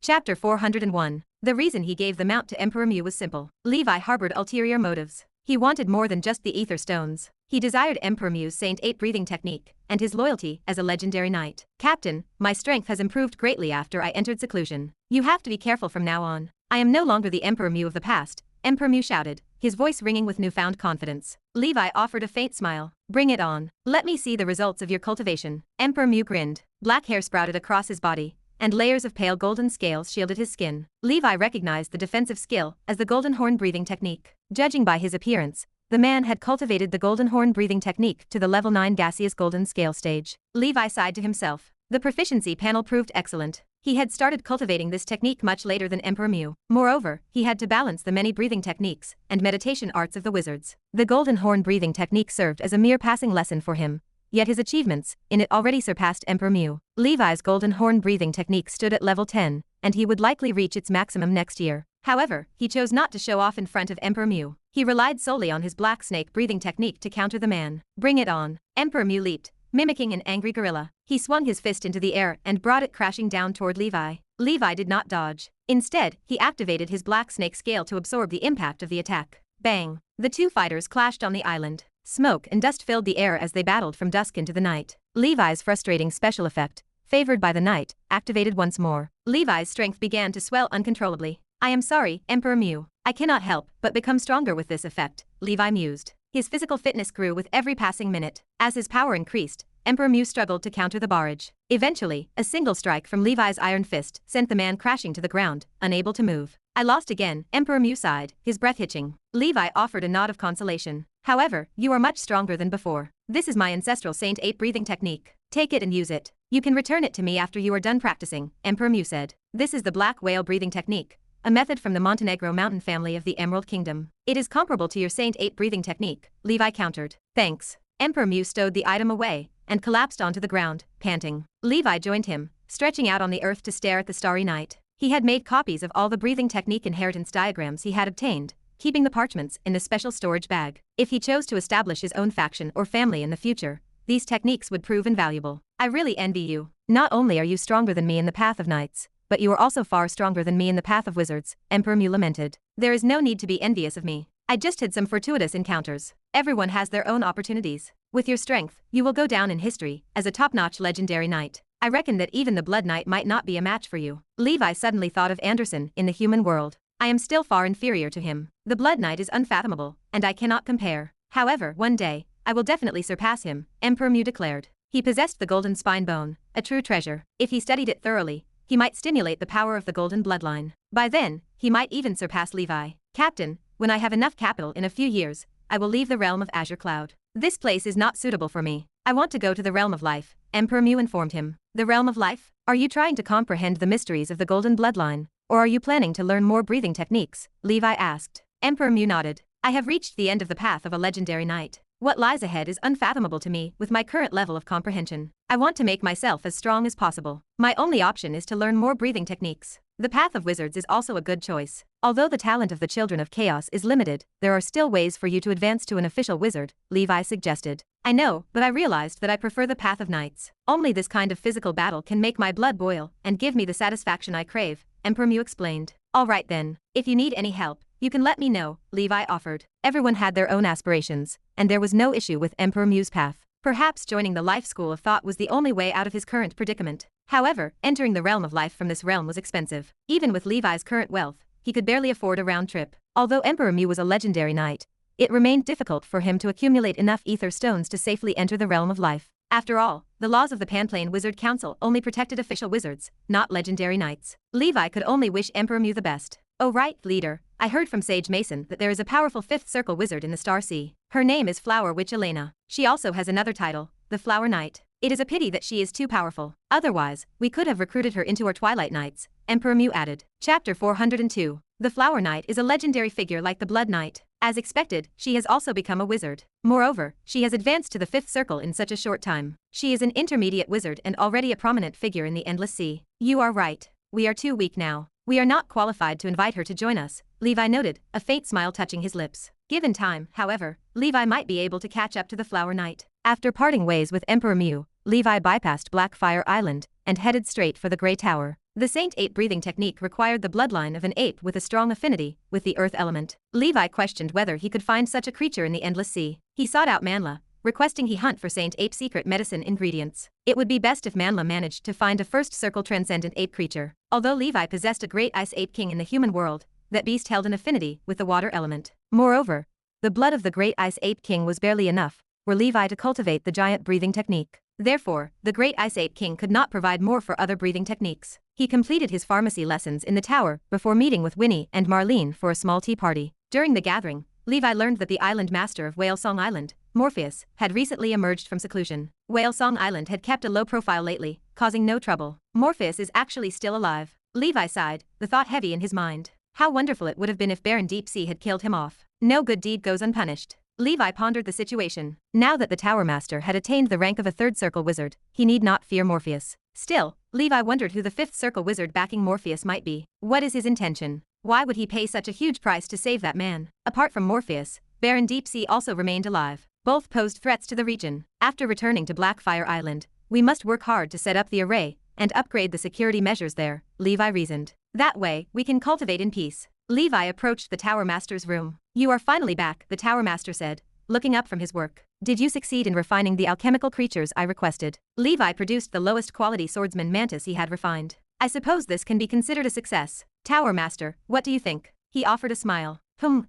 Chapter 401. The reason he gave the mount to Emperor Mu was simple. Levi harbored ulterior motives. He wanted more than just the ether stones. He desired Emperor Mu's Saint 8 breathing technique, and his loyalty as a legendary knight. Captain, my strength has improved greatly after I entered seclusion. You have to be careful from now on. I am no longer the Emperor Mu of the past, Emperor Mu shouted, his voice ringing with newfound confidence. Levi offered a faint smile. Bring it on. Let me see the results of your cultivation. Emperor Mu grinned. Black hair sprouted across his body, and layers of pale golden scales shielded his skin. Levi recognized the defensive skill as the golden horn breathing technique. Judging by his appearance, the man had cultivated the golden horn breathing technique to the level 9 gaseous golden scale stage. Levi sighed to himself. The proficiency panel proved excellent. He had started cultivating this technique much later than Emperor Mu. Moreover, he had to balance the many breathing techniques and meditation arts of the wizards. The golden horn breathing technique served as a mere passing lesson for him, yet his achievements in it already surpassed Emperor Mu. Levi's golden horn breathing technique stood at level 10, and he would likely reach its maximum next year. However, he chose not to show off in front of Emperor Mu. He relied solely on his black snake breathing technique to counter the man. Bring it on. Emperor Mu leaped, mimicking an angry gorilla. He swung his fist into the air and brought it crashing down toward Levi. Levi did not dodge. Instead, he activated his black snake scale to absorb the impact of the attack. Bang! The two fighters clashed on the island. Smoke and dust filled the air as they battled from dusk into the night. Levi's frustrating special effect, favored by the night, activated once more. Levi's strength began to swell uncontrollably. I am sorry, Emperor Mu. I cannot help but become stronger with this effect, Levi mused. His physical fitness grew with every passing minute. As his power increased, Emperor Mu struggled to counter the barrage. Eventually, a single strike from Levi's iron fist sent the man crashing to the ground, unable to move. I lost again, Emperor Mu sighed, his breath hitching. Levi offered a nod of consolation. However, you are much stronger than before. This is my ancestral Saint 8 breathing technique. Take it and use it. You can return it to me after you are done practicing, Emperor Mu said. This is the black whale breathing technique, a method from the Montenegro mountain family of the Emerald Kingdom. It is comparable to your Saint 8 breathing technique, Levi countered. Thanks. Emperor Mu stowed the item away and collapsed onto the ground, panting. Levi joined him, stretching out on the earth to stare at the starry night. He had made copies of all the breathing technique inheritance diagrams he had obtained, keeping the parchments in the special storage bag. If he chose to establish his own faction or family in the future, these techniques would prove invaluable. I really envy you. Not only are you stronger than me in the path of knights, but you are also far stronger than me in the path of wizards, Emperor Mu lamented. There is no need to be envious of me. I just had some fortuitous encounters. Everyone has their own opportunities. With your strength, you will go down in history as a top-notch legendary knight. I reckon that even the Blood Knight might not be a match for you. Levi suddenly thought of Anderson in the human world. I am still far inferior to him. The Blood Knight is unfathomable, and I cannot compare. However, one day, I will definitely surpass him, Emperor Mu declared. He possessed the golden spine bone, a true treasure. If he studied it thoroughly, he might stimulate the power of the golden bloodline. By then, he might even surpass Levi. Captain, when I have enough capital in a few years, I will leave the realm of Azure Cloud. This place is not suitable for me. I want to go to the realm of life, Emperor Mu informed him. The realm of life? Are you trying to comprehend the mysteries of the golden bloodline, or are you planning to learn more breathing techniques? Levi asked. Emperor Mu nodded. I have reached the end of the path of a legendary knight. What lies ahead is unfathomable to me with my current level of comprehension. I want to make myself as strong as possible. My only option is to learn more breathing techniques. The path of wizards is also a good choice. Although the talent of the children of chaos is limited, there are still ways for you to advance to an official wizard, Levi suggested. I know, but I realized that I prefer the path of knights. Only this kind of physical battle can make my blood boil and give me the satisfaction I crave, Emperor Mu explained. All right then, if you need any help, you can let me know, Levi offered. Everyone had their own aspirations, and there was no issue with Emperor Mu's path. Perhaps joining the life school of thought was the only way out of his current predicament. However, entering the realm of life from this realm was expensive. Even with Levi's current wealth, he could barely afford a round trip. Although Emperor Mu was a legendary knight, it remained difficult for him to accumulate enough ether stones to safely enter the realm of life. After all, the laws of the Panplane Wizard Council only protected official wizards, not legendary knights. Levi could only wish Emperor Mu the best. Oh right, leader. I heard from Sage Mason that there is a powerful 5th circle wizard in the Star Sea. Her name is Flower Witch Elena. She also has another title, the Flower Knight. It is a pity that she is too powerful. Otherwise, we could have recruited her into our Twilight Knights, Emperor Mu added. Chapter 402. The Flower Knight is a legendary figure like the Blood Knight. As expected, she has also become a wizard. Moreover, she has advanced to the 5th circle in such a short time. She is an intermediate wizard and already a prominent figure in the Endless Sea. You are right. We are too weak now. We are not qualified to invite her to join us, Levi noted, a faint smile touching his lips. Given time, however, Levi might be able to catch up to the Flower Knight. After parting ways with Emperor Mu, Levi bypassed Blackfire Island and headed straight for the Grey Tower. The Saint 8 breathing technique required the bloodline of an ape with a strong affinity with the earth element. Levi questioned whether he could find such a creature in the endless sea. He sought out Manhua, requesting he hunt for Saint Ape's secret medicine ingredients. It would be best if Manhua managed to find a first circle transcendent ape creature. Although Levi possessed a great ice ape king in the human world, that beast held an affinity with the water element. Moreover, the blood of the great ice ape king was barely enough for Levi to cultivate the giant breathing technique. Therefore, the great ice ape king could not provide more for other breathing techniques. He completed his pharmacy lessons in the tower before meeting with Winnie and Marlene for a small tea party. During the gathering, Levi learned that the island master of Whale Song Island, Morpheus, had recently emerged from seclusion. Whale Song Island had kept a low profile lately, causing no trouble. Morpheus is actually still alive. Levi sighed, the thought heavy in his mind. How wonderful it would have been if Baron Deep Sea had killed him off. No good deed goes unpunished. Levi pondered the situation. Now that the Tower Master had attained the rank of a third circle wizard, he need not fear Morpheus. Still, Levi wondered who the fifth circle wizard backing Morpheus might be. What is his intention? Why would he pay such a huge price to save that man? Apart from Morpheus, Baron Deep Sea also remained alive. Both posed threats to the region. After returning to Blackfire Island, we must work hard to set up the array and upgrade the security measures there, Levi reasoned. That way, we can cultivate in peace. Levi approached the Tower Master's room. You are finally back, the Tower Master said, looking up from his work. Did you succeed in refining the alchemical creatures I requested? Levi produced the lowest quality swordsman mantis he had refined. I suppose this can be considered a success. Tower Master, what do you think? He offered a smile.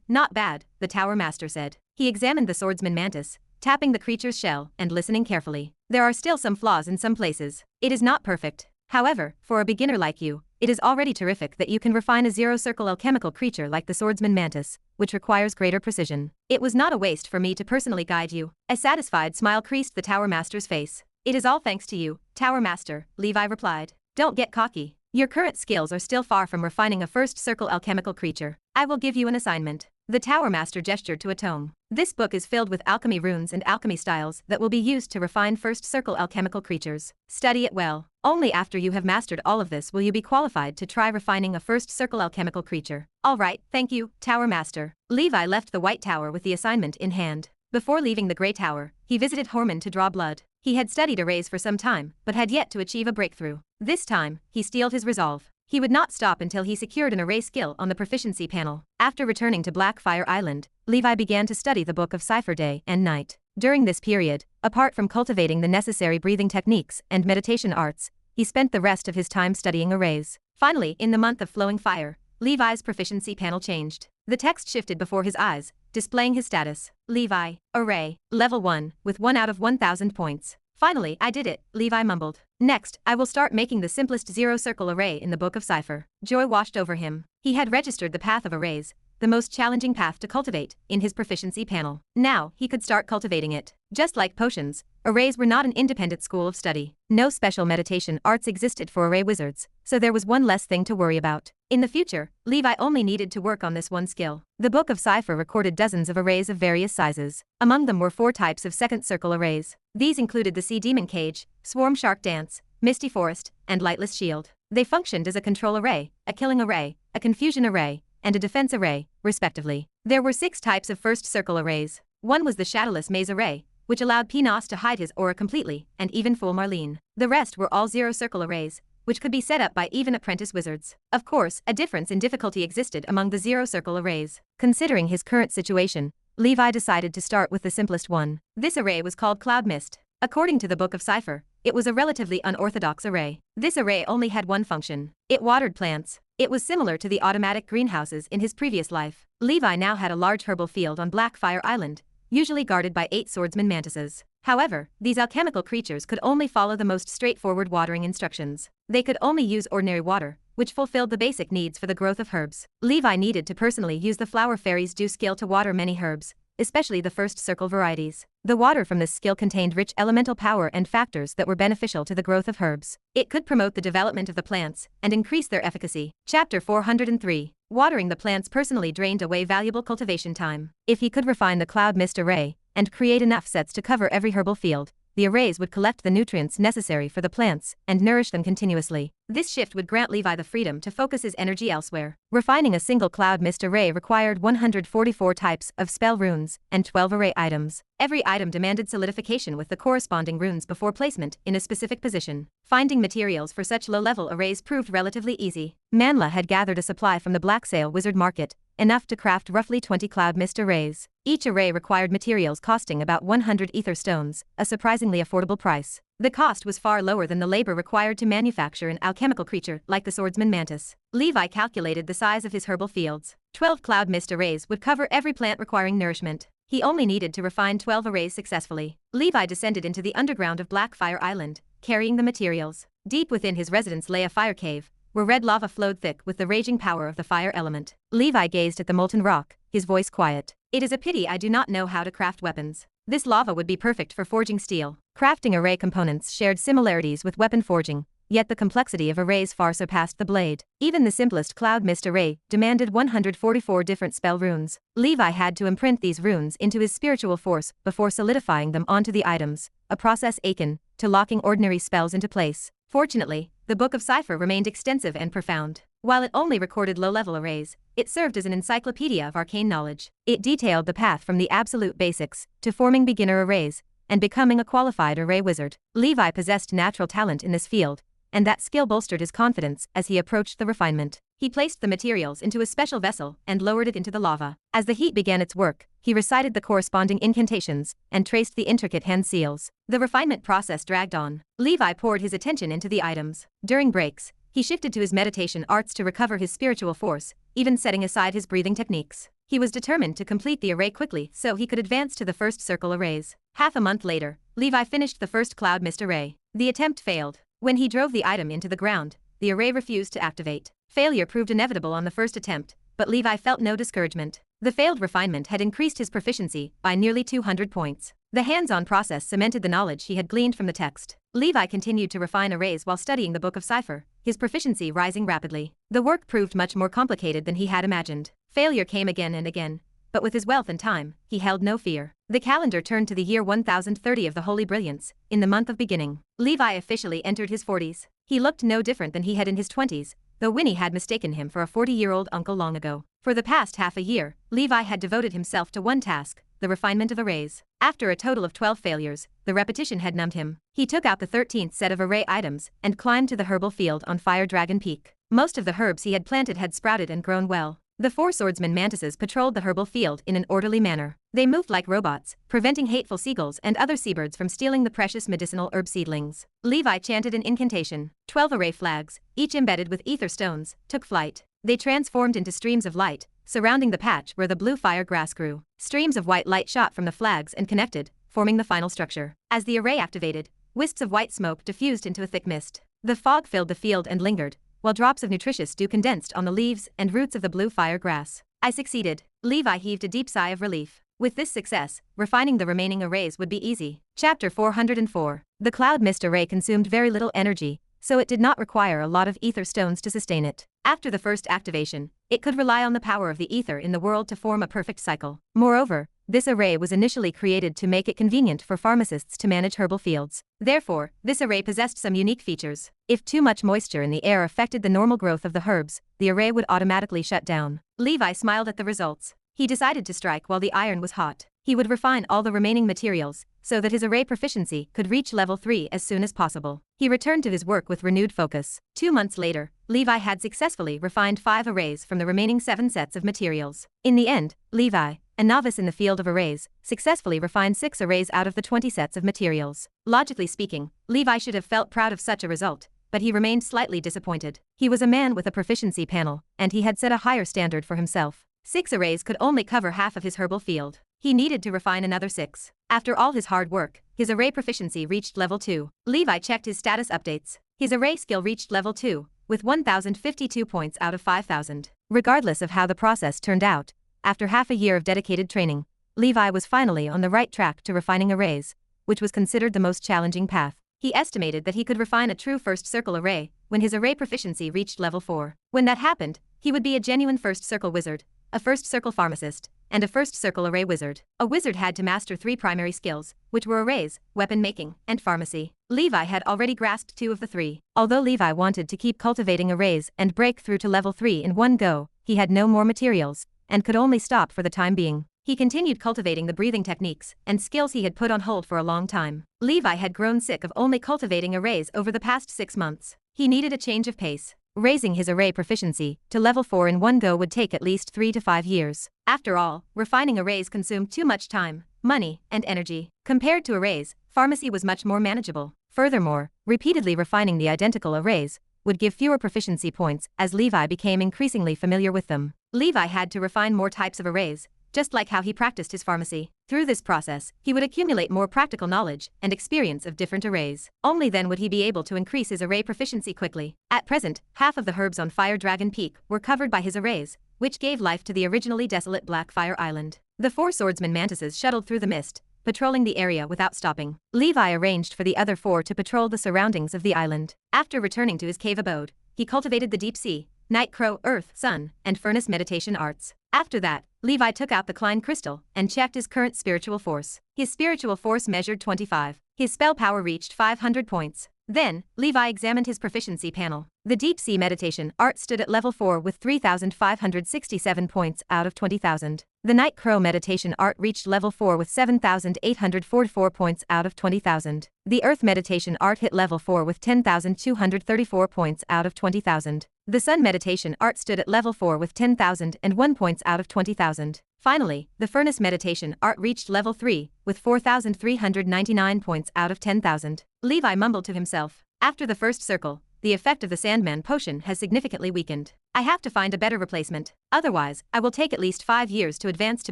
Not bad, the Tower Master said. He examined the swordsman mantis, tapping the creature's shell and listening carefully. There are still some flaws in some places. It is not perfect. However, for a beginner like you, it is already terrific that you can refine a zero-circle alchemical creature like the swordsman mantis, which requires greater precision. It was not a waste for me to personally guide you. A satisfied smile creased the Tower Master's face. It is all thanks to you, Tower Master, Levi replied. Don't get cocky. Your current skills are still far from refining a first circle alchemical creature. I will give you an assignment. The Tower Master gestured to a tome. This book is filled with alchemy runes and alchemy styles that will be used to refine first circle alchemical creatures. Study it well. Only after you have mastered all of this will you be qualified to try refining a first circle alchemical creature. All right, thank you, Tower Master. Levi left the White Tower with the assignment in hand. Before leaving the Grey Tower, he visited Jorman to draw blood. He had studied arrays for some time, but had yet to achieve a breakthrough. This time, he steeled his resolve. He would not stop until he secured an array skill on the proficiency panel. After returning to Blackfire Island, Levi began to study the Book of Cipher day and night. During this period, apart from cultivating the necessary breathing techniques and meditation arts, he spent the rest of his time studying arrays. Finally, in the month of Flowing Fire, Levi's proficiency panel changed. The text shifted before his eyes, displaying his status. Levi, Array, Level 1, with 1 out of 1,000 points. Finally, I did it, Levi mumbled. Next, I will start making the simplest zero-circle array in the Book of Cipher. Joy washed over him. He had registered the path of arrays, the most challenging path to cultivate, in his proficiency panel. Now, he could start cultivating it. Just like potions, arrays were not an independent school of study. No special meditation arts existed for array wizards, so there was one less thing to worry about. In the future, Levi only needed to work on this one skill. The Book of Cipher recorded dozens of arrays of various sizes. Among them were 4 types of second circle arrays. These included the Sea Demon Cage, Swarm Shark Dance, Misty Forest, and Lightless Shield. They functioned as a control array, a killing array, a confusion array, and a defense array, respectively. There were 6 types of first circle arrays. One was the Shadowless Maze Array, which allowed Pinos to hide his aura completely and even fool Marlene. The rest were all zero-circle arrays, which could be set up by even apprentice wizards. Of course, a difference in difficulty existed among the zero-circle arrays. Considering his current situation, Levi decided to start with the simplest one. This array was called Cloud Mist. According to the Book of Cipher, it was a relatively unorthodox array. This array only had one function. It watered plants. It was similar to the automatic greenhouses in his previous life. Levi now had a large herbal field on Blackfire Island, usually guarded by 8 swordsman mantises. However, these alchemical creatures could only follow the most straightforward watering instructions. They could only use ordinary water, which fulfilled the basic needs for the growth of herbs. Levi needed to personally use the Flower Fairy's Dew skill to water many herbs, especially the first circle varieties. The water from this skill contained rich elemental power and factors that were beneficial to the growth of herbs. It could promote the development of the plants and increase their efficacy. Chapter 403. Watering the plants personally drained away valuable cultivation time. If he could refine the Cloud Mist array and create enough sets to cover every herbal field, the arrays would collect the nutrients necessary for the plants and nourish them continuously. This shift would grant Levi the freedom to focus his energy elsewhere. Refining a single cloud mist array required 144 types of spell runes and 12 array items. Every item demanded solidification with the corresponding runes before placement in a specific position. Finding materials for such low-level arrays proved relatively easy. Manhua had gathered a supply from the Black Sail Wizard Market, enough to craft roughly 20 cloud mist arrays. Each array required materials costing about 100 ether stones, a surprisingly affordable price. The cost was far lower than the labor required to manufacture an alchemical creature like the swordsman mantis. Levi calculated the size of his herbal fields. 12 cloud mist arrays would cover every plant requiring nourishment. He only needed to refine 12 arrays successfully. Levi descended into the underground of Blackfire Island, carrying the materials. Deep within his residence lay a fire cave, where red lava flowed thick with the raging power of the fire element. Levi gazed at the molten rock, his voice quiet. It is a pity I do not know how to craft weapons. This lava would be perfect for forging steel. Crafting array components shared similarities with weapon forging, yet the complexity of arrays far surpassed the blade. Even the simplest cloud mist array demanded 144 different spell runes. Levi had to imprint these runes into his spiritual force before solidifying them onto the items, a process akin to locking ordinary spells into place. Fortunately, the Book of Cipher remained extensive and profound. While it only recorded low-level arrays, it served as an encyclopedia of arcane knowledge. It detailed the path from the absolute basics to forming beginner arrays and becoming a qualified array wizard. Levi possessed natural talent in this field, and that skill bolstered his confidence as he approached the refinement. He placed the materials into a special vessel and lowered it into the lava. As the heat began its work, he recited the corresponding incantations and traced the intricate hand seals. The refinement process dragged on. Levi poured his attention into the items. During breaks, he shifted to his meditation arts to recover his spiritual force, even setting aside his breathing techniques. He was determined to complete the array quickly so he could advance to the first circle arrays. Half a month later, Levi finished the first cloud mist array. The attempt failed. When he drove the item into the ground, the array refused to activate. Failure proved inevitable on the first attempt, but Levi felt no discouragement. The failed refinement had increased his proficiency by nearly 200 points. The hands-on process cemented the knowledge he had gleaned from the text. Levi continued to refine arrays while studying the Book of Cipher, his proficiency rising rapidly. The work proved much more complicated than he had imagined. Failure came again and again, but with his wealth and time, he held no fear. The calendar turned to the year 1030 of the Holy Brilliance, in the month of beginning. Levi officially entered his 40s. He looked no different than he had in his 20s, though Winnie had mistaken him for a 40-year-old uncle long ago. For the past half a year, Levi had devoted himself to one task, the refinement of arrays. After a total of 12 failures, the repetition had numbed him. He took out the 13th set of array items and climbed to the herbal field on Fire Dragon Peak. Most of the herbs he had planted had sprouted and grown well. The 4 swordsman mantises patrolled the herbal field in an orderly manner. They moved like robots, preventing hateful seagulls and other seabirds from stealing the precious medicinal herb seedlings. Levi chanted an incantation. 12 array flags, each embedded with ether stones, took flight. They transformed into streams of light, surrounding the patch where the blue fire grass grew. Streams of white light shot from the flags and connected, forming the final structure. As the array activated, wisps of white smoke diffused into a thick mist. The fog filled the field and lingered, while drops of nutritious dew condensed on the leaves and roots of the blue fire grass. I succeeded. Levi heaved a deep sigh of relief. With this success, refining the remaining arrays would be easy. Chapter 404. The cloud mist array consumed very little energy, so it did not require a lot of ether stones to sustain it. After the first activation, it could rely on the power of the ether in the world to form a perfect cycle. Moreover, this array was initially created to make it convenient for pharmacists to manage herbal fields. Therefore, this array possessed some unique features. If too much moisture in the air affected the normal growth of the herbs, the array would automatically shut down. Levi smiled at the results. He decided to strike while the iron was hot. He would refine all the remaining materials, so that his array proficiency could reach level 3 as soon as possible. He returned to his work with renewed focus. 2 months later, Levi had successfully refined 5 arrays from the remaining 7 sets of materials. In the end, Levi, a novice in the field of arrays, successfully refined 6 arrays out of the 20 sets of materials. Logically speaking, Levi should have felt proud of such a result, but he remained slightly disappointed. He was a man with a proficiency panel, and he had set a higher standard for himself. 6 arrays could only cover half of his herbal field. He needed to refine another 6. After all his hard work, his array proficiency reached level 2. Levi checked his status updates. His array skill reached level 2, with 1,052 points out of 5,000. Regardless of how the process turned out, after half a year of dedicated training, Levi was finally on the right track to refining arrays, which was considered the most challenging path. He estimated that he could refine a true first circle array when his array proficiency reached level 4. When that happened, he would be a genuine first circle wizard, a first circle pharmacist, and a first circle array wizard. A wizard had to master 3 primary skills, which were arrays, weapon making, and pharmacy. Levi had already grasped 2 of the 3. Although Levi wanted to keep cultivating arrays and break through to level 3 in one go, he had no more materials, and could only stop for the time being. He continued cultivating the breathing techniques and skills he had put on hold for a long time. Levi had grown sick of only cultivating arrays over the past 6 months. He needed a change of pace. Raising his array proficiency to level 4 in one go would take at least 3 to 5 years. After all, refining arrays consumed too much time, money, and energy. Compared to arrays, pharmacy was much more manageable. Furthermore, repeatedly refining the identical arrays would give fewer proficiency points as Levi became increasingly familiar with them. Levi had to refine more types of arrays, just like how he practiced his pharmacy. Through this process, he would accumulate more practical knowledge and experience of different arrays. Only then would he be able to increase his array proficiency quickly. At present, half of the herbs on Fire Dragon Peak were covered by his arrays, which gave life to the originally desolate Blackfire Island. The 4 swordsman mantises shuttled through the mist, patrolling the area without stopping. Levi arranged for the other 4 to patrol the surroundings of the island. After returning to his cave abode, he cultivated the deep sea, night crow, earth, sun, and furnace meditation arts. After that, Levi took out the Klein crystal and checked his current spiritual force. His spiritual force measured 25. His spell power reached 500 points. Then, Levi examined his proficiency panel. The deep sea meditation art stood at level 4 with 3,567 points out of 20,000. The night crow meditation art reached level 4 with 7,844 points out of 20,000. The earth meditation art hit level 4 with 10,234 points out of 20,000. The sun meditation art stood at level 4 with 10,001 points out of 20,000. Finally, the furnace meditation art reached level 3 with 4,399 points out of 10,000. Levi mumbled to himself. After the first circle, the effect of the Sandman potion has significantly weakened. I have to find a better replacement. Otherwise, I will take at least 5 years to advance to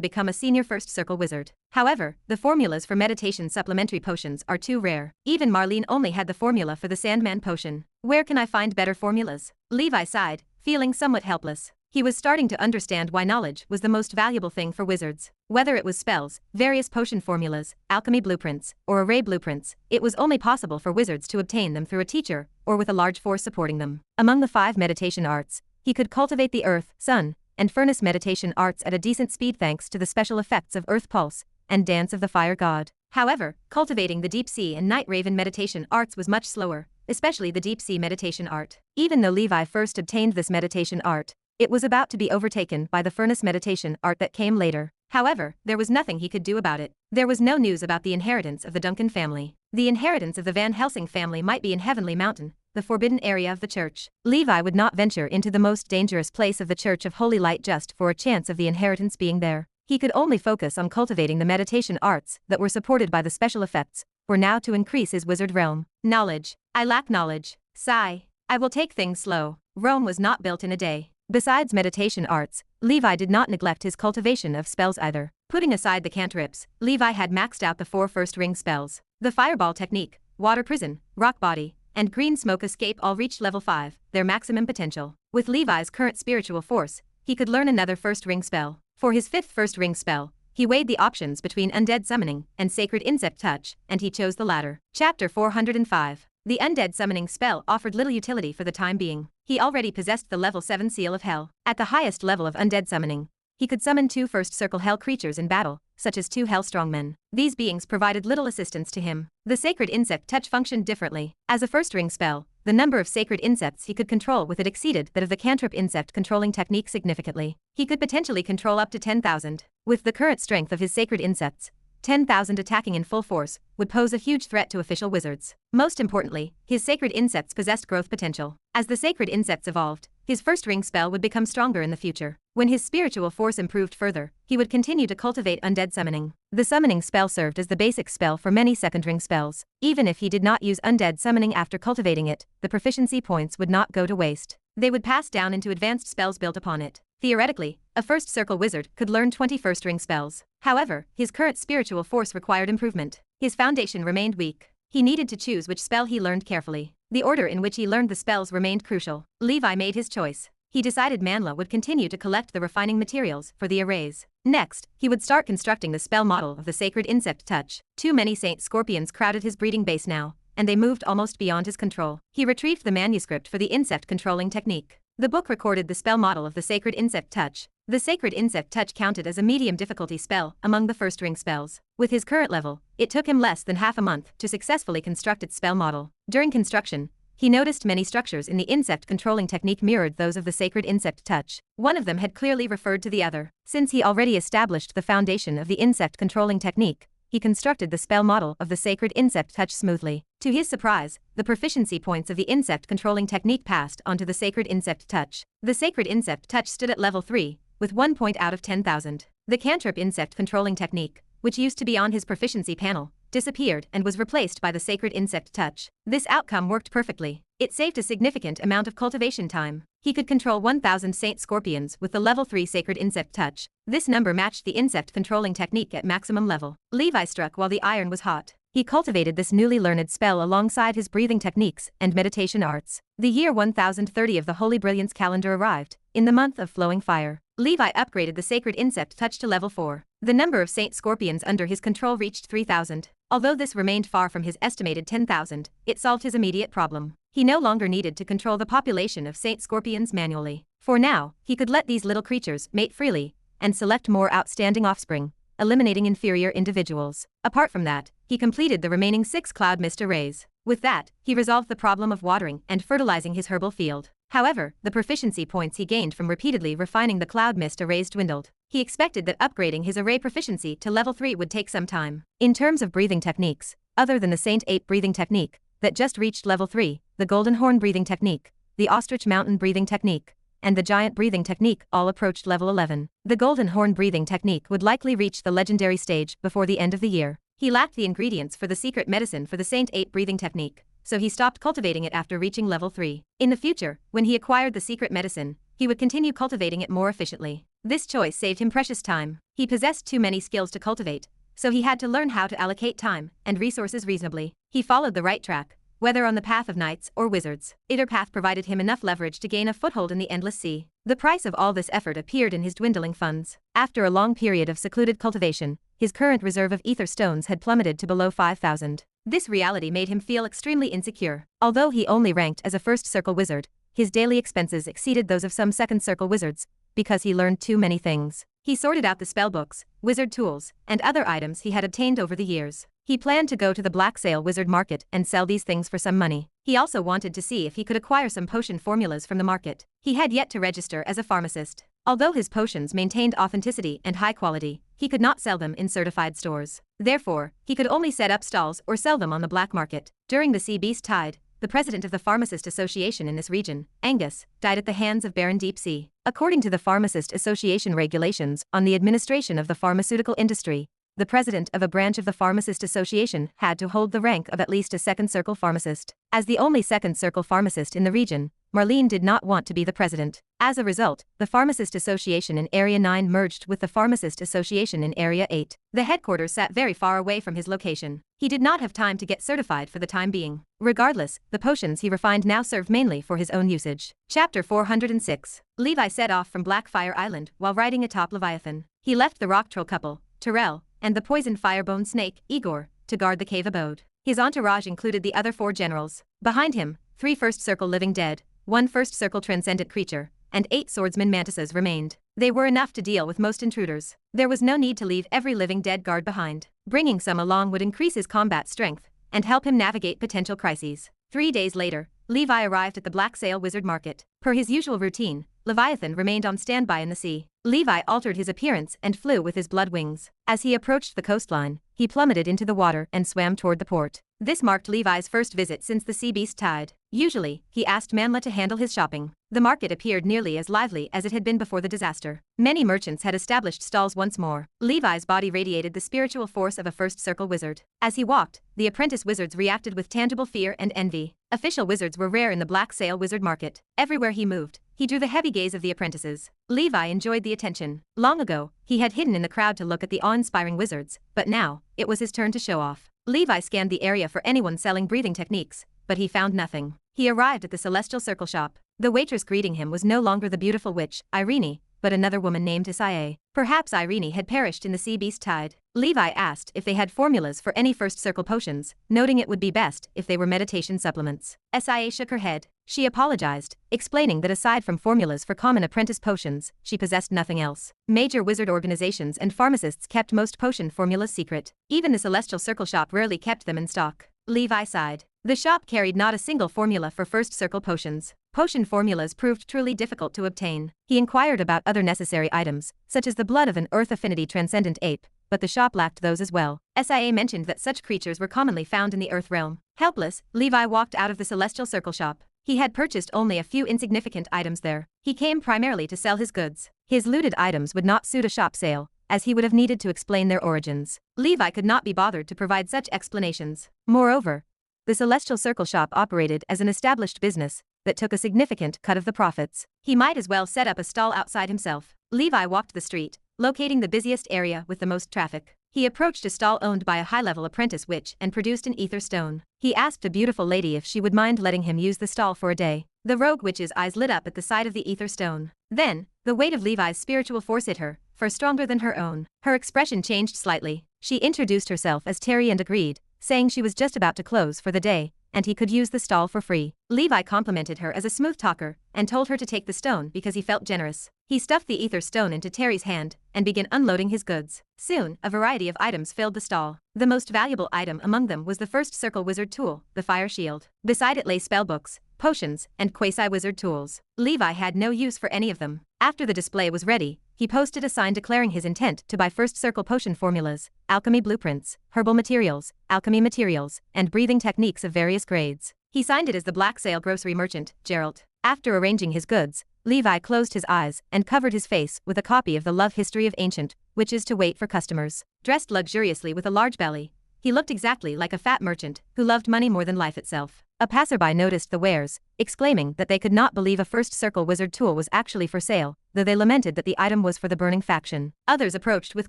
become a senior first circle wizard. However, the formulas for meditation supplementary potions are too rare. Even Marlene only had the formula for the Sandman potion. Where can I find better formulas? Levi sighed, feeling somewhat helpless. He was starting to understand why knowledge was the most valuable thing for wizards. Whether it was spells, various potion formulas, alchemy blueprints, or array blueprints, it was only possible for wizards to obtain them through a teacher or with a large force supporting them. Among the 5 meditation arts, he could cultivate the earth, sun, and furnace meditation arts at a decent speed thanks to the special effects of Earth Pulse and Dance of the Fire God. However, cultivating the deep sea and night raven meditation arts was much slower, especially the deep sea meditation art. Even though Levi first obtained this meditation art, it was about to be overtaken by the furnace meditation art that came later. However, there was nothing he could do about it. There was no news about the inheritance of the Duncan family. The inheritance of the Van Helsing family might be in Heavenly Mountain, the forbidden area of the church. Levi would not venture into the most dangerous place of the Church of Holy Light just for a chance of the inheritance being there. He could only focus on cultivating the meditation arts that were supported by the special effects, were now to increase his wizard realm. Knowledge. I lack knowledge. Sigh. I will take things slow. Rome was not built in a day. Besides meditation arts, Levi did not neglect his cultivation of spells either. Putting aside the cantrips, Levi had maxed out the 4 first ring spells. The Fireball Technique, Water Prison, Rock Body, and Green Smoke Escape all reached level 5, their maximum potential. With Levi's current spiritual force, he could learn another first ring spell. For his 5th first ring spell, he weighed the options between Undead Summoning and Sacred Insect Touch, and he chose the latter. Chapter 405. The Undead Summoning spell offered little utility for the time being. He already possessed the level 7 Seal of Hell. At the highest level of Undead Summoning, he could summon 2 first circle hell creatures in battle, such as 2 hell strongmen. These beings provided little assistance to him. The Sacred Insect Touch functioned differently. As a first ring spell, the number of sacred insects he could control with it exceeded that of the cantrip insect controlling technique significantly. He could potentially control up to 10,000. With the current strength of his sacred insects, 10,000 attacking in full force would pose a huge threat to official wizards. Most importantly, his sacred insects possessed growth potential. As the sacred insects evolved, his first ring spell would become stronger in the future. When his spiritual force improved further, he would continue to cultivate undead summoning. The summoning spell served as the basic spell for many second ring spells. Even if he did not use undead summoning after cultivating it, the proficiency points would not go to waste. They would pass down into advanced spells built upon it. Theoretically, a first circle wizard could learn 20 first ring spells. However, his current spiritual force required improvement. His foundation remained weak. He needed to choose which spell he learned carefully. The order in which he learned the spells remained crucial. Levi made his choice. He decided Manhua would continue to collect the refining materials for the arrays. Next, he would start constructing the spell model of the Sacred Insect Touch. Too many Saint Scorpions crowded his breeding base now, and they moved almost beyond his control. He retrieved the manuscript for the insect controlling technique. The book recorded the spell model of the Sacred Insect Touch, The Sacred Insect Touch counted as a medium difficulty spell among the first ring spells. With his current level, it took him less than half a month to successfully construct its spell model. During construction, he noticed many structures in the insect controlling technique mirrored those of the Sacred Insect Touch. One of them had clearly referred to the other. Since he already established the foundation of the insect controlling technique, he constructed the spell model of the Sacred Insect Touch smoothly. To his surprise, the proficiency points of the insect controlling technique passed onto the Sacred Insect Touch. The Sacred Insect Touch stood at level 3, with 1 point out of 10,000. The cantrip insect controlling technique, which used to be on his proficiency panel, disappeared and was replaced by the Sacred Insect Touch. This outcome worked perfectly. It saved a significant amount of cultivation time. He could control 1,000 Saint Scorpions with the level 3 Sacred Insect Touch. This number matched the insect controlling technique at maximum level. Levi struck while the iron was hot. He cultivated this newly learned spell alongside his breathing techniques and meditation arts. The year 1030 of the Holy Brilliance calendar arrived, in the month of flowing fire. Levi upgraded the Sacred Insect Touch to level 4. The number of Saint Scorpions under his control reached 3,000. Although this remained far from his estimated 10,000, it solved his immediate problem. He no longer needed to control the population of Saint Scorpions manually. For now, he could let these little creatures mate freely and select more outstanding offspring, eliminating inferior individuals. Apart from that, he completed the remaining 6 cloud mist arrays. With that, he resolved the problem of watering and fertilizing his herbal field. However, the proficiency points he gained from repeatedly refining the cloud mist arrays dwindled. He expected that upgrading his array proficiency to level 3 would take some time. In terms of breathing techniques, other than the Saint Ape breathing technique, that just reached level 3, the Golden Horn breathing technique, the Ostrich Mountain breathing technique, and the Giant breathing technique all approached level 11. The Golden Horn breathing technique would likely reach the legendary stage before the end of the year. He lacked the ingredients for the secret medicine for the Saint Ape breathing technique, so he stopped cultivating it after reaching level 3. In the future, when he acquired the secret medicine, he would continue cultivating it more efficiently. This choice saved him precious time. He possessed too many skills to cultivate, so he had to learn how to allocate time and resources reasonably. He followed the right track, whether on the path of knights or wizards. Either path provided him enough leverage to gain a foothold in the endless sea. The price of all this effort appeared in his dwindling funds. After a long period of secluded cultivation, his current reserve of ether stones had plummeted to below 5,000. This reality made him feel extremely insecure. Although he only ranked as a first circle wizard, his daily expenses exceeded those of some second circle wizards, because he learned too many things. He sorted out the spellbooks, wizard tools, and other items he had obtained over the years. He planned to go to the Black Sale Wizard Market and sell these things for some money. He also wanted to see if he could acquire some potion formulas from the market. He had yet to register as a pharmacist. Although his potions maintained authenticity and high quality, he could not sell them in certified stores. Therefore, he could only set up stalls or sell them on the black market. During the Sea Beast Tide, the president of the Pharmacist Association in this region, Angus, died at the hands of Baron Deep Sea. According to the Pharmacist Association regulations on the administration of the pharmaceutical industry, the president of a branch of the Pharmacist Association had to hold the rank of at least a second circle pharmacist. As the only second circle pharmacist in the region, Marlene did not want to be the president. As a result, the Pharmacist Association in Area 9 merged with the Pharmacist Association in Area 8. The headquarters sat very far away from his location. He did not have time to get certified for the time being. Regardless, the potions he refined now served mainly for his own usage. Chapter 406. Levi set off from Blackfire Island while riding atop Leviathan. He left the rock troll couple, Terrell, and the poisoned firebone snake, Igor, to guard the cave abode. His entourage included the other 4 generals. Behind him, 3 first circle living dead, 1 first circle transcendent creature, and 8 swordsman mantises remained. They were enough to deal with most intruders. There was no need to leave every living dead guard behind. Bringing some along would increase his combat strength and help him navigate potential crises. 3 days later, Levi arrived at the Black Sail Wizard Market. Per his usual routine, Leviathan remained on standby in the sea. Levi altered his appearance and flew with his blood wings. As he approached the coastline, he plummeted into the water and swam toward the port. This marked Levi's first visit since the Sea Beast Tide. Usually, he asked Manhua to handle his shopping. The market appeared nearly as lively as it had been before the disaster. Many merchants had established stalls once more. Levi's body radiated the spiritual force of a first circle wizard. As he walked, the apprentice wizards reacted with tangible fear and envy. Official wizards were rare in the Black Sail Wizard Market. Everywhere he moved, he drew the heavy gaze of the apprentices. Levi enjoyed the attention. Long ago, he had hidden in the crowd to look at the awe-inspiring wizards, but now, it was his turn to show off. Levi scanned the area for anyone selling breathing techniques, but he found nothing. He arrived at the Celestial Circle shop. The waitress greeting him was no longer the beautiful witch, Irene, but another woman named Isae. Perhaps Irene had perished in the Sea Beast Tide. Levi asked if they had formulas for any first circle potions, noting it would be best if they were meditation supplements. Isae shook her head. She apologized, explaining that aside from formulas for common apprentice potions, she possessed nothing else. Major wizard organizations and pharmacists kept most potion formulas secret. Even the Celestial Circle shop rarely kept them in stock. Levi sighed. The shop carried not a single formula for first circle potions. Potion formulas proved truly difficult to obtain. He inquired about other necessary items, such as the blood of an Earth Affinity Transcendent ape, but the shop lacked those as well. SIA mentioned that such creatures were commonly found in the Earth realm. Helpless, Levi walked out of the Celestial Circle shop. He had purchased only a few insignificant items there. He came primarily to sell his goods. His looted items would not suit a shop sale, as he would have needed to explain their origins. Levi could not be bothered to provide such explanations. Moreover, the Celestial Circle shop operated as an established business that took a significant cut of the profits. He might as well set up a stall outside himself. Levi walked the street, locating the busiest area with the most traffic. He approached a stall owned by a high-level apprentice witch and produced an ether stone. He asked a beautiful lady if she would mind letting him use the stall for a day. The rogue witch's eyes lit up at the sight of the ether stone. Then, the weight of Levi's spiritual force hit her, far stronger than her own. Her expression changed slightly. She introduced herself as Terry and agreed, saying she was just about to close for the day, and he could use the stall for free. Levi complimented her as a smooth talker, and told her to take the stone because he felt generous. He stuffed the ether stone into Terry's hand, and began unloading his goods. Soon, a variety of items filled the stall. The most valuable item among them was the first circle wizard tool, the fire shield. Beside it lay spellbooks, potions, and quasi-wizard tools. Levi had no use for any of them. After the display was ready, he posted a sign declaring his intent to buy first circle potion formulas, alchemy blueprints, herbal materials, alchemy materials, and breathing techniques of various grades. He signed it as the Black Sail grocery merchant, Gerald. After arranging his goods, Levi closed his eyes and covered his face with a copy of the Love History of Ancient, which is to wait for customers. Dressed luxuriously with a large belly, he looked exactly like a fat merchant who loved money more than life itself. A passerby noticed the wares, exclaiming that they could not believe a first circle wizard tool was actually for sale, though they lamented that the item was for the burning faction. Others approached with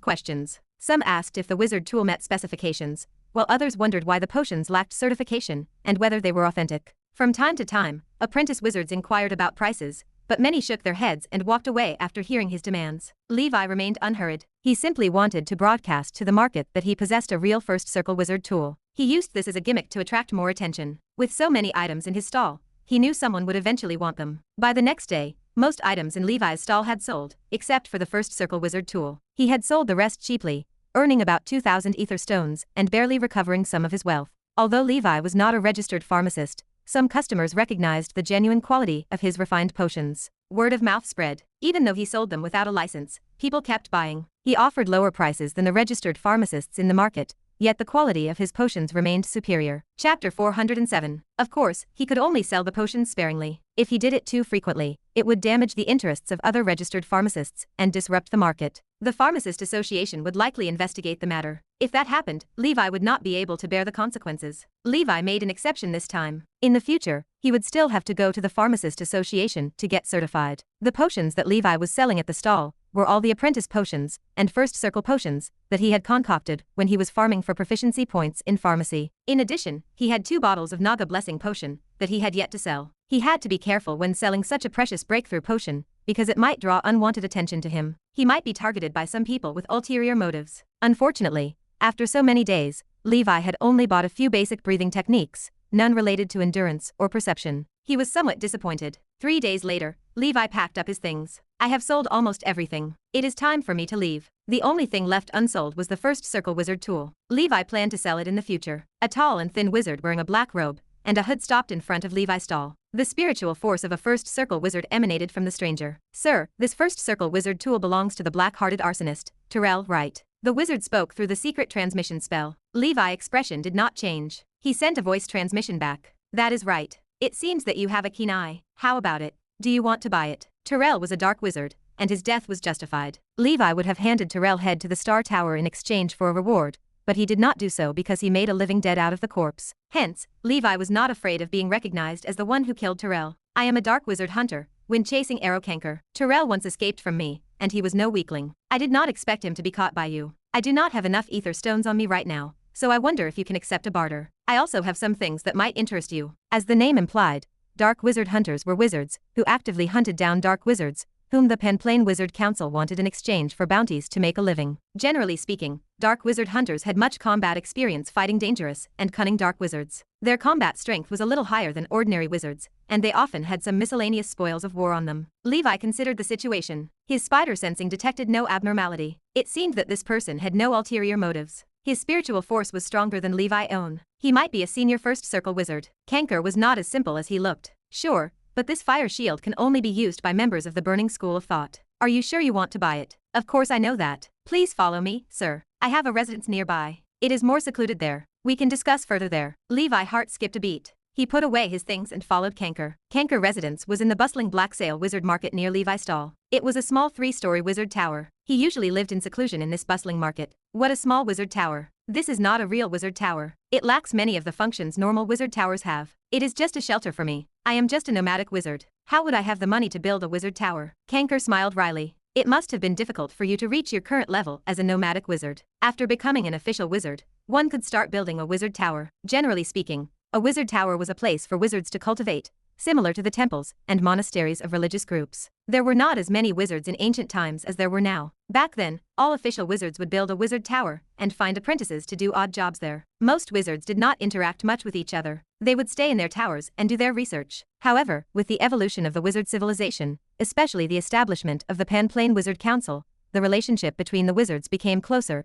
questions. Some asked if the wizard tool met specifications, while others wondered why the potions lacked certification and whether they were authentic. From time to time, apprentice wizards inquired about prices, but many shook their heads and walked away after hearing his demands. Levi remained unhurried. He simply wanted to broadcast to the market that he possessed a real first circle wizard tool. He used this as a gimmick to attract more attention. With so many items in his stall, he knew someone would eventually want them. By the next day, most items in Levi's stall had sold, except for the first circle wizard tool. He had sold the rest cheaply, earning about 2,000 ether stones and barely recovering some of his wealth. Although Levi was not a registered pharmacist, some customers recognized the genuine quality of his refined potions. Word of mouth spread. Even though he sold them without a license, people kept buying. He offered lower prices than the registered pharmacists in the market, yet the quality of his potions remained superior. Chapter 407. Of course, he could only sell the potions sparingly. If he did it too frequently, it would damage the interests of other registered pharmacists and disrupt the market. The Pharmacist Association would likely investigate the matter. If that happened, Levi would not be able to bear the consequences. Levi made an exception this time. In the future, he would still have to go to the Pharmacist Association to get certified. The potions that Levi was selling at the stall were all the apprentice potions and first circle potions that he had concocted when he was farming for proficiency points in pharmacy. In addition, he had 2 bottles of Naga Blessing potion that he had yet to sell. He had to be careful when selling such a precious breakthrough potion, because it might draw unwanted attention to him. He might be targeted by some people with ulterior motives. Unfortunately, after so many days, Levi had only bought a few basic breathing techniques, none related to endurance or perception. He was somewhat disappointed. 3 days later, Levi packed up his things. I have sold almost everything. It is time for me to leave. The only thing left unsold was the first circle wizard tool. Levi planned to sell it in the future. A tall and thin wizard wearing a black robe and a hood stopped in front of Levi's stall. The spiritual force of a first circle wizard emanated from the stranger. Sir, this first circle wizard tool belongs to the black-hearted arsonist, Terrell, right? The wizard spoke through the secret transmission spell. Levi's expression did not change. He sent a voice transmission back. That is right. It seems that you have a keen eye. How about it? Do you want to buy it? Terrell was a dark wizard, and his death was justified. Levi would have handed Terrell head to the Star Tower in exchange for a reward, but he did not do so because he made a living dead out of the corpse. Hence, Levi was not afraid of being recognized as the one who killed Terrell. I am a dark wizard hunter, when chasing Arrow Canker. Terrell once escaped from me, and he was no weakling. I did not expect him to be caught by you. I do not have enough ether stones on me right now, so I wonder if you can accept a barter. I also have some things that might interest you. As the name implied, dark wizard hunters were wizards who actively hunted down dark wizards, whom the Penplane Wizard Council wanted in exchange for bounties to make a living. Generally speaking, dark wizard hunters had much combat experience fighting dangerous and cunning dark wizards. Their combat strength was a little higher than ordinary wizards, and they often had some miscellaneous spoils of war on them. Levi considered the situation. His spider sensing detected no abnormality. It seemed that this person had no ulterior motives. His spiritual force was stronger than Levi's own. He might be a senior first circle wizard. Kanker was not as simple as he looked. Sure, but this fire shield can only be used by members of the burning school of thought. Are you sure you want to buy it? Of course I know that. Please follow me, sir. I have a residence nearby. It is more secluded there. We can discuss further there. Levi's heart skipped a beat. He put away his things and followed Kanker. Kanker residence was in the bustling Black Sail Wizard Market near Levi's stall. It was a small 3-story wizard tower. He usually lived in seclusion in this bustling market. What a small wizard tower. This is not a real wizard tower. It lacks many of the functions normal wizard towers have. It is just a shelter for me. I am just a nomadic wizard. How would I have the money to build a wizard tower? Kanker smiled wryly. It must have been difficult for you to reach your current level as a nomadic wizard. After becoming an official wizard, one could start building a wizard tower. Generally speaking, a wizard tower was a place for wizards to cultivate, similar to the temples and monasteries of religious groups. There were not as many wizards in ancient times as there were now. Back then, all official wizards would build a wizard tower and find apprentices to do odd jobs there. Most wizards did not interact much with each other. They would stay in their towers and do their research. However, with the evolution of the wizard civilization, especially the establishment of the Pan-Plane Wizard Council, the relationship between the wizards became closer,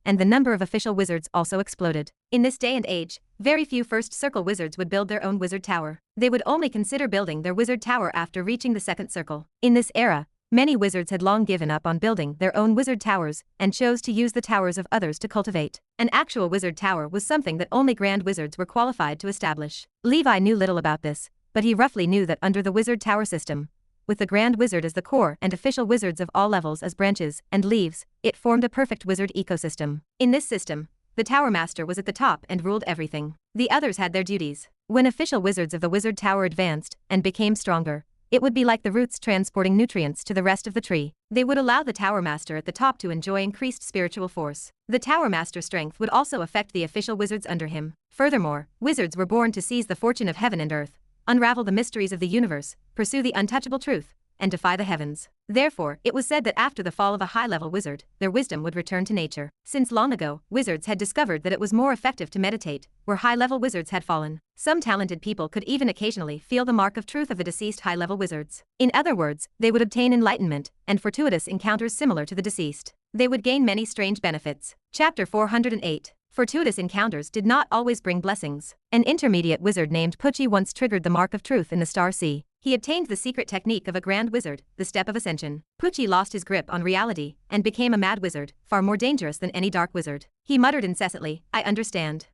and the number of official wizards also exploded. In this day and age, very few first circle wizards would build their own wizard tower. They would only consider building their wizard tower after reaching the second circle. In this era, many wizards had long given up on building their own wizard towers and chose to use the towers of others to cultivate. An actual wizard tower was something that only grand wizards were qualified to establish. Levi knew little about this, but he roughly knew that under the wizard tower system, with the Grand Wizard as the core and official wizards of all levels as branches and leaves, it formed a perfect wizard ecosystem. In this system, the Tower Master was at the top and ruled everything. The others had their duties. When official wizards of the wizard tower advanced and became stronger, it would be like the roots transporting nutrients to the rest of the tree. They would allow the Tower Master at the top to enjoy increased spiritual force. The Tower Master's strength would also affect the official wizards under him. Furthermore, wizards were born to seize the fortune of heaven and earth, unravel the mysteries of the universe, pursue the untouchable truth, and defy the heavens. Therefore, it was said that after the fall of a high-level wizard, their wisdom would return to nature. Since long ago, wizards had discovered that it was more effective to meditate where high-level wizards had fallen. Some talented people could even occasionally feel the mark of truth of the deceased high-level wizards. In other words, they would obtain enlightenment and fortuitous encounters similar to the deceased. They would gain many strange benefits. Chapter 408. Fortuitous encounters did not always bring blessings. An intermediate wizard named Pucci once triggered the mark of truth in the Star Sea. He obtained the secret technique of a grand wizard, the step of ascension. Pucci lost his grip on reality and became a mad wizard, far more dangerous than any dark wizard. He muttered incessantly, I understand.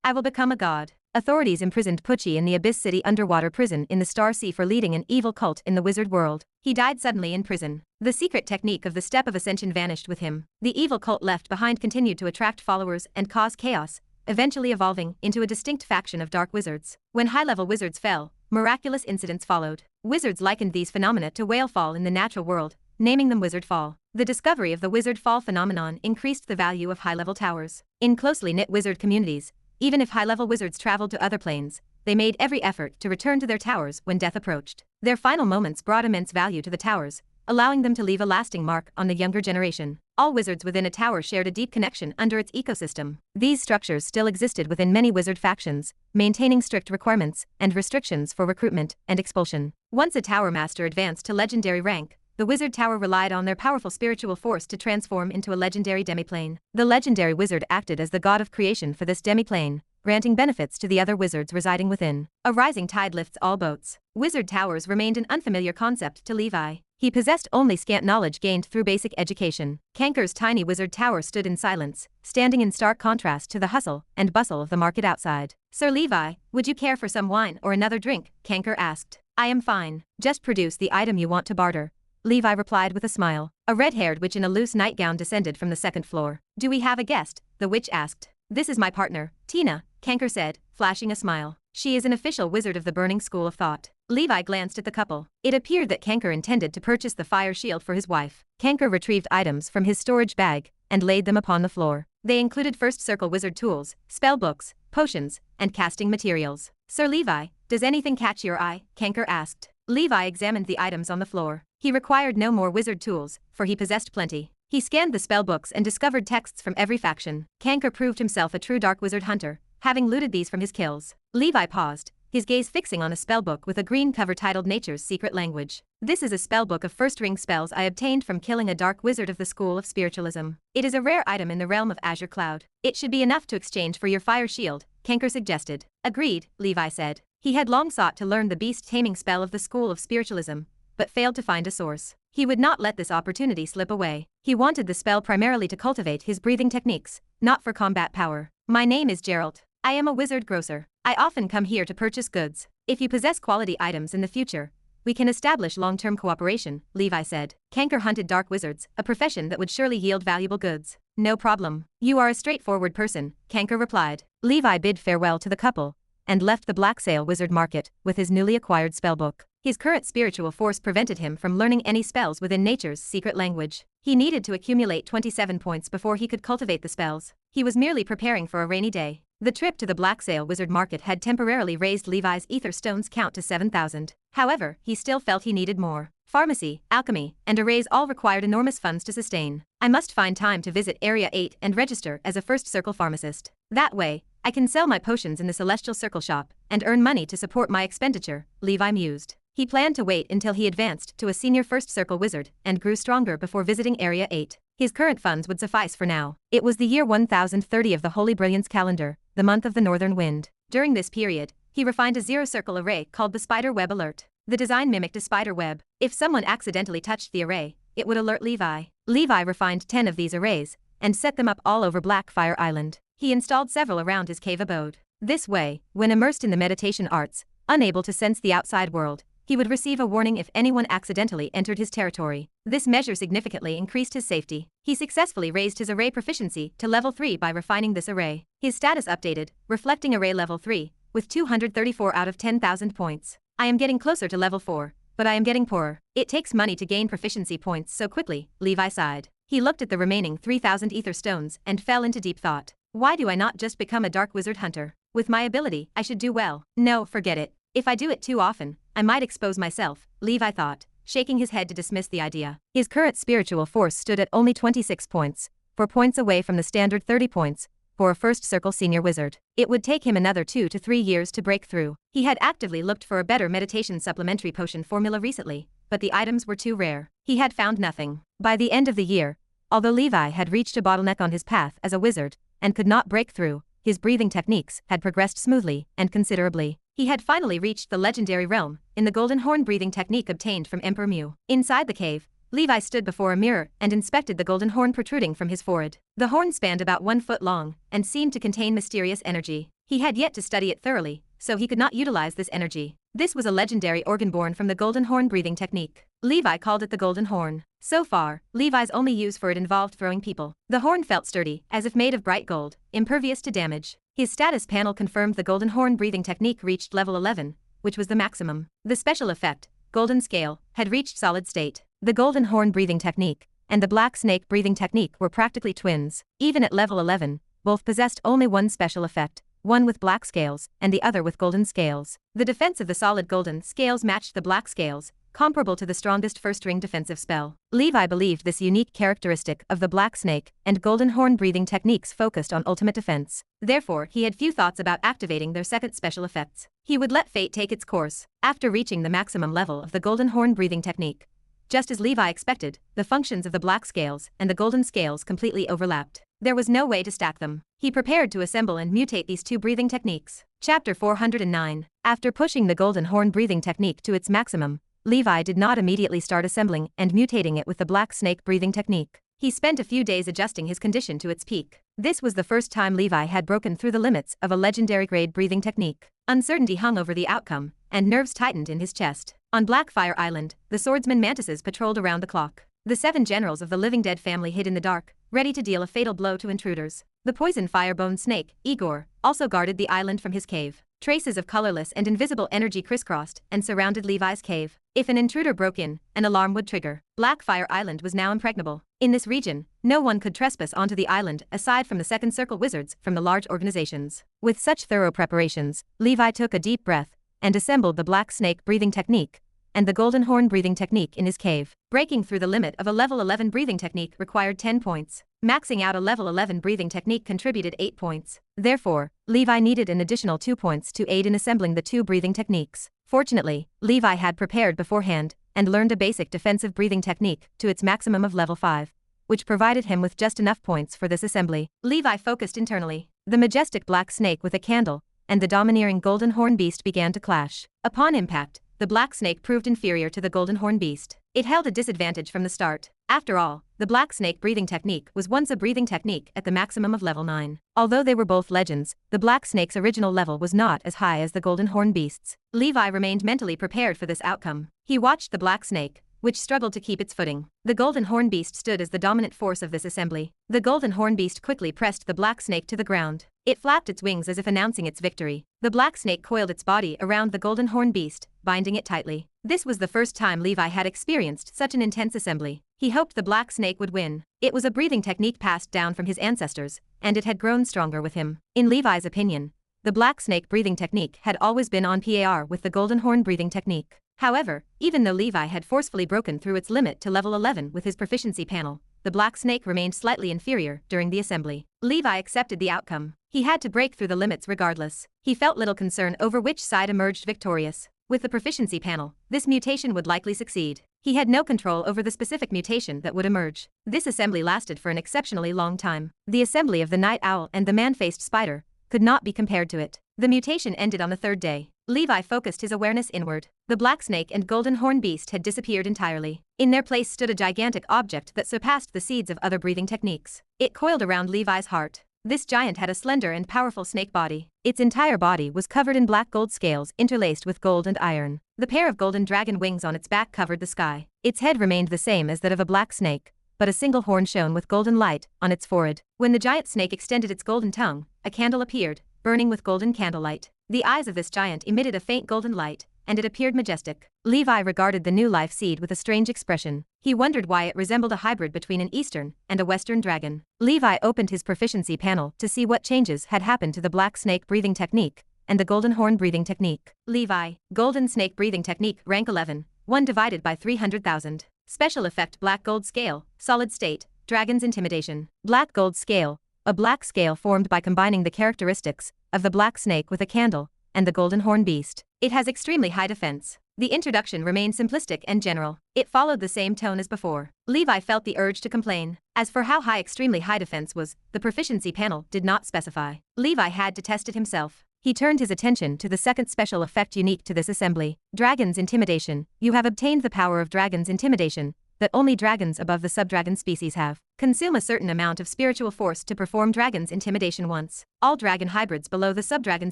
I will become a god. Authorities imprisoned Pucci in the Abyss City underwater prison in the Star Sea for leading an evil cult in the wizard world. He died suddenly in prison. The secret technique of the step of ascension vanished with him. The evil cult left behind continued to attract followers and cause chaos, eventually evolving into a distinct faction of dark wizards. When high-level wizards fell, miraculous incidents followed. Wizards likened these phenomena to whale fall in the natural world, naming them wizard fall. The discovery of the wizard fall phenomenon increased the value of high-level towers. In closely knit wizard communities, even if high-level wizards traveled to other planes, they made every effort to return to their towers when death approached. Their final moments brought immense value to the towers, allowing them to leave a lasting mark on the younger generation. All wizards within a tower shared a deep connection under its ecosystem. These structures still existed within many wizard factions, maintaining strict requirements and restrictions for recruitment and expulsion. Once a tower master advanced to legendary rank, the wizard tower relied on their powerful spiritual force to transform into a legendary demiplane. The legendary wizard acted as the god of creation for this demiplane, granting benefits to the other wizards residing within. A rising tide lifts all boats. Wizard towers remained an unfamiliar concept to Levi. He possessed only scant knowledge gained through basic education. Kanker's tiny wizard tower stood in silence, standing in stark contrast to the hustle and bustle of the market outside. Sir Levi, would you care for some wine or another drink? Kanker asked. I am fine. Just produce the item you want to barter. Levi replied with a smile. A red-haired witch in a loose nightgown descended from the second floor. Do we have a guest? The witch asked. This is my partner, Tina, Kanker said, flashing a smile. She is an official wizard of the Burning School of Thought. Levi glanced at the couple. It appeared that Kanker intended to purchase the fire shield for his wife. Kanker retrieved items from his storage bag and laid them upon the floor. They included first circle wizard tools, spell books, potions, and casting materials. Sir Levi, does anything catch your eye? Kanker asked. Levi examined the items on the floor. He required no more wizard tools, for he possessed plenty. He scanned the spell books and discovered texts from every faction. Kanker proved himself a true dark wizard hunter, having looted these from his kills. Levi paused, his gaze fixing on a spellbook with a green cover titled Nature's Secret Language. This is a spellbook of first-ring spells I obtained from killing a dark wizard of the School of Spiritualism. It is a rare item in the realm of Azure Cloud. It should be enough to exchange for your fire shield, Kanker suggested. Agreed, Levi said. He had long sought to learn the beast-taming spell of the School of Spiritualism, but failed to find a source. He would not let this opportunity slip away. He wanted the spell primarily to cultivate his breathing techniques, not for combat power. My name is Gerald. I am a wizard grocer. I often come here to purchase goods. If you possess quality items in the future, we can establish long-term cooperation, Levi said. Kanker hunted dark wizards, a profession that would surely yield valuable goods. No problem. You are a straightforward person, Kanker replied. Levi bid farewell to the couple and left the Black Sail Wizard Market with his newly acquired spellbook. His current spiritual force prevented him from learning any spells within nature's secret language. He needed to accumulate 27 points before he could cultivate the spells. He was merely preparing for a rainy day. The trip to the Black Sail Wizard Market had temporarily raised Levi's ether stones count to 7,000. However, he still felt he needed more. Pharmacy, alchemy, and arrays all required enormous funds to sustain. I must find time to visit Area 8 and register as a first circle pharmacist. That way, I can sell my potions in the Celestial Circle shop and earn money to support my expenditure, Levi mused. He planned to wait until he advanced to a senior first circle wizard and grew stronger before visiting Area 8. His current funds would suffice for now. It was the year 1030 of the Holy Brilliance calendar, the month of the Northern Wind. During this period, he refined a zero-circle array called the Spider Web Alert. The design mimicked a spider web. If someone accidentally touched the array, it would alert Levi. Levi refined 10 of these arrays and set them up all over Blackfire Island. He installed several around his cave abode. This way, when immersed in the meditation arts, unable to sense the outside world, he would receive a warning if anyone accidentally entered his territory. This measure significantly increased his safety. He successfully raised his array proficiency to level 3 by refining this array. His status updated, reflecting array level 3, with 234 out of 10,000 points. I am getting closer to level 4, but I am getting poorer. It takes money to gain proficiency points so quickly, Levi sighed. He looked at the remaining 3,000 ether stones and fell into deep thought. Why do I not just become a dark wizard hunter? With my ability, I should do well. No, forget it. If I do it too often, I might expose myself, Levi thought, shaking his head to dismiss the idea. His current spiritual force stood at only 26 points, 4 points away from the standard 30 points for a first circle senior wizard. It would take him another 2 to 3 years to break through. He had actively looked for a better meditation supplementary potion formula recently, but the items were too rare. He had found nothing. By the end of the year, although Levi had reached a bottleneck on his path as a wizard and could not break through, his breathing techniques had progressed smoothly and considerably. He had finally reached the legendary realm in the golden horn breathing technique obtained from Emperor Mew. Inside the cave, Levi stood before a mirror and inspected the golden horn protruding from his forehead. The horn spanned about 1 foot long and seemed to contain mysterious energy. He had yet to study it thoroughly, so he could not utilize this energy. This was a legendary organ born from the golden horn breathing technique. Levi called it the golden horn. So far, Levi's only use for it involved throwing people. The horn felt sturdy, as if made of bright gold, impervious to damage. His status panel confirmed the golden horn breathing technique reached level 11, which was the maximum. The special effect, Golden Scale, had reached solid state. The golden horn breathing technique and the black snake breathing technique were practically twins. Even at level 11, both possessed only one special effect, one with black scales and the other with golden scales. The defense of the solid golden scales matched the black scales, comparable to the strongest first-ring defensive spell. Levi believed this unique characteristic of the black snake and golden horn breathing techniques focused on ultimate defense. Therefore, he had few thoughts about activating their second special effects. He would let fate take its course. After reaching the maximum level of the golden horn breathing technique, just as Levi expected, the functions of the black scales and the golden scales completely overlapped. There was no way to stack them. He prepared to assemble and mutate these two breathing techniques. Chapter 409. After pushing the golden horn breathing technique to its maximum, Levi did not immediately start assembling and mutating it with the black snake breathing technique. He spent a few days adjusting his condition to its peak. This was the first time Levi had broken through the limits of a legendary grade breathing technique. Uncertainty hung over the outcome, and nerves tightened in his chest. On Blackfire Island, the swordsman mantises patrolled around the clock. The 7 generals of the living dead family hid in the dark, ready to deal a fatal blow to intruders. The poison firebone snake, Igor, also guarded the island from his cave. Traces of colorless and invisible energy crisscrossed and surrounded Levi's cave. If an intruder broke in, an alarm would trigger. Blackfire Island was now impregnable. In this region, no one could trespass onto the island aside from the second circle wizards from the large organizations. With such thorough preparations, Levi took a deep breath and assembled the black snake breathing technique and the golden horn breathing technique in his cave. Breaking through the limit of a level 11 breathing technique required 10 points. Maxing out a level 11 breathing technique contributed 8 points. Therefore, Levi needed an additional 2 points to aid in assembling the 2 breathing techniques. Fortunately, Levi had prepared beforehand and learned a basic defensive breathing technique to its maximum of level 5, which provided him with just enough points for this assembly. Levi focused internally. The majestic black snake with a candle and the domineering golden horn beast began to clash. Upon impact, the black snake proved inferior to the golden horn beast. It held a disadvantage from the start. After all, the black snake breathing technique was once a breathing technique at the maximum of level 9. Although they were both legends, the black snake's original level was not as high as the golden horn beast's. Levi remained mentally prepared for this outcome. He watched the black snake, which struggled to keep its footing. The golden horn beast stood as the dominant force of this assembly. The golden horn beast quickly pressed the black snake to the ground. It flapped its wings as if announcing its victory. The black snake coiled its body around the golden horn beast, binding it tightly. This was the first time Levi had experienced such an intense assembly. He hoped the black snake would win. It was a breathing technique passed down from his ancestors, and it had grown stronger with him. In Levi's opinion, the black snake breathing technique had always been on par with the golden horn breathing technique. However, even though Levi had forcefully broken through its limit to level 11 with his proficiency panel, the black snake remained slightly inferior during the assembly. Levi accepted the outcome. He had to break through the limits regardless. He felt little concern over which side emerged victorious. With the proficiency panel, this mutation would likely succeed. He had no control over the specific mutation that would emerge. This assembly lasted for an exceptionally long time. The assembly of the night owl and the man-faced spider could not be compared to it. The mutation ended on the third day. Levi focused his awareness inward. The black snake and golden horn beast had disappeared entirely. In their place stood a gigantic object that surpassed the seeds of other breathing techniques. It coiled around Levi's heart. This giant had a slender and powerful snake body. Its entire body was covered in black gold scales interlaced with gold and iron. The pair of golden dragon wings on its back covered the sky. Its head remained the same as that of a black snake, but a single horn shone with golden light on its forehead. When the giant snake extended its golden tongue, a candle appeared, burning with golden candlelight. The eyes of this giant emitted a faint golden light, and it appeared majestic. Levi regarded the new life seed with a strange expression. He wondered why it resembled a hybrid between an eastern and a western dragon. Levi opened his proficiency panel to see what changes had happened to the black snake breathing technique and the golden horn breathing technique. Levi, golden snake breathing technique, rank 11, 1 divided by 300,000. Special effect black gold scale, solid state, dragon's intimidation. Black gold scale, a black scale formed by combining the characteristics of the black snake with a candle and the golden horn beast. It has extremely high defense. The introduction remained simplistic and general. It followed the same tone as before. Levi felt the urge to complain. As for how high extremely high defense was, the proficiency panel did not specify. Levi had to test it himself. He turned his attention to the second special effect unique to this assembly. Dragon's intimidation. You have obtained the power of dragon's intimidation that only dragons above the subdragon species have. Consume a certain amount of spiritual force to perform dragon's intimidation once. All dragon hybrids below the subdragon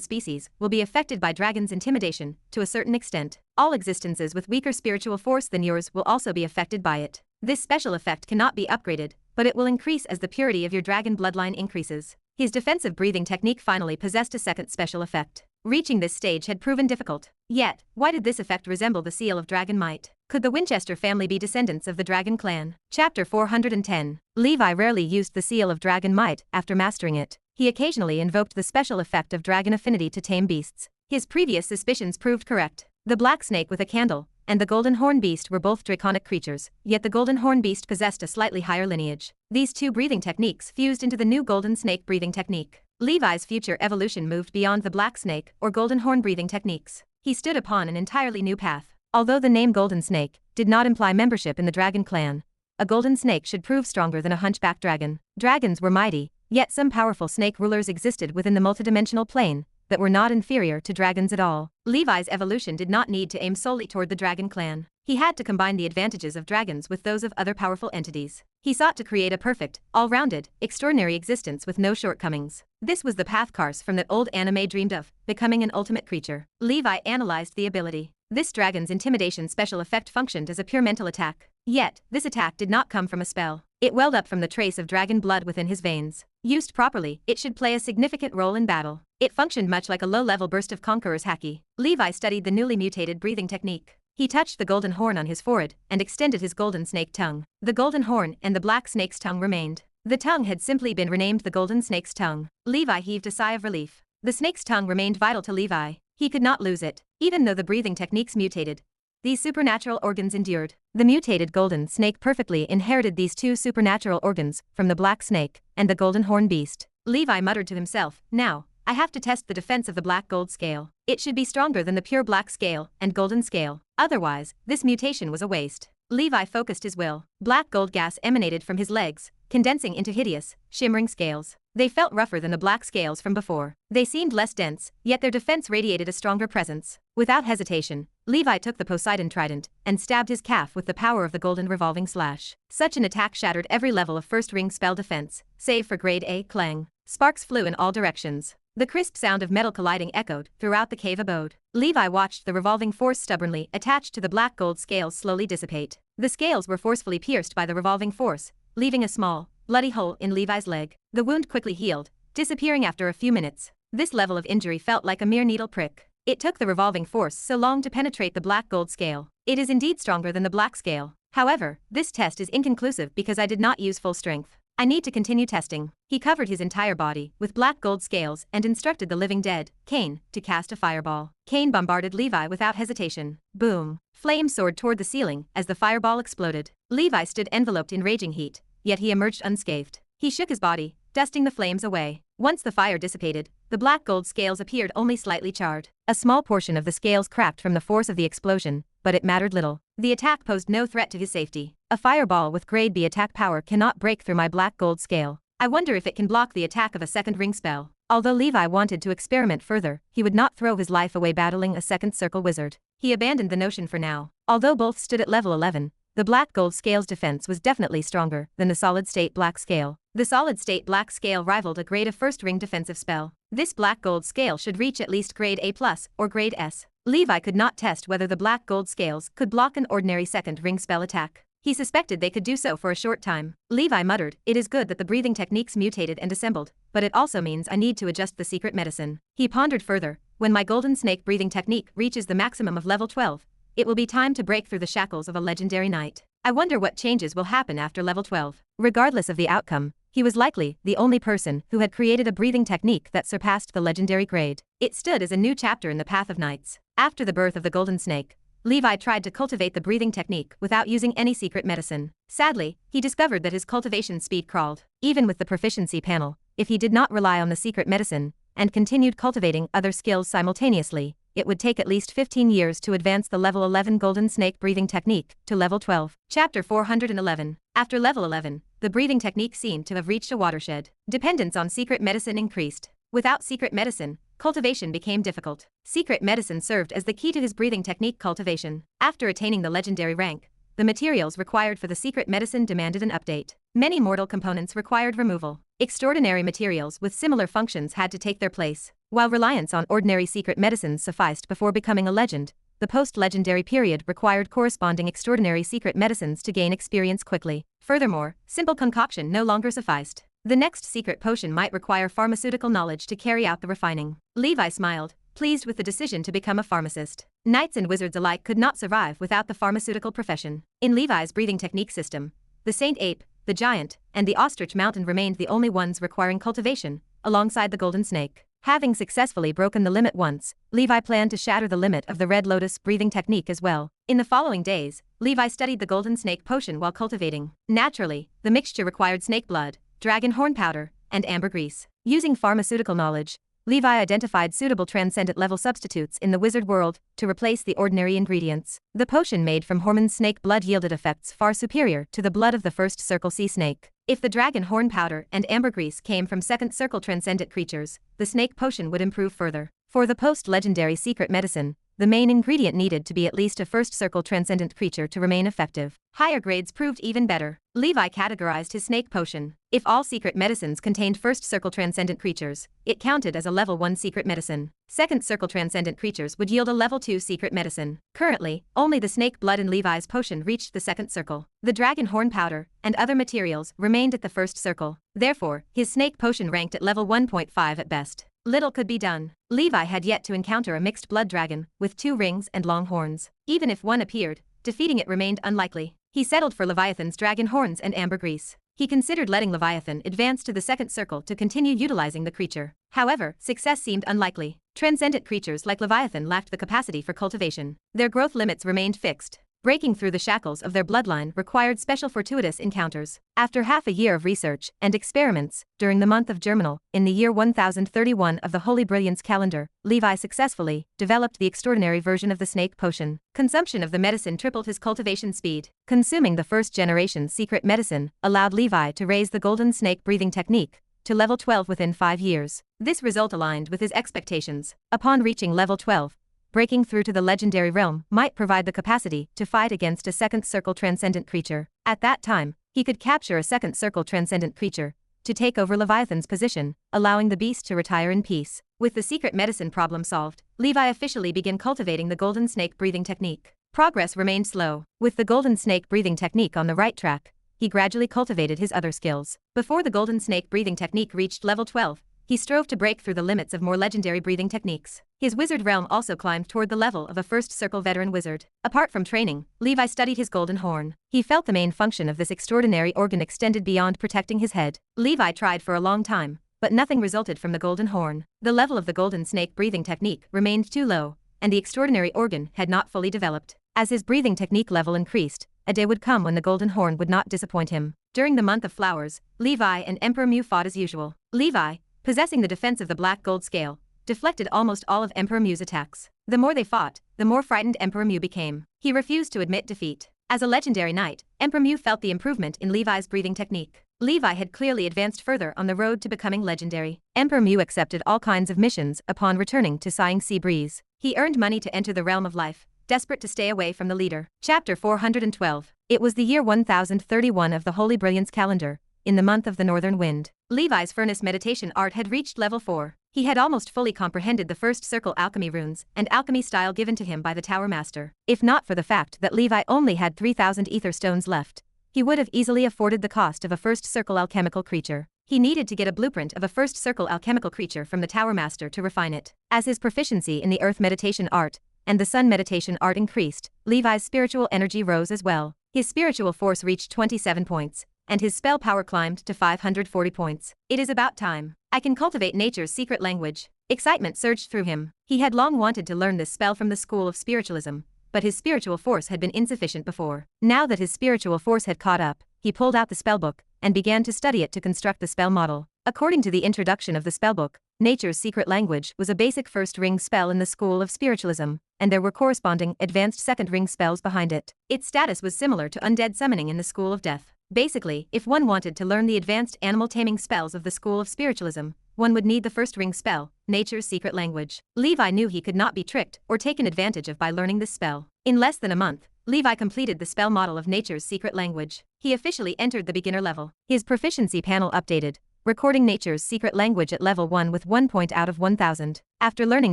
species will be affected by dragon's intimidation to a certain extent. All existences with weaker spiritual force than yours will also be affected by it. This special effect cannot be upgraded, but it will increase as the purity of your dragon bloodline increases. His defensive breathing technique finally possessed a second special effect. Reaching this stage had proven difficult. Yet, why did this effect resemble the seal of dragon might? Could the Winchester family be descendants of the dragon clan? Chapter 410. Levi rarely used the seal of dragon might after mastering it. He occasionally invoked the special effect of dragon affinity to tame beasts. His previous suspicions proved correct. The black snake with a candle and the golden horn beast were both draconic creatures, yet the golden horn beast possessed a slightly higher lineage. These two breathing techniques fused into the new golden snake breathing technique. Levi's future evolution moved beyond the black snake or golden horn breathing techniques. He stood upon an entirely new path. Although the name golden snake did not imply membership in the dragon clan, a golden snake should prove stronger than a hunchback dragon. Dragons were mighty, yet some powerful snake rulers existed within the multidimensional plane that were not inferior to dragons at all. Levi's evolution did not need to aim solely toward the dragon clan. He had to combine the advantages of dragons with those of other powerful entities. He sought to create a perfect, all-rounded, extraordinary existence with no shortcomings. This was the path Kars from that old anime dreamed of, becoming an ultimate creature. Levi analyzed the ability. This dragon's intimidation special effect functioned as a pure mental attack. Yet, this attack did not come from a spell. It welled up from the trace of dragon blood within his veins. Used properly, it should play a significant role in battle. It functioned much like a low-level burst of Conqueror's Haki. Levi studied the newly mutated breathing technique. He touched the golden horn on his forehead and extended his golden snake tongue. The golden horn and the black snake's tongue remained. The tongue had simply been renamed the golden snake's tongue. Levi heaved a sigh of relief. The snake's tongue remained vital to Levi. He could not lose it. Even though the breathing techniques mutated, these supernatural organs endured. The mutated golden snake perfectly inherited these two supernatural organs from the black snake and the golden horn beast. Levi muttered to himself, now, I have to test the defense of the black gold scale. It should be stronger than the pure black scale and golden scale. Otherwise, this mutation was a waste. Levi focused his will. Black gold gas emanated from his legs, condensing into hideous, shimmering scales. They felt rougher than the black scales from before. They seemed less dense, yet their defense radiated a stronger presence. Without hesitation, Levi took the Poseidon trident and stabbed his calf with the power of the golden revolving slash. Such an attack shattered every level of first ring spell defense, save for grade A clang. Sparks flew in all directions. The crisp sound of metal colliding echoed throughout the cave abode. Levi watched the revolving force stubbornly attached to the black gold scales slowly dissipate. The scales were forcefully pierced by the revolving force, leaving a small, bloody hole in Levi's leg. The wound quickly healed, disappearing after a few minutes. This level of injury felt like a mere needle prick. It took the revolving force so long to penetrate the black gold scale. It is indeed stronger than the black scale. However, this test is inconclusive because I did not use full strength. I need to continue testing. He covered his entire body with black gold scales and instructed the living dead, Kane, to cast a fireball. Kane bombarded Levi without hesitation. Boom. Flame soared toward the ceiling as the fireball exploded. Levi stood enveloped in raging heat, yet he emerged unscathed. He shook his body, dusting the flames away. Once the fire dissipated, the black gold scales appeared only slightly charred. A small portion of the scales cracked from the force of the explosion, but it mattered little. The attack posed no threat to his safety. A fireball with grade B attack power cannot break through my black gold scale. I wonder if it can block the attack of a second ring spell. Although Levi wanted to experiment further, he would not throw his life away battling a second circle wizard. He abandoned the notion for now. Although both stood at level 11, the black gold scale's defense was definitely stronger than the solid-state black scale. The solid-state black scale rivaled a grade of first-ring defensive spell. This black gold scale should reach at least grade A+ or grade S. Levi could not test whether the black gold scales could block an ordinary second-ring spell attack. He suspected they could do so for a short time. Levi muttered, it is good that the breathing techniques mutated and assembled, but it also means I need to adjust the secret medicine. He pondered further, when my golden snake breathing technique reaches the maximum of level 12, it will be time to break through the shackles of a legendary knight. I wonder what changes will happen after level 12. Regardless of the outcome, he was likely the only person who had created a breathing technique that surpassed the legendary grade. It stood as a new chapter in the path of knights. After the birth of the golden snake, Levi tried to cultivate the breathing technique without using any secret medicine. Sadly, he discovered that his cultivation speed crawled. Even with the proficiency panel, if he did not rely on the secret medicine and continued cultivating other skills simultaneously, it would take at least 15 years to advance the level 11 golden snake breathing technique to level 12. Chapter 411. After level 11, the breathing technique seemed to have reached a watershed. Dependence on secret medicine increased. Without secret medicine, cultivation became difficult. Secret medicine served as the key to his breathing technique cultivation. After attaining the legendary rank, the materials required for the secret medicine demanded an update. Many mortal components required removal. Extraordinary materials with similar functions had to take their place. While reliance on ordinary secret medicines sufficed before becoming a legend, the post-legendary period required corresponding extraordinary secret medicines to gain experience quickly. Furthermore, simple concoction no longer sufficed. The next secret potion might require pharmaceutical knowledge to carry out the refining. Levi smiled, pleased with the decision to become a pharmacist. Knights and wizards alike could not survive without the pharmaceutical profession. In Levi's breathing technique system, the saint ape, the giant, and the ostrich mountain remained the only ones requiring cultivation, alongside the golden snake. Having successfully broken the limit once, Levi planned to shatter the limit of the red lotus breathing technique as well. In the following days, Levi studied the golden snake potion while cultivating. Naturally, the mixture required snake blood, dragon horn powder, and ambergris. Using pharmaceutical knowledge, Levi identified suitable transcendent level substitutes in the wizard world to replace the ordinary ingredients. The potion made from Jorman's snake blood yielded effects far superior to the blood of the first circle sea snake. If the dragon horn powder and ambergris came from second circle transcendent creatures, the snake potion would improve further. For the post-legendary secret medicine, the main ingredient needed to be at least a first circle transcendent creature to remain effective. Higher grades proved even better. Levi categorized his snake potion. If all secret medicines contained first circle transcendent creatures, it counted as a level 1 secret medicine. Second circle transcendent creatures would yield a level 2 secret medicine. Currently, only the snake blood in Levi's potion reached the second circle. The dragon horn powder and other materials remained at the first circle. Therefore, his snake potion ranked at level 1.5 at best. Little could be done. Levi had yet to encounter a mixed blood dragon with 2 rings and long horns. Even if one appeared, defeating it remained unlikely. He settled for Leviathan's dragon horns and ambergris. He considered letting Leviathan advance to the second circle to continue utilizing the creature. However, success seemed unlikely. Transcendent creatures like Leviathan lacked the capacity for cultivation. Their growth limits remained fixed. Breaking through the shackles of their bloodline required special fortuitous encounters. After half a year of research and experiments, during the month of Germinal, in the year 1031 of the Holy Brilliance calendar, Levi successfully developed the extraordinary version of the snake potion. Consumption of the medicine tripled his cultivation speed. Consuming the first-generation secret medicine allowed Levi to raise the golden snake breathing technique to level 12 within 5 years. This result aligned with his expectations. Upon reaching level 12, breaking through to the legendary realm might provide the capacity to fight against a second circle transcendent creature. At that time, he could capture a second circle transcendent creature to take over Leviathan's position, allowing the beast to retire in peace. With the secret medicine problem solved, Levi officially began cultivating the golden snake breathing technique. Progress remained slow. With the golden snake breathing technique on the right track, he gradually cultivated his other skills. Before the golden snake breathing technique reached level 12, he strove to break through the limits of more legendary breathing techniques. His wizard realm also climbed toward the level of a first circle veteran wizard. Apart from training, Levi studied his golden horn. He felt the main function of this extraordinary organ extended beyond protecting his head. Levi tried for a long time, but nothing resulted from the golden horn. The level of the golden snake breathing technique remained too low, and the extraordinary organ had not fully developed. As his breathing technique level increased, a day would come when the golden horn would not disappoint him. During the month of flowers, Levi and Emperor Mew fought as usual. Levi, possessing the defense of the black gold scale, deflected almost all of Emperor Mew's attacks. The more they fought, the more frightened Emperor Mew became. He refused to admit defeat. As a legendary knight, Emperor Mew felt the improvement in Levi's breathing technique. Levi had clearly advanced further on the road to becoming legendary. Emperor Mew accepted all kinds of missions upon returning to Sighing Sea Breeze. He earned money to enter the realm of life, desperate to stay away from the leader. Chapter 412. It was the year 1031 of the Holy Brilliance calendar, in the month of the Northern Wind. Levi's furnace meditation art had reached level 4. He had almost fully comprehended the first circle alchemy runes and alchemy style given to him by the Tower Master. If not for the fact that Levi only had 3,000 ether stones left, he would have easily afforded the cost of a first circle alchemical creature. He needed to get a blueprint of a first circle alchemical creature from the Tower Master to refine it. As his proficiency in the earth meditation art and the sun meditation art increased, Levi's spiritual energy rose as well. His spiritual force reached 27 points, and his spell power climbed to 540 points. It is about time. I can cultivate nature's secret language. Excitement surged through him. He had long wanted to learn this spell from the school of spiritualism, but his spiritual force had been insufficient before. Now that his spiritual force had caught up, he pulled out the spellbook and began to study it to construct the spell model. According to the introduction of the spellbook, nature's secret language was a basic first ring spell in the school of spiritualism, and there were corresponding advanced second ring spells behind it. Its status was similar to undead summoning in the school of death. Basically, if one wanted to learn the advanced animal taming spells of the school of spiritualism, one would need the first ring spell, nature's secret language. Levi knew he could not be tricked or taken advantage of by learning this spell. In less than a month, Levi completed the spell model of nature's secret language. He officially entered the beginner level. His proficiency panel updated, recording nature's secret language at level 1 with 1 point out of 1000. After learning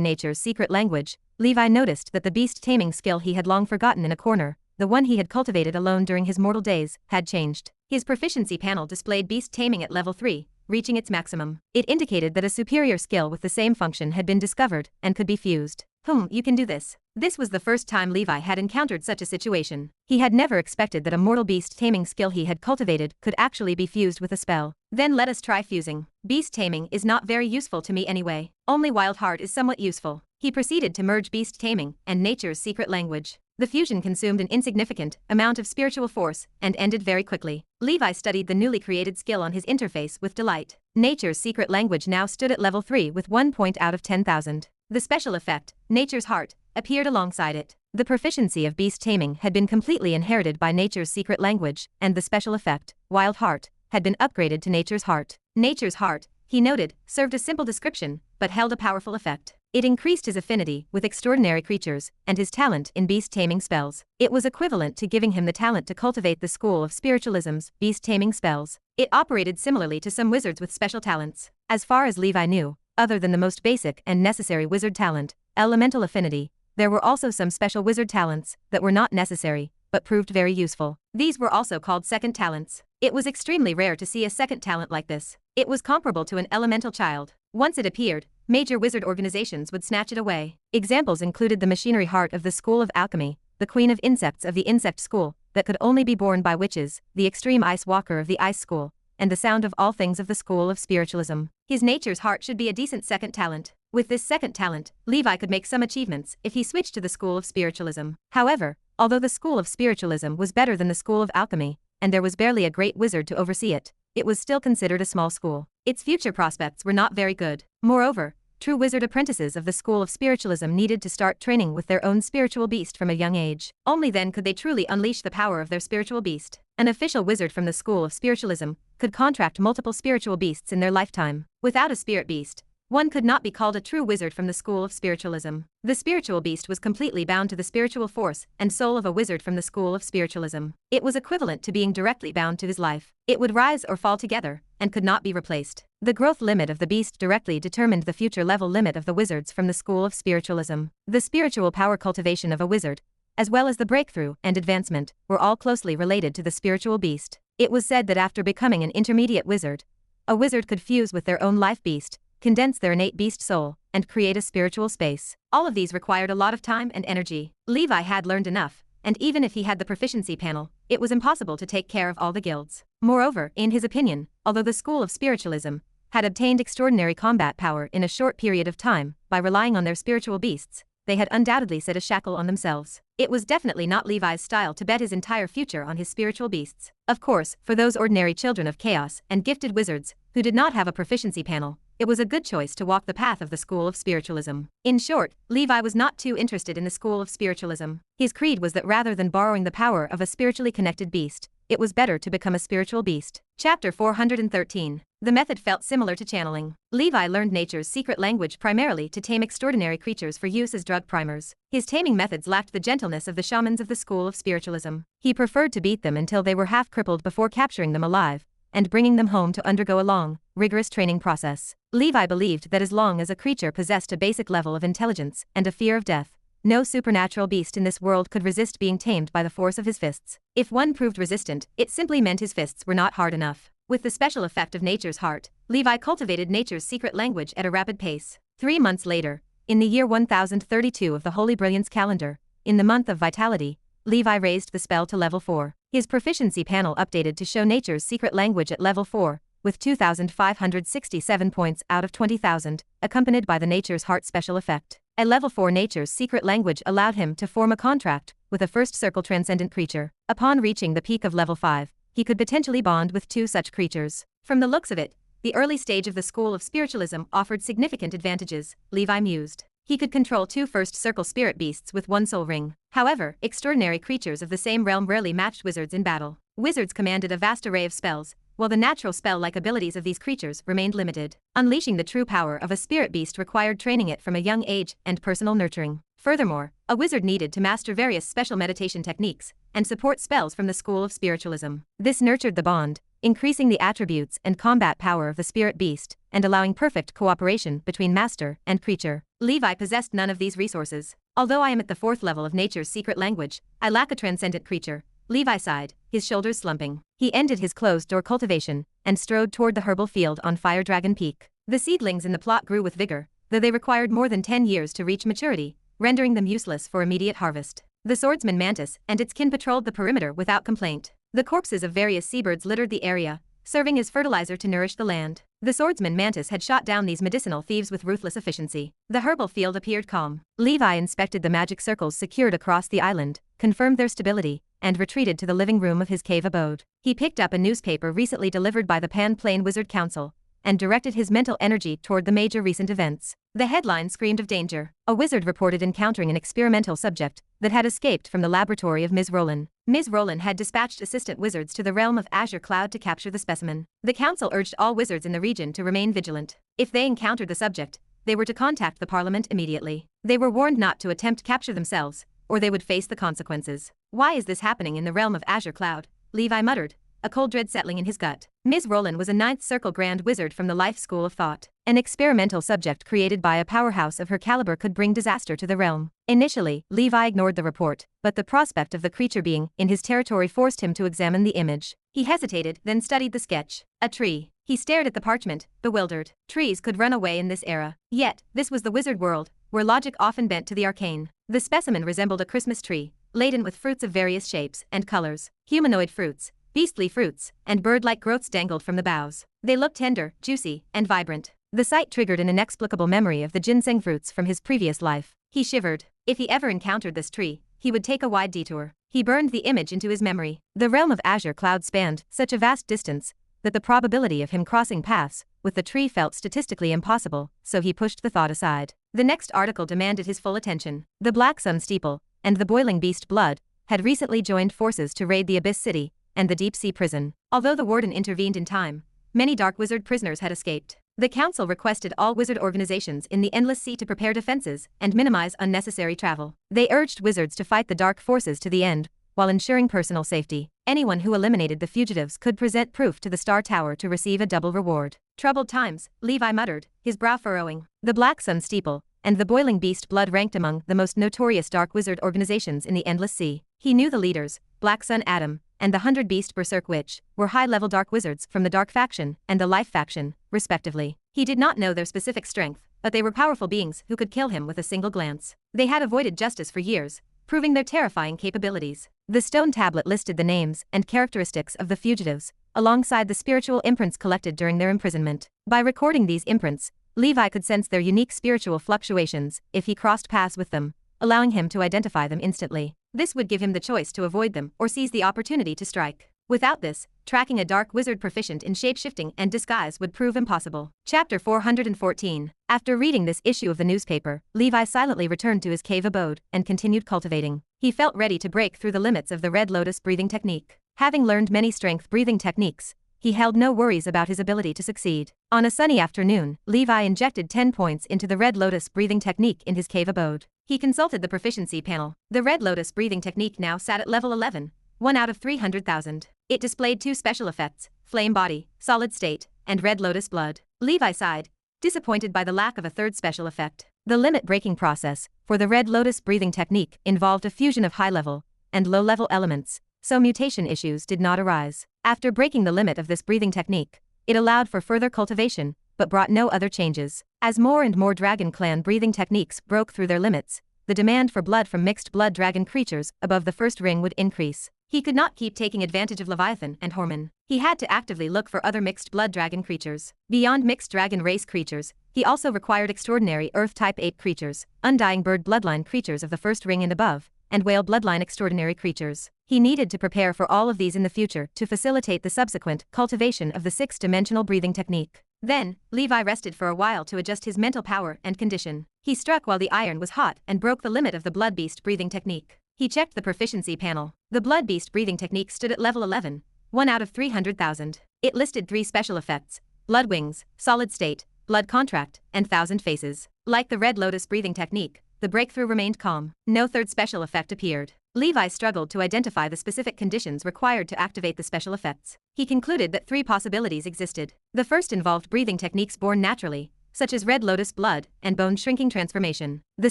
nature's secret language, Levi noticed that the beast taming skill he had long forgotten in a corner, the one he had cultivated alone during his mortal days, had changed. His proficiency panel displayed beast taming at level 3, reaching its maximum. It indicated that a superior skill with the same function had been discovered and could be fused. You can do this. This was the first time Levi had encountered such a situation. He had never expected that a mortal beast taming skill he had cultivated could actually be fused with a spell. Then let us try fusing. Beast taming is not very useful to me anyway. Only Wild Heart is somewhat useful. He proceeded to merge beast taming and nature's secret language. The fusion consumed an insignificant amount of spiritual force and ended very quickly. Levi studied the newly created skill on his interface with delight. Nature's secret language now stood at level 3 with 1 point out of 10,000. The special effect, Nature's Heart, appeared alongside it. The proficiency of beast taming had been completely inherited by Nature's secret language, and the special effect, Wild Heart, had been upgraded to Nature's Heart. Nature's Heart, he noted, served a simple description, but held a powerful effect. It increased his affinity with extraordinary creatures and his talent in beast taming spells. It was equivalent to giving him the talent to cultivate the school of spiritualism's beast taming spells. It operated similarly to some wizards with special talents. As far as Levi knew, other than the most basic and necessary wizard talent, elemental affinity, there were also some special wizard talents that were not necessary, but proved very useful. These were also called second talents. It was extremely rare to see a second talent like this. It was comparable to an elemental child. Once it appeared, major wizard organizations would snatch it away. Examples included the machinery heart of the School of Alchemy, the Queen of Insects of the Insect School, that could only be borne by witches, the extreme ice walker of the ice school, and the sound of all things of the school of spiritualism. His nature's heart should be a decent second talent. With this second talent, Levi could make some achievements if he switched to the school of spiritualism. However, although the school of spiritualism was better than the school of alchemy, and there was barely a great wizard to oversee it, it was still considered a small school. Its future prospects were not very good. Moreover, true wizard apprentices of the school of spiritualism needed to start training with their own spiritual beast from a young age. Only then could they truly unleash the power of their spiritual beast. An official wizard from the school of spiritualism could contract multiple spiritual beasts in their lifetime. Without a spirit beast, one could not be called a true wizard from the school of spiritualism. The spiritual beast was completely bound to the spiritual force and soul of a wizard from the school of spiritualism. It was equivalent to being directly bound to his life. It would rise or fall together, and could not be replaced. The growth limit of the beast directly determined the future level limit of the wizards from the school of spiritualism. The spiritual power cultivation of a wizard, as well as the breakthrough and advancement, were all closely related to the spiritual beast. It was said that after becoming an intermediate wizard, a wizard could fuse with their own life beast, condense their innate beast soul, and create a spiritual space. All of these required a lot of time and energy. Levi had learned enough, and even if he had the proficiency panel, it was impossible to take care of all the guilds. Moreover, in his opinion, although the school of spiritualism had obtained extraordinary combat power in a short period of time by relying on their spiritual beasts, they had undoubtedly set a shackle on themselves. It was definitely not Levi's style to bet his entire future on his spiritual beasts. Of course, for those ordinary children of chaos and gifted wizards who did not have a proficiency panel, it was a good choice to walk the path of the school of spiritualism. In short, Levi was not too interested in the school of spiritualism. His creed was that rather than borrowing the power of a spiritually connected beast, it was better to become a spiritual beast. Chapter 413. The method felt similar to channeling. Levi learned nature's secret language primarily to tame extraordinary creatures for use as drug primers. His taming methods lacked the gentleness of the shamans of the school of spiritualism. He preferred to beat them until they were half crippled before capturing them alive and bringing them home to undergo a long, rigorous training process. Levi believed that as long as a creature possessed a basic level of intelligence and a fear of death, no supernatural beast in this world could resist being tamed by the force of his fists. If one proved resistant, it simply meant his fists were not hard enough. With the special effect of nature's heart, Levi cultivated nature's secret language at a rapid pace. 3 months later, in the year 1032 of the Holy Brilliance calendar, in the month of vitality, Levi raised the spell to level 4. His proficiency panel updated to show nature's secret language at level 4, with 2,567 points out of 20,000, accompanied by the nature's heart special effect. A level 4 nature's secret language allowed him to form a contract with a first circle transcendent creature. Upon reaching the peak of level 5, he could potentially bond with 2 such creatures. From the looks of it, the early stage of the school of spiritualism offered significant advantages, Levi mused. He could control 2 first circle spirit beasts with 1 soul ring. However, extraordinary creatures of the same realm rarely matched wizards in battle. Wizards commanded a vast array of spells, while the natural spell-like abilities of these creatures remained limited. Unleashing the true power of a spirit beast required training it from a young age and personal nurturing. Furthermore, a wizard needed to master various special meditation techniques and support spells from the school of spiritualism. This nurtured the bond, increasing the attributes and combat power of the spirit beast, and allowing perfect cooperation between master and creature. Levi possessed none of these resources. Although I am at the 4th level of nature's secret language, I lack a transcendent creature. Levi sighed, his shoulders slumping. He ended his closed-door cultivation and strode toward the herbal field on Fire Dragon Peak. The seedlings in the plot grew with vigor, though they required more than 10 years to reach maturity, rendering them useless for immediate harvest. The swordsman mantis and its kin patrolled the perimeter without complaint. The corpses of various seabirds littered the area, serving as fertilizer to nourish the land. The swordsman mantis had shot down these medicinal thieves with ruthless efficiency. The herbal field appeared calm. Levi inspected the magic circles secured across the island, confirmed their stability, and retreated to the living room of his cave abode. He picked up a newspaper recently delivered by the Pan Plane Wizard Council, and directed his mental energy toward the major recent events. The headline screamed of danger. A wizard reported encountering an experimental subject that had escaped from the laboratory of Ms. Roland. Ms. Roland had dispatched assistant wizards to the realm of Azure Cloud to capture the specimen. The council urged all wizards in the region to remain vigilant. If they encountered the subject, they were to contact the parliament immediately. They were warned not to attempt capture themselves, or they would face the consequences. Why is this happening in the realm of Azure Cloud? Levi muttered, a cold dread settling in his gut. Ms. Roland was a 9th Circle Grand Wizard from the Life School of Thought. An experimental subject created by a powerhouse of her caliber could bring disaster to the realm. Initially, Levi ignored the report, but the prospect of the creature being in his territory forced him to examine the image. He hesitated, then studied the sketch. A tree. He stared at the parchment, bewildered. Trees could run away in this era. Yet, this was the wizard world, where logic often bent to the arcane. The specimen resembled a Christmas tree, laden with fruits of various shapes and colors. Humanoid fruits, beastly fruits, and bird-like growths dangled from the boughs. They looked tender, juicy, and vibrant. The sight triggered an inexplicable memory of the ginseng fruits from his previous life. He shivered. If he ever encountered this tree, he would take a wide detour. He burned the image into his memory. The realm of azure cloud spanned such a vast distance that the probability of him crossing paths with the tree felt statistically impossible, so he pushed the thought aside. The next article demanded his full attention. The Black Sun Steeple and the Boiling Beast Blood had recently joined forces to raid the Abyss City and the Deep Sea Prison. Although the warden intervened in time, many Dark Wizard prisoners had escaped. The council requested all wizard organizations in the Endless Sea to prepare defenses and minimize unnecessary travel. They urged wizards to fight the dark forces to the end, while ensuring personal safety. Anyone who eliminated the fugitives could present proof to the Star Tower to receive a double reward. Troubled times, Levi muttered, his brow furrowing. The Black Sun Steeple and the Boiling Beast Blood ranked among the most notorious dark wizard organizations in the Endless Sea. He knew the leaders, Black Sun Adam and the 100 Beast Berserk Witch, were high-level dark wizards from the Dark Faction and the Life Faction, respectively. He did not know their specific strength, but they were powerful beings who could kill him with a single glance. They had avoided justice for years, proving their terrifying capabilities. The stone tablet listed the names and characteristics of the fugitives, alongside the spiritual imprints collected during their imprisonment. By recording these imprints, Levi could sense their unique spiritual fluctuations if he crossed paths with them, allowing him to identify them instantly. This would give him the choice to avoid them or seize the opportunity to strike. Without this, tracking a dark wizard proficient in shape-shifting and disguise would prove impossible. Chapter 414. After reading this issue of the newspaper, Levi silently returned to his cave abode and continued cultivating. He felt ready to break through the limits of the Red Lotus breathing technique. Having learned many strength breathing techniques, he held no worries about his ability to succeed. On a sunny afternoon, Levi injected 10 points into the Red Lotus breathing technique in his cave abode. He consulted the proficiency panel. The Red Lotus breathing technique now sat at level 11, 1 out of 300,000. It displayed 2 special effects, Flame Body, Solid State, and Red Lotus Blood. Levi sighed, disappointed by the lack of a third special effect. The limit-breaking process for the Red Lotus breathing technique involved a fusion of high-level and low-level elements, so mutation issues did not arise. After breaking the limit of this breathing technique, it allowed for further cultivation, but brought no other changes. As more and more Dragon Clan breathing techniques broke through their limits, the demand for blood from mixed blood dragon creatures above the first ring would increase. He could not keep taking advantage of Leviathan and Jorman. He had to actively look for other mixed blood dragon creatures. Beyond mixed dragon race creatures, he also required extraordinary earth-type ape creatures, undying bird bloodline creatures of the first ring and above, and whale bloodline extraordinary creatures. He needed to prepare for all of these in the future to facilitate the subsequent cultivation of the 6-dimensional breathing technique. Then, Levi rested for a while to adjust his mental power and condition. He struck while the iron was hot and broke the limit of the Blood Beast breathing technique. He checked the proficiency panel. The Blood Beast breathing technique stood at level 11, 1 out of 300,000. It listed 3 special effects, Blood Wings, Solid State, Blood Contract, and 1,000 Faces. Like the Red Lotus breathing technique, the breakthrough remained calm. No third special effect appeared. Levi struggled to identify the specific conditions required to activate the special effects. He concluded that 3 possibilities existed. The first involved breathing techniques born naturally, such as Red Lotus Blood and Bone Shrinking Transformation. The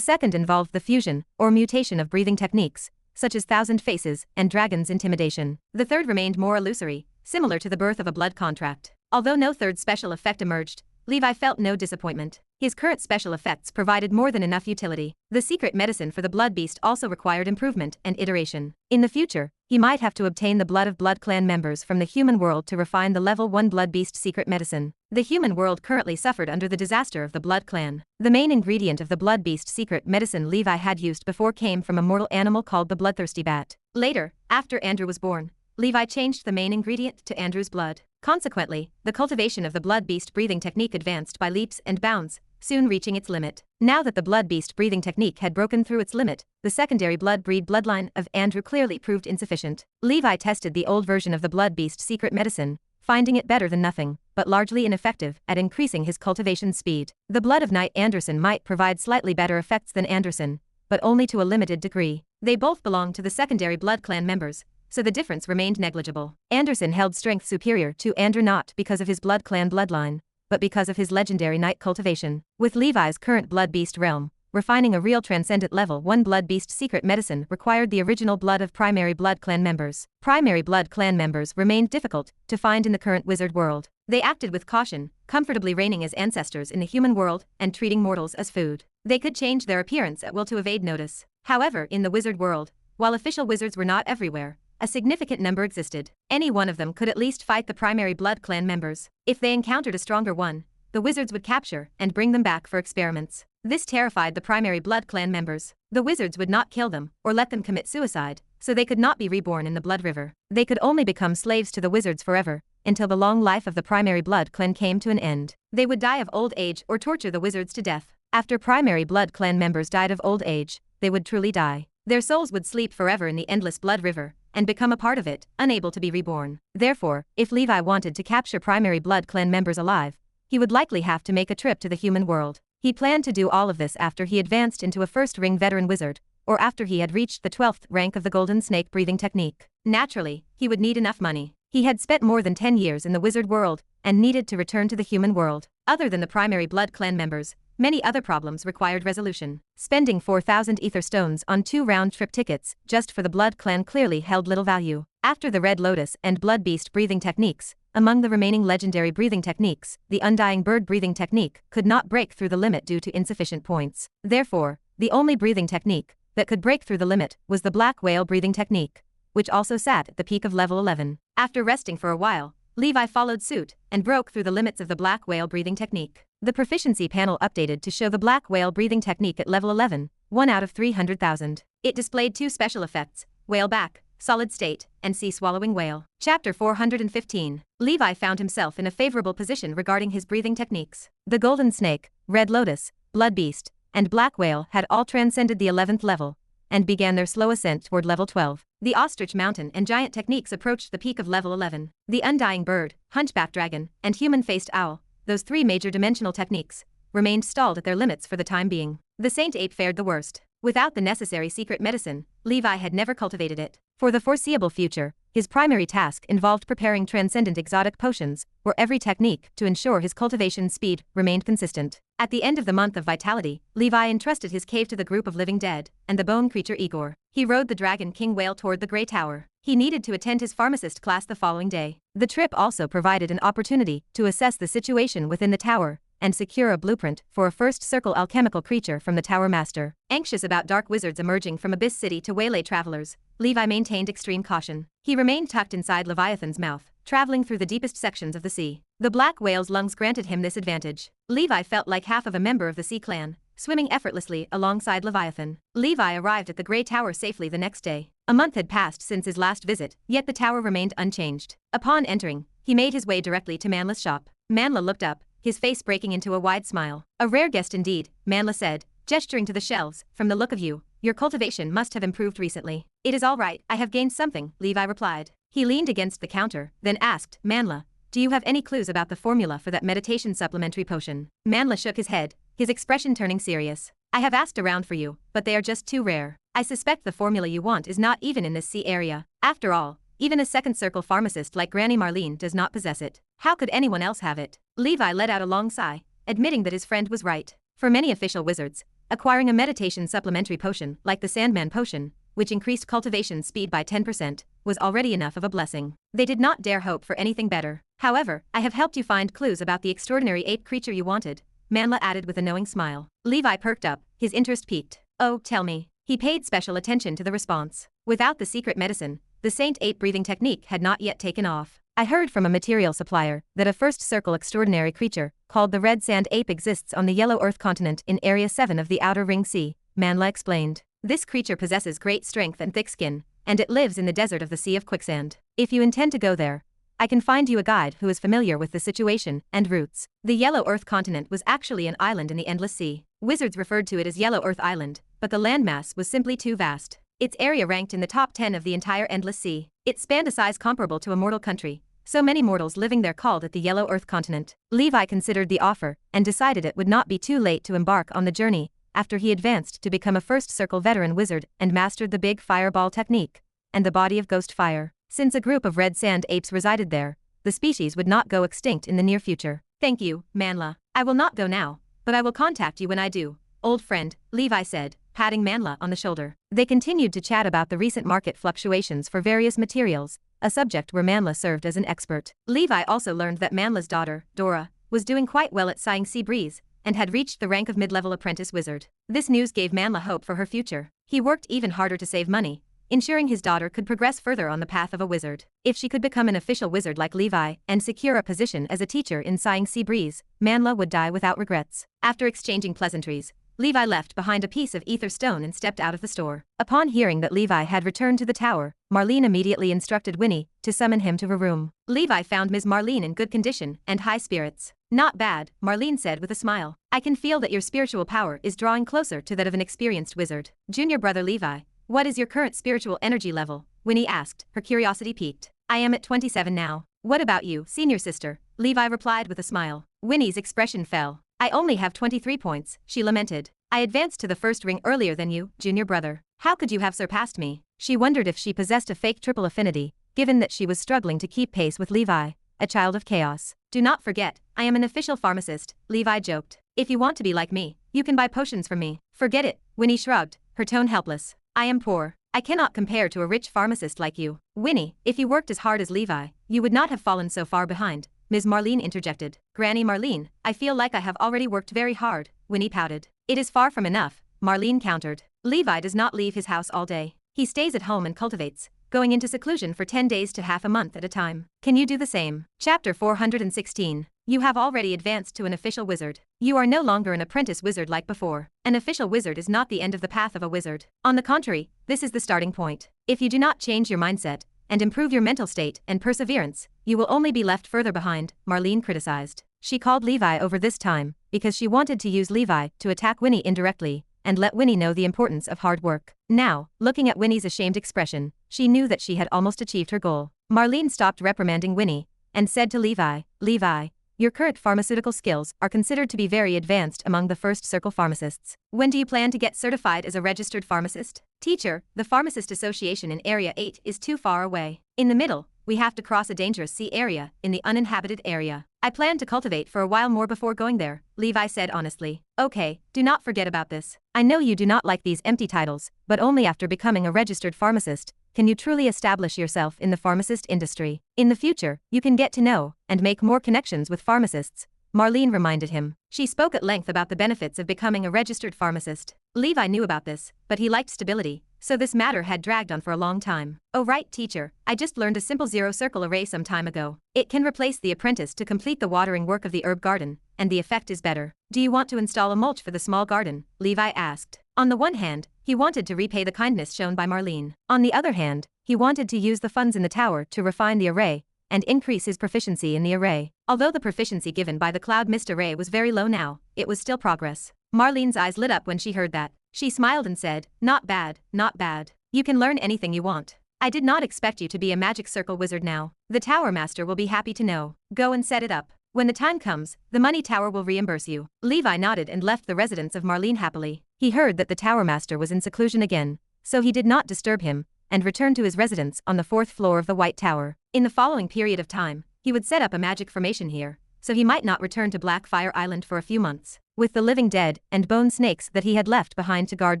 second involved the fusion or mutation of breathing techniques, such as 1,000 Faces and Dragon's Intimidation. The third remained more illusory, similar to the birth of a blood contract. Although no third special effect emerged, Levi felt no disappointment. His current special effects provided more than enough utility. The secret medicine for the Blood Beast also required improvement and iteration. In the future, he might have to obtain the blood of Blood Clan members from the human world to refine the level 1 Blood Beast secret medicine. The human world currently suffered under the disaster of the Blood Clan. The main ingredient of the Blood Beast secret medicine Levi had used before came from a mortal animal called the bloodthirsty bat. Later, after Andrew was born, Levi changed the main ingredient to Andrew's blood. Consequently, the cultivation of the Blood Beast breathing technique advanced by leaps and bounds, soon reaching its limit. Now that the Blood Beast breathing technique had broken through its limit, the secondary blood breed bloodline of Andrew clearly proved insufficient. Levi tested the old version of the Blood Beast secret medicine, finding it better than nothing, but largely ineffective at increasing his cultivation speed. The blood of Knight Anderson might provide slightly better effects than Anderson, but only to a limited degree. They both belonged to the secondary Blood Clan members, so the difference remained negligible. Anderson held strength superior to Andrew not because of his Blood Clan bloodline, but because of his legendary Knight cultivation. With Levi's current Blood Beast realm, refining a real transcendent level 1 Blood Beast secret medicine required the original blood of primary Blood Clan members. Primary Blood Clan members remained difficult to find in the current wizard world. They acted with caution, comfortably reigning as ancestors in the human world and treating mortals as food. They could change their appearance at will to evade notice. However, in the wizard world, While official wizards were not everywhere, a significant number existed. Any one of them could at least fight the primary blood clan members. If they encountered a stronger one, the wizards would capture and bring them back for experiments. This terrified the primary blood clan members. The wizards would not kill them or let them commit suicide, so they could not be reborn in the blood river. They could only become slaves to the wizards forever, until the long life of the primary blood clan came to an end. They would die of old age or torture the wizards to death. After primary blood clan members died of old age, they would truly die. Their souls would sleep forever in the endless blood river, and become a part of it, unable to be reborn. Therefore, if Levi wanted to capture primary blood clan members alive, he would likely have to make a trip to the human world. He planned to do all of this after he advanced into a first ring veteran wizard, or after he had reached the 12th rank of the golden snake breathing technique. Naturally, he would need enough money. He had spent more than 10 years in the wizard world, and needed to return to the human world. Other than the primary blood clan members, many other problems required resolution. Spending 4,000 ether stones on 2 round-trip tickets just for the blood clan clearly held little value. After the Red Lotus and Blood Beast breathing techniques, among the remaining legendary breathing techniques, the Undying Bird breathing technique could not break through the limit due to insufficient points. Therefore, the only breathing technique that could break through the limit was the Black Whale breathing technique, which also sat at the peak of level 11. After resting for a while, Levi followed suit and broke through the limits of the Black Whale breathing technique. The proficiency panel updated to show the Black Whale breathing technique at level 11, 1 out of 300,000. It displayed 2 special effects: Whale Back, Solid State, and Sea Swallowing Whale. Chapter 415. Levi found himself in a favorable position regarding his breathing techniques. The Golden Snake, Red Lotus, Blood Beast, and Black Whale had all transcended the 11th level, and began their slow ascent toward level 12. The Ostrich Mountain and Giant techniques approached the peak of level 11. The Undying Bird, Hunchback Dragon, and Human-Faced Owl, those 3 major dimensional techniques, remained stalled at their limits for the time being. The Saint Ape fared the worst. Without the necessary secret medicine, Levi had never cultivated it. For the foreseeable future, his primary task involved preparing transcendent exotic potions for every technique to ensure his cultivation speed remained consistent. At the end of the month of vitality, Levi entrusted his cave to the group of living dead and the bone creature Igor. He rode the Dragon King whale toward the Grey Tower. He needed to attend his pharmacist class the following day. The trip also provided an opportunity to assess the situation within the tower and secure a blueprint for a first circle alchemical creature from the Tower Master. Anxious about dark wizards emerging from Abyss City to waylay travelers, Levi maintained extreme caution. He remained tucked inside Leviathan's mouth, traveling through the deepest sections of the sea. The black whale's lungs granted him this advantage. Levi felt like half of a member of the Sea Clan, swimming effortlessly alongside Leviathan. Levi arrived at the Grey Tower safely the next day. A month had passed since his last visit, yet the tower remained unchanged. Upon entering, he made his way directly to Manla's shop. Manla looked up, his face breaking into a wide smile. "A rare guest indeed," Manla said, gesturing to the shelves. "From the look of you, your cultivation must have improved recently." "It is all right, I have gained something," Levi replied. He leaned against the counter, then asked, "Manla, do you have any clues about the formula for that meditation supplementary potion?" Manla shook his head, his expression turning serious. "I have asked around for you, but they are just too rare. I suspect the formula you want is not even in this sea area. After all, even a second circle pharmacist like Granny Marlene does not possess it. How could anyone else have it?" Levi let out a long sigh, admitting that his friend was right. For many official wizards, acquiring a meditation supplementary potion like the Sandman potion, which increased cultivation speed by 10%, was already enough of a blessing. They did not dare hope for anything better. "However, I have helped you find clues about the extraordinary ape creature you wanted," Manla added with a knowing smile. Levi perked up, his interest piqued. "Oh, tell me." He paid special attention to the response. Without the secret medicine, the Saint Ape breathing technique had not yet taken off. "I heard from a material supplier that a first circle extraordinary creature, called the Red Sand Ape, exists on the Yellow Earth continent in Area 7 of the Outer Ring Sea," Manla explained. "This creature possesses great strength and thick skin, and it lives in the desert of the Sea of Quicksand. If you intend to go there, I can find you a guide who is familiar with the situation and routes." The Yellow Earth continent was actually an island in the Endless Sea. Wizards referred to it as Yellow Earth Island, but the landmass was simply too vast. Its area ranked in the top 10 of the entire Endless Sea. It spanned a size comparable to a mortal country, so many mortals living there called it the Yellow Earth continent. Levi considered the offer and decided it would not be too late to embark on the journey after he advanced to become a first circle veteran wizard and mastered the Big Fireball technique and the body of ghost fire. Since a group of red sand apes resided there, the species would not go extinct in the near future. "Thank you, Manla. I will not go now, but I will contact you when I do, old friend," Levi said, patting Manla on the shoulder. They continued to chat about the recent market fluctuations for various materials, a subject where Manla served as an expert. Levi also learned that Manla's daughter, Dora, was doing quite well at Sighing Sea Breeze and had reached the rank of mid-level apprentice wizard. This news gave Manla hope for her future. He worked even harder to save money, ensuring his daughter could progress further on the path of a wizard. If she could become an official wizard like Levi and secure a position as a teacher in Sighing Sea Breeze, Manhua would die without regrets. After exchanging pleasantries, Levi left behind a piece of ether stone and stepped out of the store. Upon hearing that Levi had returned to the tower, Marlene immediately instructed Winnie to summon him to her room. Levi found Ms. Marlene in good condition and high spirits. "Not bad," Marlene said with a smile. "I can feel that your spiritual power is drawing closer to that of an experienced wizard." "Junior brother Levi, what is your current spiritual energy level?" Winnie asked, her curiosity piqued. "I am at 27 now. What about you, senior sister?" Levi replied with a smile. Winnie's expression fell. "I only have 23 points, she lamented. "I advanced to the first ring earlier than you, junior brother. How could you have surpassed me?" She wondered if she possessed a fake triple affinity, given that she was struggling to keep pace with Levi, a child of chaos. "Do not forget, I am an official pharmacist," Levi joked. "If you want to be like me, you can buy potions from me." "Forget it," Winnie shrugged, her tone helpless. "I am poor. I cannot compare to a rich pharmacist like you." "Winnie, if you worked as hard as Levi, you would not have fallen so far behind," Ms. Marlene interjected. "Granny Marlene, I feel like I have already worked very hard," Winnie pouted. "It is far from enough," Marlene countered. "Levi does not leave his house all day. He stays at home and cultivates, going into seclusion for 10 days to half a month at a time. Can you do the same?" Chapter 416. You have already advanced to an official wizard. You are no longer an apprentice wizard like before. An official wizard is not the end of the path of a wizard. On the contrary, this is the starting point. If you do not change your mindset and improve your mental state and perseverance, you will only be left further behind, Marlene criticized. She called Levi over this time because she wanted to use Levi to attack Winnie indirectly and let Winnie know the importance of hard work. Now, looking at Winnie's ashamed expression, she knew that she had almost achieved her goal. Marlene stopped reprimanding Winnie and said to Levi, "Levi, your current pharmaceutical skills are considered to be very advanced among the first circle pharmacists. When do you plan to get certified as a registered pharmacist?" "Teacher, the Pharmacist Association in Area 8 is too far away. In the middle, we have to cross a dangerous sea area in the uninhabited area. I plan to cultivate for a while more before going there," Levi said honestly. "Okay, do not forget about this. I know you do not like these empty titles, but only after becoming a registered pharmacist can you truly establish yourself in the pharmacist industry. In the future, you can get to know and make more connections with pharmacists," Marlene reminded him. She spoke at length about the benefits of becoming a registered pharmacist. Levi knew about this, but he liked stability, so this matter had dragged on for a long time. "Oh right, teacher, I just learned a simple zero-circle array some time ago. It can replace the apprentice to complete the watering work of the herb garden, and the effect is better." "Do you want to install a mulch for the small garden?" Levi asked. On the one hand, he wanted to repay the kindness shown by Marlene. On the other hand, he wanted to use the funds in the tower to refine the array and increase his proficiency in the array. Although the proficiency given by the cloud mist array was very low now, it was still progress. Marlene's eyes lit up when she heard that. She smiled and said, "Not bad, not bad. You can learn anything you want. I did not expect you to be a magic circle wizard now. The tower master will be happy to know. Go and set it up. When the time comes, the money tower will reimburse you." Levi nodded and left the residence of Marlene happily. He heard that the tower master was in seclusion again, so he did not disturb him and returned to his residence on the 4th floor of the White Tower. In the following period of time, he would set up a magic formation here, so he might not return to Blackfire Island for a few months. With the living dead and bone snakes that he had left behind to guard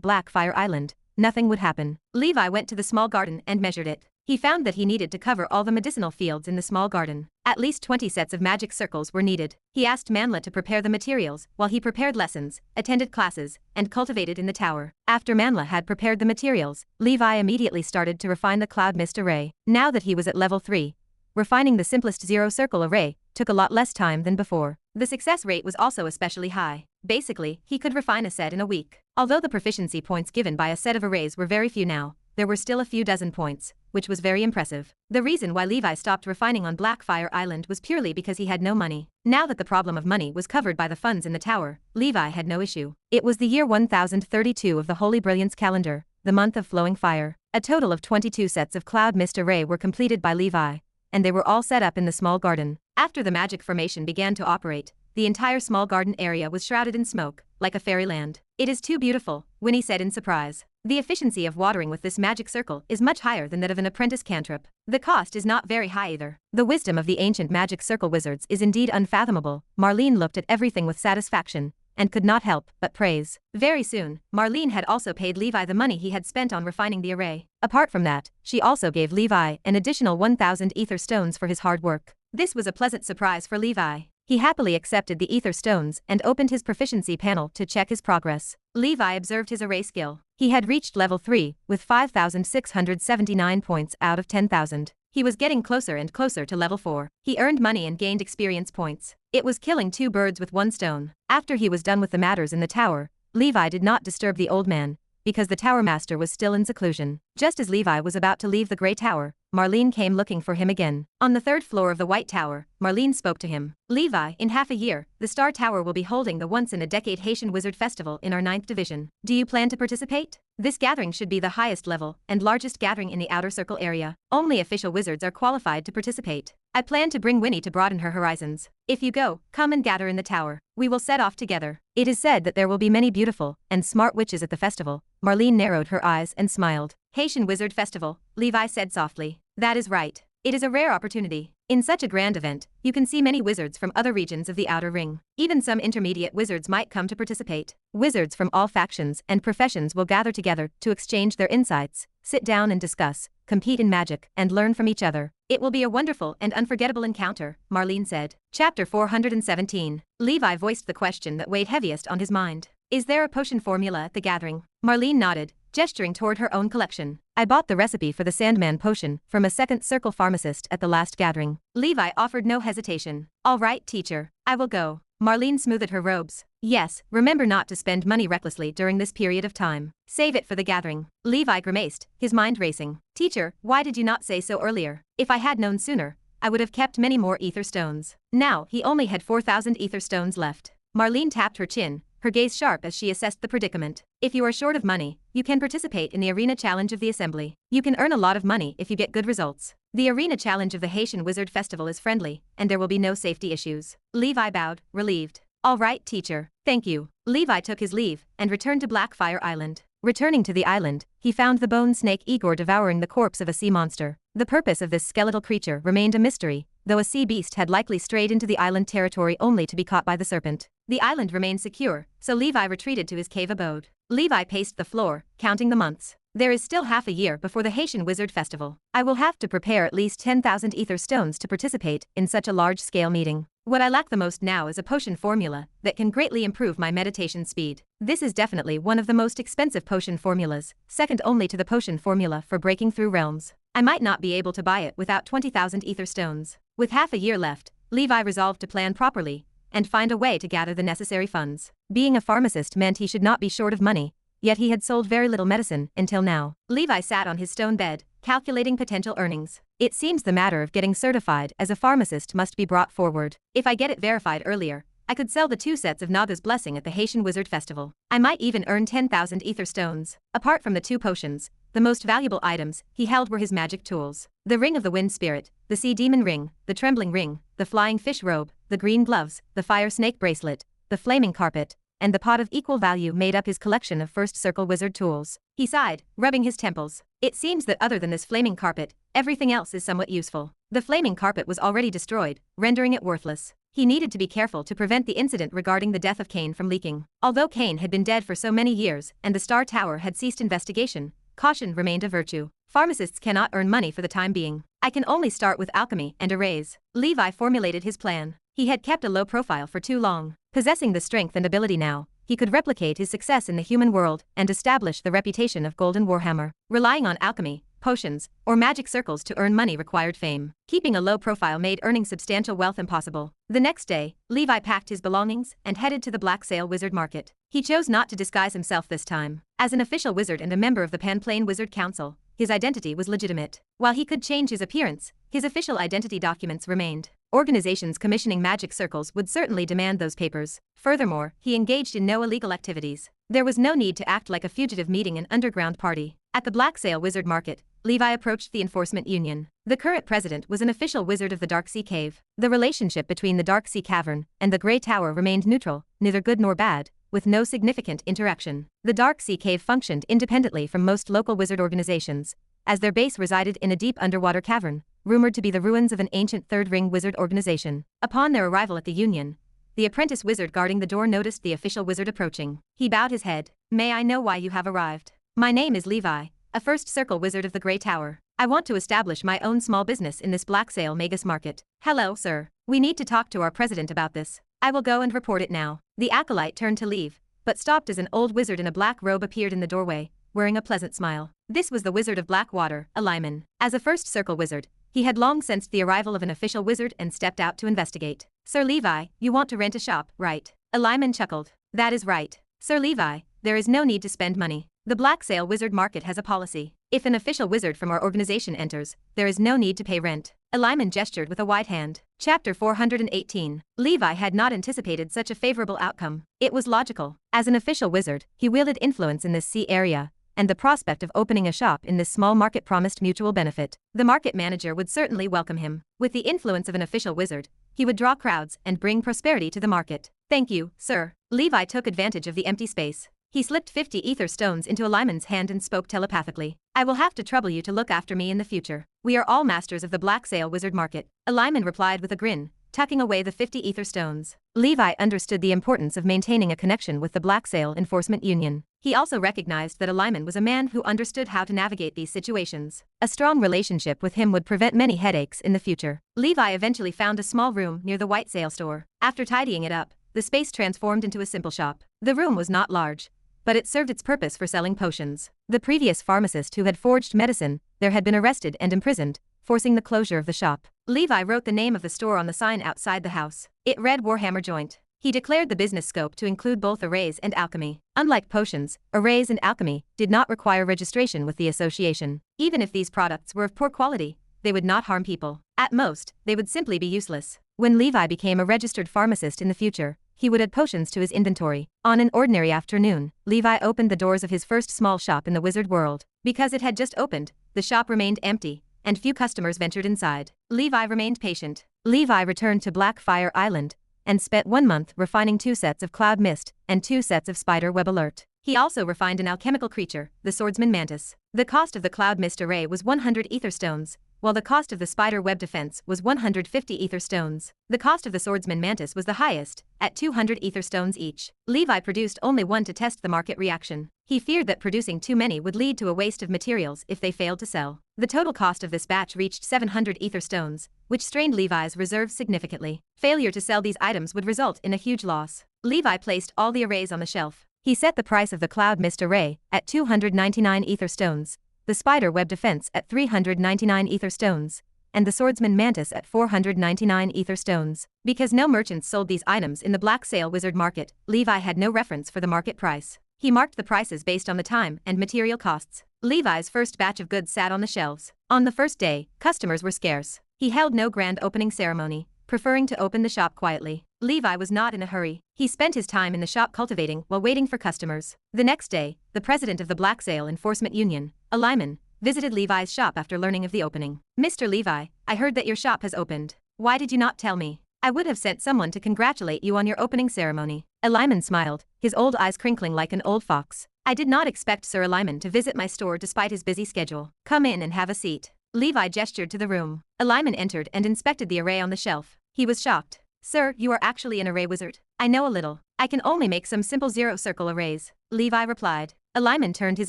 Blackfire Island, nothing would happen. Levi went to the small garden and measured it. He found that he needed to cover all the medicinal fields in the small garden. At least 20 sets of magic circles were needed. He asked Manhua to prepare the materials while he prepared lessons, attended classes, and cultivated in the tower. After Manhua had prepared the materials, Levi immediately started to refine the cloud mist array. Now that he was at level 3, refining the simplest zero-circle array took a lot less time than before. The success rate was also especially high. Basically, he could refine a set in a week. Although the proficiency points given by a set of arrays were very few now, there were still a few dozen points, which was very impressive. The reason why Levi stopped refining on Blackfire Island was purely because he had no money. Now that the problem of money was covered by the funds in the tower, Levi had no issue. It was the year 1032 of the Holy Brilliance calendar, the month of flowing fire. A total of 22 sets of cloud mist array were completed by Levi, and they were all set up in the small garden. After the magic formation began to operate, the entire small garden area was shrouded in smoke, like a fairyland. "It is too beautiful," Winnie said in surprise. "The efficiency of watering with this magic circle is much higher than that of an apprentice cantrip. The cost is not very high either. The wisdom of the ancient magic circle wizards is indeed unfathomable." Marlene looked at everything with satisfaction and could not help but praise. Very soon, Marlene had also paid Levi the money he had spent on refining the array. Apart from that, she also gave Levi an additional 1,000 ether stones for his hard work. This was a pleasant surprise for Levi. He happily accepted the ether stones and opened his proficiency panel to check his progress. Levi observed his array skill. He had reached level 3, with 5,679 points out of 10,000. He was getting closer and closer to level 4. He earned money and gained experience points. It was killing 2 birds with 1 stone. After he was done with the matters in the tower, Levi did not disturb the old man, because the tower master was still in seclusion. Just as Levi was about to leave the Grey Tower, Marlene came looking for him again. On the 3rd floor of the White Tower, Marlene spoke to him. Levi, in half a year, the Star Tower will be holding the once-in-a-decade Haitian Wizard Festival in our 9th division. Do you plan to participate? This gathering should be the highest level and largest gathering in the Outer Circle area. Only official wizards are qualified to participate. I plan to bring Winnie to broaden her horizons. If you go, come and gather in the tower. We will set off together. It is said that there will be many beautiful and smart witches at the festival. Marlene narrowed her eyes and smiled. Haitian Wizard Festival, Levi said softly. That is right. It is a rare opportunity. In such a grand event, you can see many wizards from other regions of the Outer Ring. Even some intermediate wizards might come to participate. Wizards from all factions and professions will gather together to exchange their insights, sit down and discuss, compete in magic, and learn from each other. It will be a wonderful and unforgettable encounter, Marlene said. Chapter 417. Levi voiced the question that weighed heaviest on his mind. Is there a potion formula at the gathering? Marlene nodded, gesturing toward her own collection. I bought the recipe for the Sandman potion from a second circle pharmacist at the last gathering. Levi offered no hesitation. All right, teacher, I will go. Marlene smoothed her robes. Yes, remember not to spend money recklessly during this period of time. Save it for the gathering. Levi grimaced, his mind racing. Teacher, why did you not say so earlier? If I had known sooner, I would have kept many more ether stones. Now, he only had 4,000 ether stones left. Marlene tapped her chin, her gaze sharp as she assessed the predicament. If you are short of money, you can participate in the Arena Challenge of the Assembly. You can earn a lot of money if you get good results. The Arena Challenge of the Haitian Wizard Festival is friendly, and there will be no safety issues. Levi bowed, relieved. All right, teacher. Thank you. Levi took his leave and returned to Blackfire Island. Returning to the island, he found the bone snake Igor devouring the corpse of a sea monster. The purpose of this skeletal creature remained a mystery, though a sea beast had likely strayed into the island territory only to be caught by the serpent. The island remained secure, so Levi retreated to his cave abode. Levi paced the floor, counting the months. There is still half a year before the Haitian Wizard Festival. I will have to prepare at least 10,000 ether stones to participate in such a large-scale meeting. What I lack the most now is a potion formula that can greatly improve my meditation speed. This is definitely one of the most expensive potion formulas, second only to the potion formula for breaking through realms. I might not be able to buy it without 20,000 ether stones. With half a year left, Levi resolved to plan properly and find a way to gather the necessary funds. Being a pharmacist meant he should not be short of money, yet he had sold very little medicine until now. Levi sat on his stone bed, calculating potential earnings. It seems the matter of getting certified as a pharmacist must be brought forward. If I get it verified earlier, I could sell the 2 sets of Naga's Blessing at the Haitian Wizard Festival. I might even earn 10,000 ether stones. Apart from the 2 potions, the most valuable items he held were his magic tools. The Ring of the Wind Spirit, the Sea Demon Ring, the Trembling Ring, the Flying Fish Robe, the Green Gloves, the Fire Snake Bracelet, the Flaming Carpet, and the pot of equal value made up his collection of first circle wizard tools. He sighed, rubbing his temples. It seems that other than this flaming carpet, everything else is somewhat useful. The flaming carpet was already destroyed, rendering it worthless. He needed to be careful to prevent the incident regarding the death of Kane from leaking. Although Kane had been dead for so many years and the Star Tower had ceased investigation, caution remained a virtue. Pharmacists cannot earn money for the time being. I can only start with alchemy and arrays. Levi formulated his plan. He had kept a low profile for too long. Possessing the strength and ability now, he could replicate his success in the human world and establish the reputation of Golden Warhammer. Relying on alchemy, potions, or magic circles to earn money required fame. Keeping a low profile made earning substantial wealth impossible. The next day, Levi packed his belongings and headed to the Black Sail Wizard Market. He chose not to disguise himself this time. As an official wizard and a member of the Panplane Wizard Council, his identity was legitimate. While he could change his appearance, his official identity documents remained. Organizations commissioning magic circles would certainly demand those papers. Furthermore, he engaged in no illegal activities. There was no need to act like a fugitive meeting an underground party. At the Black Sail Wizard Market, Levi approached the Enforcement Union. The current president was an official wizard of the Darksea Cave. The relationship between the Darksea Cavern and the Grey Tower remained neutral, neither good nor bad, with no significant interaction. The Darksea Cave functioned independently from most local wizard organizations, as their base resided in a deep underwater cavern, rumored to be the ruins of an ancient Third Ring wizard organization. Upon their arrival at the Union, the apprentice wizard guarding the door noticed the official wizard approaching. He bowed his head. May I know why you have arrived? My name is Levi, a first circle wizard of the Grey Tower. I want to establish my own small business in this black sale magus market. Hello, sir. We need to talk to our president about this. I will go and report it now. The acolyte turned to leave, but stopped as an old wizard in a black robe appeared in the doorway, wearing a pleasant smile. This was the Wizard of Blackwater, Lyman. As a first circle wizard, he had long sensed the arrival of an official wizard and stepped out to investigate. Sir Levi, you want to rent a shop, right? Lyman chuckled. That is right. Sir Levi, there is no need to spend money. The Black Sale Wizard Market has a policy. If an official wizard from our organization enters, there is no need to pay rent. Lyman gestured with a wide hand. Chapter 418. Levi had not anticipated such a favorable outcome. It was logical. As an official wizard, he wielded influence in this sea area, and the prospect of opening a shop in this small market promised mutual benefit. The market manager would certainly welcome him. With the influence of an official wizard, he would draw crowds and bring prosperity to the market. Thank you, sir. Levi took advantage of the empty space. He slipped 50 ether stones into Lyman's hand and spoke telepathically. I will have to trouble you to look after me in the future. We are all masters of the Black Sale Wizard Market. Lyman replied with a grin, tucking away the 50 ether stones. Levi understood the importance of maintaining a connection with the Black Sale Enforcement Union. He also recognized that Lyman was a man who understood how to navigate these situations. A strong relationship with him would prevent many headaches in the future. Levi eventually found a small room near the White Sale store. After tidying it up, the space transformed into a simple shop. The room was not large, but it served its purpose for selling potions. The previous pharmacist who had forged medicine there had been arrested and imprisoned, forcing the closure of the shop. Levi wrote the name of the store on the sign outside the house. It read Warhammer Joint. He declared the business scope to include both arrays and alchemy. Unlike potions, arrays and alchemy did not require registration with the association. Even if these products were of poor quality, they would not harm people. At most, they would simply be useless. When Levi became a registered pharmacist in the future, he would add potions to his inventory. On an ordinary afternoon, Levi opened the doors of his first small shop in the wizard world. Because it had just opened, the shop remained empty, and few customers ventured inside. Levi remained patient. Levi returned to Blackfire Island and spent 1 month refining 2 sets of cloud mist and 2 sets of spider web alert. He also refined an alchemical creature, the swordsman mantis. The cost of the cloud mist array was 100 ether stones, while the cost of the spider web defense was 150 ether stones. The cost of the swordsman mantis was the highest, at 200 ether stones each. Levi produced only 1 to test the market reaction. He feared that producing too many would lead to a waste of materials if they failed to sell. The total cost of this batch reached 700 ether stones, which strained Levi's reserves significantly. Failure to sell these items would result in a huge loss. Levi placed all the arrays on the shelf. He set the price of the cloud mist array at 299 ether stones, the spider web defense at 399 ether stones, and the swordsman mantis at 499 ether stones. Because no merchants sold these items in the Black Sale Wizard Market, Levi had no reference for the market price. He marked the prices based on the time and material costs. Levi's first batch of goods sat on the shelves. On the first day, customers were scarce. He held no grand opening ceremony, preferring to open the shop quietly. Levi was not in a hurry. He spent his time in the shop cultivating while waiting for customers. The next day, the president of the Black Sale Enforcement Union, Lyman, visited Levi's shop after learning of the opening. Mr. Levi, I heard that your shop has opened. Why did you not tell me? I would have sent someone to congratulate you on your opening ceremony. Lyman smiled, his old eyes crinkling like an old fox. I did not expect Sir Lyman to visit my store despite his busy schedule. Come in and have a seat. Levi gestured to the room. Lyman entered and inspected the array on the shelf. He was shocked. Sir, you are actually an array wizard. I know a little. I can only make some simple zero-circle arrays. Levi replied. Lyman turned his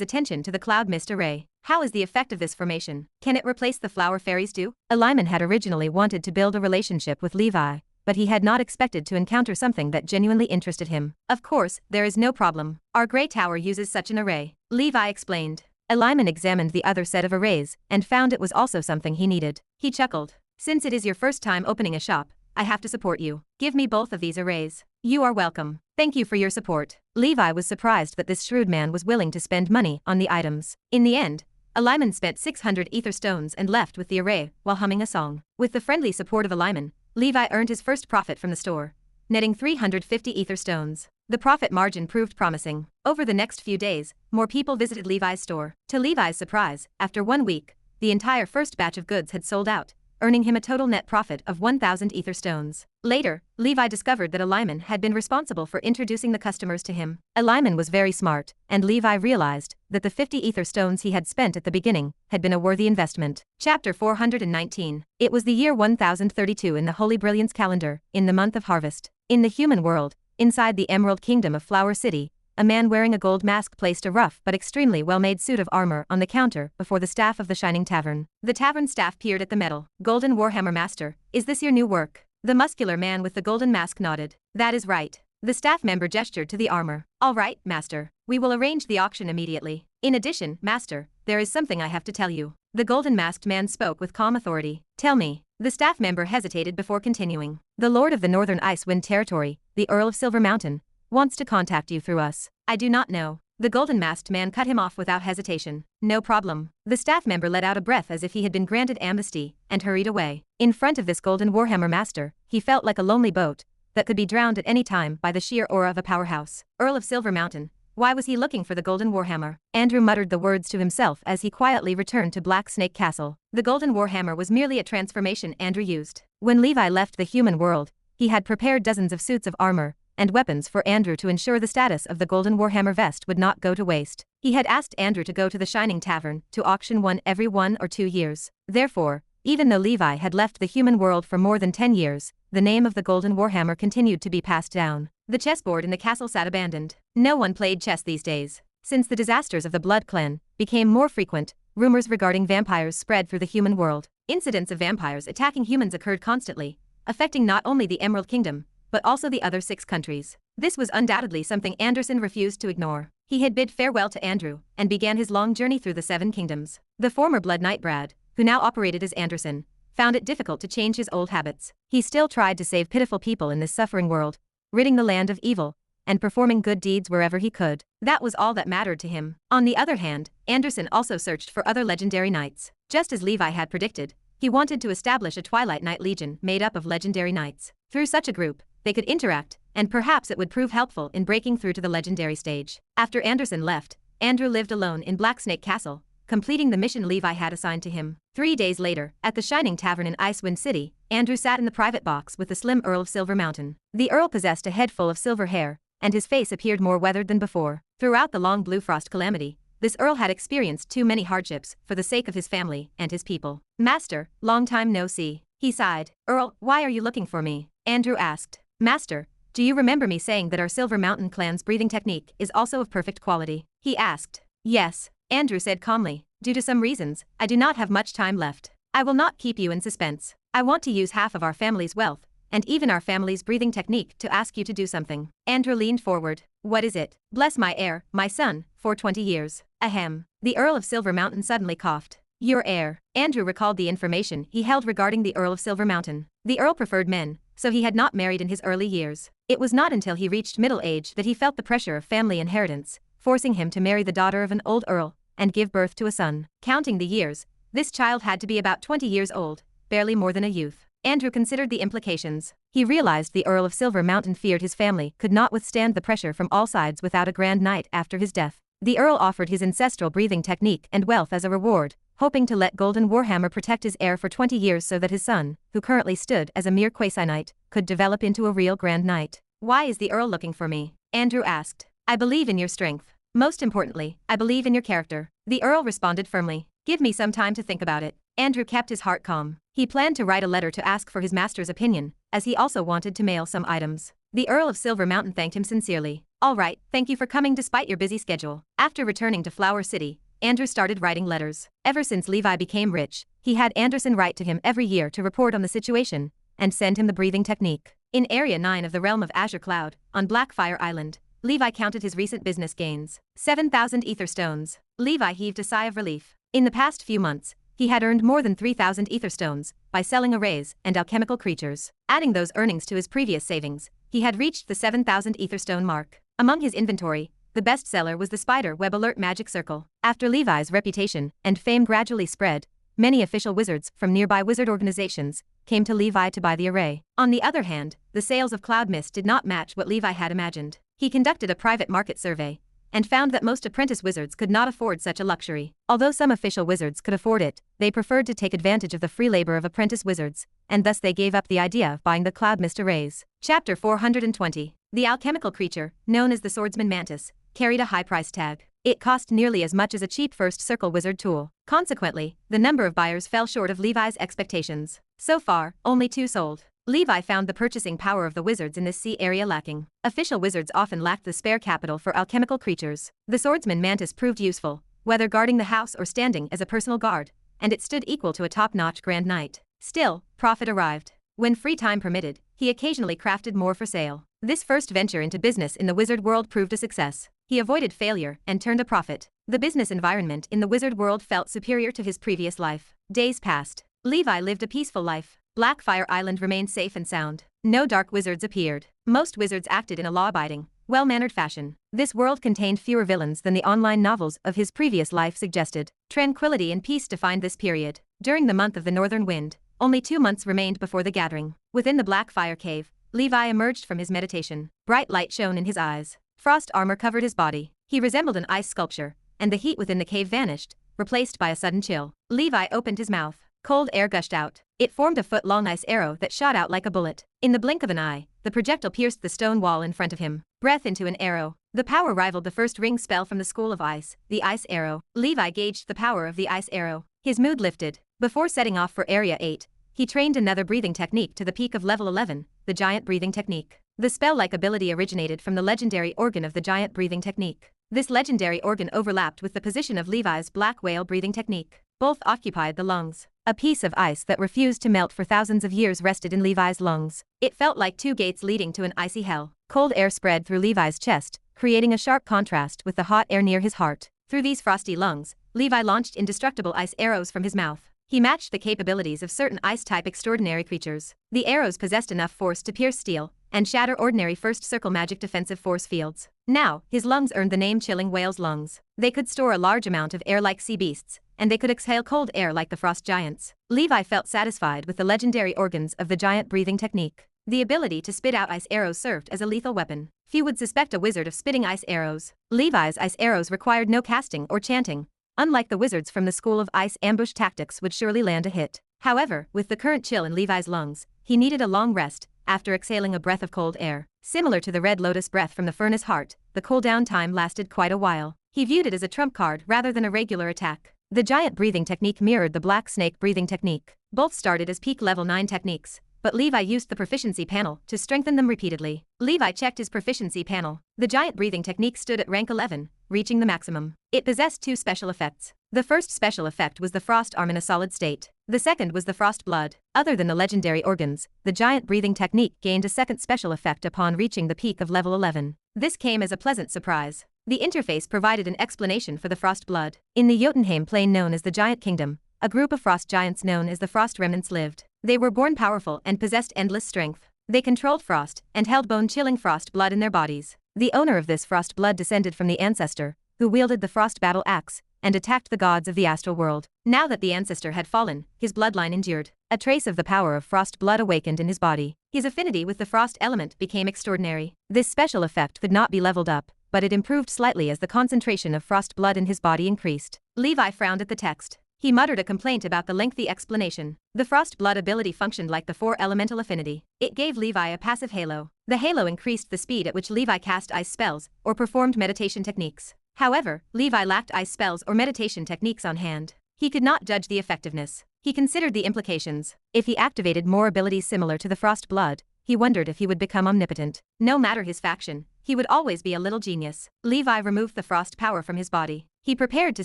attention to the cloud mist array. How is the effect of this formation? Can it replace the flower fairies do? Lyman had originally wanted to build a relationship with Levi, but he had not expected to encounter something that genuinely interested him. Of course, there is no problem. Our Grey Tower uses such an array. Levi explained. Lyman examined the other set of arrays and found it was also something he needed. He chuckled. Since it is your first time opening a shop, I have to support you. Give me both of these arrays. You are welcome. Thank you for your support. Levi was surprised that this shrewd man was willing to spend money on the items. In the end, Lyman spent 600 ether stones and left with the array while humming a song. With the friendly support of Lyman, Levi earned his first profit from the store, netting 350 ether stones. The profit margin proved promising. Over the next few days, more people visited Levi's store. To Levi's surprise, after 1 week, the entire first batch of goods had sold out, earning him a total net profit of 1,000 ether stones. Later, Levi discovered that Lyman had been responsible for introducing the customers to him. Lyman was very smart, and Levi realized that the 50 ether stones he had spent at the beginning had been a worthy investment. Chapter 419. It was the year 1032 in the Holy Brilliance calendar, in the month of harvest. In the human world, inside the Emerald Kingdom of Flower City, a man wearing a gold mask placed a rough but extremely well-made suit of armor on the counter before the staff of the Shining Tavern. The tavern staff peered at the metal. Golden Warhammer Master, is this your new work? The muscular man with the golden mask nodded. That is right. The staff member gestured to the armor. All right, Master. We will arrange the auction immediately. In addition, Master, there is something I have to tell you. The golden masked man spoke with calm authority. Tell me. The staff member hesitated before continuing. The Lord of the Northern Icewind Territory, the Earl of Silver Mountain, wants to contact you through us. I do not know. The golden masked man cut him off without hesitation. No problem. The staff member let out a breath as if he had been granted amnesty, and hurried away. In front of this golden Warhammer Master, he felt like a lonely boat that could be drowned at any time by the sheer aura of a powerhouse. Earl of Silver Mountain. Why was he looking for the golden Warhammer? Andrew muttered the words to himself as he quietly returned to Black Snake Castle. The golden Warhammer was merely a transformation Andrew used. When Levi left the human world, he had prepared dozens of suits of armor and weapons for Andrew to ensure the status of the golden Warhammer vest would not go to waste. He had asked Andrew to go to the Shining Tavern to auction one every 1 or 2 years. Therefore, even though Levi had left the human world for more than 10 years, the name of the golden Warhammer continued to be passed down. The chessboard in the castle sat abandoned. No one played chess these days. Since the disasters of the Blood Clan became more frequent, rumors regarding vampires spread through the human world. Incidents of vampires attacking humans occurred constantly, affecting not only the Emerald Kingdom, but also the other 6 countries. This was undoubtedly something Anderson refused to ignore. He had bid farewell to Andrew and began his long journey through the 7 kingdoms. The former Blood Knight Brad, who now operated as Anderson, found it difficult to change his old habits. He still tried to save pitiful people in this suffering world, ridding the land of evil, and performing good deeds wherever he could. That was all that mattered to him. On the other hand, Anderson also searched for other legendary knights. Just as Levi had predicted, he wanted to establish a Twilight Knight Legion made up of legendary knights. Through such a group, they could interact, and perhaps it would prove helpful in breaking through to the legendary stage. After Anderson left, Andrew lived alone in Blacksnake Castle, completing the mission Levi had assigned to him. 3 days later, at the Shining Tavern in Icewind City, Andrew sat in the private box with the slim Earl of Silver Mountain. The Earl possessed a head full of silver hair, and his face appeared more weathered than before. Throughout the long blue frost calamity, this Earl had experienced too many hardships for the sake of his family and his people. Master, long time no see. He sighed. Earl, why are you looking for me? Andrew asked. Master, do you remember me saying that our Silver Mountain clan's breathing technique is also of perfect quality? He asked. Yes, Andrew said calmly. Due to some reasons, I do not have much time left. I will not keep you in suspense. I want to use half of our family's wealth, and even our family's breathing technique to ask you to do something. Andrew leaned forward. What is it? Bless my heir, my son, for 20 years. Ahem. The Earl of Silver Mountain suddenly coughed. Your heir. Andrew recalled the information he held regarding the Earl of Silver Mountain. The Earl preferred men, so he had not married in his early years. It was not until he reached middle age that he felt the pressure of family inheritance, forcing him to marry the daughter of an old earl and give birth to a son. Counting the years, this child had to be about 20 years old, barely more than a youth. Andrew considered the implications. He realized the Earl of Silver Mountain feared his family could not withstand the pressure from all sides without a grand knight after his death. The Earl offered his ancestral breathing technique and wealth as a reward, hoping to let Golden Warhammer protect his heir for 20 years so that his son, who currently stood as a mere quasi-knight, could develop into a real grand knight. Why is the Earl looking for me? Andrew asked. I believe in your strength. Most importantly, I believe in your character. The Earl responded firmly. Give me some time to think about it. Andrew kept his heart calm. He planned to write a letter to ask for his master's opinion, as he also wanted to mail some items. The Earl of Silver Mountain thanked him sincerely. All right, thank you for coming despite your busy schedule. After returning to Flower City, Andrew started writing letters. Ever since Levi became rich, he had Anderson write to him every year to report on the situation and send him the breathing technique. In Area 9 of the realm of Azure Cloud, on Blackfire Island, Levi counted his recent business gains. 7,000 ether stones. Levi heaved a sigh of relief. In the past few months, he had earned more than 3,000 ether stones by selling arrays and alchemical creatures. Adding those earnings to his previous savings, he had reached the 7,000 ether stone mark. Among his inventory, the best seller was the Spider Web Alert Magic Circle. After Levi's reputation and fame gradually spread, many official wizards from nearby wizard organizations came to Levi to buy the array. On the other hand, the sales of Cloud Mist did not match what Levi had imagined. He conducted a private market survey and found that most apprentice wizards could not afford such a luxury. Although some official wizards could afford it, they preferred to take advantage of the free labor of apprentice wizards, and thus they gave up the idea of buying the Cloud Mist arrays. Chapter 420. The alchemical creature, known as the Swordsman Mantis, carried a high price tag. It cost nearly as much as a cheap First Circle wizard tool. Consequently, the number of buyers fell short of Levi's expectations. So far, only 2 sold. Levi found the purchasing power of the wizards in this sea area lacking. Official wizards often lacked the spare capital for alchemical creatures. The swordsman mantis proved useful, whether guarding the house or standing as a personal guard, and it stood equal to a top-notch Grand Knight. Still, profit arrived. When free time permitted, he occasionally crafted more for sale. This first venture into business in the wizard world proved a success. He avoided failure and turned a profit. The business environment in the wizard world felt superior to his previous life. Days passed. Levi lived a peaceful life. Blackfire Island remained safe and sound. No dark wizards appeared. Most wizards acted in a law-abiding, well-mannered fashion. This world contained fewer villains than the online novels of his previous life suggested. Tranquility and peace defined this period. During the month of the Northern Wind, only 2 months remained before the gathering. Within the Blackfire Cave, Levi emerged from his meditation. Bright light shone in his eyes. Frost armor covered his body. He resembled an ice sculpture, and the heat within the cave vanished, replaced by a sudden chill. Levi opened his mouth. Cold air gushed out. It formed a foot-long ice arrow that shot out like a bullet. In the blink of an eye, the projectile pierced the stone wall in front of him. Breath into an arrow. The power rivaled the first ring spell from the School of Ice, the Ice Arrow. Levi gauged the power of the Ice Arrow. His mood lifted. Before setting off for Area 8, he trained another breathing technique to the peak of level 11, the Giant Breathing Technique. The spell-like ability originated from the legendary organ of the Giant Breathing Technique. This legendary organ overlapped with the position of Levi's Black Whale Breathing Technique. Both occupied the lungs. A piece of ice that refused to melt for thousands of years rested in Levi's lungs. It felt like 2 gates leading to an icy hell. Cold air spread through Levi's chest, creating a sharp contrast with the hot air near his heart. Through these frosty lungs, Levi launched indestructible ice arrows from his mouth. He matched the capabilities of certain ice-type extraordinary creatures. The arrows possessed enough force to pierce steel and shatter ordinary first circle magic defensive force fields. Now, his lungs earned the name Chilling Whale's lungs. They could store a large amount of air like sea beasts, and they could exhale cold air like the frost giants. Levi felt satisfied with the legendary organs of the Giant Breathing Technique. The ability to spit out ice arrows served as a lethal weapon. Few would suspect a wizard of spitting ice arrows. Levi's ice arrows required no casting or chanting. Unlike the wizards from the School of Ice, ambush tactics would surely land a hit. However, with the current chill in Levi's lungs, he needed a long rest after exhaling a breath of cold air. Similar to the red lotus breath from the furnace heart, the cooldown time lasted quite a while. He viewed it as a trump card rather than a regular attack. The Giant Breathing Technique mirrored the Black Snake Breathing Technique. Both started as peak level 9 techniques, but Levi used the proficiency panel to strengthen them repeatedly. Levi checked his proficiency panel. The Giant Breathing Technique stood at rank 11, reaching the maximum. It possessed 2 special effects. The first special effect was the Frost Arm in a solid state. The second was the Frost Blood. Other than the legendary organs, the Giant Breathing Technique gained a second special effect upon reaching the peak of level 11. This came as a pleasant surprise. The interface provided an explanation for the Frost Blood. In the Jotunheim plain known as the Giant Kingdom, a group of frost giants known as the Frost Remnants lived. They were born powerful and possessed endless strength. They controlled frost and held bone-chilling frost blood in their bodies. The owner of this frost blood descended from the ancestor, who wielded the frost battle axe and attacked the gods of the astral world. Now that the ancestor had fallen, his bloodline endured. A trace of the power of frost blood awakened in his body. His affinity with the frost element became extraordinary. This special effect could not be leveled up, but it improved slightly as the concentration of frost blood in his body increased. Levi frowned at the text. He muttered a complaint about the lengthy explanation. The frost blood ability functioned like the 4 elemental affinity. It gave Levi a passive halo. The halo increased the speed at which Levi cast ice spells or performed meditation techniques. However, Levi lacked ice spells or meditation techniques on hand. He could not judge the effectiveness. He considered the implications. If he activated more abilities similar to the frost blood, he wondered if he would become omnipotent. No matter his faction, he would always be a little genius. Levi removed the frost power from his body. He prepared to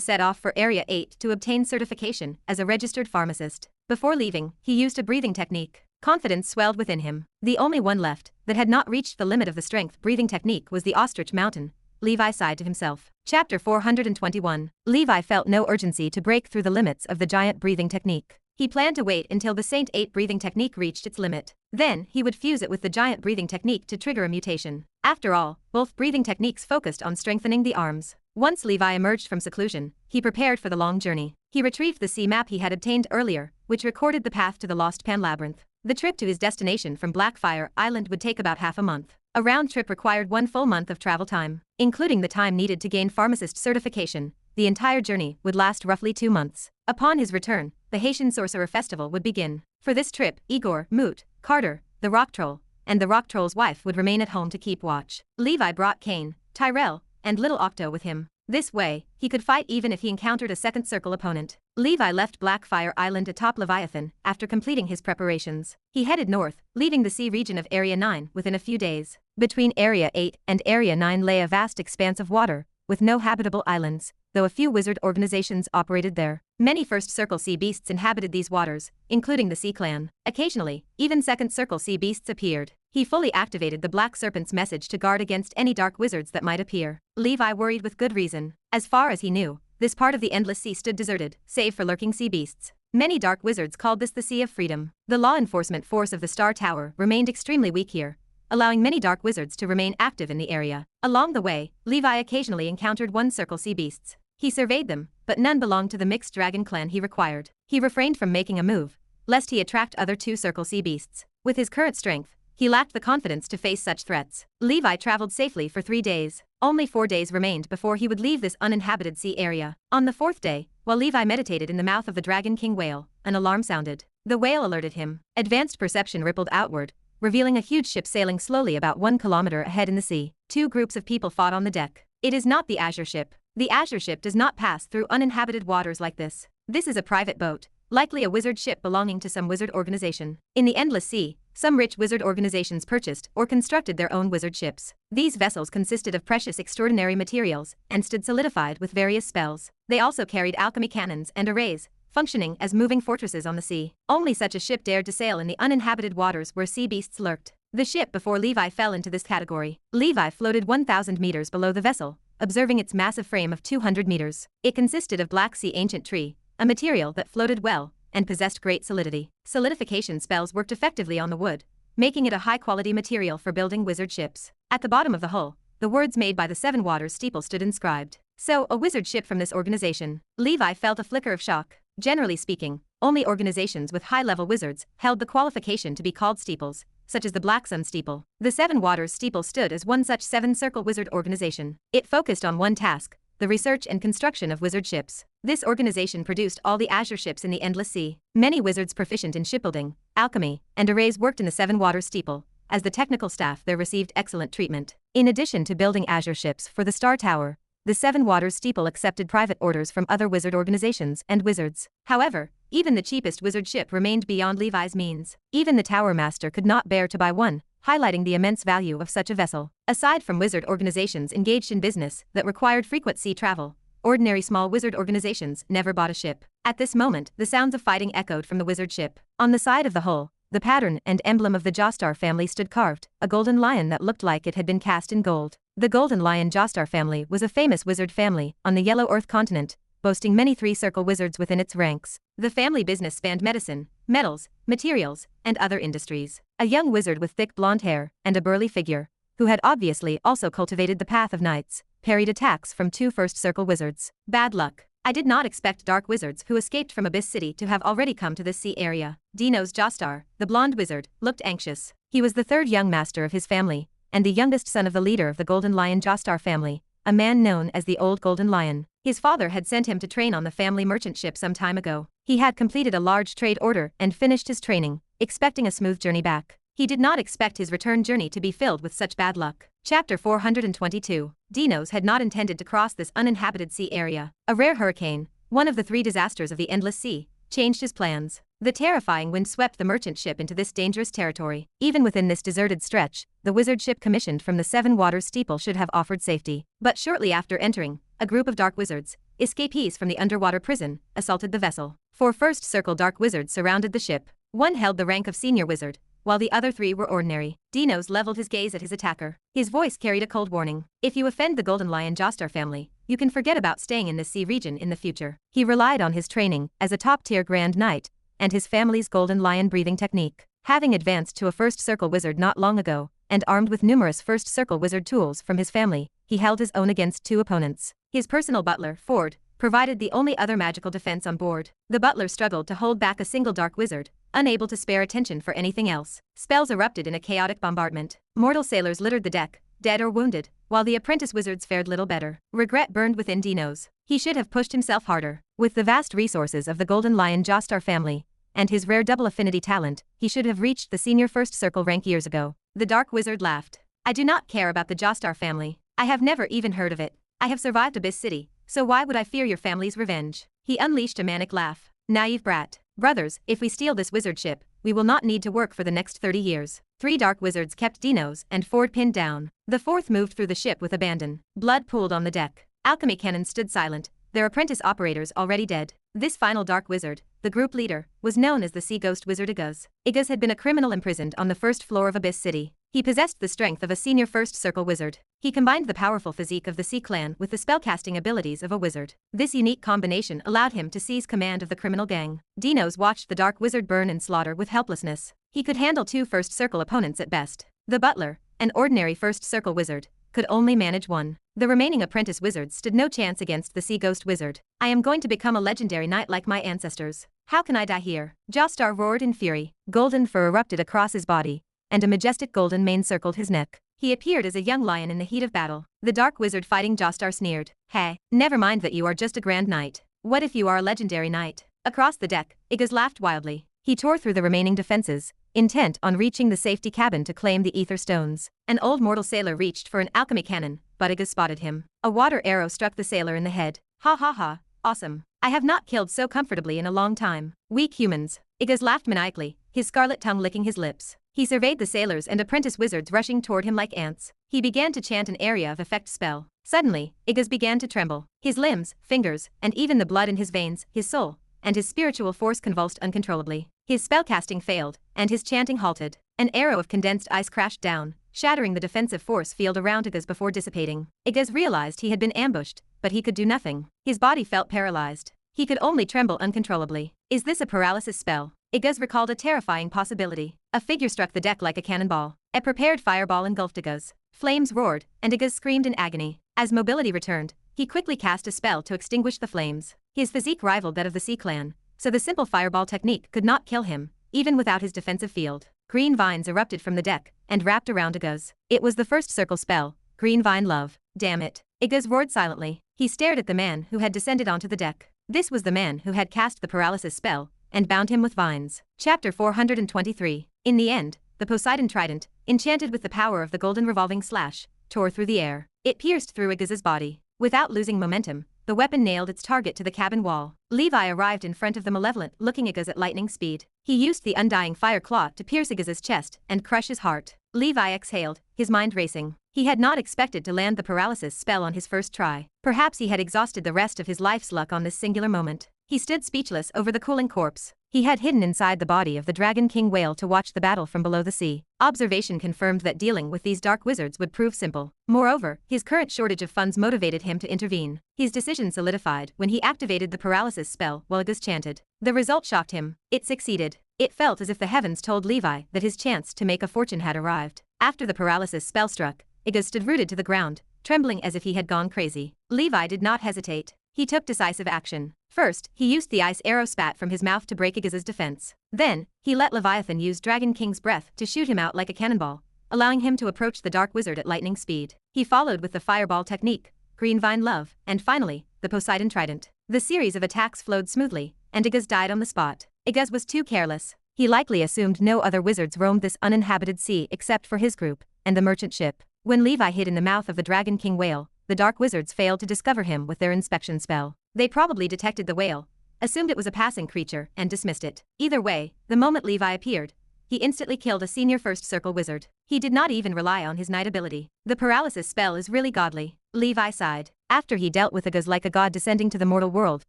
set off for Area 8 to obtain certification as a registered pharmacist. Before leaving, he used a breathing technique. Confidence swelled within him. The only one left that had not reached the limit of the strength breathing technique was the Ostrich Mountain. Levi sighed to himself. Chapter 421. Levi felt no urgency to break through the limits of the Giant Breathing Technique. He planned to wait until the Saint 8 breathing technique reached its limit. Then, he would fuse it with the Giant Breathing Technique to trigger a mutation. After all, both breathing techniques focused on strengthening the arms. Once Levi emerged from seclusion, he prepared for the long journey. He retrieved the sea map he had obtained earlier, which recorded the path to the Lost Pan Labyrinth. The trip to his destination from Blackfire Island would take about half a month. A round trip required 1 full month of travel time, including the time needed to gain pharmacist certification. The entire journey would last roughly 2 months. Upon his return, the Haitian Sorcerer Festival would begin. For this trip, Igor, Moot, Carter, the Rock Troll, and the Rock Troll's wife would remain at home to keep watch. Levi brought Kane, Terrell, and little Octo with him. This way, he could fight even if he encountered a second circle opponent. Levi left Blackfire Island atop Leviathan after completing his preparations. He headed north, leaving the sea region of Area 9 within a few days. Between Area 8 and Area 9 lay a vast expanse of water, with no habitable islands, though a few wizard organizations operated there. Many First Circle sea beasts inhabited these waters, including the Sea Clan. Occasionally, even Second Circle sea beasts appeared. He fully activated the Black Serpent's message to guard against any dark wizards that might appear. Levi worried with good reason. As far as he knew, this part of the Endless Sea stood deserted, save for lurking sea beasts. Many dark wizards called this the Sea of Freedom. The law enforcement force of the Star Tower remained extremely weak here, allowing many dark wizards to remain active in the area. Along the way, Levi occasionally encountered one circle sea beasts. He surveyed them, but none belonged to the mixed dragon clan he required. He refrained from making a move, lest he attract other two circle sea beasts. With his current strength, he lacked the confidence to face such threats. Levi traveled safely for 3 days. Only 4 days remained before he would leave this uninhabited sea area. On the 4th day, while Levi meditated in the mouth of the Dragon King whale, an alarm sounded. The whale alerted him. Advanced perception rippled outward, revealing a huge ship sailing slowly about 1 kilometer ahead in the sea. 2 groups of people fought on the deck. It is not the Azure ship. The Azure ship does not pass through uninhabited waters like this. This is a private boat, likely a wizard ship belonging to some wizard organization. In the Endless Sea, some rich wizard organizations purchased or constructed their own wizard ships. These vessels consisted of precious extraordinary materials and stood solidified with various spells. They also carried alchemy cannons and arrays, functioning as moving fortresses on the sea. Only such a ship dared to sail in the uninhabited waters where sea beasts lurked. The ship before Levi fell into this category. Levi floated 1,000 meters below the vessel, observing its massive frame of 200 meters. It consisted of Black Sea Ancient Tree, a material that floated well and possessed great solidity. Solidification spells worked effectively on the wood, making it a high-quality material for building wizard ships. At the bottom of the hull, the words made by the Seven Waters steeple stood inscribed. So, a wizard ship from this organization. Levi felt a flicker of shock. Generally speaking, only organizations with high-level wizards held the qualification to be called steeples, such as the Black Sun Steeple. The Seven Waters Steeple stood as one such seven-circle wizard organization. It focused on one task: the research and construction of wizard ships. This organization produced all the Azure ships in the Endless Sea. Many wizards proficient in shipbuilding, alchemy, and arrays worked in the Seven Waters Steeple. As the technical staff there received excellent treatment. In addition to building Azure ships for the Star Tower, the Seven Waters Steeple accepted private orders from other wizard organizations and wizards. However, even the cheapest wizard ship remained beyond Levi's means. Even the Tower Master could not bear to buy one, highlighting the immense value of such a vessel. Aside from wizard organizations engaged in business that required frequent sea travel, ordinary small wizard organizations never bought a ship. At this moment, the sounds of fighting echoed from the wizard ship. On the side of the hull, the pattern and emblem of the Jostar family stood carved, a golden lion that looked like it had been cast in gold. The Golden Lion Jostar family was a famous wizard family on the Yellow Earth continent, boasting many three-circle wizards within its ranks. The family business spanned medicine, metals, materials, and other industries. A young wizard with thick blonde hair and a burly figure, who had obviously also cultivated the Path of Knights, parried attacks from 2 first-circle wizards. Bad luck. I did not expect dark wizards who escaped from Abyss City to have already come to this sea area. Dino's Jostar, the blonde wizard, looked anxious. He was the 3rd young master of his family, and the youngest son of the leader of the Golden Lion Jostar family, a man known as the Old Golden Lion. His father had sent him to train on the family merchant ship some time ago. He had completed a large trade order and finished his training, expecting a smooth journey back. He did not expect his return journey to be filled with such bad luck. Chapter 422. Dinos had not intended to cross this uninhabited sea area. A rare hurricane, one of the 3 disasters of the Endless Sea, changed his plans. The terrifying wind swept the merchant ship into this dangerous territory. Even within this deserted stretch, the wizard ship commissioned from the Seven Waters Steeple should have offered safety. But shortly after entering, a group of dark wizards, escapees from the underwater prison, assaulted the vessel. 4 first-circle dark wizards surrounded the ship. One held the rank of senior wizard, while the other 3 were ordinary. Dinos leveled his gaze at his attacker. His voice carried a cold warning. If you offend the Golden Lion Jostar family, you can forget about staying in this sea region in the future. He relied on his training as a top-tier Grand Knight and his family's Golden Lion breathing technique. Having advanced to a first-circle wizard not long ago, and armed with numerous first-circle wizard tools from his family, he held his own against 2 opponents. His personal butler, Ford, provided the only other magical defense on board. The butler struggled to hold back a single dark wizard, unable to spare attention for anything else. Spells erupted in a chaotic bombardment. Mortal sailors littered the deck, dead or wounded, while the apprentice wizards fared little better. Regret burned within Dinos. He should have pushed himself harder. With the vast resources of the Golden Lion Jostar family, and his rare double affinity talent, he should have reached the senior first circle rank years ago. The dark wizard laughed. I do not care about the Jostar family. I have never even heard of it. I have survived Abyss City, so why would I fear your family's revenge? He unleashed a manic laugh. Naive brat. Brothers, if we steal this wizard ship, we will not need to work for the next 30 years. 3 dark wizards kept Dinos and Ford pinned down. The 4th moved through the ship with abandon. Blood pooled on the deck. Alchemy cannons stood silent, their apprentice operators already dead. This final dark wizard, the group leader, was known as the Sea Ghost Wizard Iguz. Iguz had been a criminal imprisoned on the first floor of Abyss City. He possessed the strength of a senior First Circle wizard. He combined the powerful physique of the Sea Clan with the spellcasting abilities of a wizard. This unique combination allowed him to seize command of the criminal gang. Dinos watched the dark wizard burn and slaughter with helplessness. He could handle 2 First Circle opponents at best. The butler, an ordinary First Circle wizard, could only manage 1. The remaining apprentice wizards stood no chance against the Sea Ghost Wizard. I am going to become a legendary knight like my ancestors. How can I die here? Jostar roared in fury. Golden fur erupted across his body, and a majestic golden mane circled his neck. He appeared as a young lion in the heat of battle. The dark wizard fighting Jostar sneered. Hey, never mind that you are just a grand knight. What if you are a legendary knight? Across the deck, Iguz laughed wildly. He tore through the remaining defenses, intent on reaching the safety cabin to claim the ether stones. An old mortal sailor reached for an alchemy cannon, but Iguz spotted him. A water arrow struck the sailor in the head. Ha ha ha, awesome. I have not killed so comfortably in a long time. Weak humans. Iguz laughed maniacally, his scarlet tongue licking his lips. He surveyed the sailors and apprentice wizards rushing toward him like ants. He began to chant an area of effect spell. Suddenly, Iguz began to tremble. His limbs, fingers, and even the blood in his veins, his soul, and his spiritual force convulsed uncontrollably. His spellcasting failed, and his chanting halted. An arrow of condensed ice crashed down, shattering the defensive force field around Iguz before dissipating. Iguz realized he had been ambushed, but he could do nothing. His body felt paralyzed. He could only tremble uncontrollably. Is this a paralysis spell? Iguz recalled a terrifying possibility. A figure struck the deck like a cannonball. A prepared fireball engulfed Iguz. Flames roared, and Iguz screamed in agony. As mobility returned, he quickly cast a spell to extinguish the flames. His physique rivaled that of the Sea Clan, so the simple fireball technique could not kill him, even without his defensive field. Green vines erupted from the deck and wrapped around Iguz. It was the First Circle spell, Green Vine Love. Damn it. Iguz roared silently. He stared at the man who had descended onto the deck. This was the man who had cast the paralysis spell and bound him with vines. Chapter 423. In the end, the Poseidon Trident, enchanted with the power of the golden revolving slash, tore through the air. It pierced through Iguz's body. Without losing momentum, the weapon nailed its target to the cabin wall. Levi arrived in front of the malevolent-looking Iguz at lightning speed. He used the undying fire claw to pierce Iguz's chest and crush his heart. Levi exhaled, his mind racing. He had not expected to land the paralysis spell on his first try. Perhaps he had exhausted the rest of his life's luck on this singular moment. He stood speechless over the cooling corpse. He had hidden inside the body of the Dragon King whale to watch the battle from below the sea. Observation confirmed that dealing with these dark wizards would prove simple. Moreover, his current shortage of funds motivated him to intervene. His decision solidified when he activated the paralysis spell while Iguz chanted. The result shocked him. It succeeded. It felt as if the heavens told Levi that his chance to make a fortune had arrived. After the paralysis spell struck, Iguz stood rooted to the ground, trembling as if he had gone crazy. Levi did not hesitate. He took decisive action. First, he used the ice arrow spat from his mouth to break Iguz's defense. Then, he let Leviathan use Dragon King's breath to shoot him out like a cannonball, allowing him to approach the dark wizard at lightning speed. He followed with the fireball technique, Green Vine Love, and finally, the Poseidon Trident. The series of attacks flowed smoothly, and Iguz died on the spot. Iguz was too careless. He likely assumed no other wizards roamed this uninhabited sea except for his group and the merchant ship. When Levi hid in the mouth of the Dragon King whale, the dark wizards failed to discover him with their inspection spell. They probably detected the whale, assumed it was a passing creature, and dismissed it. Either way, the moment Levi appeared, he instantly killed a senior First Circle wizard. He did not even rely on his knight ability. The paralysis spell is really godly. Levi sighed. After he dealt with Iguz like a god descending to the mortal world,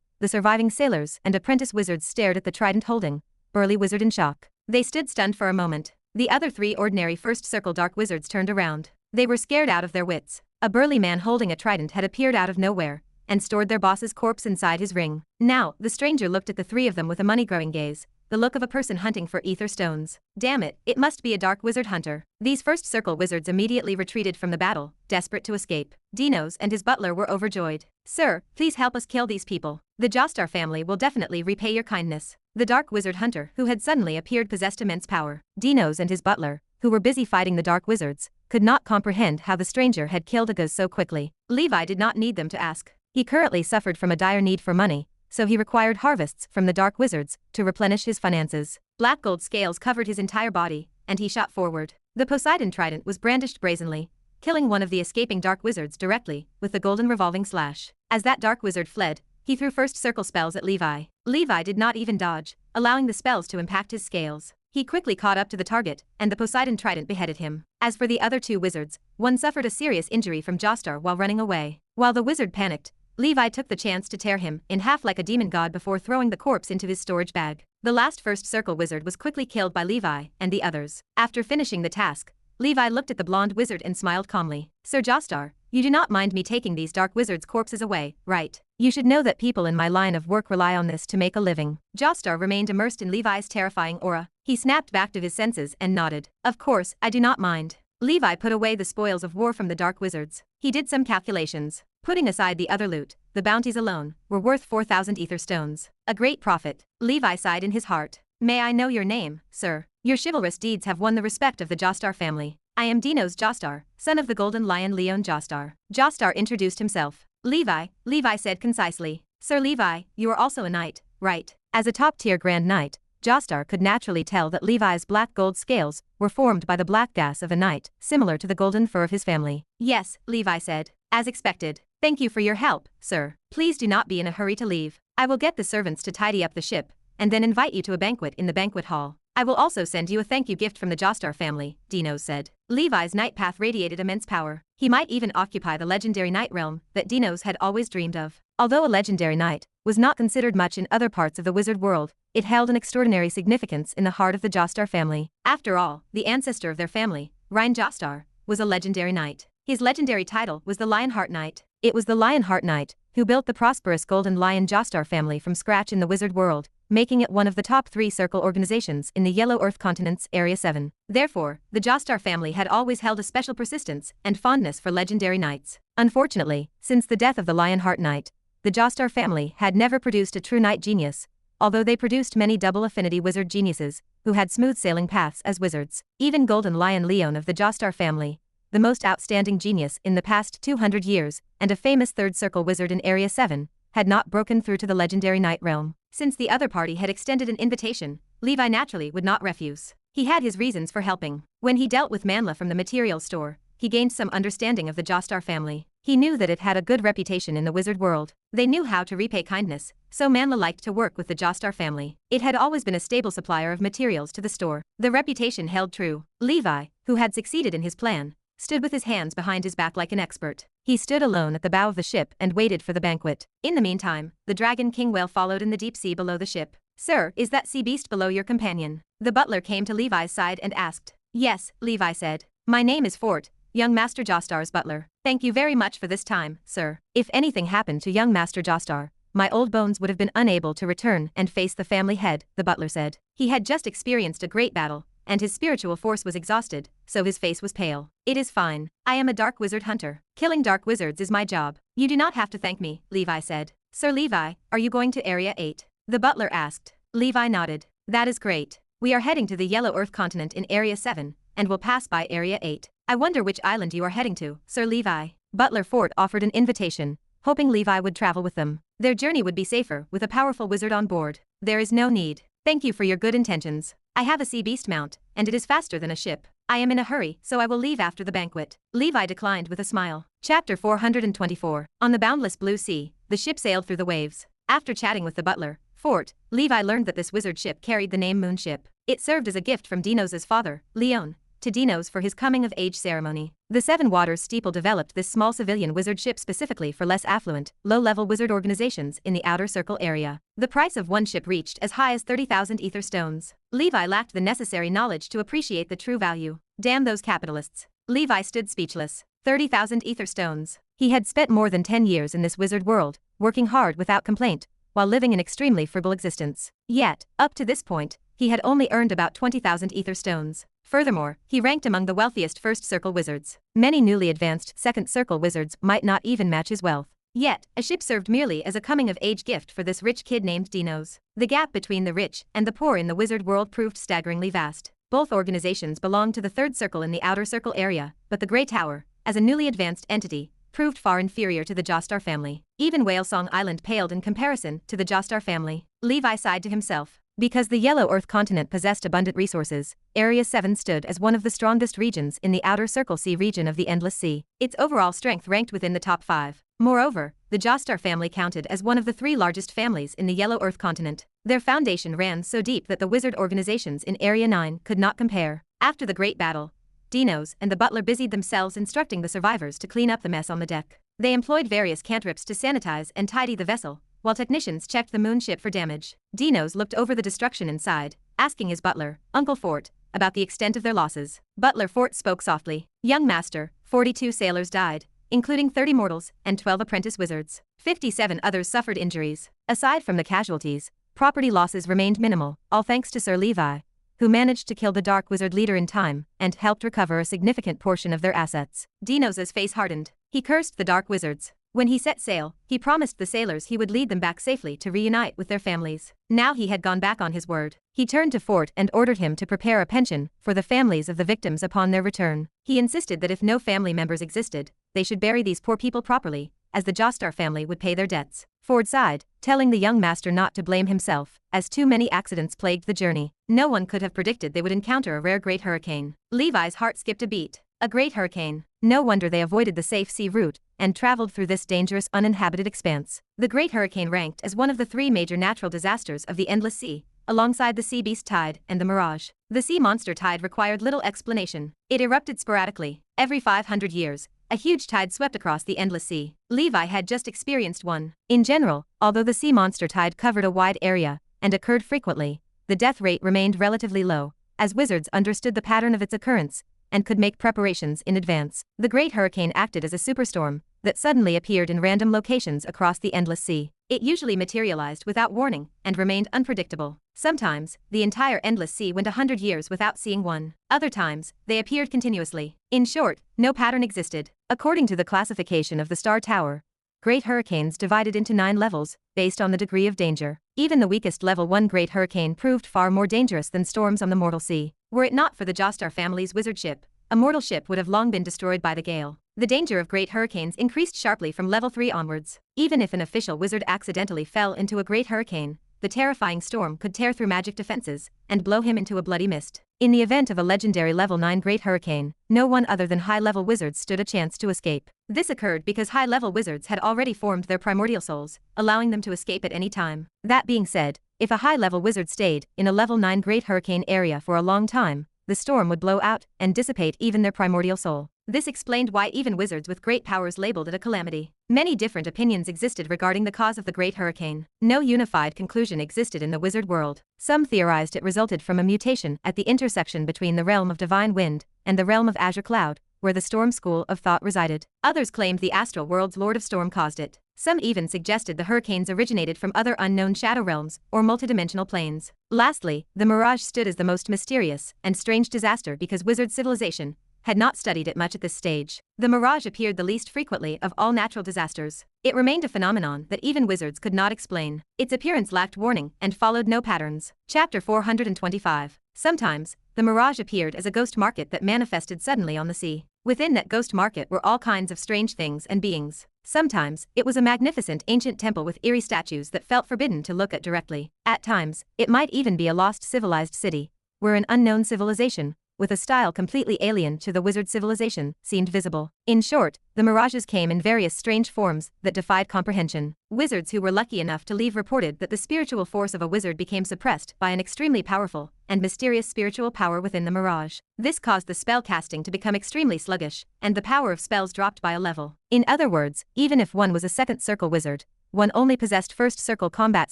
the surviving sailors and apprentice wizards stared at the trident holding burly wizard in shock. They stood stunned for a moment. The other 3 ordinary First Circle dark wizards turned around. They were scared out of their wits. A burly man holding a trident had appeared out of nowhere and stored their boss's corpse inside his ring. Now, the stranger looked at the 3 of them with a money-growing gaze, the look of a person hunting for ether stones. Damn it, it must be a dark wizard hunter. These First Circle wizards immediately retreated from the battle, desperate to escape. Dinos and his butler were overjoyed. Sir, please help us kill these people. The Jostar family will definitely repay your kindness. The dark wizard hunter who had suddenly appeared possessed immense power. Dinos and his butler, who were busy fighting the dark wizards, could not comprehend how the stranger had killed Iguz so quickly. Levi did not need them to ask. He currently suffered from a dire need for money, so he required harvests from the dark wizards to replenish his finances. Black gold scales covered his entire body, and he shot forward. The Poseidon Trident was brandished brazenly, killing one of the escaping dark wizards directly with the golden revolving slash. As that dark wizard fled, he threw first circle spells at Levi. Levi did not even dodge, allowing the spells to impact his scales. He quickly caught up to the target, and the Poseidon Trident beheaded him. As for the other two wizards, one suffered a serious injury from Jostar while running away. While the wizard panicked, Levi took the chance to tear him in half like a demon god before throwing the corpse into his storage bag. The last first circle wizard was quickly killed by Levi and the others. After finishing the task, Levi looked at the blonde wizard and smiled calmly. Sir Jostar, you do not mind me taking these dark wizards' corpses away, right? You should know that people in my line of work rely on this to make a living. Jostar remained immersed in Levi's terrifying aura. He snapped back to his senses and nodded. Of course, I do not mind. Levi put away the spoils of war from the dark wizards. He did some calculations. Putting aside the other loot, the bounties alone were worth 4,000 ether stones. A great profit. Levi sighed in his heart. May I know your name, sir? Your chivalrous deeds have won the respect of the Jostar family. I am Dinos Jostar, son of the Golden Lion Leon Jostar. Jostar introduced himself. Levi said concisely. Sir Levi, you are also a knight, right? As a top-tier Grand Knight, Jostar could naturally tell that Levi's black gold scales were formed by the black gas of a knight, similar to the golden fur of his family. Yes, Levi said. As expected. Thank you for your help, sir. Please do not be in a hurry to leave. I will get the servants to tidy up the ship, and then invite you to a banquet in the banquet hall. I will also send you a thank you gift from the Jostar family, Dinos said. Levi's knight path radiated immense power. He might even occupy the legendary knight realm that Dinos had always dreamed of. Although a legendary knight was not considered much in other parts of the wizard world, it held an extraordinary significance in the heart of the Jostar family. After all, the ancestor of their family, Rhine Jostar, was a legendary knight. His legendary title was the Lionheart Knight. It was the Lionheart Knight who built the prosperous Golden Lion Jostar family from scratch in the wizard world, making it one of the top 3 circle organizations in the Yellow Earth Continent's Area 7. Therefore, the Jostar family had always held a special persistence and fondness for legendary knights. Unfortunately, since the death of the Lionheart Knight, the Jostar family had never produced a true knight genius, although they produced many double affinity wizard geniuses who had smooth sailing paths as wizards. Even Golden Lion Leon of the Jostar family, the most outstanding genius in the past 200 years, and a famous third circle wizard in Area 7, had not broken through to the legendary knight realm. Since the other party had extended an invitation, Levi naturally would not refuse. He had his reasons for helping. When he dealt with Manhua from the materials store, he gained some understanding of the Jostar family. He knew that it had a good reputation in the wizard world. They knew how to repay kindness, so Manhua liked to work with the Jostar family. It had always been a stable supplier of materials to the store. The reputation held true. Levi, who had succeeded in his plan, stood with his hands behind his back like an expert. He stood alone at the bow of the ship and waited for the banquet. In the meantime, the dragon king whale followed in the deep sea below the ship. Sir, is that sea beast below your companion? The butler came to Levi's side and asked. Yes, Levi said. My name is Fort, young Master Jostar's butler. Thank you very much for this time, sir. If anything happened to young Master Jostar, my old bones would have been unable to return and face the family head, the butler said. He had just experienced a great battle, and his spiritual force was exhausted, so his face was pale. It is fine. I am a dark wizard hunter. Killing dark wizards is my job. You do not have to thank me, Levi said. Sir Levi, are you going to Area 8? The butler asked. Levi nodded. That is great. We are heading to the Yellow Earth continent in Area 7, and will pass by Area 8. I wonder which island you are heading to, Sir Levi. Butler Fort offered an invitation, hoping Levi would travel with them. Their journey would be safer with a powerful wizard on board. There is no need. Thank you for your good intentions. I have a sea beast mount, and it is faster than a ship. I am in a hurry, so I will leave after the banquet. Levi declined with a smile. Chapter 424. On the boundless blue sea, the ship sailed through the waves. After chatting with the butler, Fort, Levi learned that this wizard ship carried the name Moonship. It served as a gift from Dinos' father, Leon, to Dinos for his coming-of-age ceremony. The Seven Waters Steeple developed this small civilian wizard ship specifically for less affluent, low-level wizard organizations in the outer circle area. The price of one ship reached as high as 30,000 ether stones. Levi lacked the necessary knowledge to appreciate the true value. Damn those capitalists. Levi stood speechless. 30,000 ether stones. He had spent more than 10 years in this wizard world, working hard without complaint, while living an extremely frugal existence. Yet, up to this point, he had only earned about 20,000 ether stones. Furthermore, he ranked among the wealthiest first circle wizards. Many newly advanced second circle wizards might not even match his wealth. Yet, a ship served merely as a coming-of-age gift for this rich kid named Dinos. The gap between the rich and the poor in the wizard world proved staggeringly vast. Both organizations belonged to the third circle in the outer circle area, but the Grey Tower, as a newly advanced entity, proved far inferior to the Jostar family. Even Whalesong Island paled in comparison to the Jostar family. Levi sighed to himself. Because the Yellow Earth continent possessed abundant resources, Area 7 stood as one of the strongest regions in the Outer Circle Sea region of the Endless Sea. Its overall strength ranked within the top 5. Moreover, the Jostar family counted as one of the 3 largest families in the Yellow Earth continent. Their foundation ran so deep that the wizard organizations in Area 9 could not compare. After the Great Battle, Dinos and the butler busied themselves instructing the survivors to clean up the mess on the deck. They employed various cantrips to sanitize and tidy the vessel, while technicians checked the moonship for damage. Dinos looked over the destruction inside, asking his butler, Uncle Fort, about the extent of their losses. Butler Fort spoke softly. Young master, 42 sailors died, including 30 mortals and 12 apprentice wizards. 57 others suffered injuries. Aside from the casualties, property losses remained minimal, all thanks to Sir Levi, who managed to kill the Dark Wizard leader in time and helped recover a significant portion of their assets. Dinos' face hardened. He cursed the Dark Wizards. When he set sail, he promised the sailors he would lead them back safely to reunite with their families. Now he had gone back on his word. He turned to Fort and ordered him to prepare a pension for the families of the victims upon their return. He insisted that if no family members existed, they should bury these poor people properly, as the Jostar family would pay their debts. Ford sighed, telling the young master not to blame himself, as too many accidents plagued the journey. No one could have predicted they would encounter a rare great hurricane. Levi's heart skipped a beat. A great hurricane. No wonder they avoided the safe sea route and traveled through this dangerous uninhabited expanse. The Great Hurricane ranked as one of the 3 major natural disasters of the Endless Sea, alongside the Sea Beast Tide and the Mirage. The Sea Monster Tide required little explanation. It erupted sporadically. Every 500 years, a huge tide swept across the Endless Sea. Levi had just experienced one. In general, although the Sea Monster Tide covered a wide area and occurred frequently, the death rate remained relatively low, as wizards understood the pattern of its occurrence and could make preparations in advance. The Great Hurricane acted as a superstorm that suddenly appeared in random locations across the Endless Sea. It usually materialized without warning and remained unpredictable. Sometimes, the entire Endless Sea went 100 years without seeing one. Other times, they appeared continuously. In short, no pattern existed. According to the classification of the Star Tower, Great Hurricanes divided into 9 levels, based on the degree of danger. Even the weakest level 1 Great Hurricane proved far more dangerous than storms on the mortal sea. Were it not for the Jostar family's wizard ship, a mortal ship would have long been destroyed by the gale. The danger of great hurricanes increased sharply from level 3 onwards. Even if an official wizard accidentally fell into a great hurricane, the terrifying storm could tear through magic defenses and blow him into a bloody mist. In the event of a legendary level 9 great hurricane, no one other than high-level wizards stood a chance to escape. This occurred because high-level wizards had already formed their primordial souls, allowing them to escape at any time. That being said, if a high-level wizard stayed in a level 9 great hurricane area for a long time, the storm would blow out and dissipate even their primordial soul. This explained why even wizards with great powers labeled it a calamity. Many different opinions existed regarding the cause of the Great Hurricane. No unified conclusion existed in the wizard world. Some theorized it resulted from a mutation at the intersection between the realm of Divine Wind and the realm of Azure Cloud, where the Storm School of Thought resided. Others claimed the astral world's Lord of Storm caused it. Some even suggested the hurricanes originated from other unknown shadow realms or multidimensional planes. Lastly, the Mirage stood as the most mysterious and strange disaster because wizard civilization had not studied it much at this stage. The Mirage appeared the least frequently of all natural disasters. It remained a phenomenon that even wizards could not explain. Its appearance lacked warning and followed no patterns. Chapter 425. Sometimes, the Mirage appeared as a ghost market that manifested suddenly on the sea. Within that ghost market were all kinds of strange things and beings. Sometimes, it was a magnificent ancient temple with eerie statues that felt forbidden to look at directly. At times, it might even be a lost civilized city, where an unknown civilization, with a style completely alien to the wizard civilization, seemed visible. In short, the mirages came in various strange forms that defied comprehension. Wizards who were lucky enough to leave reported that the spiritual force of a wizard became suppressed by an extremely powerful and mysterious spiritual power within the mirage. This caused the spell casting to become extremely sluggish, and the power of spells dropped by a level. In other words, even if one was a second circle wizard, one only possessed first circle combat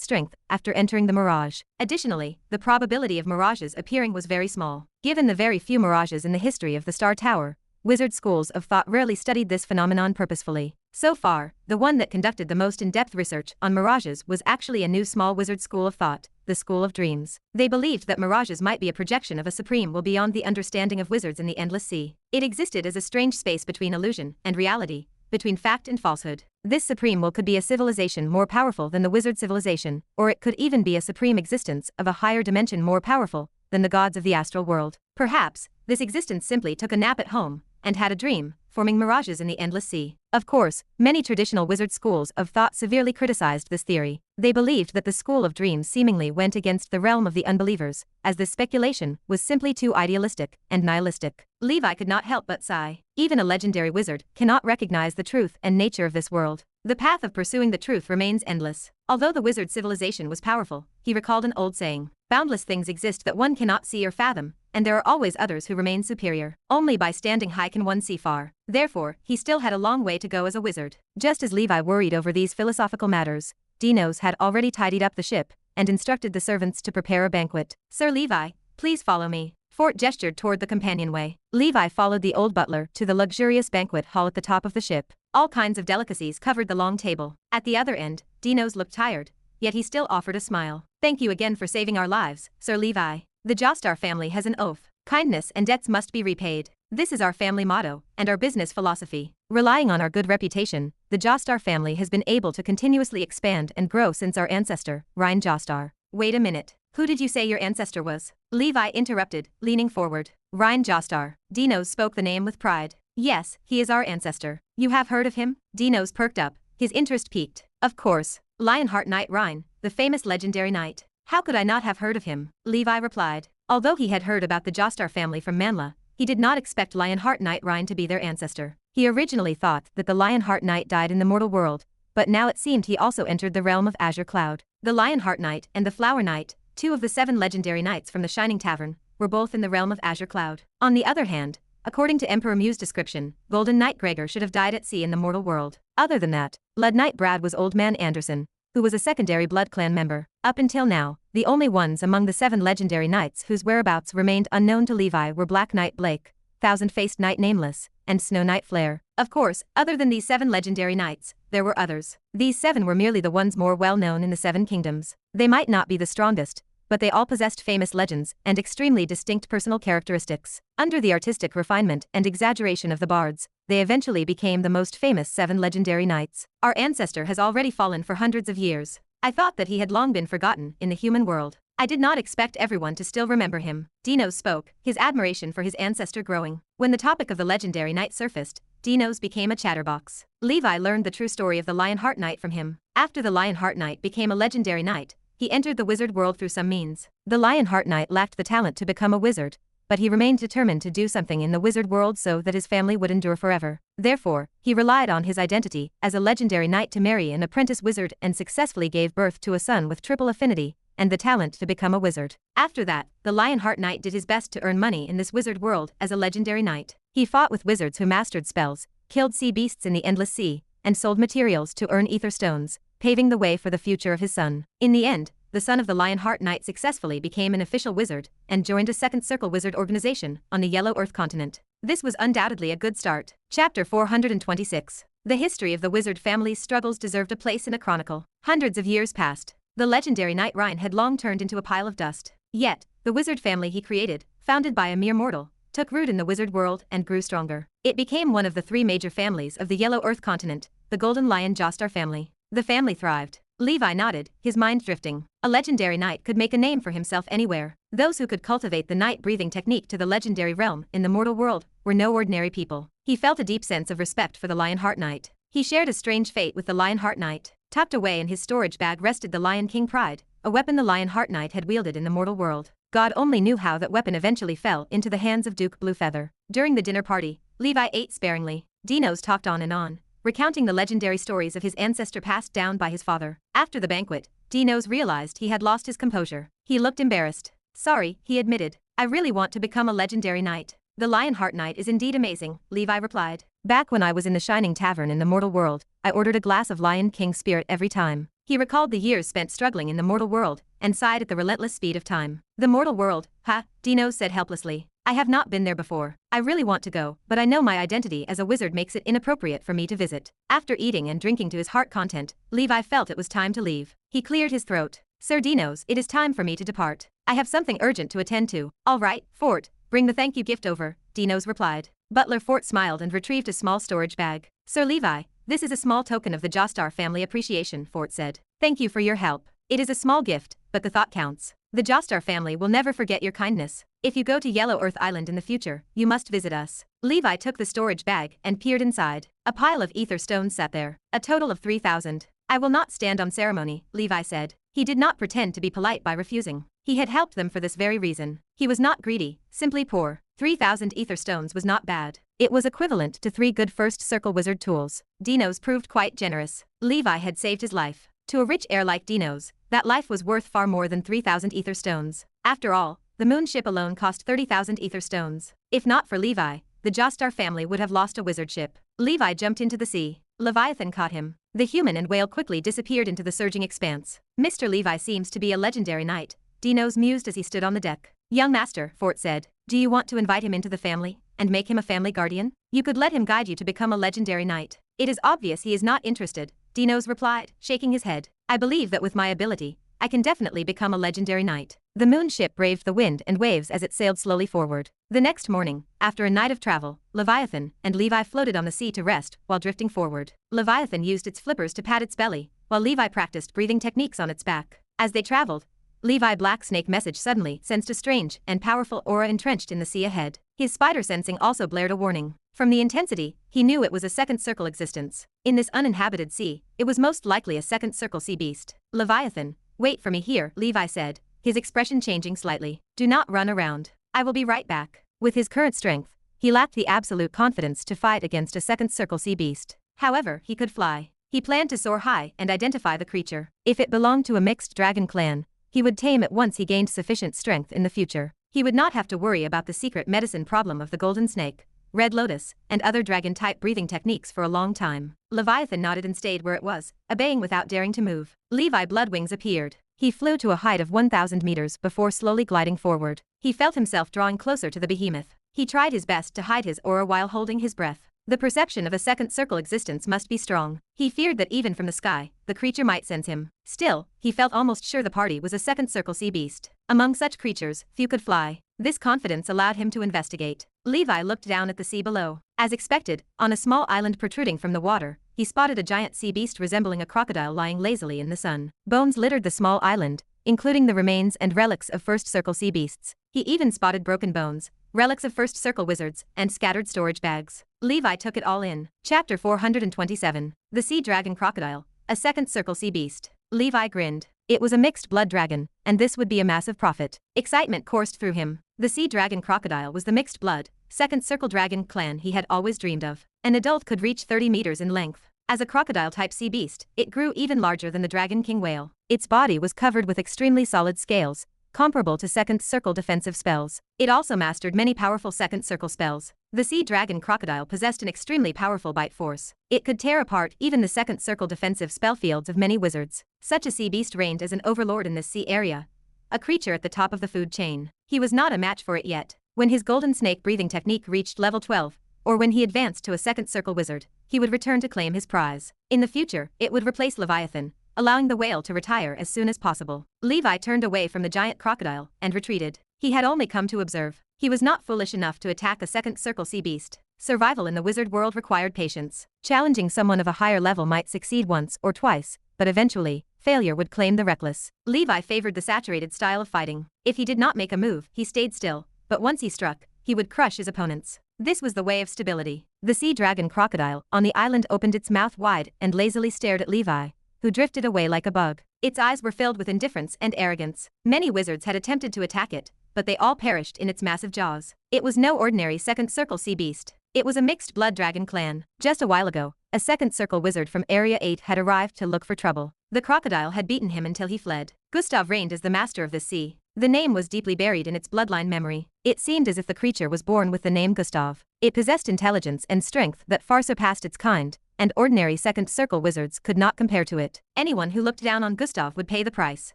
strength after entering the mirage. Additionally, the probability of mirages appearing was very small. Given the very few mirages in the history of the Star Tower, wizard schools of thought rarely studied this phenomenon purposefully. So far, the one that conducted the most in-depth research on mirages was actually a new small wizard school of thought, the School of Dreams. They believed that mirages might be a projection of a supreme will beyond the understanding of wizards in the endless sea. It existed as a strange space between illusion and reality, between fact and falsehood. This supreme will could be a civilization more powerful than the wizard civilization, or it could even be a supreme existence of a higher dimension more powerful than the gods of the astral world. Perhaps, this existence simply took a nap at home and had a dream, forming mirages in the endless sea. Of course, many traditional wizard schools of thought severely criticized this theory. They believed that the school of dreams seemingly went against the realm of the unbelievers, as this speculation was simply too idealistic and nihilistic. Levi could not help but sigh. Even a legendary wizard cannot recognize the truth and nature of this world. The path of pursuing the truth remains endless. Although the wizard civilization was powerful, he recalled an old saying: boundless things exist that one cannot see or fathom, and there are always others who remain superior. Only by standing high can one see far. Therefore, he still had a long way to go as a wizard. Just as Levi worried over these philosophical matters, Dinos had already tidied up the ship and instructed the servants to prepare a banquet. Sir Levi, please follow me. Fort gestured toward the companionway. Levi followed the old butler to the luxurious banquet hall at the top of the ship. All kinds of delicacies covered the long table. At the other end, Dinos looked tired, yet he still offered a smile. Thank you again for saving our lives, Sir Levi. The Jostar family has an oath: kindness and debts must be repaid. This is our family motto and our business philosophy. Relying on our good reputation, the Jostar family has been able to continuously expand and grow since our ancestor, Ryan Jostar. Wait a minute. Who did you say your ancestor was? Levi interrupted, leaning forward. Ryan Jostar. Dinos spoke the name with pride. Yes, he is our ancestor. You have heard of him? Dinos perked up, his interest piqued. Of course. Lionheart Knight Ryan, the famous legendary knight. How could I not have heard of him? Levi replied. Although he had heard about the Jostar family from Manhua, he did not expect Lionheart Knight Ryan to be their ancestor. He originally thought that the Lionheart Knight died in the mortal world, but now it seemed he also entered the realm of Azure Cloud. The Lionheart Knight and the Flower Knight, two of the 7 legendary knights from the Shining Tavern, were both in the realm of Azure Cloud. On the other hand, according to Emperor Mew's description, Golden Knight Gregor should have died at sea in the mortal world. Other than that, Blood Knight Brad was Old Man Anderson, who was a secondary Blood Clan member. Up until now, the only ones among the 7 legendary knights whose whereabouts remained unknown to Levi were Black Knight Blake, Thousand-Faced Knight Nameless, and Snow Knight Flare. Of course, other than these 7 legendary knights, there were others. These 7 were merely the ones more well known in the 7 kingdoms. They might not be the strongest, but they all possessed famous legends and extremely distinct personal characteristics. Under the artistic refinement and exaggeration of the bards, they eventually became the most famous 7 legendary knights. Our ancestor has already fallen for hundreds of years. I thought that he had long been forgotten in the human world. I did not expect everyone to still remember him. Dinos spoke, his admiration for his ancestor growing. When the topic of the legendary knight surfaced, Dinos became a chatterbox. Levi learned the true story of the Lionheart Knight from him. After the Lionheart Knight became a legendary knight, he entered the wizard world through some means. The Lionheart Knight lacked the talent to become a wizard, but he remained determined to do something in the wizard world so that his family would endure forever. Therefore, he relied on his identity as a legendary knight to marry an apprentice wizard and successfully gave birth to a son with triple affinity and the talent to become a wizard. After that, the Lionheart Knight did his best to earn money in this wizard world as a legendary knight. He fought with wizards who mastered spells, killed sea beasts in the endless sea, and sold materials to earn ether stones, paving the way for the future of his son. In the end, the son of the Lionheart Knight successfully became an official wizard and joined a second circle wizard organization on the Yellow Earth continent. This was undoubtedly a good start. Chapter 426. The history of the wizard family's struggles deserved a place in a chronicle. Hundreds of years passed. The legendary knight Ryan had long turned into a pile of dust. Yet, the wizard family he created, founded by a mere mortal, took root in the wizard world and grew stronger. It became one of the 3 major families of the Yellow Earth continent, the Golden Lion Jostar family. The family thrived. Levi nodded, his mind drifting. A legendary knight could make a name for himself anywhere. Those who could cultivate the night-breathing technique to the legendary realm in the mortal world were no ordinary people. He felt a deep sense of respect for the Lionheart Knight. He shared a strange fate with the Lionheart Knight. Tucked away in his storage bag rested the Lion King Pride, a weapon the Lionheart Knight had wielded in the mortal world. God only knew how that weapon eventually fell into the hands of Duke Bluefeather. During the dinner party, Levi ate sparingly. Dinos talked on and on, recounting the legendary stories of his ancestor passed down by his father. After the banquet, Dinos realized he had lost his composure. He looked embarrassed. Sorry, he admitted. I really want to become a legendary knight. The Lionheart Knight is indeed amazing, Levi replied. Back when I was in the Shining Tavern in the mortal world, I ordered a glass of Lion King Spirit every time. He recalled the years spent struggling in the mortal world and sighed at the relentless speed of time. The mortal world, huh? Dinos said helplessly. I have not been there before. I really want to go, but I know my identity as a wizard makes it inappropriate for me to visit. After eating and drinking to his heart content, Levi felt it was time to leave. He cleared his throat. Sir Dinos, it is time for me to depart. I have something urgent to attend to. All right, Fort, bring the thank you gift over, Dinos replied. Butler Fort smiled and retrieved a small storage bag. Sir Levi, this is a small token of the Jostar family appreciation, Fort said. Thank you for your help. It is a small gift, but the thought counts. The Jostar family will never forget your kindness. If you go to Yellow Earth Island in the future, you must visit us. Levi took the storage bag and peered inside. A pile of ether stones sat there, a total of 3,000. I will not stand on ceremony, Levi said. He did not pretend to be polite by refusing. He had helped them for this very reason. He was not greedy, simply poor. 3,000 ether stones was not bad. It was equivalent to 3 good first circle wizard tools. Dino's proved quite generous. Levi had saved his life. To a rich heir like Dino's, that life was worth far more than 3,000 ether stones. After all, the moon ship alone cost 30,000 ether stones. If not for Levi, the Jostar family would have lost a wizard ship. Levi jumped into the sea. Leviathan caught him. The human and whale quickly disappeared into the surging expanse. Mr. Levi seems to be a legendary knight, Dino's mused as he stood on the deck. Young master, Fort said, do you want to invite him into the family, and make him a family guardian? You could let him guide you to become a legendary knight. It is obvious he is not interested, Dino's replied, shaking his head. I believe that with my ability, I can definitely become a legendary knight. The moon ship braved the wind and waves as it sailed slowly forward. The next morning, after a night of travel, Leviathan and Levi floated on the sea to rest while drifting forward. Leviathan used its flippers to pat its belly, while Levi practiced breathing techniques on its back. As they traveled, Levi Black Snake Message suddenly sensed a strange and powerful aura entrenched in the sea ahead. His spider sensing also blared a warning. From the intensity, he knew it was a second circle existence. In this uninhabited sea, it was most likely a second circle sea beast. Leviathan, wait for me here, Levi said, his expression changing slightly. Do not run around. I will be right back. With his current strength, he lacked the absolute confidence to fight against a second circle sea beast. However, he could fly. He planned to soar high and identify the creature. If it belonged to a mixed dragon clan, he would tame it once he gained sufficient strength in the future. He would not have to worry about the secret medicine problem of the golden snake, red lotus, and other dragon-type breathing techniques for a long time. Leviathan nodded and stayed where it was, obeying without daring to move. Levi Bloodwings appeared. He flew to a height of 1,000 meters before slowly gliding forward. He felt himself drawing closer to the behemoth. He tried his best to hide his aura while holding his breath. The perception of a second circle existence must be strong. He feared that even from the sky, the creature might sense him. Still, he felt almost sure the party was a second circle sea beast. Among such creatures, few could fly. This confidence allowed him to investigate. Levi looked down at the sea below. As expected, on a small island protruding from the water, he spotted a giant sea beast resembling a crocodile lying lazily in the sun. Bones littered the small island, including the remains and relics of first circle sea beasts. He even spotted broken bones, relics of first circle wizards, and scattered storage bags. Levi took it all in. Chapter 427. The Sea Dragon Crocodile, a second circle sea beast. Levi grinned. It was a mixed blood dragon, and this would be a massive profit. Excitement coursed through him. The Sea Dragon Crocodile was the mixed blood, second circle dragon clan he had always dreamed of. An adult could reach 30 meters in length. As a crocodile-type sea beast, it grew even larger than the dragon king whale. Its body was covered with extremely solid scales, comparable to second circle defensive spells. It also mastered many powerful second circle spells. The Sea Dragon Crocodile possessed an extremely powerful bite force. It could tear apart even the second circle defensive spell fields of many wizards. Such a sea beast reigned as an overlord in this sea area, a creature at the top of the food chain. He was not a match for it yet. When his golden snake breathing technique reached level 12, or when he advanced to a second circle wizard, he would return to claim his prize. In the future, it would replace Leviathan, allowing the whale to retire as soon as possible. Levi turned away from the giant crocodile and retreated. He had only come to observe. He was not foolish enough to attack a second circle sea beast. Survival in the wizard world required patience. Challenging someone of a higher level might succeed once or twice, but eventually, failure would claim the reckless. Levi favored the saturated style of fighting. If he did not make a move, he stayed still, but once he struck, he would crush his opponents. This was the way of stability. The Sea Dragon Crocodile on the island opened its mouth wide and lazily stared at Levi, who drifted away like a bug. Its eyes were filled with indifference and arrogance. Many wizards had attempted to attack it, but they all perished in its massive jaws. It was no ordinary second circle sea beast. It was a mixed blood dragon clan. Just a while ago, a second circle wizard from Area 8 had arrived to look for trouble. The crocodile had beaten him until he fled. Gustav reigned as the master of this sea. The name was deeply buried in its bloodline memory. It seemed as if the creature was born with the name Gustav. It possessed intelligence and strength that far surpassed its kind, and ordinary second circle wizards could not compare to it. Anyone who looked down on Gustav would pay the price.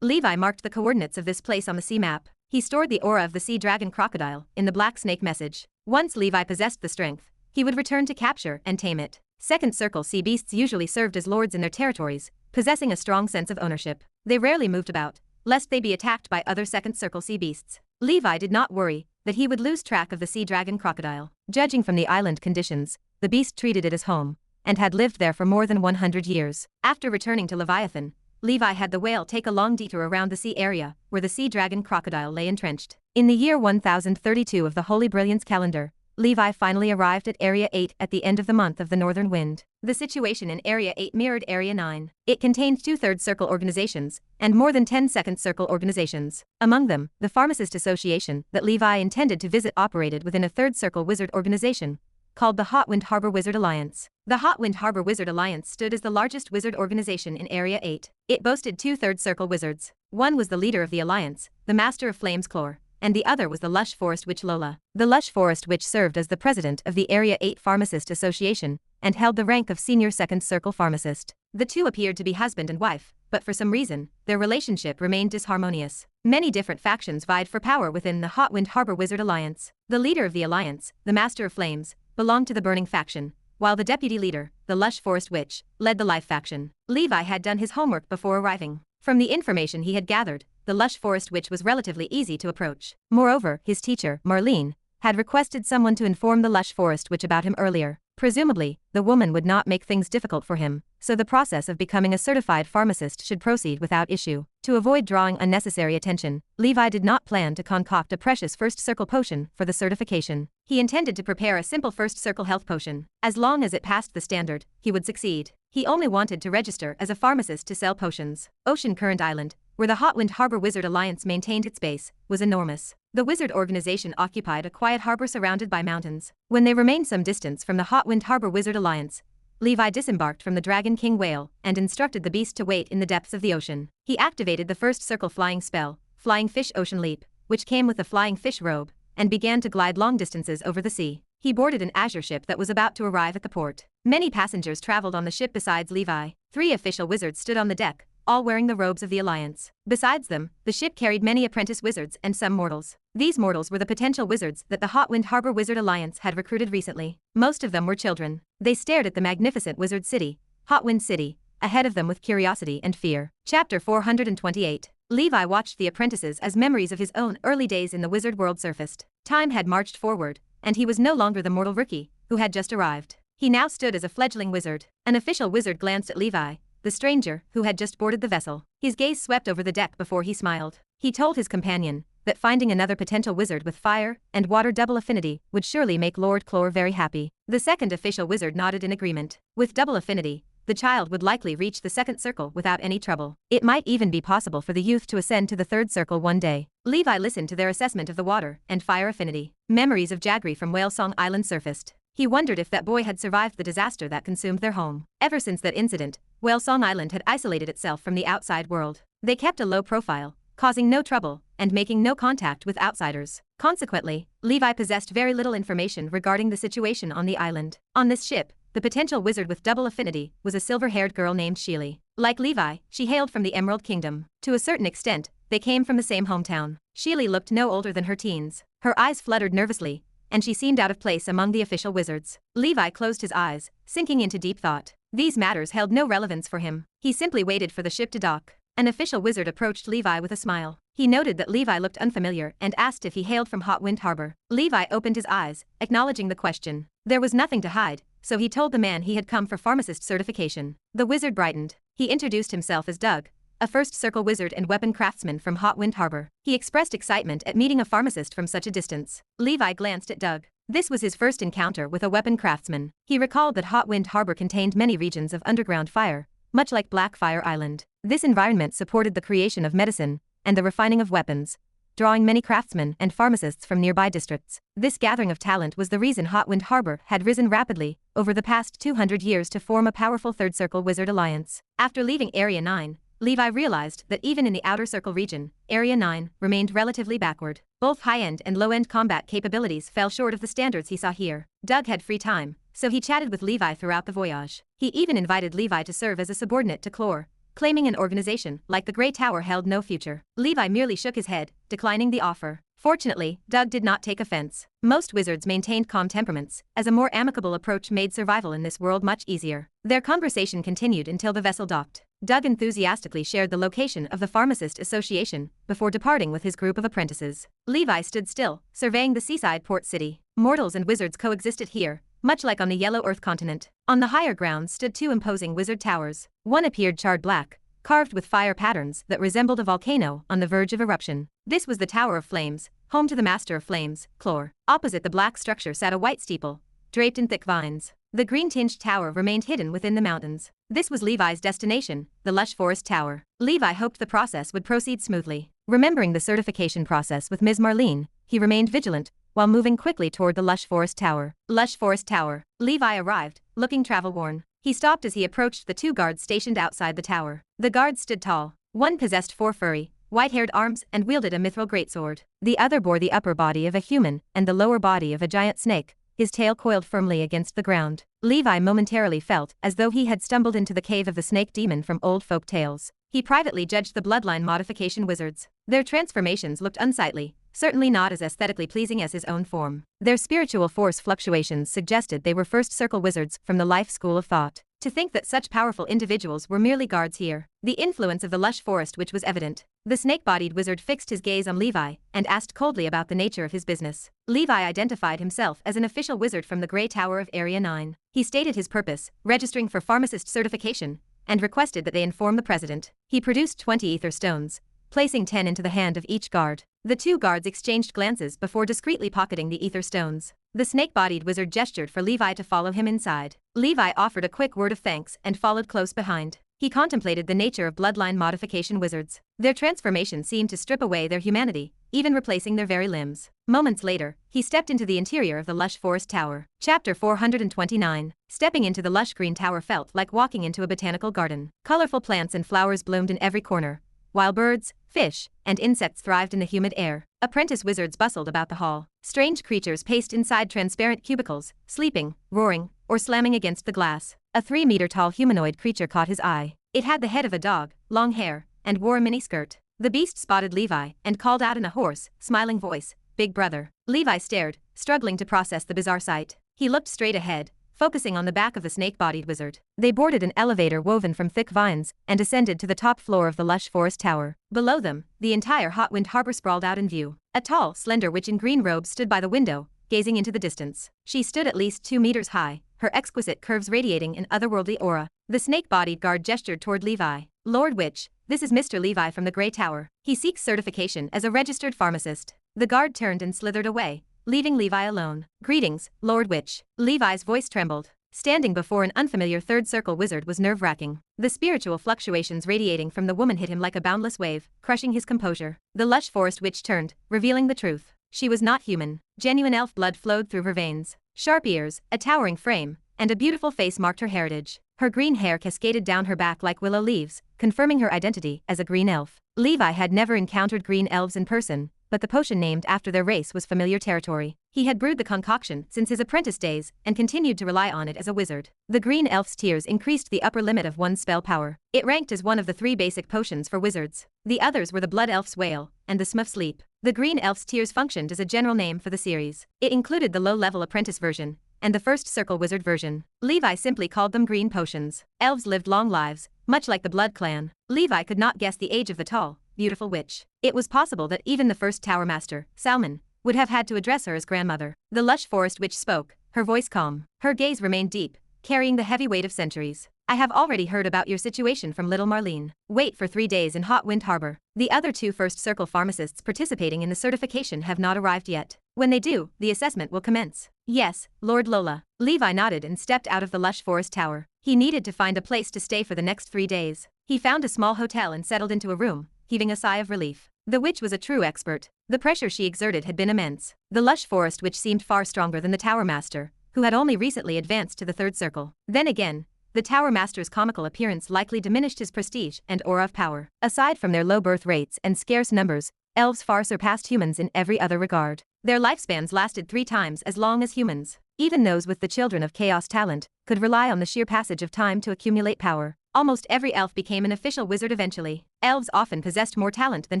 Levi marked the coordinates of this place on the sea map. He stored the aura of the Sea Dragon Crocodile in the Black Snake Message. Once Levi possessed the strength, he would return to capture and tame it. Second circle sea beasts usually served as lords in their territories, possessing a strong sense of ownership. They rarely moved about, lest they be attacked by other second circle sea beasts. Levi did not worry that he would lose track of the Sea Dragon Crocodile. Judging from the island conditions, the beast treated it as home, and had lived there for more than 100 years. After returning to Leviathan, Levi had the whale take a long detour around the sea area, where the Sea Dragon Crocodile lay entrenched. In the year 1032 of the Holy Brilliance calendar, Levi finally arrived at Area 8 at the end of the month of the Northern Wind. The situation in Area 8 mirrored Area 9. It contained 2 third circle organizations, and more than 10 second circle organizations. Among them, the Pharmacist Association that Levi intended to visit operated within a third circle wizard organization, called the Hot Wind Harbor Wizard Alliance. The Hot Wind Harbor Wizard Alliance stood as the largest wizard organization in Area 8. It boasted 2 third circle wizards. One was the leader of the alliance, the Master of Flames Clore, and the other was the Lush Forest Witch Lola. The Lush Forest Witch served as the president of the Area 8 Pharmacist Association, and held the rank of senior second circle pharmacist. The two appeared to be husband and wife, but for some reason, their relationship remained disharmonious. Many different factions vied for power within the Hot Wind Harbor Wizard Alliance. The leader of the alliance, the Master of Flames, belonged to the Burning faction, while the deputy leader, the Lush Forest Witch, led the Life faction. Levi had done his homework before arriving. From the information he had gathered, the Lush Forest Witch was relatively easy to approach. Moreover, his teacher, Marlene, had requested someone to inform the Lush Forest Witch about him earlier. Presumably, the woman would not make things difficult for him, so the process of becoming a certified pharmacist should proceed without issue. To avoid drawing unnecessary attention, Levi did not plan to concoct a precious first circle potion for the certification. He intended to prepare a simple first circle health potion. As long as it passed the standard, he would succeed. He only wanted to register as a pharmacist to sell potions. Ocean Current Island, where the Hot Wind Harbor Wizard Alliance maintained its base, was enormous. The wizard organization occupied a quiet harbor surrounded by mountains. When they remained some distance from the Hot Wind Harbor Wizard Alliance, Levi disembarked from the Dragon King whale and instructed the beast to wait in the depths of the ocean. He activated the first circle flying spell, Flying Fish Ocean Leap, which came with the flying fish robe, and began to glide long distances over the sea. He boarded an azure ship that was about to arrive at the port. Many passengers traveled on the ship besides Levi. 3 official wizards stood on the deck, all wearing the robes of the Alliance. Besides them, the ship carried many apprentice wizards and some mortals. These mortals were the potential wizards that the Hot Wind Harbor Wizard Alliance had recruited recently. Most of them were children. They stared at the magnificent wizard city, Hot Wind City, ahead of them with curiosity and fear. Chapter 428. Levi watched the apprentices as memories of his own early days in the wizard world surfaced. Time had marched forward, and he was no longer the mortal rookie who had just arrived. He now stood as a fledgling wizard. An official wizard glanced at Levi, the stranger who had just boarded the vessel. His gaze swept over the deck before he smiled. He told his companion that finding another potential wizard with fire and water double affinity would surely make Lord Clore very happy. The second official wizard nodded in agreement. With double affinity, the child would likely reach the second circle without any trouble. It might even be possible for the youth to ascend to the third circle one day. Levi listened to their assessment of the water and fire affinity. Memories of Jagri from Whale Song Island surfaced. He wondered if that boy had survived the disaster that consumed their home. Ever since that incident, Whale Song Island had isolated itself from the outside world. They kept a low profile, causing no trouble and making no contact with outsiders. Consequently, Levi possessed very little information regarding the situation on the island. On this ship, the potential wizard with double affinity was a silver-haired girl named Sheely. Like Levi, she hailed from the Emerald Kingdom. To a certain extent, they came from the same hometown. Sheely looked no older than her teens. Her eyes fluttered nervously, and she seemed out of place among the official wizards. Levi closed his eyes, sinking into deep thought. These matters held no relevance for him. He simply waited for the ship to dock. An official wizard approached Levi with a smile. He noted that Levi looked unfamiliar and asked if he hailed from Hot Wind Harbor. Levi opened his eyes, acknowledging the question. There was nothing to hide, so he told the man he had come for pharmacist certification. The wizard brightened. He introduced himself as Doug, a first circle wizard and weapon craftsman from Hot Wind Harbor. He expressed excitement at meeting a pharmacist from such a distance. Levi glanced at Doug. This was his first encounter with a weapon craftsman. He recalled that Hot Wind Harbor contained many regions of underground fire, much like Blackfire Island. This environment supported the creation of medicine and the refining of weapons, drawing many craftsmen and pharmacists from nearby districts. This gathering of talent was the reason Hot Wind Harbor had risen rapidly over the past 200 years to form a powerful Third Circle Wizard Alliance. After leaving Area 9, Levi realized that even in the Outer Circle region, Area 9 remained relatively backward. Both high-end and low-end combat capabilities fell short of the standards he saw here. Doug had free time, so he chatted with Levi throughout the voyage. He even invited Levi to serve as a subordinate to Clore, claiming an organization like the Grey Tower held no future. Levi merely shook his head, declining the offer. Fortunately, Doug did not take offense. Most wizards maintained calm temperaments, as a more amicable approach made survival in this world much easier. Their conversation continued until the vessel docked. Doug enthusiastically shared the location of the Pharmacist Association before departing with his group of apprentices. Levi stood still, surveying the seaside port city. Mortals and wizards coexisted here, much like on the Yellow Earth continent. On the higher ground stood 2 imposing wizard towers. One appeared charred black, carved with fire patterns that resembled a volcano on the verge of eruption. This was the Tower of Flames, home to the Master of Flames, Chlor. Opposite the black structure sat a white steeple, draped in thick vines. The green-tinged tower remained hidden within the mountains. This was Levi's destination, the lush forest tower. Levi hoped the process would proceed smoothly. Remembering the certification process with Ms. Marlene, he remained vigilant, while moving quickly toward the lush forest tower. Lush forest tower. Levi arrived, looking travel-worn. He stopped as he approached the 2 guards stationed outside the tower. The guards stood tall. One possessed 4 furry, white-haired arms and wielded a mithril greatsword. The other bore the upper body of a human and the lower body of a giant snake, his tail coiled firmly against the ground. Levi momentarily felt as though he had stumbled into the cave of the snake demon from old folk tales. He privately judged the bloodline modification wizards. Their transformations looked unsightly, certainly not as aesthetically pleasing as his own form. Their spiritual force fluctuations suggested they were first circle wizards from the life school of thought. To think that such powerful individuals were merely guards here. The influence of the lush forest which was evident. The snake-bodied wizard fixed his gaze on Levi and asked coldly about the nature of his business. Levi identified himself as an official wizard from the Grey Tower of Area 9. He stated his purpose, registering for pharmacist certification, and requested that they inform the president. He produced 20 ether stones, placing 10 into the hand of each guard. The 2 guards exchanged glances before discreetly pocketing the ether stones. The snake-bodied wizard gestured for Levi to follow him inside. Levi offered a quick word of thanks and followed close behind. He contemplated the nature of bloodline modification wizards. Their transformation seemed to strip away their humanity, even replacing their very limbs. Moments later, he stepped into the interior of the lush forest tower. Chapter 429. Stepping into the lush green tower felt like walking into a botanical garden. Colorful plants and flowers bloomed in every corner, while birds, fish, and insects thrived in the humid air. Apprentice wizards bustled about the hall. Strange creatures paced inside transparent cubicles, sleeping, roaring, or slamming against the glass. A 3-meter-tall humanoid creature caught his eye. It had the head of a dog, long hair, and wore a miniskirt. The beast spotted Levi and called out in a hoarse, smiling voice, "Big brother." Levi stared, struggling to process the bizarre sight. He looked straight ahead, focusing on the back of the snake-bodied wizard. They boarded an elevator woven from thick vines and ascended to the top floor of the lush forest tower. Below them, the entire Hot Wind Harbor sprawled out in view. A tall, slender witch in green robes stood by the window, gazing into the distance. She stood at least 2 meters high, her exquisite curves radiating an otherworldly aura. The snake-bodied guard gestured toward Levi. "Lord Witch, this is Mr. Levi from the Grey Tower. He seeks certification as a registered pharmacist." The guard turned and slithered away, leaving Levi alone. "Greetings, Lord Witch." Levi's voice trembled. Standing before an unfamiliar third circle wizard was nerve-wracking. The spiritual fluctuations radiating from the woman hit him like a boundless wave, crushing his composure. The lush forest witch turned, revealing the truth. She was not human. Genuine elf blood flowed through her veins. Sharp ears, a towering frame, and a beautiful face marked her heritage. Her green hair cascaded down her back like willow leaves, confirming her identity as a green elf. Levi had never encountered green elves in person, but the potion named after their race was familiar territory. He had brewed the concoction since his apprentice days and continued to rely on it as a wizard. The green elf's tears increased the upper limit of one's spell power. It ranked as one of the 3 basic potions for wizards. The others were the blood elf's wail and the smurf sleep. The green elf's tears functioned as a general name for the series. It included the low-level apprentice version and the first circle wizard version. Levi simply called them green potions. Elves lived long lives, much like the Blood Clan. Levi could not guess the age of the tall, beautiful witch. It was possible that even the first tower master, Salmon, would have had to address her as grandmother. The lush forest witch spoke, her voice calm. Her gaze remained deep, carrying the heavy weight of centuries. "I have already heard about your situation from little Marlene. Wait for 3 days in Hot Wind Harbor. The other 2 first circle pharmacists participating in the certification have not arrived yet. When they do, the assessment will commence." "Yes, Lord Lola." Levi nodded and stepped out of the lush forest tower. He needed to find a place to stay for the next 3 days. He found a small hotel and settled into a room, heaving a sigh of relief. The witch was a true expert. The pressure she exerted had been immense. The lush forest witch seemed far stronger than the tower master, who had only recently advanced to the 3rd circle. Then again, the Tower Master's comical appearance likely diminished his prestige and aura of power. Aside from their low birth rates and scarce numbers, elves far surpassed humans in every other regard. Their lifespans lasted 3 times as long as humans. Even those with the Children of Chaos talent could rely on the sheer passage of time to accumulate power. Almost every elf became an official wizard eventually. Elves often possessed more talent than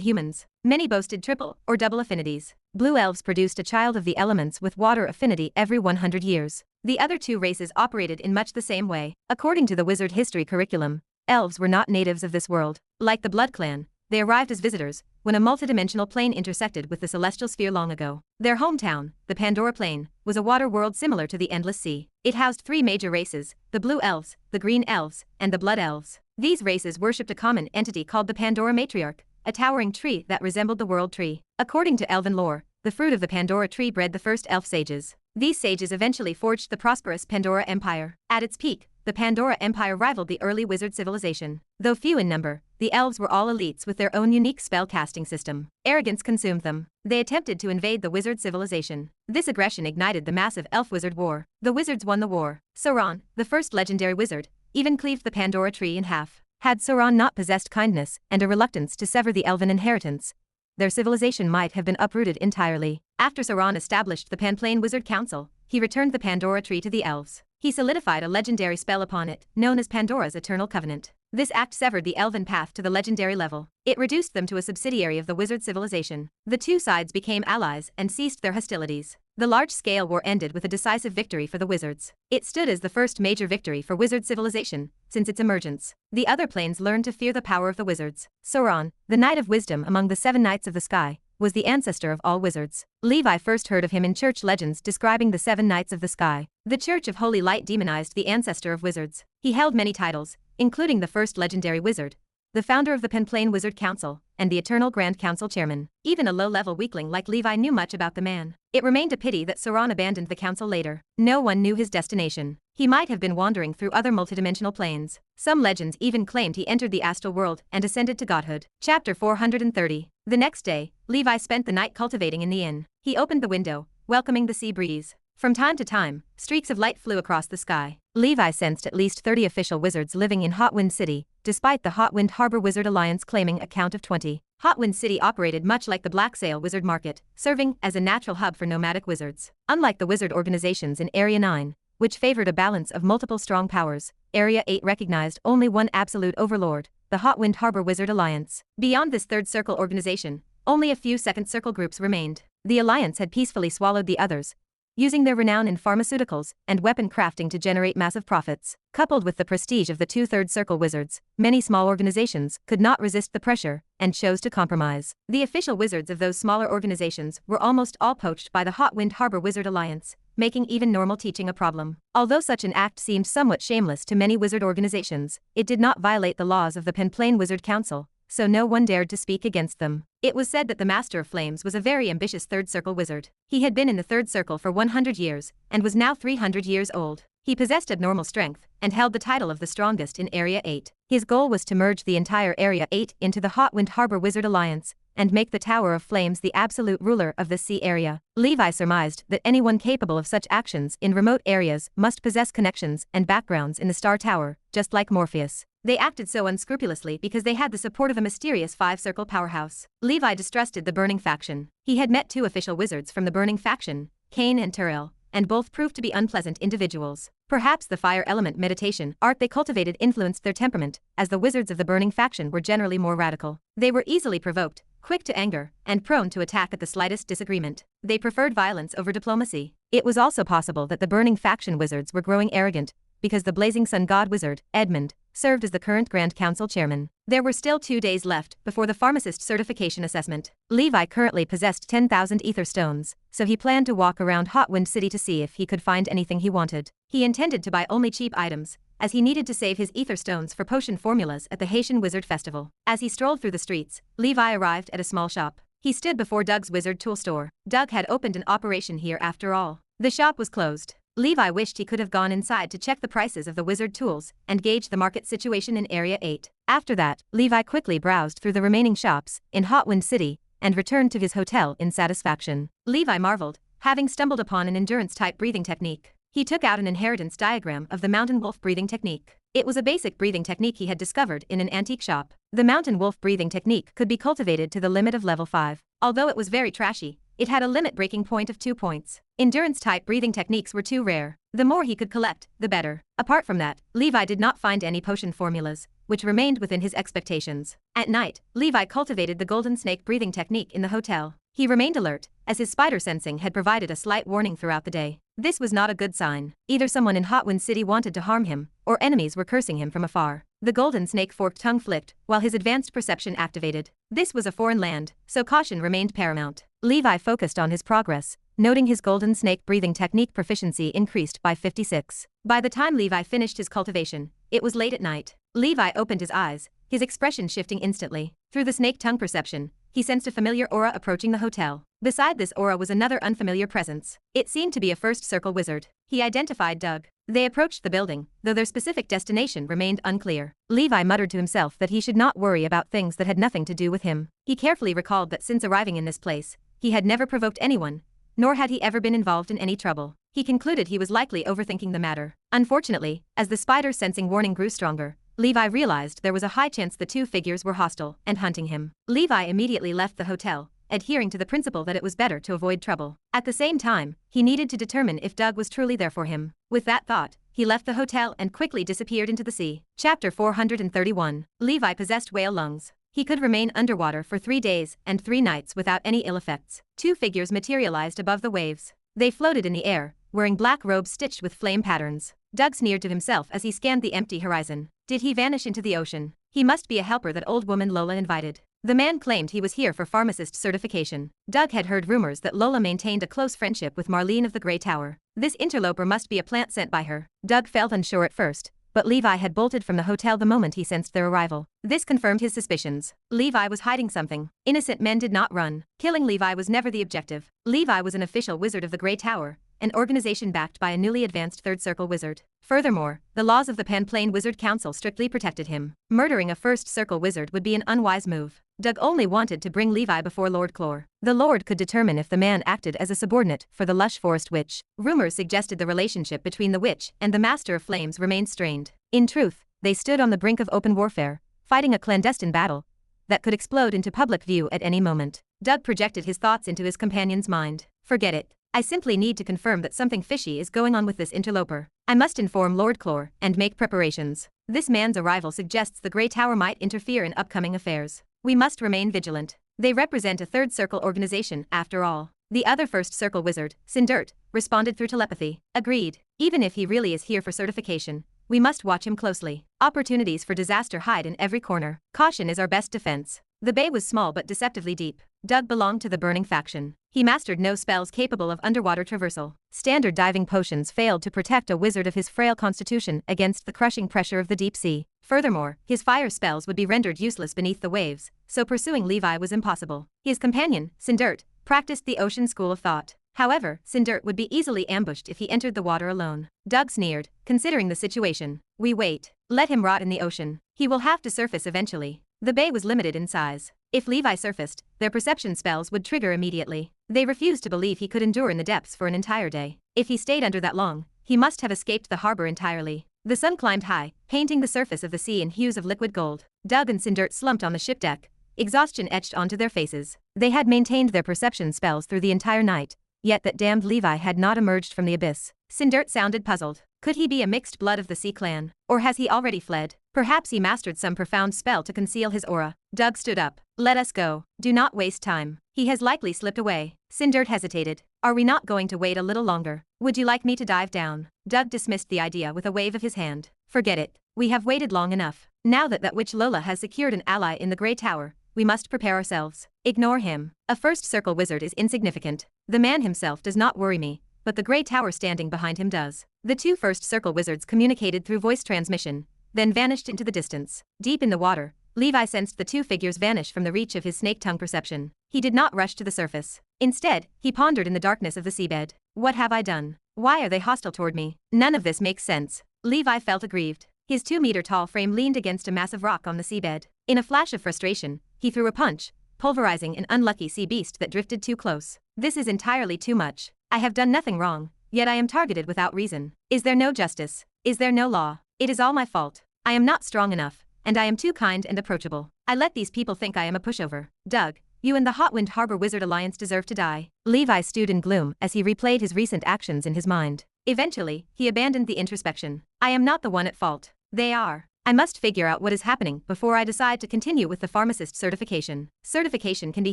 humans. Many boasted triple or double affinities. Blue elves produced a child of the elements with water affinity every 100 years. The other 2 races operated in much the same way. According to the wizard history curriculum, elves were not natives of this world. Like the Blood Clan, they arrived as visitors when a multidimensional plane intersected with the celestial sphere long ago. Their hometown, the Pandora Plane, was a water world similar to the Endless Sea. It housed 3 major races, the Blue Elves, the Green Elves, and the Blood Elves. These races worshipped a common entity called the Pandora Matriarch, a towering tree that resembled the World Tree. According to elven lore, the fruit of the Pandora tree bred the first elf sages. These sages eventually forged the prosperous Pandora Empire. At its peak, the Pandora Empire rivaled the early wizard civilization. Though few in number, the elves were all elites with their own unique spell-casting system. Arrogance consumed them. They attempted to invade the wizard civilization. This aggression ignited the massive elf-wizard war. The wizards won the war. Sauron, the first legendary wizard, even cleaved the Pandora tree in half. Had Sauron not possessed kindness and a reluctance to sever the elven inheritance, their civilization might have been uprooted entirely. After Sauron established the Panplane Wizard Council, he returned the Pandora tree to the elves. He solidified a legendary spell upon it, known as Pandora's Eternal Covenant. This act severed the elven path to the legendary level. It reduced them to a subsidiary of the wizard civilization. The two sides became allies and ceased their hostilities. The large-scale war ended with a decisive victory for the wizards. It stood as the first major victory for wizard civilization since its emergence. The other planes learned to fear the power of the wizards. Sauron, the Knight of Wisdom among the 7 Knights of the Sky, was the ancestor of all wizards. Levi first heard of him in church legends describing the 7 Knights of the Sky. The Church of Holy Light demonized the ancestor of wizards. He held many titles, including the first legendary wizard, the founder of the Panplane Wizard Council, and the Eternal Grand Council Chairman. Even a low-level weakling like Levi knew much about the man. It remained a pity that Sauron abandoned the council later. No one knew his destination. He might have been wandering through other multidimensional planes. Some legends even claimed he entered the astral world and ascended to godhood. Chapter 430. The next day, Levi spent the night cultivating in the inn. He opened the window, welcoming the sea breeze. From time to time, streaks of light flew across the sky. Levi sensed at least 30 official wizards living in Hotwind City, despite the Hotwind Harbor Wizard Alliance claiming a count of 20. Hotwind City operated much like the Black Sail Wizard Market, serving as a natural hub for nomadic wizards. Unlike the wizard organizations in Area 9, which favored a balance of multiple strong powers, Area 8 recognized only one absolute overlord, the Hotwind Harbor Wizard Alliance. Beyond this third circle organization, only a few second circle groups remained. The alliance had peacefully swallowed the others, using their renown in pharmaceuticals and weapon crafting to generate massive profits. Coupled with the prestige of the 2/3 circle wizards, many small organizations could not resist the pressure and chose to compromise. The official wizards of those smaller organizations were almost all poached by the Hotwind Harbor Wizard Alliance, making even normal teaching a problem. Although such an act seemed somewhat shameless to many wizard organizations, it did not violate the laws of the Panplane Wizard Council, so no one dared to speak against them. It was said that the Master of Flames was a very ambitious third circle wizard. He had been in the third circle for 100 years, and was now 300 years old. He possessed abnormal strength, and held the title of the strongest in Area 8. His goal was to merge the entire Area 8 into the Hotwind Harbor Wizard Alliance, and make the Tower of Flames the absolute ruler of the sea area. Levi surmised that anyone capable of such actions in remote areas must possess connections and backgrounds in the Star Tower, just like Morpheus. They acted so unscrupulously because they had the support of a mysterious 5-circle powerhouse. Levi distrusted the Burning Faction. He had met 2 official wizards from the Burning Faction, Kane and Terrell, and both proved to be unpleasant individuals. Perhaps the fire element meditation art they cultivated influenced their temperament, as the wizards of the Burning Faction were generally more radical. They were easily provoked, quick to anger, and prone to attack at the slightest disagreement. They preferred violence over diplomacy. It was also possible that the Burning Faction wizards were growing arrogant, because the Blazing Sun God Wizard, Edmund, served as the current Grand Council Chairman. There were still 2 days left before the pharmacist certification assessment. Levi currently possessed 10,000 ether stones, so he planned to walk around Hotwind City to see if he could find anything he wanted. He intended to buy only cheap items, as he needed to save his ether stones for potion formulas at the Haitian Wizard Festival. As he strolled through the streets, Levi arrived at a small shop. He stood before Doug's Wizard Tool Store. Doug had opened an operation here after all. The shop was closed. Levi wished he could have gone inside to check the prices of the wizard tools and gauge the market situation in Area 8. After that, Levi quickly browsed through the remaining shops in Hotwind City and returned to his hotel in satisfaction. Levi marveled, having stumbled upon an endurance-type breathing technique. He took out an inheritance diagram of the mountain wolf breathing technique. It was a basic breathing technique he had discovered in an antique shop. The mountain wolf breathing technique could be cultivated to the limit of level 5. Although it was very trashy, it had a limit breaking point of 2 points. Endurance-type breathing techniques were too rare. The more he could collect, the better. Apart from that, Levi did not find any potion formulas, which remained within his expectations. At night, Levi cultivated the golden snake breathing technique in the hotel. He remained alert, as his spider sensing had provided a slight warning throughout the day. This was not a good sign. Either someone in Hotwind City wanted to harm him, or enemies were cursing him from afar. The golden snake forked tongue flicked, while his advanced perception activated. This was a foreign land, so caution remained paramount. Levi focused on his progress, noting his golden snake breathing technique proficiency increased by 56. By the time Levi finished his cultivation, It was late at night. Levi opened his eyes, his expression shifting instantly. Through the snake tongue perception, he sensed a familiar aura approaching the hotel. Beside this aura was another unfamiliar presence. It seemed to be a first circle wizard. He identified Doug. They approached the building, though their specific destination remained unclear. Levi muttered to himself that he should not worry about things that had nothing to do with him. He carefully recalled that since arriving in this place, he had never provoked anyone, nor had he ever been involved in any trouble. He concluded he was likely overthinking the matter. Unfortunately, as the spider's sensing warning grew stronger, Levi realized there was a high chance the two figures were hostile and hunting him. Levi immediately left the hotel, adhering to the principle that it was better to avoid trouble. At the same time, he needed to determine if Doug was truly there for him. With that thought, he left the hotel and quickly disappeared into the sea. Chapter 431. Levi possessed whale lungs. He could remain underwater for 3 days and 3 nights without any ill effects. Two figures materialized above the waves. They floated in the air, wearing black robes stitched with flame patterns. Doug sneered to himself as he scanned the empty horizon. Did he vanish into the ocean? He must be a helper that old woman Lola invited. The man claimed he was here for pharmacist certification. Doug had heard rumors that Lola maintained a close friendship with Marlene of the Grey Tower. This interloper must be a plant sent by her. Doug felt unsure at first, but Levi had bolted from the hotel the moment he sensed their arrival. This confirmed his suspicions. Levi was hiding something. Innocent men did not run. Killing Levi was never the objective. Levi was an official wizard of the Grey Tower, an organization backed by a newly advanced Third Circle wizard. Furthermore, the laws of the Panplane Wizard Council strictly protected him. Murdering a First Circle wizard would be an unwise move. Doug only wanted to bring Levi before Lord Clore. The Lord could determine if the man acted as a subordinate for the Lush Forest Witch. Rumors suggested the relationship between the witch and the Master of Flames remained strained. In truth, they stood on the brink of open warfare, fighting a clandestine battle that could explode into public view at any moment. Doug projected his thoughts into his companion's mind. Forget it. I simply need to confirm that something fishy is going on with this interloper. I must inform Lord Clore and make preparations. This man's arrival suggests the Grey Tower might interfere in upcoming affairs. We must remain vigilant. They represent a Third Circle organization, after all. The other First Circle wizard, Sindert, responded through telepathy. Agreed. Even if he really is here for certification, we must watch him closely. Opportunities for disaster hide in every corner. Caution is our best defense. The bay was small but deceptively deep. Doug belonged to the burning faction. He mastered no spells capable of underwater traversal. Standard diving potions failed to protect a wizard of his frail constitution against the crushing pressure of the deep sea. Furthermore, his fire spells would be rendered useless beneath the waves, so pursuing Levi was impossible. His companion, Sindert, practiced the ocean school of thought. However, Sindert would be easily ambushed if he entered the water alone. Doug sneered, considering the situation. We wait. Let him rot in the ocean. He will have to surface eventually. The bay was limited in size. If Levi surfaced, their perception spells would trigger immediately. They refused to believe he could endure in the depths for an entire day. If he stayed under that long, he must have escaped the harbor entirely. The sun climbed high, painting the surface of the sea in hues of liquid gold. Doug and Sindert slumped on the ship deck, exhaustion etched onto their faces. They had maintained their perception spells through the entire night, yet that damned Levi had not emerged from the abyss. Sindert sounded puzzled. Could he be a mixed blood of the Sea Clan? Or has he already fled? Perhaps he mastered some profound spell to conceal his aura. Doug stood up. Let us go. Do not waste time. He has likely slipped away. Sindert hesitated. Are we not going to wait a little longer? Would you like me to dive down? Doug dismissed the idea with a wave of his hand. Forget it. We have waited long enough. Now that witch Lola has secured an ally in the Grey Tower, we must prepare ourselves. Ignore him. A First Circle wizard is insignificant. The man himself does not worry me, but the Grey Tower standing behind him does. The two First Circle wizards communicated through voice transmission, then vanished into the distance. Deep in the water, Levi sensed the two figures vanish from the reach of his snake tongue perception. He did not rush to the surface. Instead, he pondered in the darkness of the seabed. What have I done? Why are they hostile toward me? None of this makes sense. Levi felt aggrieved. His 2-meter-tall frame leaned against a massive rock on the seabed. In a flash of frustration, he threw a punch, pulverizing an unlucky sea beast that drifted too close. This is entirely too much. I have done nothing wrong, yet I am targeted without reason. Is there no justice? Is there no law? It is all my fault. I am not strong enough, and I am too kind and approachable. I let these people think I am a pushover. Doug, you and the Hotwind Harbor Wizard Alliance deserve to die. Levi stewed in gloom as he replayed his recent actions in his mind. Eventually, he abandoned the introspection. I am not the one at fault. They are. I must figure out what is happening before I decide to continue with the pharmacist certification. Certification can be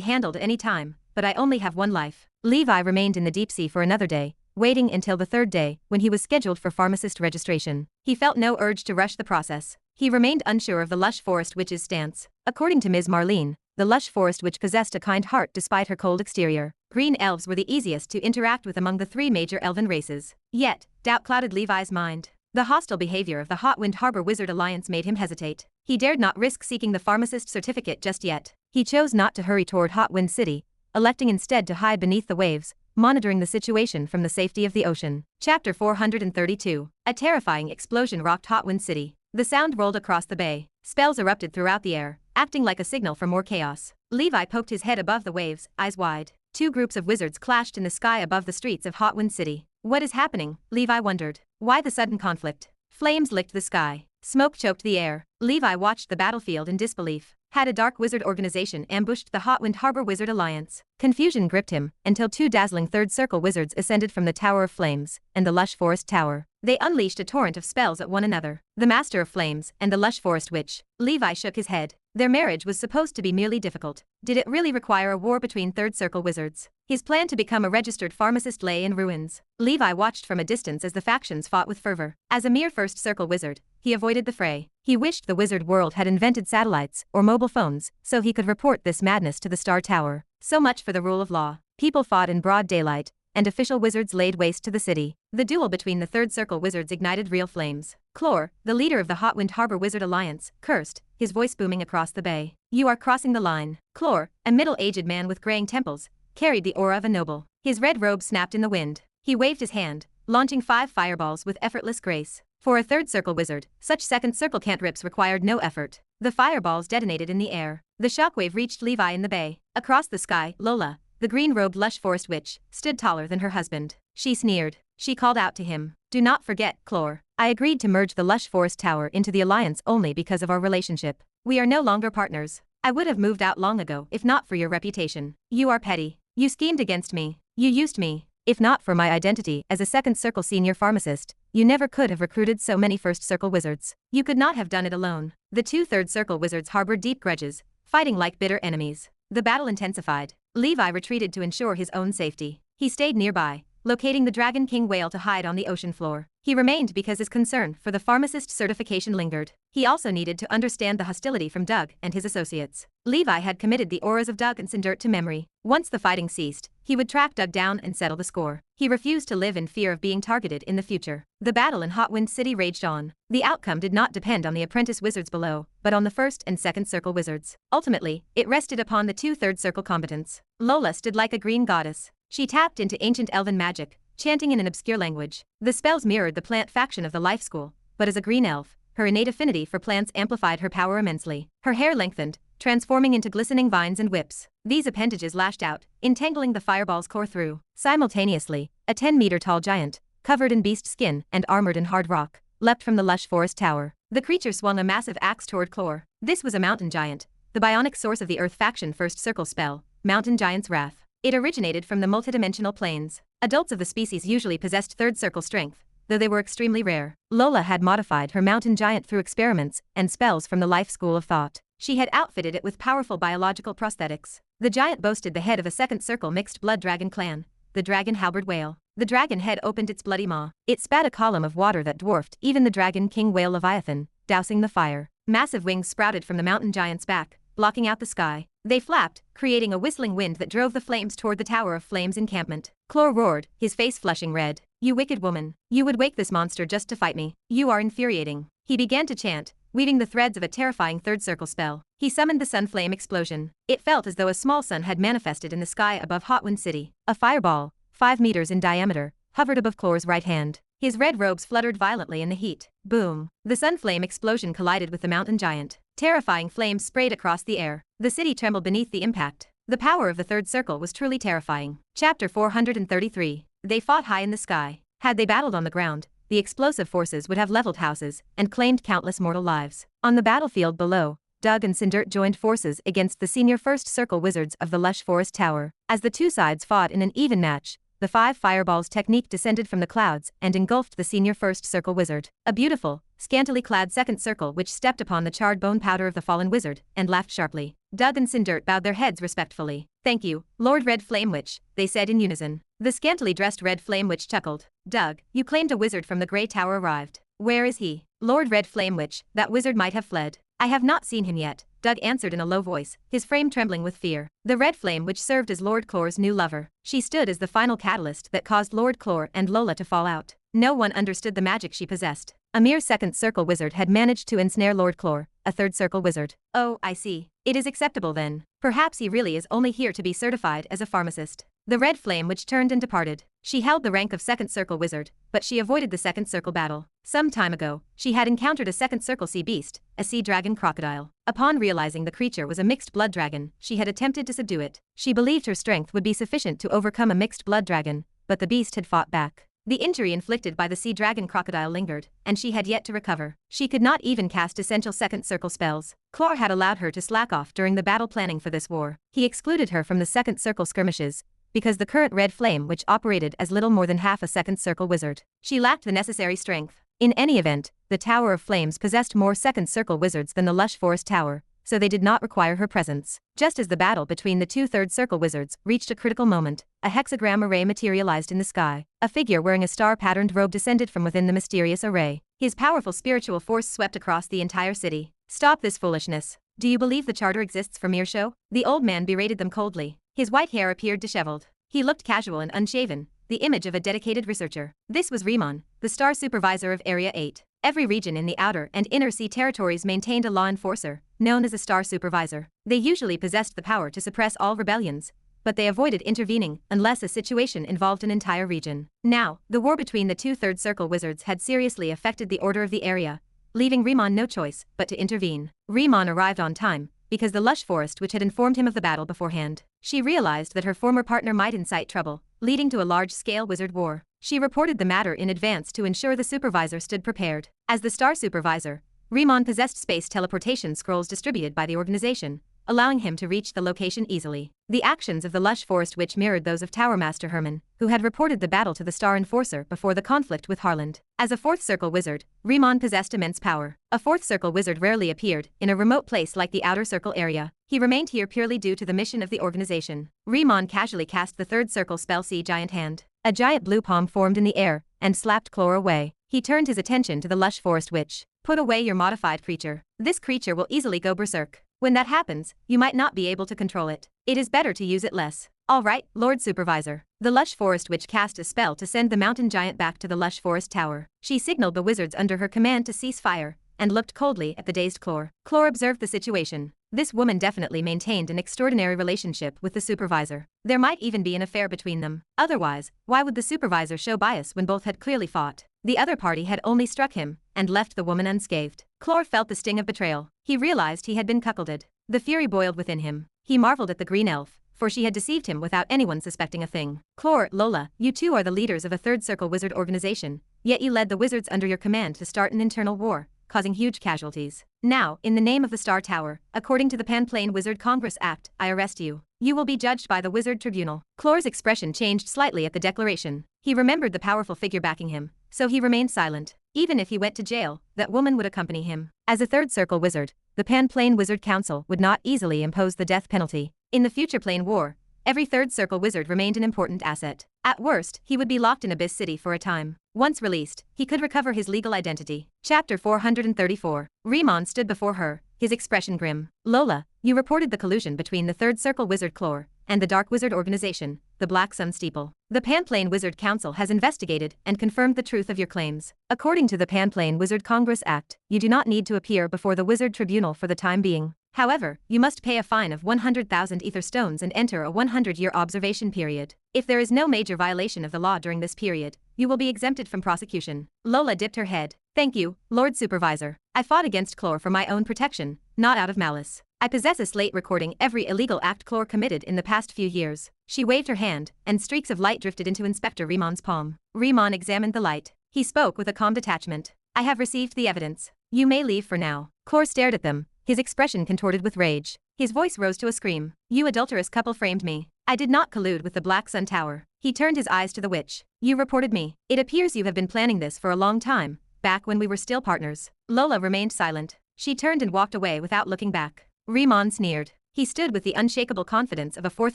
handled at any time, but I only have one life. Levi remained in the deep sea for another day, waiting until the third day, when he was scheduled for pharmacist registration. He felt no urge to rush the process. He remained unsure of the Lush Forest Witch's stance. According to Ms. Marlene, the Lush Forest Witch possessed a kind heart despite her cold exterior. Green elves were the easiest to interact with among the 3 major elven races. Yet, doubt clouded Levi's mind. The hostile behavior of the Hot Wind Harbor Wizard Alliance made him hesitate. He dared not risk seeking the pharmacist certificate just yet. He chose not to hurry toward Hot Wind City, electing instead to hide beneath the waves, monitoring the situation from the safety of the ocean. Chapter 432. A terrifying explosion rocked Hot Wind City. The sound rolled across the bay. Spells erupted throughout the air, acting like a signal for more chaos. Levi poked his head above the waves, eyes wide. Two groups of wizards clashed in the sky above the streets of Hot Wind City. What is happening? Levi wondered. Why the sudden conflict? Flames licked the sky. Smoke choked the air. Levi watched the battlefield in disbelief. Had a dark wizard organization ambushed the Hot Wind Harbor Wizard Alliance? Confusion gripped him until two dazzling third circle wizards ascended from the Tower of Flames and the Lush Forest Tower. They unleashed a torrent of spells at one another. The Master of Flames and the Lush Forest Witch. Levi shook his head. Their marriage was supposed to be merely difficult. Did it really require a war between third circle wizards? His plan to become a registered pharmacist lay in ruins. Levi watched from a distance as the factions fought with fervor. As a mere first circle wizard, he avoided the fray. He wished the wizard world had invented satellites or mobile phones so he could report this madness to the Star Tower. So much for the rule of law. People fought in broad daylight, and official wizards laid waste to the city. The duel between the third circle wizards ignited real flames. Clor, the leader of the Hot Wind Harbor Wizard Alliance, cursed, his voice booming across the bay. You are crossing the line. Clor, a middle-aged man with graying temples, carried the aura of a noble. His red robe snapped in the wind. He waved his hand, launching 5 fireballs with effortless grace. For a third circle wizard, such second circle cantrips required no effort. The fireballs detonated in the air. The shockwave reached Levi in the bay. Across the sky, Lola, the green-robed Lush Forest Witch, stood taller than her husband. She sneered. She called out to him. Do not forget, Clor. I agreed to merge the Lush Forest Tower into the Alliance only because of our relationship. We are no longer partners. I would have moved out long ago if not for your reputation. You are petty. You schemed against me. You used me. If not for my identity as a second circle senior pharmacist, you never could have recruited so many first circle wizards. You could not have done it alone. The two third circle wizards harbored deep grudges, fighting like bitter enemies. The battle intensified. Levi retreated to ensure his own safety. He stayed nearby, locating the Dragon King whale to hide on the ocean floor. He remained because his concern for the pharmacist certification lingered. He also needed to understand the hostility from Doug and his associates. Levi had committed the auras of Doug and Sindert to memory. Once the fighting ceased, he would track Doug down and settle the score. He refused to live in fear of being targeted in the future. The battle in Hot Wind City raged on. The outcome did not depend on the apprentice wizards below, but on the first and second circle wizards. Ultimately, it rested upon the two third circle combatants. Lola stood like a green goddess. She tapped into ancient elven magic, chanting in an obscure language. The spells mirrored the plant faction of the life school, but as a green elf, her innate affinity for plants amplified her power immensely. Her hair lengthened, transforming into glistening vines and whips. These appendages lashed out, entangling the fireball's core through. Simultaneously, a 10-meter-tall giant, covered in beast skin and armored in hard rock, leapt from the Lush Forest Tower. The creature swung a massive axe toward Clor. This was a mountain giant, the bionic source of the Earth faction first circle spell, Mountain Giant's Wrath. It originated from the multidimensional planes. Adults of the species usually possessed third circle strength, though they were extremely rare. Lola had modified her mountain giant through experiments and spells from the life school of thought. She had outfitted it with powerful biological prosthetics. The giant boasted the head of a second circle mixed blood dragon clan, the dragon halberd whale. The dragon head opened its bloody maw. It spat a column of water that dwarfed even the dragon king whale Leviathan, dousing the fire. Massive wings sprouted from the mountain giant's back, blocking out the sky. They flapped, creating a whistling wind that drove the flames toward the Tower of Flames encampment. Clor roared, his face flushing red. You wicked woman. You would wake this monster just to fight me. You are infuriating. He began to chant, weaving the threads of a terrifying third circle spell. He summoned the sun flame explosion. It felt as though a small sun had manifested in the sky above Hot Wind City. A fireball, 5 meters in diameter, hovered above Clor's right hand. His red robes fluttered violently in the heat. Boom. The sun flame explosion collided with the mountain giant. Terrifying flames sprayed across the air. The city trembled beneath the impact. The power of the third circle was truly terrifying. Chapter 433. They fought high in the sky. Had they battled on the ground, the explosive forces would have leveled houses and claimed countless mortal lives. On the battlefield below, Doug and Sindert joined forces against the senior first circle wizards of the Lush Forest Tower. As the two sides fought in an even match, the 5 fireballs technique descended from the clouds and engulfed the senior first circle wizard. A beautiful, scantily clad second circle which stepped upon the charred bone powder of the fallen wizard and laughed sharply. Doug and Sindert bowed their heads respectfully. Thank you, Lord Red Flame Witch, they said in unison. The scantily dressed Red Flame Witch chuckled. Doug, you claimed a wizard from the Grey Tower arrived. Where is he? Lord Red Flame Witch, that wizard might have fled. I have not seen him yet, Doug answered in a low voice, his frame trembling with fear. The Red Flame Witch served as Lord Clor's new lover. She stood as the final catalyst that caused Lord Clor and Lola to fall out. No one understood the magic she possessed. A mere second circle wizard had managed to ensnare Lord Clore, a third circle wizard. Oh, I see. It is acceptable then. Perhaps he really is only here to be certified as a pharmacist. The red flame which turned and departed. She held the rank of second circle wizard, but she avoided the second circle battle. Some time ago, she had encountered a second circle sea beast, a sea dragon crocodile. Upon realizing the creature was a mixed blood dragon, she had attempted to subdue it. She believed her strength would be sufficient to overcome a mixed blood dragon, but the beast had fought back. The injury inflicted by the sea dragon crocodile lingered, and she had yet to recover. She could not even cast essential second circle spells. Clore had allowed her to slack off during the battle planning for this war. He excluded her from the second circle skirmishes, because the current red flame which operated as little more than half a second circle wizard. She lacked the necessary strength. In any event, the Tower of Flames possessed more second circle wizards than the Lush Forest Tower, so they did not require her presence. Just as the battle between the two third circle wizards reached a critical moment, a hexagram array materialized in the sky. A figure wearing a star-patterned robe descended from within the mysterious array. His powerful spiritual force swept across the entire city. Stop this foolishness. Do you believe the charter exists for mere show? The old man berated them coldly. His white hair appeared disheveled. He looked casual and unshaven, the image of a dedicated researcher. This was Riemann, the star supervisor of Area 8. Every region in the outer and inner sea territories maintained a law enforcer, known as a star supervisor. They usually possessed the power to suppress all rebellions, but they avoided intervening unless a situation involved an entire region. Now, the war between the two third circle wizards had seriously affected the order of the area, leaving Riemann no choice but to intervene. Riemann arrived on time, because the lush forest which had informed him of the battle beforehand. She realized that her former partner might incite trouble, leading to a large-scale wizard war. She reported the matter in advance to ensure the supervisor stood prepared. As the star supervisor, Riemann possessed space teleportation scrolls distributed by the organization, allowing him to reach the location easily. The actions of the lush forest witch mirrored those of Tower Master Herman, who had reported the battle to the Star Enforcer before the conflict with Harland. As a fourth circle wizard, Riemann possessed immense power. A fourth circle wizard rarely appeared in a remote place like the outer circle area. He remained here purely due to the mission of the organization. Riemann casually cast the third circle spell Sea Giant Hand. A giant blue palm formed in the air and slapped Clore away. He turned his attention to the lush forest witch. Put away your modified creature. This creature will easily go berserk. When that happens, you might not be able to control it. It is better to use it less. All right, Lord Supervisor. The lush forest witch cast a spell to send the mountain giant back to the lush forest tower. She signaled the wizards under her command to cease fire, and looked coldly at the dazed Clore. Clore observed the situation. This woman definitely maintained an extraordinary relationship with the supervisor. There might even be an affair between them. Otherwise, why would the supervisor show bias when both had clearly fought? The other party had only struck him, and left the woman unscathed. Clore felt the sting of betrayal. He realized he had been cuckolded. The fury boiled within him. He marveled at the green elf, for she had deceived him without anyone suspecting a thing. Clore, Lola, you two are the leaders of a third circle wizard organization, yet you led the wizards under your command to start an internal war, causing huge casualties. Now, in the name of the Star Tower, according to the Panplane Wizard Congress Act, I arrest you. You will be judged by the Wizard Tribunal. Clore's expression changed slightly at the declaration. He remembered the powerful figure backing him, so he remained silent. Even if he went to jail, that woman would accompany him. As a third circle wizard, the Panplane Wizard Council would not easily impose the death penalty. In the future plane war, every third circle wizard remained an important asset. At worst, he would be locked in Abyss City for a time. Once released, he could recover his legal identity. Chapter 434. Riemann stood before her, his expression grim. Lola, you reported the collusion between the third circle wizard Clore and the Dark Wizard Organization, the Black Sun Steeple. The Panplane Wizard Council has investigated and confirmed the truth of your claims. According to the Panplane Wizard Congress Act, you do not need to appear before the Wizard Tribunal for the time being. However, you must pay a fine of 100,000 ether stones and enter a 100-year observation period. If there is no major violation of the law during this period, you will be exempted from prosecution. Lola dipped her head. Thank you, Lord Supervisor. I fought against Clore for my own protection, not out of malice. I possess a slate recording every illegal act Clore committed in the past few years. She waved her hand, and streaks of light drifted into Inspector Riemann's palm. Riemann examined the light. He spoke with a calm detachment. I have received the evidence. You may leave for now. Clore stared at them, his expression contorted with rage. His voice rose to a scream. You adulterous couple framed me. I did not collude with the Black Sun Tower. He turned his eyes to the witch. You reported me. It appears you have been planning this for a long time, back when we were still partners. Lola remained silent. She turned and walked away without looking back. Riemann sneered. He stood with the unshakable confidence of a fourth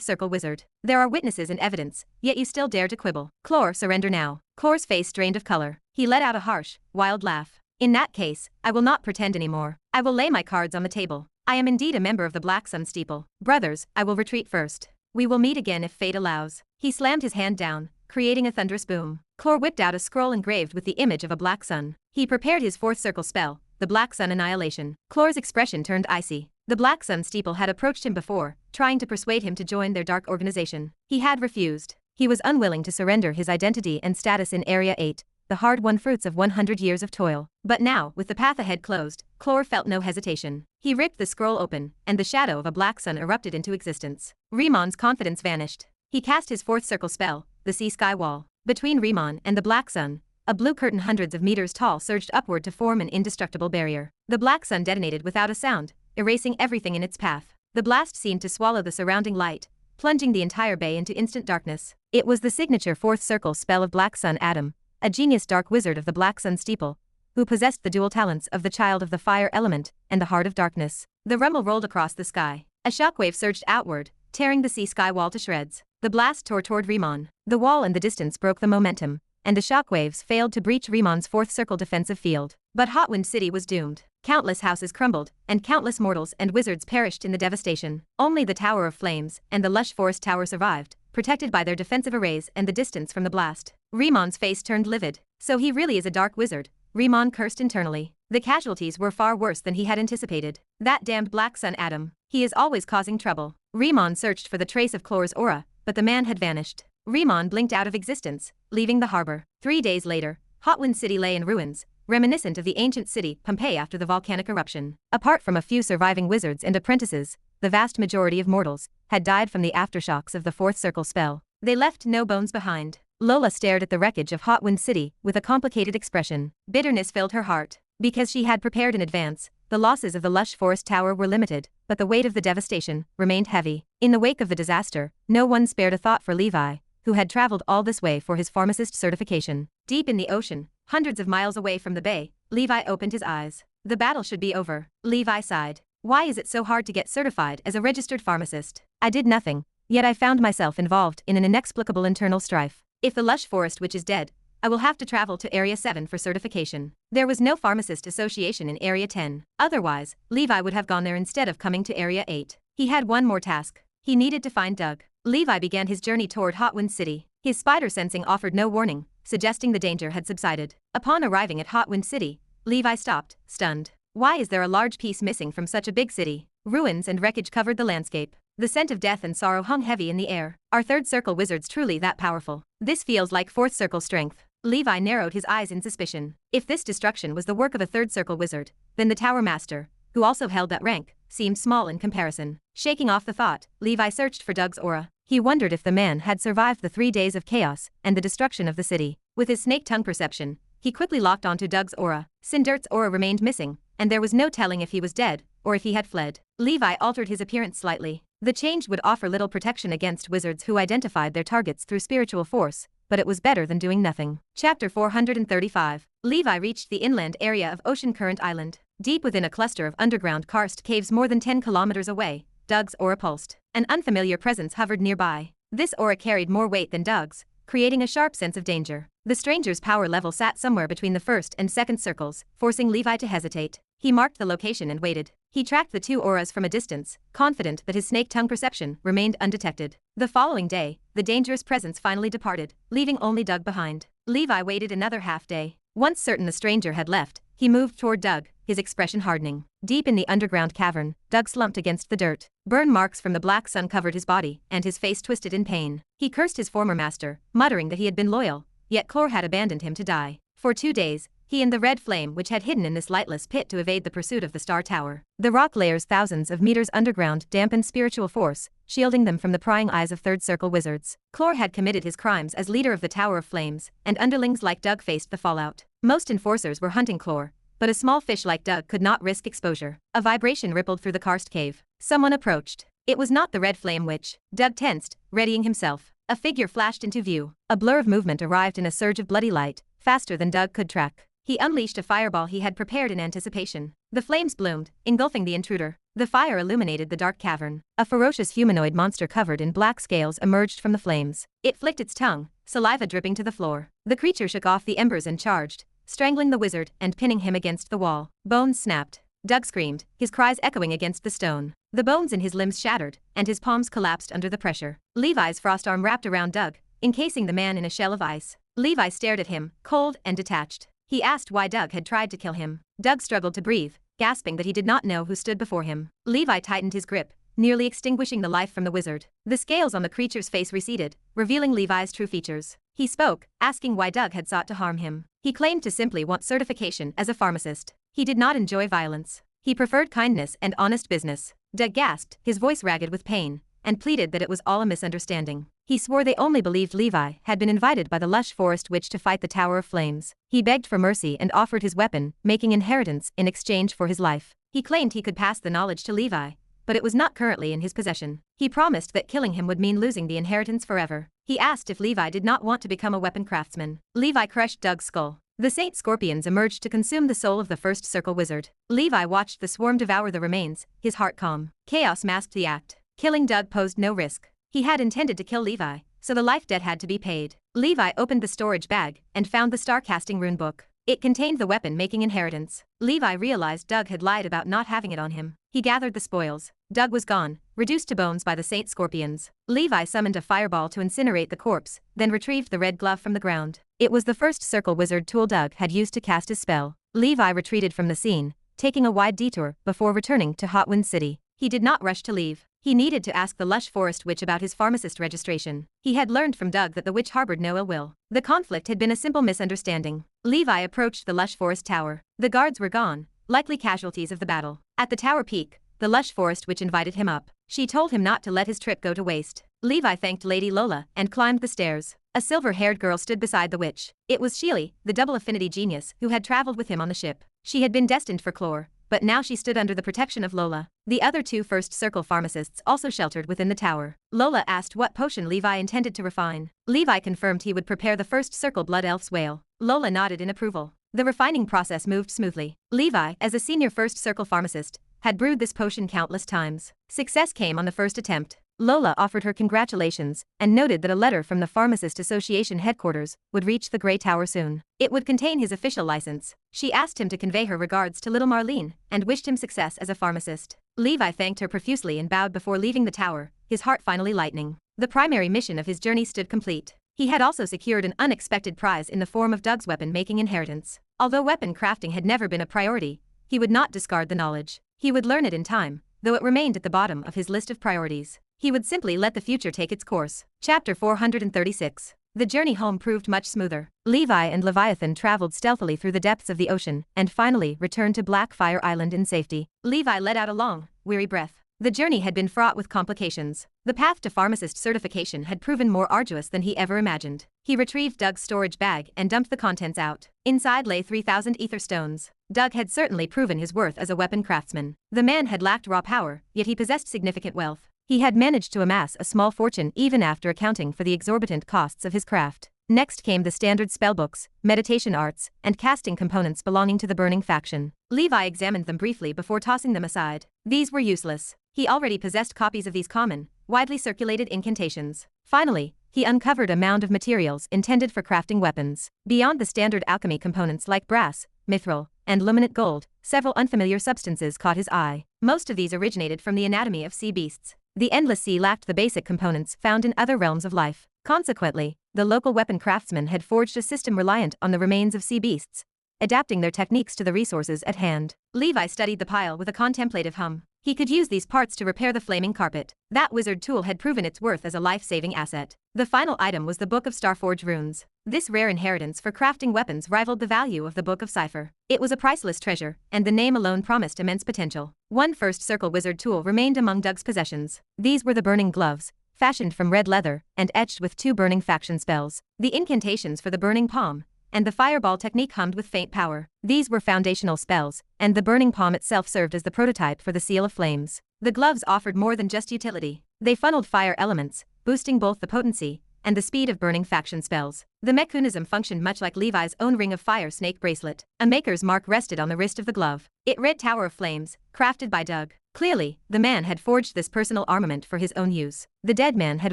circle wizard. There are witnesses and evidence, yet you still dare to quibble. Clore, surrender now. Clore's face drained of color. He let out a harsh, wild laugh. In that case, I will not pretend anymore. I will lay my cards on the table. I am indeed a member of the Black Sun Steeple. Brothers, I will retreat first. We will meet again if fate allows. He slammed his hand down, creating a thunderous boom. Clore whipped out a scroll engraved with the image of a black sun. He prepared his fourth circle spell, the Black Sun Annihilation. Chlor's expression turned icy. The Black Sun Steeple had approached him before, trying to persuade him to join their dark organization. He had refused. He was unwilling to surrender his identity and status in Area 8, the hard-won fruits of 100 years of toil. But now, with the path ahead closed, Chlor felt no hesitation. He ripped the scroll open, and the shadow of a black sun erupted into existence. Rimon's confidence vanished. He cast his fourth circle spell, the Sea Sky Wall. Between Rimon and the black sun, a blue curtain hundreds of meters tall surged upward to form an indestructible barrier. The black sun detonated without a sound, erasing everything in its path. The blast seemed to swallow the surrounding light, plunging the entire bay into instant darkness. It was the signature fourth circle spell of Black Sun Adam, a genius dark wizard of the Black Sun Steeple, who possessed the dual talents of the child of the fire element and the heart of darkness. The rumble rolled across the sky. A shockwave surged outward, tearing the sea sky wall to shreds. The blast tore toward Rimon. The wall and the distance broke the momentum, and the shockwaves failed to breach Rimon's fourth circle defensive field. But Hotwind City was doomed. Countless houses crumbled, and countless mortals and wizards perished in the devastation. Only the Tower of Flames and the lush forest tower survived, protected by their defensive arrays and the distance from the blast. Rimon's face turned livid. So he really is a dark wizard, Rimon cursed internally. The casualties were far worse than he had anticipated. That damned Black Sun Adam. He is always causing trouble. Rimon searched for the trace of Chlor's aura, but the man had vanished. Rimon blinked out of existence, leaving the harbor. 3 days later, Hotwind City lay in ruins, reminiscent of the ancient city Pompeii after the volcanic eruption. Apart from a few surviving wizards and apprentices, the vast majority of mortals had died from the aftershocks of the fourth circle spell. They left no bones behind. Lola stared at the wreckage of Hotwind City with a complicated expression. Bitterness filled her heart. Because she had prepared in advance, the losses of the lush forest tower were limited, but the weight of the devastation remained heavy. In the wake of the disaster, no one spared a thought for Levi, who had traveled all this way for his pharmacist certification. Deep in the ocean, hundreds of miles away from the bay, Levi opened his eyes. The battle should be over. Levi sighed. Why is it so hard to get certified as a registered pharmacist? I did nothing, yet I found myself involved in an inexplicable internal strife. If the lush forest witch is dead, I will have to travel to Area 7 for certification. There was no pharmacist association in Area 10. Otherwise, Levi would have gone there instead of coming to Area 8. He had one more task. He needed to find Doug. Levi began his journey toward Hotwind City. His spider sensing offered no warning, suggesting the danger had subsided. Upon arriving at Hotwind City, Levi stopped, stunned. Why is there a large piece missing from such a big city? Ruins and wreckage covered the landscape. The scent of death and sorrow hung heavy in the air. Are third circle wizards truly that powerful? This feels like fourth circle strength. Levi narrowed his eyes in suspicion. If this destruction was the work of a third circle wizard, then the Tower Master, who also held that rank, seemed small in comparison. Shaking off the thought, Levi searched for Doug's aura. He wondered if the man had survived the 3 days of chaos and the destruction of the city. With his snake tongue perception, he quickly locked onto Doug's aura. Sindirt's aura remained missing, and there was no telling if he was dead or if he had fled. Levi altered his appearance slightly. The change would offer little protection against wizards who identified their targets through spiritual force, but it was better than doing nothing. Chapter 435. Levi reached the inland area of Ocean Current Island. Deep within a cluster of underground karst caves more than 10 kilometers away, Doug's aura pulsed. An unfamiliar presence hovered nearby. This aura carried more weight than Doug's, creating a sharp sense of danger. The stranger's power level sat somewhere between the first and second circles, forcing Levi to hesitate. He marked the location and waited. He tracked the two auras from a distance, confident that his snake tongue perception remained undetected. The following day, the dangerous presence finally departed, leaving only Doug behind. Levi waited another half day. Once certain the stranger had left, he moved toward Doug, his expression hardening. Deep in the underground cavern, Doug slumped against the dirt. Burn marks from the black sun covered his body, and his face twisted in pain. He cursed his former master, muttering that he had been loyal, yet Chlor had abandoned him to die. For 2 days, he and the red flame which had hidden in this lightless pit to evade the pursuit of the Star Tower. The rock layers thousands of meters underground dampened spiritual force, shielding them from the prying eyes of third circle wizards. Chlor had committed his crimes as leader of the Tower of Flames, and underlings like Doug faced the fallout. Most enforcers were hunting Chlor, but a small fish like Doug could not risk exposure. A vibration rippled through the karst cave. Someone approached. It was not the red flame witch. Doug tensed, readying himself. A figure flashed into view. A blur of movement arrived in a surge of bloody light, faster than Doug could track. He unleashed a fireball he had prepared in anticipation. The flames bloomed, engulfing the intruder. The fire illuminated the dark cavern. A ferocious humanoid monster covered in black scales emerged from the flames. It flicked its tongue, saliva dripping to the floor. The creature shook off the embers and charged, strangling the wizard and pinning him against the wall. Bones snapped. Doug screamed, his cries echoing against the stone. The bones in his limbs shattered, and his palms collapsed under the pressure. Levi's frost arm wrapped around Doug, encasing the man in a shell of ice. Levi stared at him, cold and detached. He asked why Doug had tried to kill him. Doug struggled to breathe, gasping that he did not know who stood before him. Levi tightened his grip, nearly extinguishing the life from the wizard. The scales on the creature's face receded, revealing Levi's true features. He spoke, asking why Doug had sought to harm him. He claimed to simply want certification as a pharmacist. He did not enjoy violence. He preferred kindness and honest business. Doug gasped, his voice ragged with pain, and pleaded that it was all a misunderstanding. He swore they only believed Levi had been invited by the lush forest witch to fight the Tower of Flames. He begged for mercy and offered his weapon, making inheritance in exchange for his life. He claimed he could pass the knowledge to Levi, but it was not currently in his possession. He promised that killing him would mean losing the inheritance forever. He asked if Levi did not want to become a weapon craftsman. Levi crushed Doug's skull. The Saint Scorpions emerged to consume the soul of the first circle wizard. Levi watched the swarm devour the remains, his heart calm. Chaos masked the act. Killing Doug posed no risk. He had intended to kill Levi, so the life debt had to be paid. Levi opened the storage bag and found the star-casting rune book. It contained the weapon-making inheritance. Levi realized Doug had lied about not having it on him. He gathered the spoils. Doug was gone, reduced to bones by the Saint Scorpions. Levi summoned a fireball to incinerate the corpse, then retrieved the red glove from the ground. It was the first circle wizard tool Doug had used to cast his spell. Levi retreated from the scene, taking a wide detour before returning to Hotwind City. He did not rush to leave. He needed to ask the lush forest witch about his pharmacist registration. He had learned from Doug that the witch harbored no ill will. The conflict had been a simple misunderstanding. Levi approached the lush forest tower. The guards were gone, likely casualties of the battle. At the tower peak, the lush forest witch invited him up. She told him not to let his trip go to waste. Levi thanked Lady Lola and climbed the stairs. A silver-haired girl stood beside the witch. It was Sheely, the double affinity genius, who had traveled with him on the ship. She had been destined for Chlor, but now she stood under the protection of Lola. The other two first circle pharmacists also sheltered within the tower. Lola asked what potion Levi intended to refine. Levi confirmed he would prepare the first circle blood elf's whale. Lola nodded in approval. The refining process moved smoothly. Levi, as a senior first circle pharmacist, had brewed this potion countless times. Success came on the first attempt. Lola offered her congratulations and noted that a letter from the Pharmacist Association headquarters would reach the Grey Tower soon. It would contain his official license. She asked him to convey her regards to little Marlene and wished him success as a pharmacist. Levi thanked her profusely and bowed before leaving the tower, his heart finally lightening. The primary mission of his journey stood complete. He had also secured an unexpected prize in the form of Doug's weapon-making inheritance. Although weapon crafting had never been a priority, he would not discard the knowledge. He would learn it in time, though it remained at the bottom of his list of priorities. He would simply let the future take its course. Chapter 436. The journey home proved much smoother. Levi and Leviathan traveled stealthily through the depths of the ocean and finally returned to Blackfire Island in safety. Levi let out a long, weary breath. The journey had been fraught with complications. The path to pharmacist certification had proven more arduous than he ever imagined. He retrieved Doug's storage bag and dumped the contents out. Inside lay 3,000 ether stones. Doug had certainly proven his worth as a weapon craftsman. The man had lacked raw power, yet he possessed significant wealth. He had managed to amass a small fortune even after accounting for the exorbitant costs of his craft. Next came the standard spellbooks, meditation arts, and casting components belonging to the burning faction. Levi examined them briefly before tossing them aside. These were useless. He already possessed copies of these common, widely circulated incantations. Finally, he uncovered a mound of materials intended for crafting weapons. Beyond the standard alchemy components like brass, mithril, and luminate gold, several unfamiliar substances caught his eye. Most of these originated from the anatomy of sea beasts. The endless sea lacked the basic components found in other realms of life. Consequently, the local weapon craftsmen had forged a system reliant on the remains of sea beasts, adapting their techniques to the resources at hand. Levi studied the pile with a contemplative hum. He could use these parts to repair the flaming carpet. That wizard tool had proven its worth as a life-saving asset. The final item was the Book of Starforge Runes. This rare inheritance for crafting weapons rivaled the value of the Book of Cipher. It was a priceless treasure, and the name alone promised immense potential. One first circle wizard tool remained among Doug's possessions. These were the burning gloves, fashioned from red leather and etched with 2 burning faction spells. The incantations for the burning palm and the fireball technique hummed with faint power. These were foundational spells, and the burning palm itself served as the prototype for the seal of flames. The gloves offered more than just utility. They funneled fire elements, boosting both the potency and the speed of burning faction spells. The mechanism functioned much like Levi's own Ring of Fire snake bracelet. A maker's mark rested on the wrist of the glove. It read Tower of Flames, crafted by Doug. Clearly, the man had forged this personal armament for his own use. The dead man had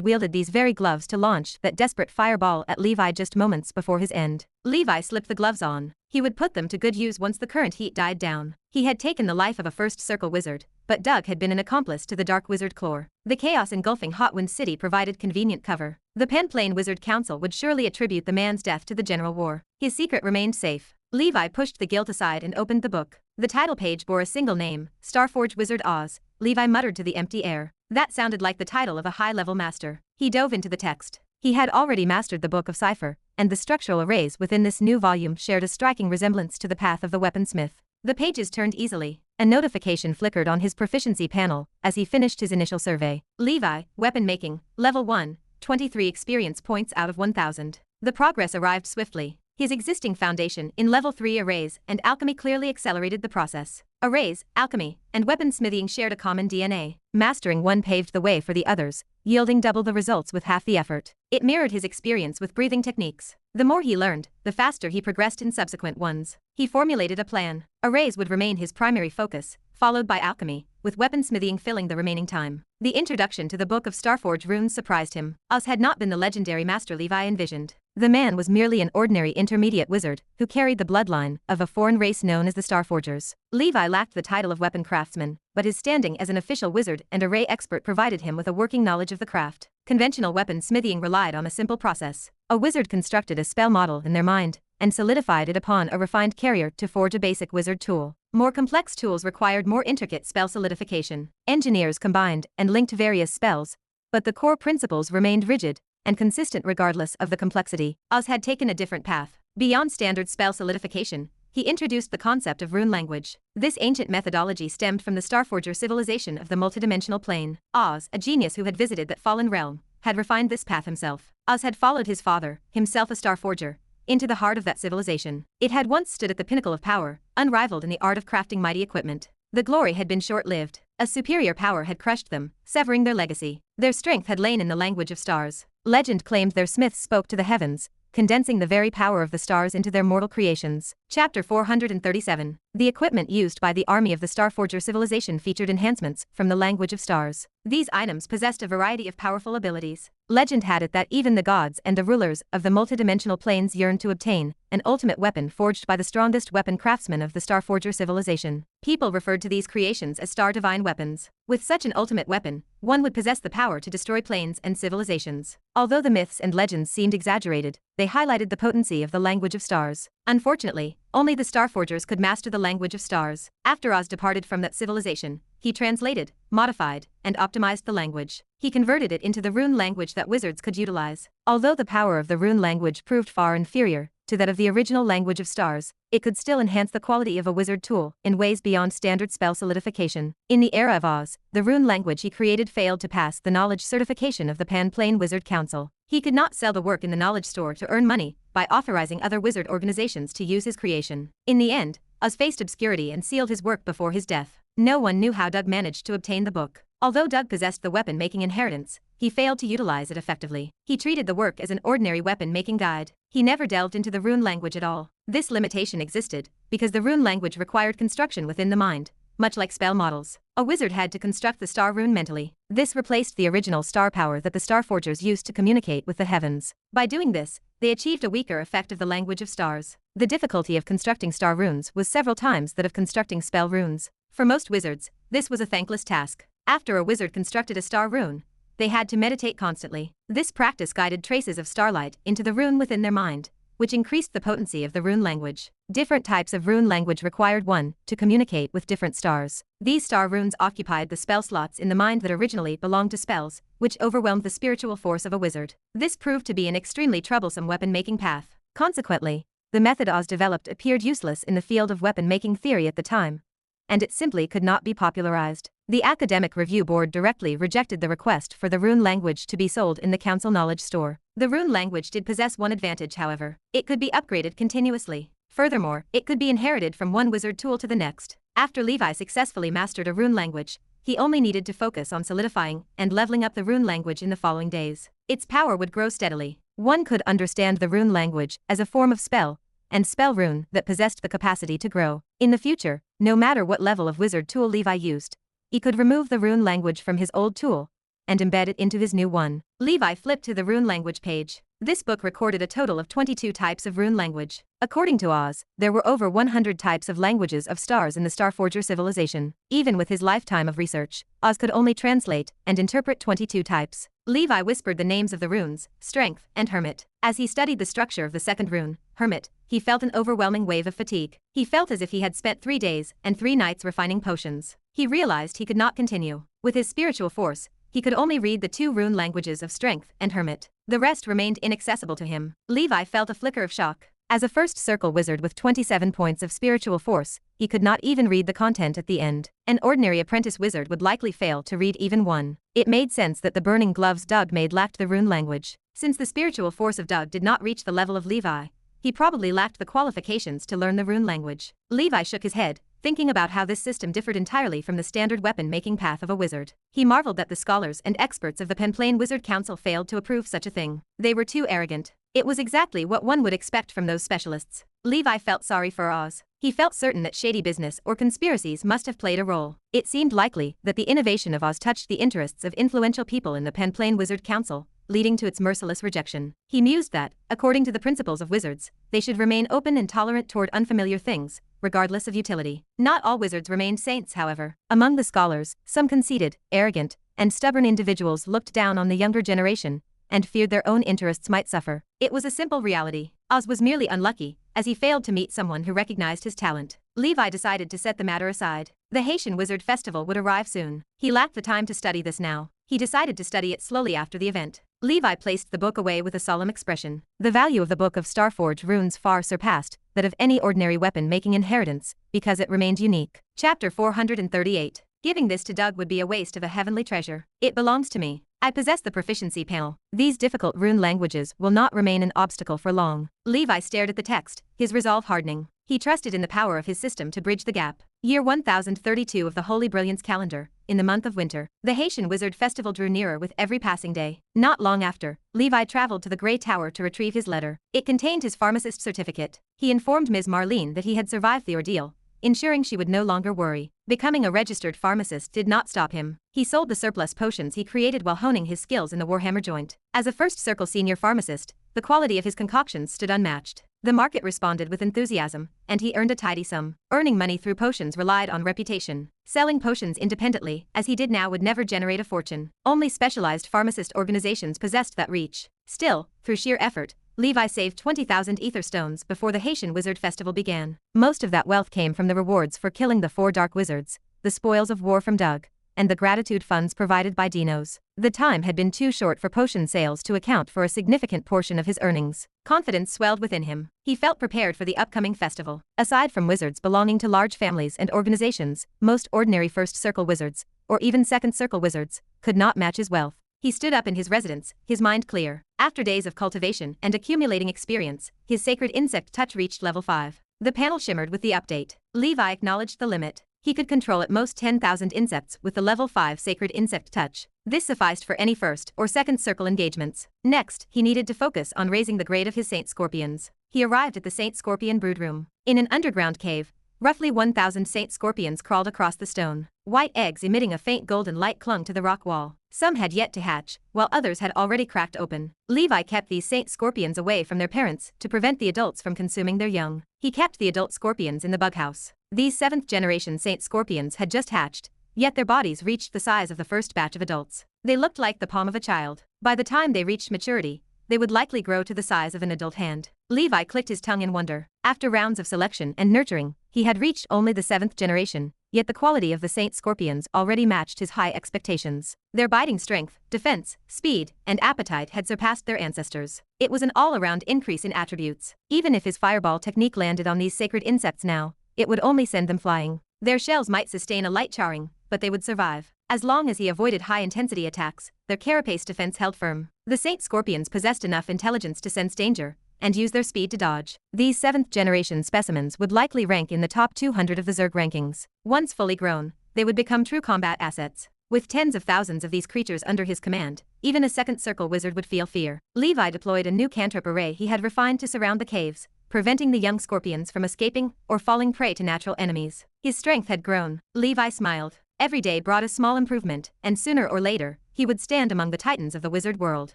wielded these very gloves to launch that desperate fireball at Levi just moments before his end. Levi slipped the gloves on. He would put them to good use once the current heat died down. He had taken the life of a first circle wizard, but Doug had been an accomplice to the dark wizard Chlor. The chaos engulfing Hotwind City provided convenient cover. The Penplane Wizard Council would surely attribute the man's death to the general war. His secret remained safe. Levi pushed the guilt aside and opened the book. The title page bore a single name, Starforge Wizard Oz. Levi muttered to the empty air. That sounded like the title of a high-level master. He dove into the text. He had already mastered the Book of Cipher, and the structural arrays within this new volume shared a striking resemblance to the path of the weaponsmith. The pages turned easily. A notification flickered on his proficiency panel as he finished his initial survey. Levi, weapon making, level 1, 23 experience points out of 1000. The progress arrived swiftly. His existing foundation in level 3 arrays and alchemy clearly accelerated the process. Arrays, alchemy, and weaponsmithing shared a common DNA. Mastering one paved the way for the others, yielding double the results with half the effort. It mirrored his experience with breathing techniques. The more he learned, the faster he progressed in subsequent ones. He formulated a plan. Arrays would remain his primary focus, followed by alchemy, with weaponsmithing filling the remaining time. The introduction to the Book of Starforge runes surprised him. Oz had not been the legendary master Levi envisioned. The man was merely an ordinary intermediate wizard who carried the bloodline of a foreign race known as the Starforgers. Levi lacked the title of weapon craftsman, but his standing as an official wizard and array expert provided him with a working knowledge of the craft. Conventional weapon smithing relied on a simple process. A wizard constructed a spell model in their mind and solidified it upon a refined carrier to forge a basic wizard tool. More complex tools required more intricate spell solidification. Engineers combined and linked various spells, but the core principles remained rigid and consistent regardless of the complexity. Oz had taken a different path. Beyond standard spell solidification, he introduced the concept of rune language. This ancient methodology stemmed from the Starforger civilization of the multidimensional plane. Oz, a genius who had visited that fallen realm, had refined this path himself. Oz had followed his father, himself a Starforger, into the heart of that civilization. It had once stood at the pinnacle of power, unrivaled in the art of crafting mighty equipment. The glory had been short-lived. A superior power had crushed them, severing their legacy. Their strength had lain in the language of stars. Legend claimed their smiths spoke to the heavens, condensing the very power of the stars into their mortal creations. Chapter 437. The equipment used by the army of the Starforger civilization featured enhancements from the language of stars. These items possessed a variety of powerful abilities. Legend had it that even the gods and the rulers of the multidimensional planes yearned to obtain an ultimate weapon forged by the strongest weapon craftsmen of the Starforger civilization. People referred to these creations as star divine weapons. With such an ultimate weapon, one would possess the power to destroy planes and civilizations. Although the myths and legends seemed exaggerated, they highlighted the potency of the language of stars. Unfortunately, only the Starforgers could master the language of stars. After Oz departed from that civilization, he translated, modified, and optimized the language. He converted it into the rune language that wizards could utilize. Although the power of the rune language proved far inferior to that of the original language of stars, it could still enhance the quality of a wizard tool in ways beyond standard spell solidification. In the era of Oz, the rune language he created failed to pass the knowledge certification of the Pan-Plane Wizard Council. He could not sell the work in the knowledge store to earn money by authorizing other wizard organizations to use his creation. In the end, Oz faced obscurity and sealed his work before his death. No one knew how Doug managed to obtain the book. Although Doug possessed the weapon-making inheritance, he failed to utilize it effectively. He treated the work as an ordinary weapon-making guide. He never delved into the rune language at all. This limitation existed because the rune language required construction within the mind, much like spell models. A wizard had to construct the star rune mentally. This replaced the original star power that the Starforgers used to communicate with the heavens. By doing this, they achieved a weaker effect of the language of stars. The difficulty of constructing star runes was several times that of constructing spell runes. For most wizards, this was a thankless task. After a wizard constructed a star rune, they had to meditate constantly. This practice guided traces of starlight into the rune within their mind, which increased the potency of the rune language. Different types of rune language required one to communicate with different stars. These star runes occupied the spell slots in the mind that originally belonged to spells, which overwhelmed the spiritual force of a wizard. This proved to be an extremely troublesome weapon-making path. Consequently, the method Oz developed appeared useless in the field of weapon-making theory at the time, and it simply could not be popularized. The Academic Review Board directly rejected the request for the rune language to be sold in the Council Knowledge Store. The rune language did possess one advantage, however. It could be upgraded continuously. Furthermore, it could be inherited from one wizard tool to the next. After Levi successfully mastered a rune language, he only needed to focus on solidifying and leveling up the rune language in the following days. Its power would grow steadily. One could understand the rune language as a form of spell, and spell rune that possessed the capacity to grow. In the future, no matter what level of wizard tool Levi used, he could remove the rune language from his old tool and embed it into his new one. Levi flipped to the rune language page. This book recorded a total of 22 types of rune language. According to Oz, there were over 100 types of languages of stars in the Starforger civilization. Even with his lifetime of research, Oz could only translate and interpret 22 types. Levi whispered the names of the runes, Strength and Hermit. As he studied the structure of the second rune, hermit, he felt an overwhelming wave of fatigue. He felt as if he had spent 3 days and 3 nights refining potions. He realized he could not continue. With his spiritual force, he could only read the 2 rune languages of strength and hermit. The rest remained inaccessible to him. Levi felt a flicker of shock. As a first circle wizard with 27 points of spiritual force, he could not even read the content at the end. An ordinary apprentice wizard would likely fail to read even one. It made sense that the burning gloves Doug made lacked the rune language. Since the spiritual force of Doug did not reach the level of Levi, he probably lacked the qualifications to learn the rune language. Levi shook his head, thinking about how this system differed entirely from the standard weapon-making path of a wizard. He marveled that the scholars and experts of the Penplane Wizard Council failed to approve such a thing. They were too arrogant. It was exactly what one would expect from those specialists. Levi felt sorry for Oz. He felt certain that shady business or conspiracies must have played a role. It seemed likely that the innovation of Oz touched the interests of influential people in the Penplane Wizard Council, leading to its merciless rejection. He mused that, according to the principles of wizards, they should remain open and tolerant toward unfamiliar things, regardless of utility. Not all wizards remained saints, however. Among the scholars, some conceited, arrogant, and stubborn individuals looked down on the younger generation and feared their own interests might suffer. It was a simple reality. Oz was merely unlucky, as he failed to meet someone who recognized his talent. Levi decided to set the matter aside. The Haitian Wizard Festival would arrive soon. He lacked the time to study this now. He decided to study it slowly after the event. Levi placed the book away with a solemn expression. The value of the Book of Starforge runes far surpassed that of any ordinary weapon-making inheritance, because it remained unique. Chapter 438. Giving this to Doug would be a waste of a heavenly treasure. It belongs to me. I possess the proficiency panel. These difficult rune languages will not remain an obstacle for long. Levi stared at the text, his resolve hardening. He trusted in the power of his system to bridge the gap. Year 1032 of the Holy Brilliance calendar, in the month of winter. The Haitian Wizard Festival drew nearer with every passing day. Not long after, Levi traveled to the Grey Tower to retrieve his letter. It contained his pharmacist certificate. He informed Ms. Marlene that he had survived the ordeal, ensuring she would no longer worry. Becoming a registered pharmacist did not stop him. He sold the surplus potions he created while honing his skills in the Warhammer joint. As a first circle senior pharmacist, the quality of his concoctions stood unmatched. The market responded with enthusiasm, and he earned a tidy sum. Earning money through potions relied on reputation. Selling potions independently, as he did now, would never generate a fortune. Only specialized pharmacist organizations possessed that reach. Still, through sheer effort, Levi saved 20,000 ether stones before the Haitian Wizard Festival began. Most of that wealth came from the rewards for killing the 4 dark wizards, the spoils of war from Doug, and the gratitude funds provided by Dinos. The time had been too short for potion sales to account for a significant portion of his earnings. Confidence swelled within him. He felt prepared for the upcoming festival. Aside from wizards belonging to large families and organizations, most ordinary first circle wizards, or even second circle wizards, could not match his wealth. He stood up in his residence, his mind clear. After days of cultivation and accumulating experience, his sacred insect touch reached level 5. The panel shimmered with the update. Levi acknowledged the limit. He could control at most 10,000 insects with the level 5 sacred insect touch. This sufficed for any first or second circle engagements. Next, he needed to focus on raising the grade of his Saint Scorpions. He arrived at the Saint Scorpion broodroom. In an underground cave, roughly 1,000 Saint Scorpions crawled across the stone. White eggs emitting a faint golden light clung to the rock wall. Some had yet to hatch, while others had already cracked open. Levi kept these Saint Scorpions away from their parents to prevent the adults from consuming their young. He kept the adult scorpions in the bug house. These 7th generation Saint Scorpions had just hatched, yet their bodies reached the size of the first batch of adults. They looked like the palm of a child. By the time they reached maturity, they would likely grow to the size of an adult hand. Levi clicked his tongue in wonder. After rounds of selection and nurturing, he had reached only the 7th generation, yet the quality of the Saint Scorpions already matched his high expectations. Their biting strength, defense, speed, and appetite had surpassed their ancestors. It was an all-around increase in attributes. Even if his fireball technique landed on these sacred insects now, it would only send them flying. Their shells might sustain a light charring, but they would survive. As long as he avoided high-intensity attacks, their carapace defense held firm. The Saint Scorpions possessed enough intelligence to sense danger and use their speed to dodge. These 7th generation specimens would likely rank in the top 200 of the Zerg rankings. Once fully grown, they would become true combat assets. With tens of thousands of these creatures under his command, even a second circle wizard would feel fear. Levi deployed a new cantrip array he had refined to surround the caves, preventing the young scorpions from escaping or falling prey to natural enemies. His strength had grown. Levi smiled. Every day brought a small improvement, and sooner or later, he would stand among the titans of the wizard world.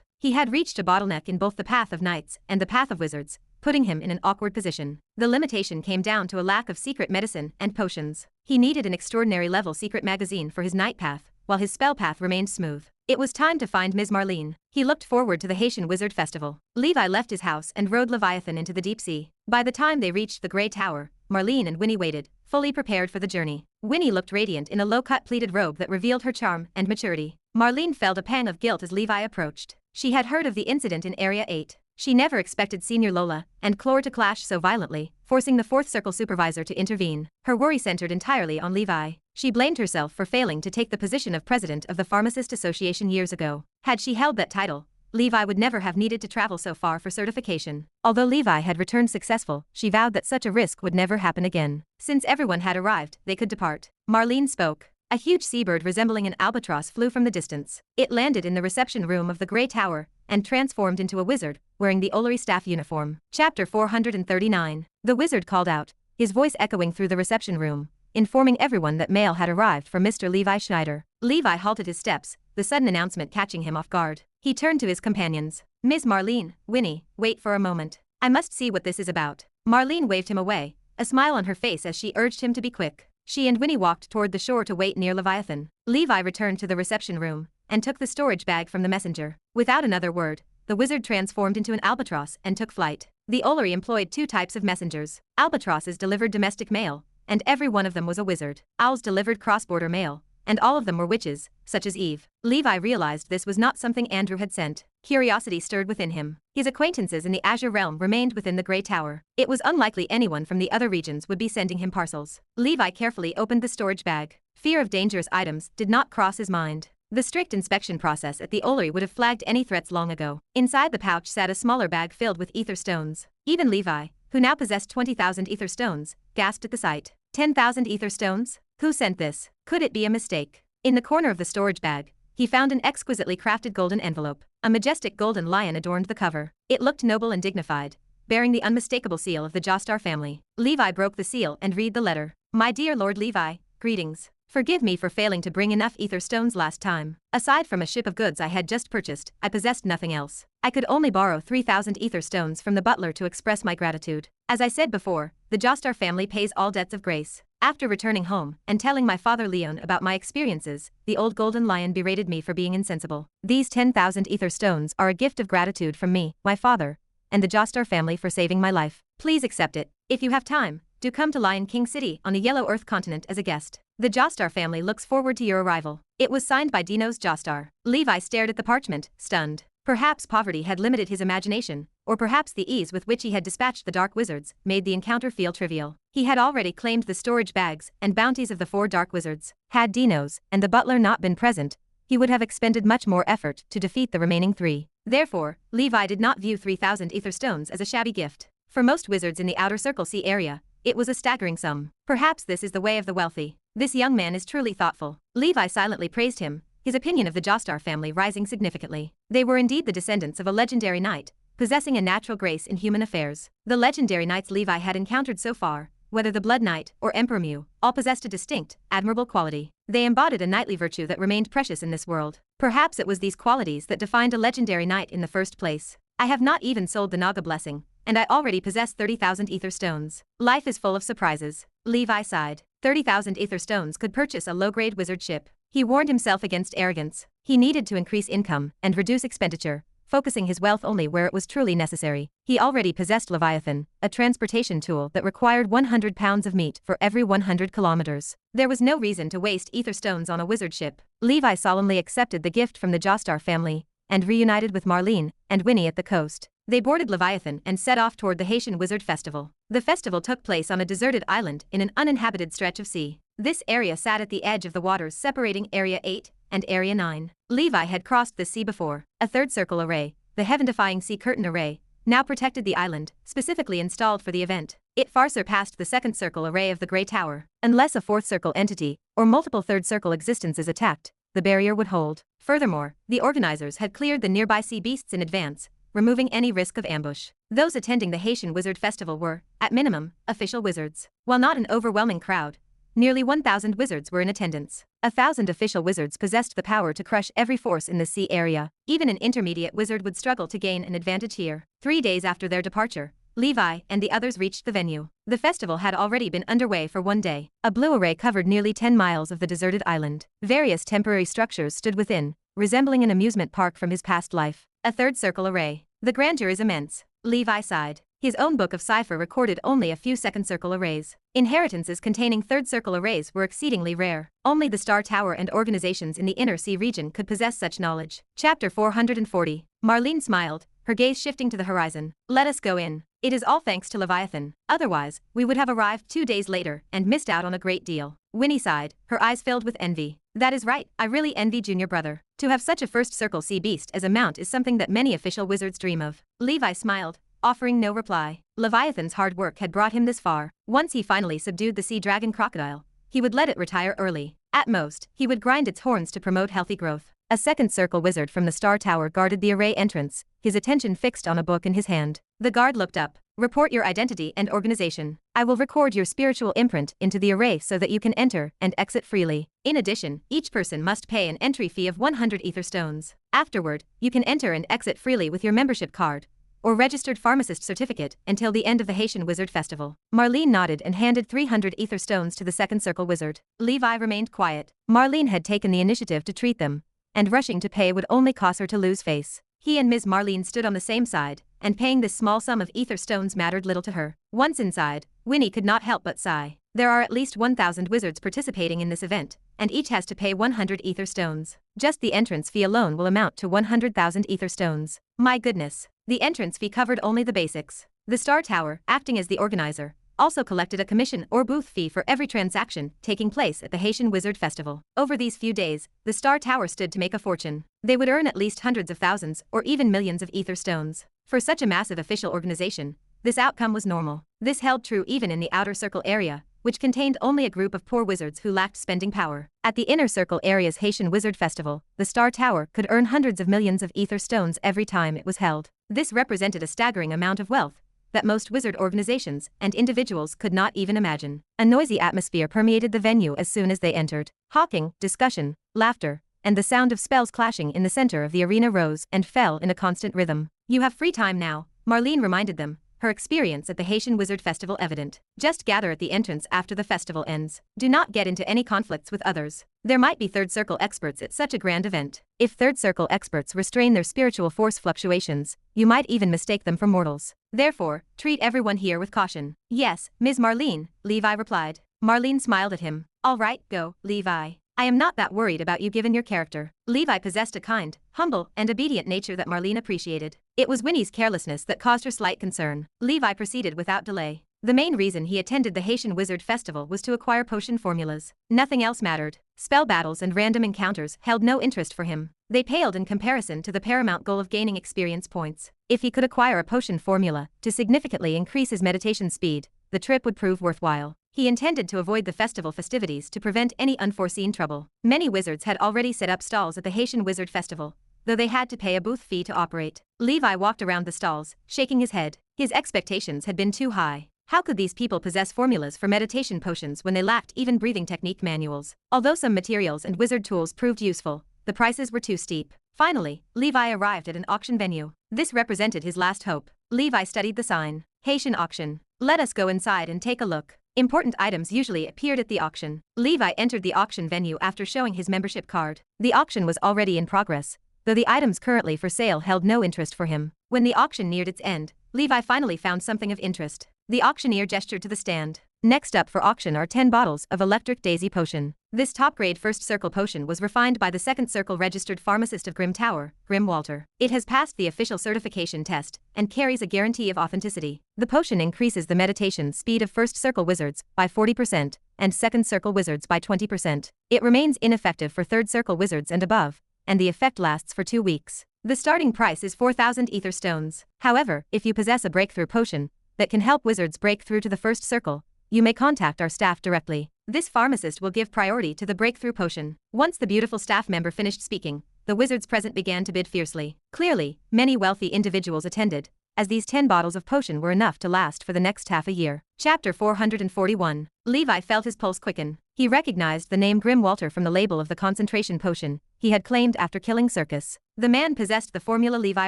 He had reached a bottleneck in both the path of knights and the path of wizards, putting him in an awkward position. The limitation came down to a lack of secret medicine and potions. He needed an extraordinary level secret magazine for his knight path, while his spell path remained smooth. It was time to find Ms. Marlene. He looked forward to the Haitian Wizard Festival. Levi left his house and rode Leviathan into the deep sea. By the time they reached the Grey Tower, Marlene and Winnie waited, fully prepared for the journey. Winnie looked radiant in a low-cut pleated robe that revealed her charm and maturity. Marlene felt a pang of guilt as Levi approached. She had heard of the incident in Area 8. She never expected Senior Lola and Clore to clash so violently, forcing the Fourth Circle supervisor to intervene. Her worry centered entirely on Levi. She blamed herself for failing to take the position of president of the Pharmacist Association years ago. Had she held that title, Levi would never have needed to travel so far for certification. Although Levi had returned successful, she vowed that such a risk would never happen again. Since everyone had arrived, they could depart. Marlene spoke. A huge seabird resembling an albatross flew from the distance. It landed in the reception room of the Grey Tower and transformed into a wizard, wearing the Ollery staff uniform. Chapter 439. The wizard called out, his voice echoing through the reception room, informing everyone that mail had arrived for Mr. Levi Schneider. Levi halted his steps, the sudden announcement catching him off guard. He turned to his companions. Ms. Marlene, Winnie, wait for a moment. I must see what this is about. Marlene waved him away, a smile on her face as she urged him to be quick. She and Winnie walked toward the shore to wait near Leviathan. Levi returned to the reception room and took the storage bag from the messenger. Without another word, the wizard transformed into an albatross and took flight. The Ollery employed two types of messengers. Albatrosses delivered domestic mail, and every one of them was a wizard. Owls delivered cross-border mail, and all of them were witches, such as Eve. Levi realized this was not something Andrew had sent. Curiosity stirred within him. His acquaintances in the Azure Realm remained within the Grey Tower. It was unlikely anyone from the other regions would be sending him parcels. Levi carefully opened the storage bag. Fear of dangerous items did not cross his mind. The strict inspection process at the Ollery would have flagged any threats long ago. Inside the pouch sat a smaller bag filled with ether stones. Even Levi, who now possessed 20,000 ether stones, gasped at the sight. 10,000 ether stones? Who sent this? Could it be a mistake? In the corner of the storage bag, he found an exquisitely crafted golden envelope. A majestic golden lion adorned the cover. It looked noble and dignified, bearing the unmistakable seal of the Jostar family. Levi broke the seal and read the letter. My dear Lord Levi, greetings. Forgive me for failing to bring enough ether stones last time. Aside from a ship of goods I had just purchased, I possessed nothing else. I could only borrow 3,000 ether stones from the butler to express my gratitude. As I said before, the Jostar family pays all debts of grace. After returning home and telling my father Leon about my experiences, the old golden lion berated me for being insensible. These 10,000 ether stones are a gift of gratitude from me, my father, and the Jostar family for saving my life. Please accept it. If you have time, do come to Lion King City on a Yellow Earth continent as a guest. The Jostar family looks forward to your arrival. It was signed by Dinos Jostar. Levi stared at the parchment, stunned. Perhaps poverty had limited his imagination, or perhaps the ease with which he had dispatched the Dark Wizards made the encounter feel trivial. He had already claimed the storage bags and bounties of the 4 Dark Wizards. Had Dinos and the butler not been present, he would have expended much more effort to defeat the remaining 3. Therefore, Levi did not view 3,000 ether stones as a shabby gift. For most wizards in the Outer Circle Sea area, it was a staggering sum. Perhaps this is the way of the wealthy. This young man is truly thoughtful. Levi silently praised him, his opinion of the Jostar family rising significantly. They were indeed the descendants of a legendary knight, possessing a natural grace in human affairs. The legendary knights Levi had encountered so far, whether the Blood Knight or Emperor Mew, all possessed a distinct, admirable quality. They embodied a knightly virtue that remained precious in this world. Perhaps it was these qualities that defined a legendary knight in the first place. I have not even sold the Naga blessing, and I already possess 30,000 ether stones. Life is full of surprises. Levi sighed. 30,000 ether stones could purchase a low-grade wizard ship. He warned himself against arrogance. He needed to increase income and reduce expenditure, focusing his wealth only where it was truly necessary. He already possessed Leviathan, a transportation tool that required 100 pounds of meat for every 100 kilometers. There was no reason to waste ether stones on a wizard ship. Levi solemnly accepted the gift from the Jostar family and reunited with Marlene and Winnie at the coast. They boarded Leviathan and set off toward the Haitian Wizard Festival. The festival took place on a deserted island in an uninhabited stretch of sea. This area sat at the edge of the waters separating Area 8 and Area 9. Levi had crossed the sea before. A third circle array, the heaven-defying sea curtain array, now protected the island, specifically installed for the event. It far surpassed the second circle array of the Grey Tower. Unless a fourth circle entity, or multiple third circle existences attacked, the barrier would hold. Furthermore, the organizers had cleared the nearby sea beasts in advance, removing any risk of ambush. Those attending the Haitian Wizard Festival were, at minimum, official wizards. While not an overwhelming crowd, nearly 1,000 wizards were in attendance. 1,000 official wizards possessed the power to crush every force in the sea area. Even an intermediate wizard would struggle to gain an advantage here. 3 days after their departure, Levi and the others reached the venue. The festival had already been underway for 1 day. A blue array covered nearly 10 miles of the deserted island. Various temporary structures stood within, resembling an amusement park from his past life. A third circle array. The grandeur is immense. Levi sighed. His own book of cipher recorded only a few second circle arrays. Inheritances containing third circle arrays were exceedingly rare. Only the Star Tower and organizations in the Inner Sea region could possess such knowledge. Chapter 440. Marlene smiled, her gaze shifting to the horizon. Let us go in. It is all thanks to Leviathan. Otherwise, we would have arrived 2 days later and missed out on a great deal. Winnie sighed, her eyes filled with envy. That is right, I really envy Junior Brother. To have such a first circle sea beast as a mount is something that many official wizards dream of. Levi smiled, offering no reply. Leviathan's hard work had brought him this far. Once he finally subdued the sea dragon crocodile, he would let it retire early. At most, he would grind its horns to promote healthy growth. A second circle wizard from the Star Tower guarded the array entrance, his attention fixed on a book in his hand. The guard looked up. Report your identity and organization. I will record your spiritual imprint into the array so that you can enter and exit freely. In addition, each person must pay an entry fee of 100 ether stones. Afterward, you can enter and exit freely with your membership card or registered pharmacist certificate until the end of the Haitian Wizard Festival. Marlene nodded and handed 300 ether stones to the second circle wizard. Levi remained quiet. Marlene had taken the initiative to treat them, and rushing to pay would only cause her to lose face. He and Ms. Marlene stood on the same side, and paying this small sum of ether stones mattered little to her. Once inside, Winnie could not help but sigh. There are at least 1,000 wizards participating in this event, and each has to pay 100 ether stones. Just the entrance fee alone will amount to 100,000 ether stones. My goodness. The entrance fee covered only the basics. The Star Tower, acting as the organizer, also collected a commission or booth fee for every transaction taking place at the Haitian Wizard Festival. Over these few days, the Star Tower stood to make a fortune. They would earn at least hundreds of thousands or even millions of ether stones. For such a massive official organization, this outcome was normal. This held true even in the outer circle area, which contained only a group of poor wizards who lacked spending power. At the inner circle area's Haitian Wizard Festival, the Star Tower could earn hundreds of millions of ether stones every time it was held. This represented a staggering amount of wealth that most wizard organizations and individuals could not even imagine. A noisy atmosphere permeated the venue as soon as they entered. Hawking, discussion, laughter, and the sound of spells clashing in the center of the arena rose and fell in a constant rhythm. You have free time now, Marlene reminded them, her experience at the Haitian Wizard Festival evident. Just gather at the entrance after the festival ends. Do not get into any conflicts with others. There might be third circle experts at such a grand event. If third circle experts restrain their spiritual force fluctuations, you might even mistake them for mortals. Therefore, treat everyone here with caution. Yes, Ms. Marlene, Levi replied. Marlene smiled at him. All right, go, Levi. I am not that worried about you given your character. Levi possessed a kind, humble, and obedient nature that Marlene appreciated. It was Winnie's carelessness that caused her slight concern. Levi proceeded without delay. The main reason he attended the Haitian Wizard Festival was to acquire potion formulas. Nothing else mattered. Spell battles and random encounters held no interest for him. They paled in comparison to the paramount goal of gaining experience points. If he could acquire a potion formula to significantly increase his meditation speed, the trip would prove worthwhile. He intended to avoid the festival festivities to prevent any unforeseen trouble. Many wizards had already set up stalls at the Haitian Wizard Festival, though they had to pay a booth fee to operate. Levi walked around the stalls, shaking his head. His expectations had been too high. How could these people possess formulas for meditation potions when they lacked even breathing technique manuals? Although some materials and wizard tools proved useful, the prices were too steep. Finally, Levi arrived at an auction venue. This represented his last hope. Levi studied the sign. Haitian auction. Let us go inside and take a look. Important items usually appeared at the auction. Levi entered the auction venue after showing his membership card. The auction was already in progress, though the items currently for sale held no interest for him. When the auction neared its end, Levi finally found something of interest. The auctioneer gestured to the stand. Next up for auction are 10 bottles of Electric Daisy Potion. This top-grade first circle potion was refined by the second circle registered pharmacist of Grim Tower, Grim Walter. It has passed the official certification test and carries a guarantee of authenticity. The potion increases the meditation speed of first circle wizards by 40% and second circle wizards by 20%. It remains ineffective for third circle wizards and above, and the effect lasts for 2 weeks. The starting price is 4,000 ether stones. However, if you possess a breakthrough potion that can help wizards break through to the first circle, you may contact our staff directly. This pharmacist will give priority to the breakthrough potion. Once the beautiful staff member finished speaking, the wizards present began to bid fiercely. Clearly, many wealthy individuals attended, as these 10 bottles of potion were enough to last for the next half a year. Chapter 441. Levi felt his pulse quicken. He recognized the name Grim Walter from the label of the concentration potion he had claimed after killing Circus. The man possessed the formula Levi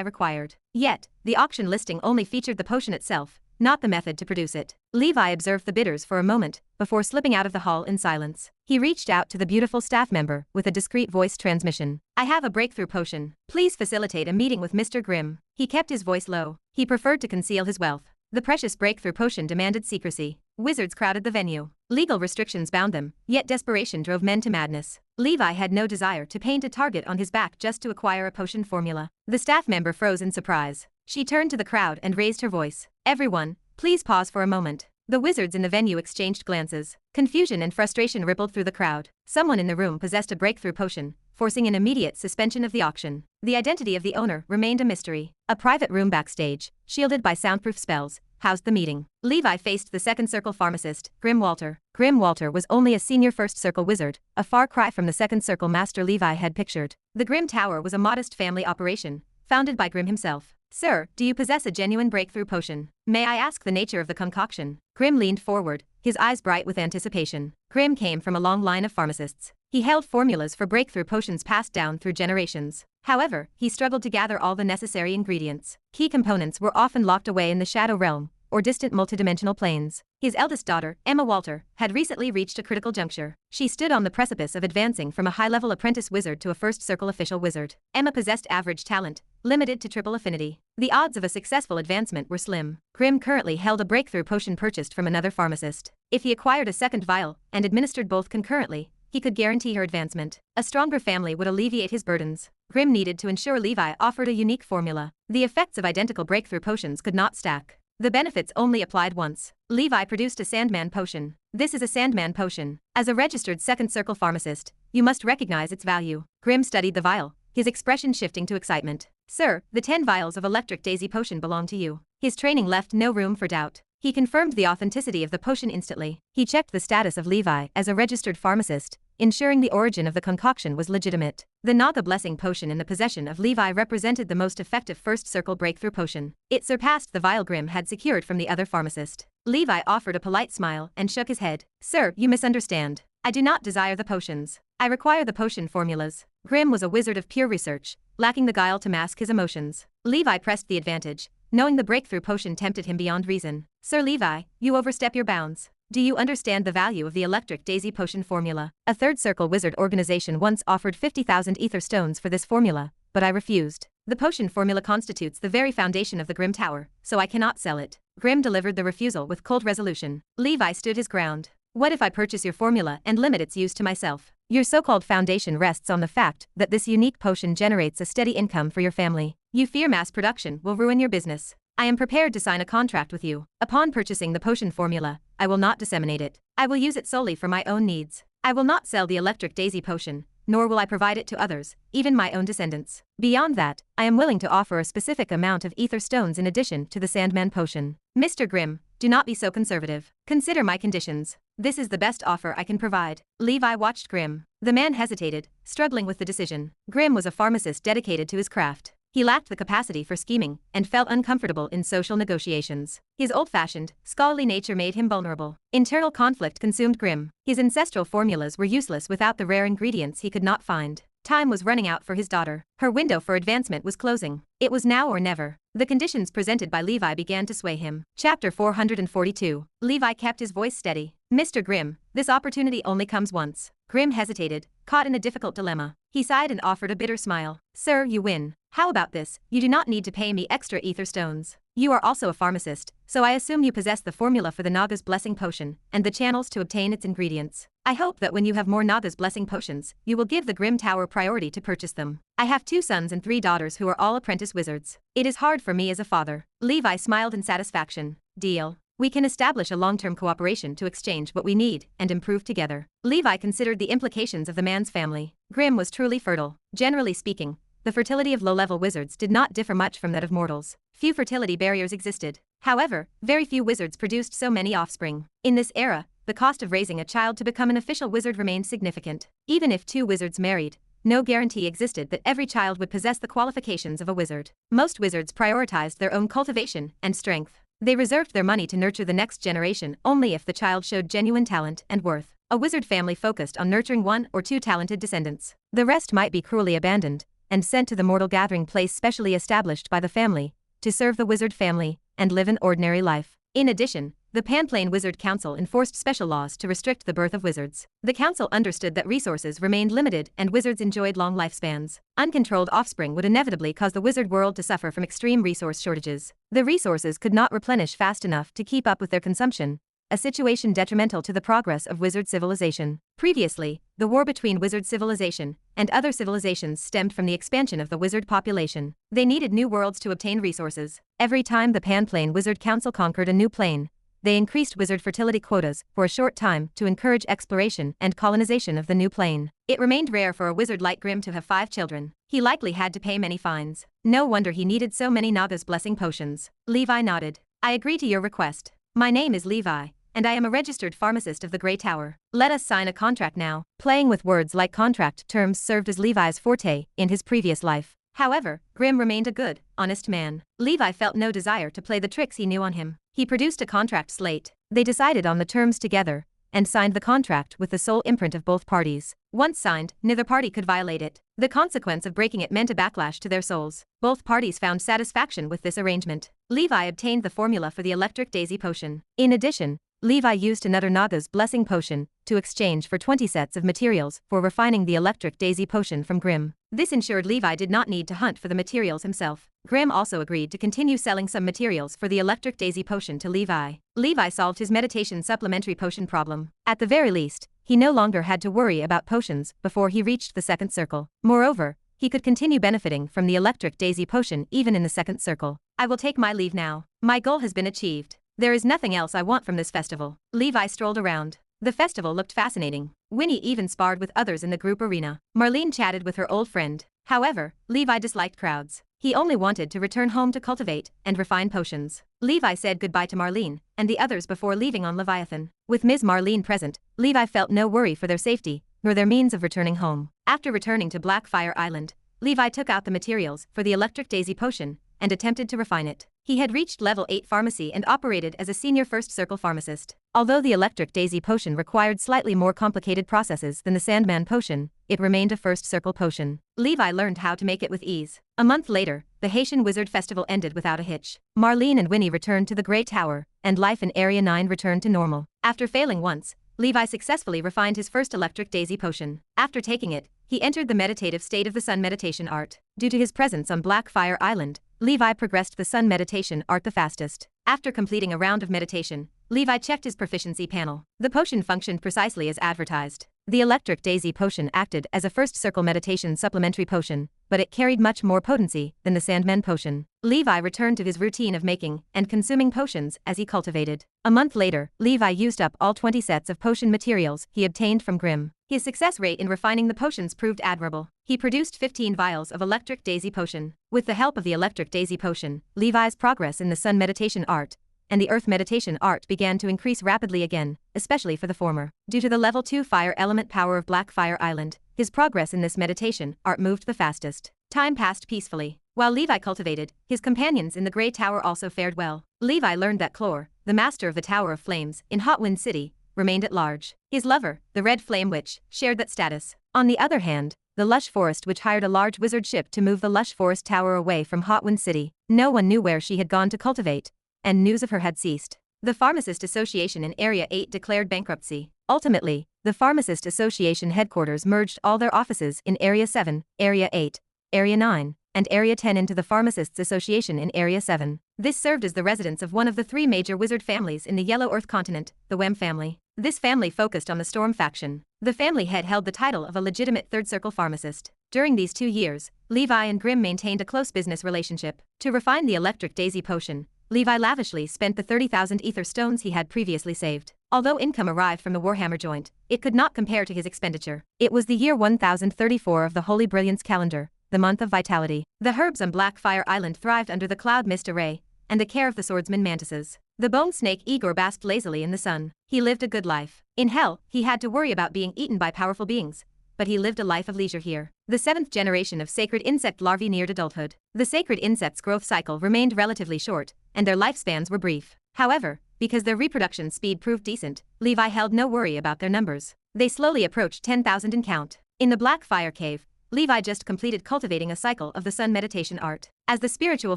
required. Yet, the auction listing only featured the potion itself, not the method to produce it. Levi observed the bidders for a moment, before slipping out of the hall in silence. He reached out to the beautiful staff member with a discreet voice transmission. I have a breakthrough potion. Please facilitate a meeting with Mr. Grimm. He kept his voice low. He preferred to conceal his wealth. The precious breakthrough potion demanded secrecy. Wizards crowded the venue. Legal restrictions bound them, yet desperation drove men to madness. Levi had no desire to paint a target on his back just to acquire a potion formula. The staff member froze in surprise. She turned to the crowd and raised her voice. Everyone, please pause for a moment. The wizards in the venue exchanged glances. Confusion and frustration rippled through the crowd. Someone in the room possessed a breakthrough potion, forcing an immediate suspension of the auction. The identity of the owner remained a mystery. A private room backstage, shielded by soundproof spells, housed the meeting. Levi faced the second circle pharmacist, Grim Walter. Grim Walter was only a senior first circle wizard, a far cry from the second circle master Levi had pictured. The Grim Tower was a modest family operation, founded by Grim himself. Sir, do you possess a genuine breakthrough potion? May I ask the nature of the concoction? Grim leaned forward, his eyes bright with anticipation. Grim came from a long line of pharmacists. He held formulas for breakthrough potions passed down through generations. However, he struggled to gather all the necessary ingredients. Key components were often locked away in the Shadow Realm, or distant multidimensional planes. His eldest daughter, Emma Walter, had recently reached a critical juncture. She stood on the precipice of advancing from a high-level apprentice wizard to a first circle official wizard. Emma possessed average talent, limited to triple affinity. The odds of a successful advancement were slim. Grim currently held a breakthrough potion purchased from another pharmacist. If he acquired a second vial and administered both concurrently, he could guarantee her advancement. A stronger family would alleviate his burdens. Grim needed to ensure Levi offered a unique formula. The effects of identical breakthrough potions could not stack. The benefits only applied once. Levi produced a Sandman potion. This is a Sandman potion. As a registered second circle pharmacist, you must recognize its value. Grim studied the vial, his expression shifting to excitement. Sir, the 10 vials of Electric Daisy potion belong to you. His training left no room for doubt. He confirmed the authenticity of the potion instantly. He checked the status of Levi as a registered pharmacist, ensuring the origin of the concoction was legitimate. The Naga Blessing potion in the possession of Levi represented the most effective first circle breakthrough potion. It surpassed the vial Grim had secured from the other pharmacist. Levi offered a polite smile and shook his head. Sir, you misunderstand. I do not desire the potions. I require the potion formulas. Grim was a wizard of pure research, lacking the guile to mask his emotions. Levi pressed the advantage, knowing the breakthrough potion tempted him beyond reason. Sir Levi, you overstep your bounds. Do you understand the value of the Electric Daisy potion formula? A third circle wizard organization once offered 50,000 ether stones for this formula, but I refused. The potion formula constitutes the very foundation of the Grim Tower, so I cannot sell it. Grim delivered the refusal with cold resolution. Levi stood his ground. What if I purchase your formula and limit its use to myself? Your so-called foundation rests on the fact that this unique potion generates a steady income for your family. You fear mass production will ruin your business. I am prepared to sign a contract with you. Upon purchasing the potion formula, I will not disseminate it. I will use it solely for my own needs. I will not sell the Electric Daisy potion, nor will I provide it to others, even my own descendants. Beyond that, I am willing to offer a specific amount of ether stones in addition to the Sandman potion. Mr. Grimm, do not be so conservative. Consider my conditions. This is the best offer I can provide. Levi watched Grimm. The man hesitated, struggling with the decision. Grimm was a pharmacist dedicated to his craft. He lacked the capacity for scheming and felt uncomfortable in social negotiations. His old-fashioned, scholarly nature made him vulnerable. Internal conflict consumed Grimm. His ancestral formulas were useless without the rare ingredients he could not find. Time was running out for his daughter. Her window for advancement was closing. It was now or never. The conditions presented by Levi began to sway him. Chapter 442. Levi kept his voice steady. Mr. Grimm, this opportunity only comes once. Grimm hesitated, caught in a difficult dilemma. He sighed and offered a bitter smile. Sir, you win. How about this? You do not need to pay me extra ether stones. You are also a pharmacist, so I assume you possess the formula for the Naga's Blessing potion and the channels to obtain its ingredients. I hope that when you have more Naga's Blessing potions, you will give the Grim Tower priority to purchase them. I have 2 sons and 3 daughters who are all apprentice wizards. It is hard for me as a father. Levi smiled in satisfaction. Deal. We can establish a long-term cooperation to exchange what we need and improve together. Levi considered the implications of the man's family. Grim was truly fertile. Generally speaking, the fertility of low-level wizards did not differ much from that of mortals. Few fertility barriers existed. However, very few wizards produced so many offspring. In this era, the cost of raising a child to become an official wizard remained significant. Even if 2 wizards married, no guarantee existed that every child would possess the qualifications of a wizard. Most wizards prioritized their own cultivation and strength. They reserved their money to nurture the next generation only if the child showed genuine talent and worth. A wizard family focused on nurturing 1 or 2 talented descendants. The rest might be cruelly abandoned and sent to the mortal gathering place specially established by the family to serve the wizard family and live an ordinary life. In addition, the Panplane Wizard Council enforced special laws to restrict the birth of wizards. The council understood that resources remained limited and wizards enjoyed long lifespans. Uncontrolled offspring would inevitably cause the wizard world to suffer from extreme resource shortages. The resources could not replenish fast enough to keep up with their consumption, a situation detrimental to the progress of wizard civilization. Previously, the war between wizard civilization and other civilizations stemmed from the expansion of the wizard population. They needed new worlds to obtain resources. Every time the Panplane Wizard Council conquered a new plane, they increased wizard fertility quotas for a short time to encourage exploration and colonization of the new plane. It remained rare for a wizard like Grimm to have 5 children. He likely had to pay many fines. No wonder he needed so many Naga's blessing potions. Levi nodded. I agree to your request. My name is Levi, and I am a registered pharmacist of the Grey Tower. Let us sign a contract now. Playing with words like contract terms served as Levi's forte in his previous life. However, Grimm remained a good, honest man. Levi felt no desire to play the tricks he knew on him. He produced a contract slate. They decided on the terms together and signed the contract with the sole imprint of both parties. Once signed, neither party could violate it. The consequence of breaking it meant a backlash to their souls. Both parties found satisfaction with this arrangement. Levi obtained the formula for the electric daisy potion. In addition, Levi used another Naga's blessing potion to exchange for 20 sets of materials for refining the electric daisy potion from Grimm. This ensured Levi did not need to hunt for the materials himself. Grimm also agreed to continue selling some materials for the electric daisy potion to Levi. Levi solved his meditation supplementary potion problem. At the very least, he no longer had to worry about potions before he reached the second circle. Moreover, he could continue benefiting from the electric daisy potion even in the second circle. I will take my leave now. My goal has been achieved. There is nothing else I want from this festival. Levi strolled around. The festival looked fascinating. Winnie even sparred with others in the group arena. Marlene chatted with her old friend. However, Levi disliked crowds. He only wanted to return home to cultivate and refine potions. Levi said goodbye to Marlene and the others before leaving on Leviathan. With Ms. Marlene present, Levi felt no worry for their safety nor their means of returning home. After returning to Blackfire Island, Levi took out the materials for the electric daisy potion and attempted to refine it. He had reached level 8 pharmacy and operated as a senior first circle pharmacist. Although the electric daisy potion required slightly more complicated processes than the Sandman potion, it remained a first circle potion. Levi learned how to make it with ease. A month later, the Haitian Wizard Festival ended without a hitch. Marlene and Winnie returned to the Grey Tower, and life in Area 9 returned to normal. After failing once, Levi successfully refined his first electric daisy potion. After taking it, he entered the meditative state of the sun meditation art. Due to his presence on Blackfire Island, Levi progressed the sun meditation art the fastest. After completing a round of meditation, Levi checked his proficiency panel. The potion functioned precisely as advertised. The electric daisy potion acted as a first circle meditation supplementary potion, but it carried much more potency than the Sandman potion. Levi returned to his routine of making and consuming potions as he cultivated. A month later, Levi used up all 20 sets of potion materials he obtained from Grimm. His success rate in refining the potions proved admirable. He produced 15 vials of electric daisy potion. With the help of the electric daisy potion, Levi's progress in the sun meditation art and the earth meditation art began to increase rapidly again, especially for the former. Due to the level 2 fire element power of Blackfire Island, his progress in this meditation art moved the fastest. Time passed peacefully. While Levi cultivated, his companions in the Grey Tower also fared well. Levi learned that Chlor, the master of the Tower of Flames in Hot Wind City, remained at large. His lover, the Red Flame Witch, shared that status. On the other hand, the Lush Forest Witch hired a large wizard ship to move the Lush Forest Tower away from Hot Wind City. No one knew where she had gone to cultivate, and news of her had ceased. The Pharmacist Association in Area 8 declared bankruptcy. Ultimately, the Pharmacist Association headquarters merged all their offices in Area 7, Area 8, Area 9, and Area 10 into the Pharmacists Association in Area 7. This served as the residence of one of the 3 major wizard families in the Yellow Earth continent, the Wem family. This family focused on the Storm faction. The family head held the title of a legitimate third circle pharmacist. During these 2 years, Levi and Grimm maintained a close business relationship. To refine the electric daisy potion, Levi lavishly spent the 30,000 ether stones he had previously saved. Although income arrived from the Warhammer joint, it could not compare to his expenditure. It was the year 1034 of the Holy Brilliance calendar, the month of vitality. The herbs on Blackfire Island thrived under the cloud mist array and the care of the swordsman mantises. The bone snake Igor basked lazily in the sun. He lived a good life. In hell, he had to worry about being eaten by powerful beings, but he lived a life of leisure here. The 7th generation of sacred insect larvae neared adulthood. The sacred insects' growth cycle remained relatively short, and their lifespans were brief. However, because their reproduction speed proved decent, Levi held no worry about their numbers. They slowly approached 10,000 in count. In the Blackfire Cave, Levi just completed cultivating a cycle of the sun meditation art. As the spiritual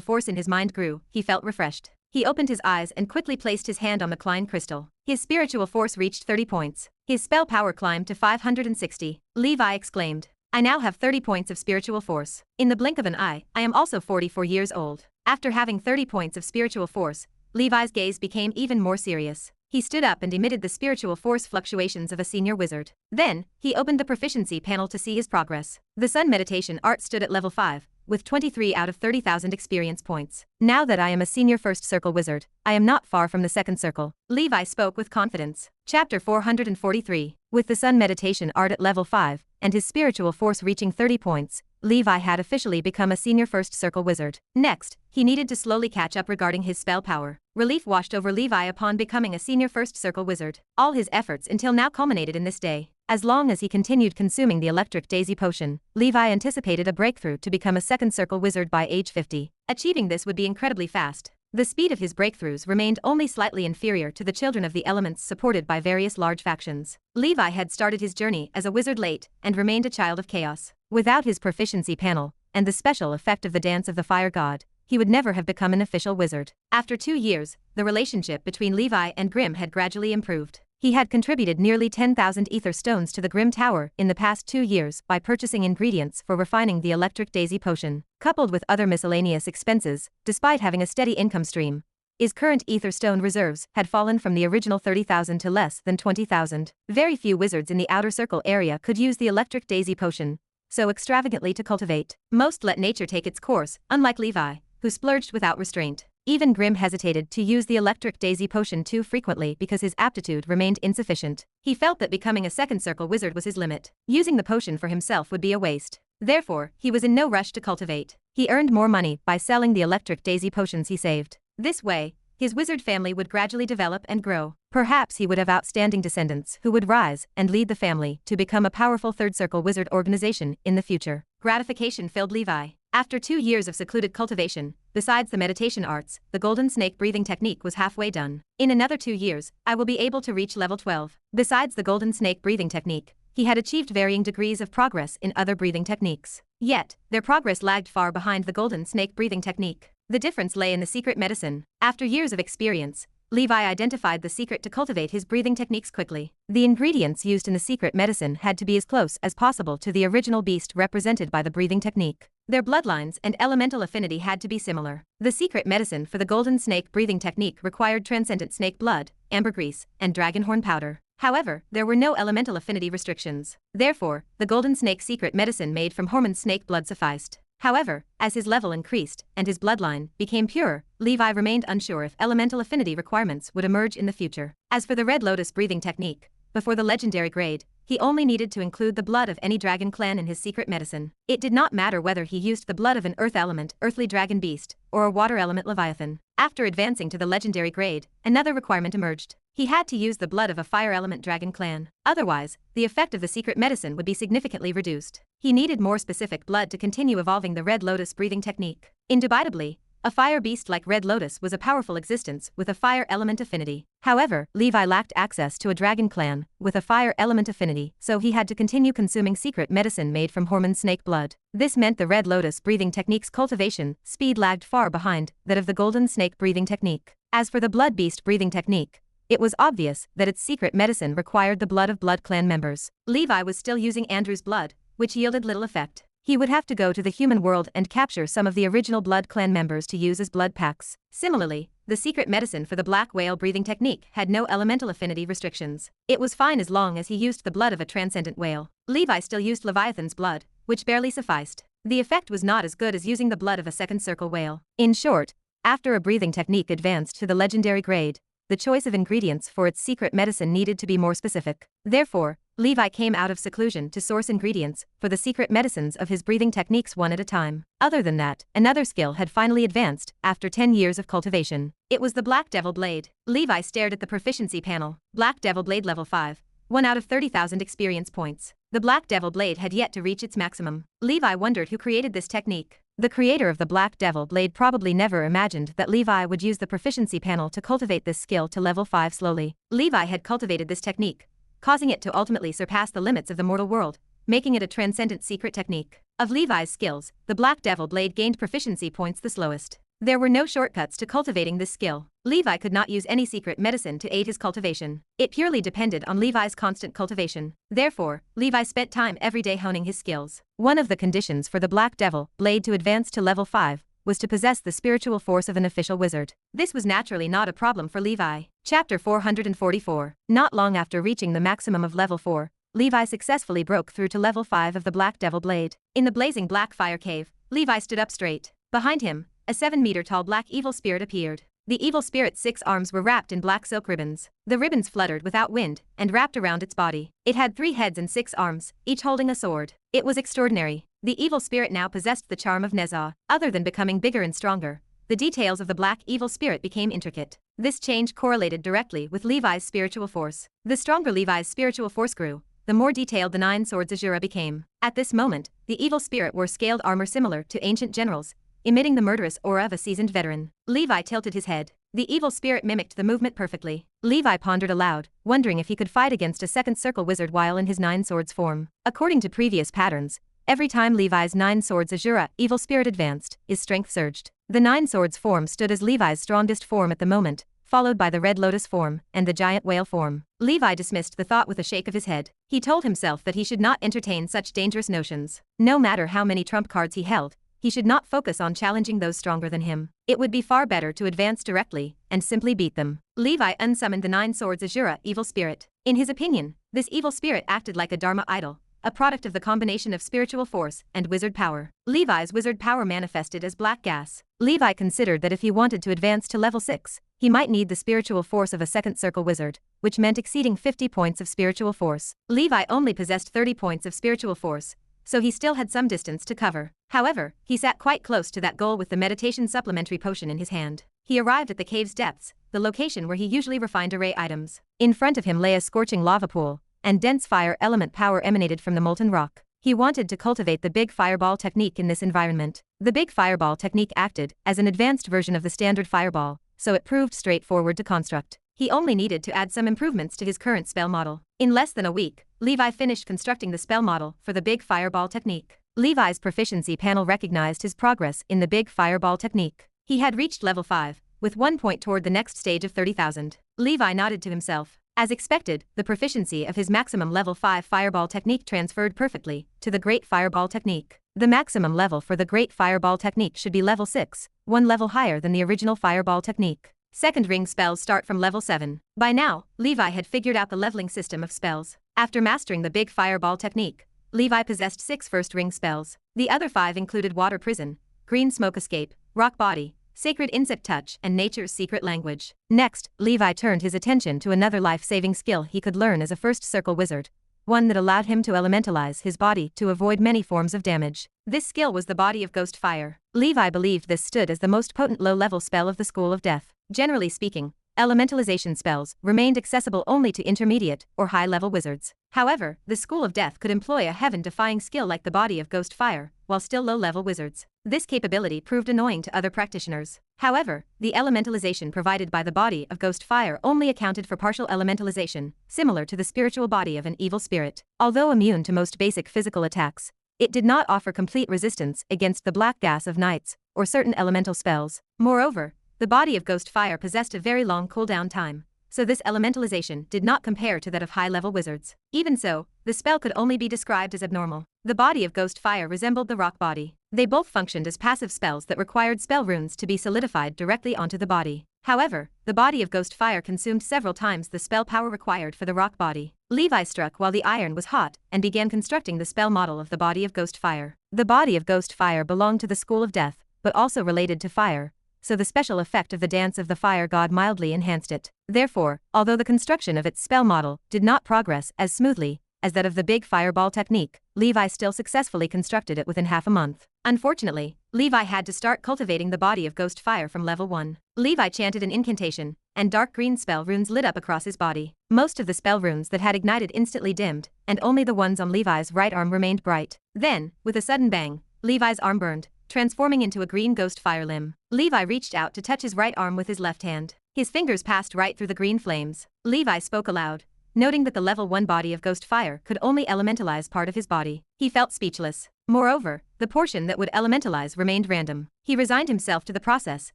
force in his mind grew, he felt refreshed. He opened his eyes and quickly placed his hand on the Klein crystal. His spiritual force reached 30 points. His spell power climbed to 560. Levi exclaimed, "I now have 30 points of spiritual force. In the blink of an eye, I am also 44 years old." After having 30 points of spiritual force, Levi's gaze became even more serious. He stood up and emitted the spiritual force fluctuations of a senior wizard. Then, he opened the proficiency panel to see his progress. The Sun Meditation Art stood at level 5, with 23 out of 30,000 experience points. Now that I am a senior first circle wizard, I am not far from the second circle. Levi spoke with confidence. Chapter 443. With the Sun Meditation Art at level 5, and his spiritual force reaching 30 points, Levi had officially become a senior first circle wizard. Next, he needed to slowly catch up regarding his spell power. Relief washed over Levi upon becoming a senior first circle wizard. All his efforts until now culminated in this day. As long as he continued consuming the electric daisy potion, Levi anticipated a breakthrough to become a second circle wizard by age 50. Achieving this would be incredibly fast. The speed of his breakthroughs remained only slightly inferior to the children of the elements supported by various large factions. Levi had started his journey as a wizard late and remained a child of chaos. Without his proficiency panel, and the special effect of the Dance of the Fire God, he would never have become an official wizard. After 2 years, the relationship between Levi and Grimm had gradually improved. He had contributed nearly 10,000 ether stones to the Grimm Tower in the past 2 years by purchasing ingredients for refining the electric daisy potion, coupled with other miscellaneous expenses. Despite having a steady income stream, his current ether stone reserves had fallen from the original 30,000 to less than 20,000. Very few wizards in the outer circle area could use the electric daisy potion so extravagantly to cultivate. Most let nature take its course, unlike Levi, who splurged without restraint. Even Grimm hesitated to use the electric daisy potion too frequently because his aptitude remained insufficient. He felt that becoming a second circle wizard was his limit. Using the potion for himself would be a waste. Therefore, he was in no rush to cultivate. He earned more money by selling the electric daisy potions he saved. This way, his wizard family would gradually develop and grow. Perhaps he would have outstanding descendants who would rise and lead the family to become a powerful third circle wizard organization in the future. Gratification filled Levi. After 2 years of secluded cultivation, besides the meditation arts, the golden snake breathing technique was halfway done. In another 2 years, I will be able to reach level 12. Besides the golden snake breathing technique, he had achieved varying degrees of progress in other breathing techniques. Yet, their progress lagged far behind the golden snake breathing technique. The difference lay in the secret medicine. After years of experience, Levi identified the secret to cultivate his breathing techniques quickly. The ingredients used in the secret medicine had to be as close as possible to the original beast represented by the breathing technique. Their bloodlines and elemental affinity had to be similar. The secret medicine for the golden snake breathing technique required transcendent snake blood, ambergris, and dragonhorn powder. However, there were no elemental affinity restrictions. Therefore, the golden snake secret medicine made from Jorman snake blood sufficed. However, as his level increased and his bloodline became purer, Levi remained unsure if elemental affinity requirements would emerge in the future. As for the Red Lotus breathing technique, before the legendary grade, he only needed to include the blood of any dragon clan in his secret medicine. It did not matter whether he used the blood of an earth element earthly dragon beast or a water element leviathan. After advancing to the legendary grade, another requirement emerged. He had to use the blood of a fire element dragon clan. Otherwise, the effect of the secret medicine would be significantly reduced. He needed more specific blood to continue evolving the Red Lotus breathing technique. Indubitably, a fire beast like Red Lotus was a powerful existence with a fire element affinity. However, Levi lacked access to a dragon clan with a fire element affinity, so he had to continue consuming secret medicine made from Jorman snake blood. This meant the Red Lotus breathing technique's cultivation speed lagged far behind that of the golden snake breathing technique. As for the blood beast breathing technique, it was obvious that its secret medicine required the blood of blood clan members. Levi was still using Andrew's blood, which yielded little effect. He would have to go to the human world and capture some of the original blood clan members to use as blood packs. Similarly, the secret medicine for the black whale breathing technique had no elemental affinity restrictions. It was fine as long as he used the blood of a transcendent whale. Levi still used Leviathan's blood, which barely sufficed. The effect was not as good as using the blood of a second circle whale. In short, after a breathing technique advanced to the legendary grade, the choice of ingredients for its secret medicine needed to be more specific. Therefore, Levi came out of seclusion to source ingredients for the secret medicines of his breathing techniques one at a time. Other than that, another skill had finally advanced after 10 years of cultivation. It was the Black Devil Blade. Levi stared at the proficiency panel. Black Devil Blade level 5. 1 out of 30,000 experience points. The Black Devil Blade had yet to reach its maximum. Levi wondered who created this technique. The creator of the Black Devil Blade probably never imagined that Levi would use the proficiency panel to cultivate this skill to level 5 slowly. Levi had cultivated this technique, causing it to ultimately surpass the limits of the mortal world, making it a transcendent secret technique. Of Levi's skills, the Black Devil Blade gained proficiency points the slowest. There were no shortcuts to cultivating this skill. Levi could not use any secret medicine to aid his cultivation. It purely depended on Levi's constant cultivation. Therefore, Levi spent time every day honing his skills. One of the conditions for the Black Devil blade to advance to level 5 was to possess the spiritual force of an official wizard. This was naturally not a problem for Levi. Chapter 444. Not long after reaching the maximum of level 4, Levi successfully broke through to level 5 of the Black Devil blade. In the blazing black fire cave, Levi stood up straight. Behind him, a 7-meter-tall black evil spirit appeared. The evil spirit's 6 arms were wrapped in black silk ribbons. The ribbons fluttered without wind and wrapped around its body. It had 3 heads and 6 arms, each holding a sword. It was extraordinary. The evil spirit now possessed the charm of Nezah. Other than becoming bigger and stronger, the details of the black evil spirit became intricate. This change correlated directly with Levi's spiritual force. The stronger Levi's spiritual force grew, the more detailed the 9 swords Azura became. At this moment, the evil spirit wore scaled armor similar to ancient generals, emitting the murderous aura of a seasoned veteran. Levi tilted his head. The evil spirit mimicked the movement perfectly. Levi pondered aloud, wondering if he could fight against a second circle wizard while in his 9 swords form. According to previous patterns, every time Levi's 9 swords Azura evil spirit advanced, his strength surged. The 9 swords form stood as Levi's strongest form at the moment, followed by the red lotus form and the giant whale form. Levi dismissed the thought with a shake of his head. He told himself that he should not entertain such dangerous notions. No matter how many trump cards he held, he should not focus on challenging those stronger than him. It would be far better to advance directly and simply beat them. Levi unsummoned the 9 swords Azura evil spirit. In his opinion, this evil spirit acted like a Dharma idol, a product of the combination of spiritual force and wizard power. Levi's wizard power manifested as black gas. Levi considered that if he wanted to advance to level 6, he might need the spiritual force of a second circle wizard, which meant exceeding 50 points of spiritual force. Levi only possessed 30 points of spiritual force, so he still had some distance to cover. However, he sat quite close to that goal with the meditation supplementary potion in his hand. He arrived at the cave's depths, the location where he usually refined array items. In front of him lay a scorching lava pool, and dense fire element power emanated from the molten rock. He wanted to cultivate the big fireball technique in this environment. The big fireball technique acted as an advanced version of the standard fireball, so it proved straightforward to construct. He only needed to add some improvements to his current spell model. In less than a week, Levi finished constructing the spell model for the big fireball technique. Levi's proficiency panel recognized his progress in the big fireball technique. He had reached level 5, with 1 point toward the next stage of 30,000. Levi nodded to himself. As expected, the proficiency of his maximum level 5 fireball technique transferred perfectly to the great fireball technique. The maximum level for the great fireball technique should be level 6, 1 level higher than the original fireball technique. Second ring spells start from level 7. By now, Levi had figured out the leveling system of spells. After mastering the big fireball technique, Levi possessed 6 first ring spells. The other 5 included water prison, green smoke escape, rock body, sacred insect touch, and nature's secret language. Next, Levi turned his attention to another life-saving skill he could learn as a first circle wizard, one that allowed him to elementalize his body to avoid many forms of damage. This skill was the body of ghost fire. Levi believed this stood as the most potent low-level spell of the School of Death. Generally speaking, elementalization spells remained accessible only to intermediate or high-level wizards. However, the School of Death could employ a heaven-defying skill like the body of ghost fire, while still low-level wizards. This capability proved annoying to other practitioners. However, the elementalization provided by the body of ghost fire only accounted for partial elementalization, similar to the spiritual body of an evil spirit. Although immune to most basic physical attacks, it did not offer complete resistance against the black gas of nights or certain elemental spells. Moreover, the body of ghost fire possessed a very long cooldown time, so this elementalization did not compare to that of high-level wizards. Even so, the spell could only be described as abnormal. The body of ghost fire resembled the rock body. They both functioned as passive spells that required spell runes to be solidified directly onto the body. However, the body of ghost fire consumed several times the spell power required for the rock body. Levi struck while the iron was hot and began constructing the spell model of the body of ghost fire. The body of ghost fire belonged to the School of Death, but also related to fire, so the special effect of the dance of the fire god mildly enhanced it. Therefore, although the construction of its spell model did not progress as smoothly as that of the big fireball technique, Levi still successfully constructed it within half a month. Unfortunately, Levi had to start cultivating the body of ghost fire from level 1. Levi chanted an incantation, and dark green spell runes lit up across his body. Most of the spell runes that had ignited instantly dimmed, and only the ones on Levi's right arm remained bright. Then, with a sudden bang, Levi's arm burned, transforming into a green ghost fire limb. Levi reached out to touch his right arm with his left hand. His fingers passed right through the green flames. Levi spoke aloud, noting that the level 1 body of ghost fire could only elementalize part of his body. He felt speechless. Moreover, the portion that would elementalize remained random. He resigned himself to the process,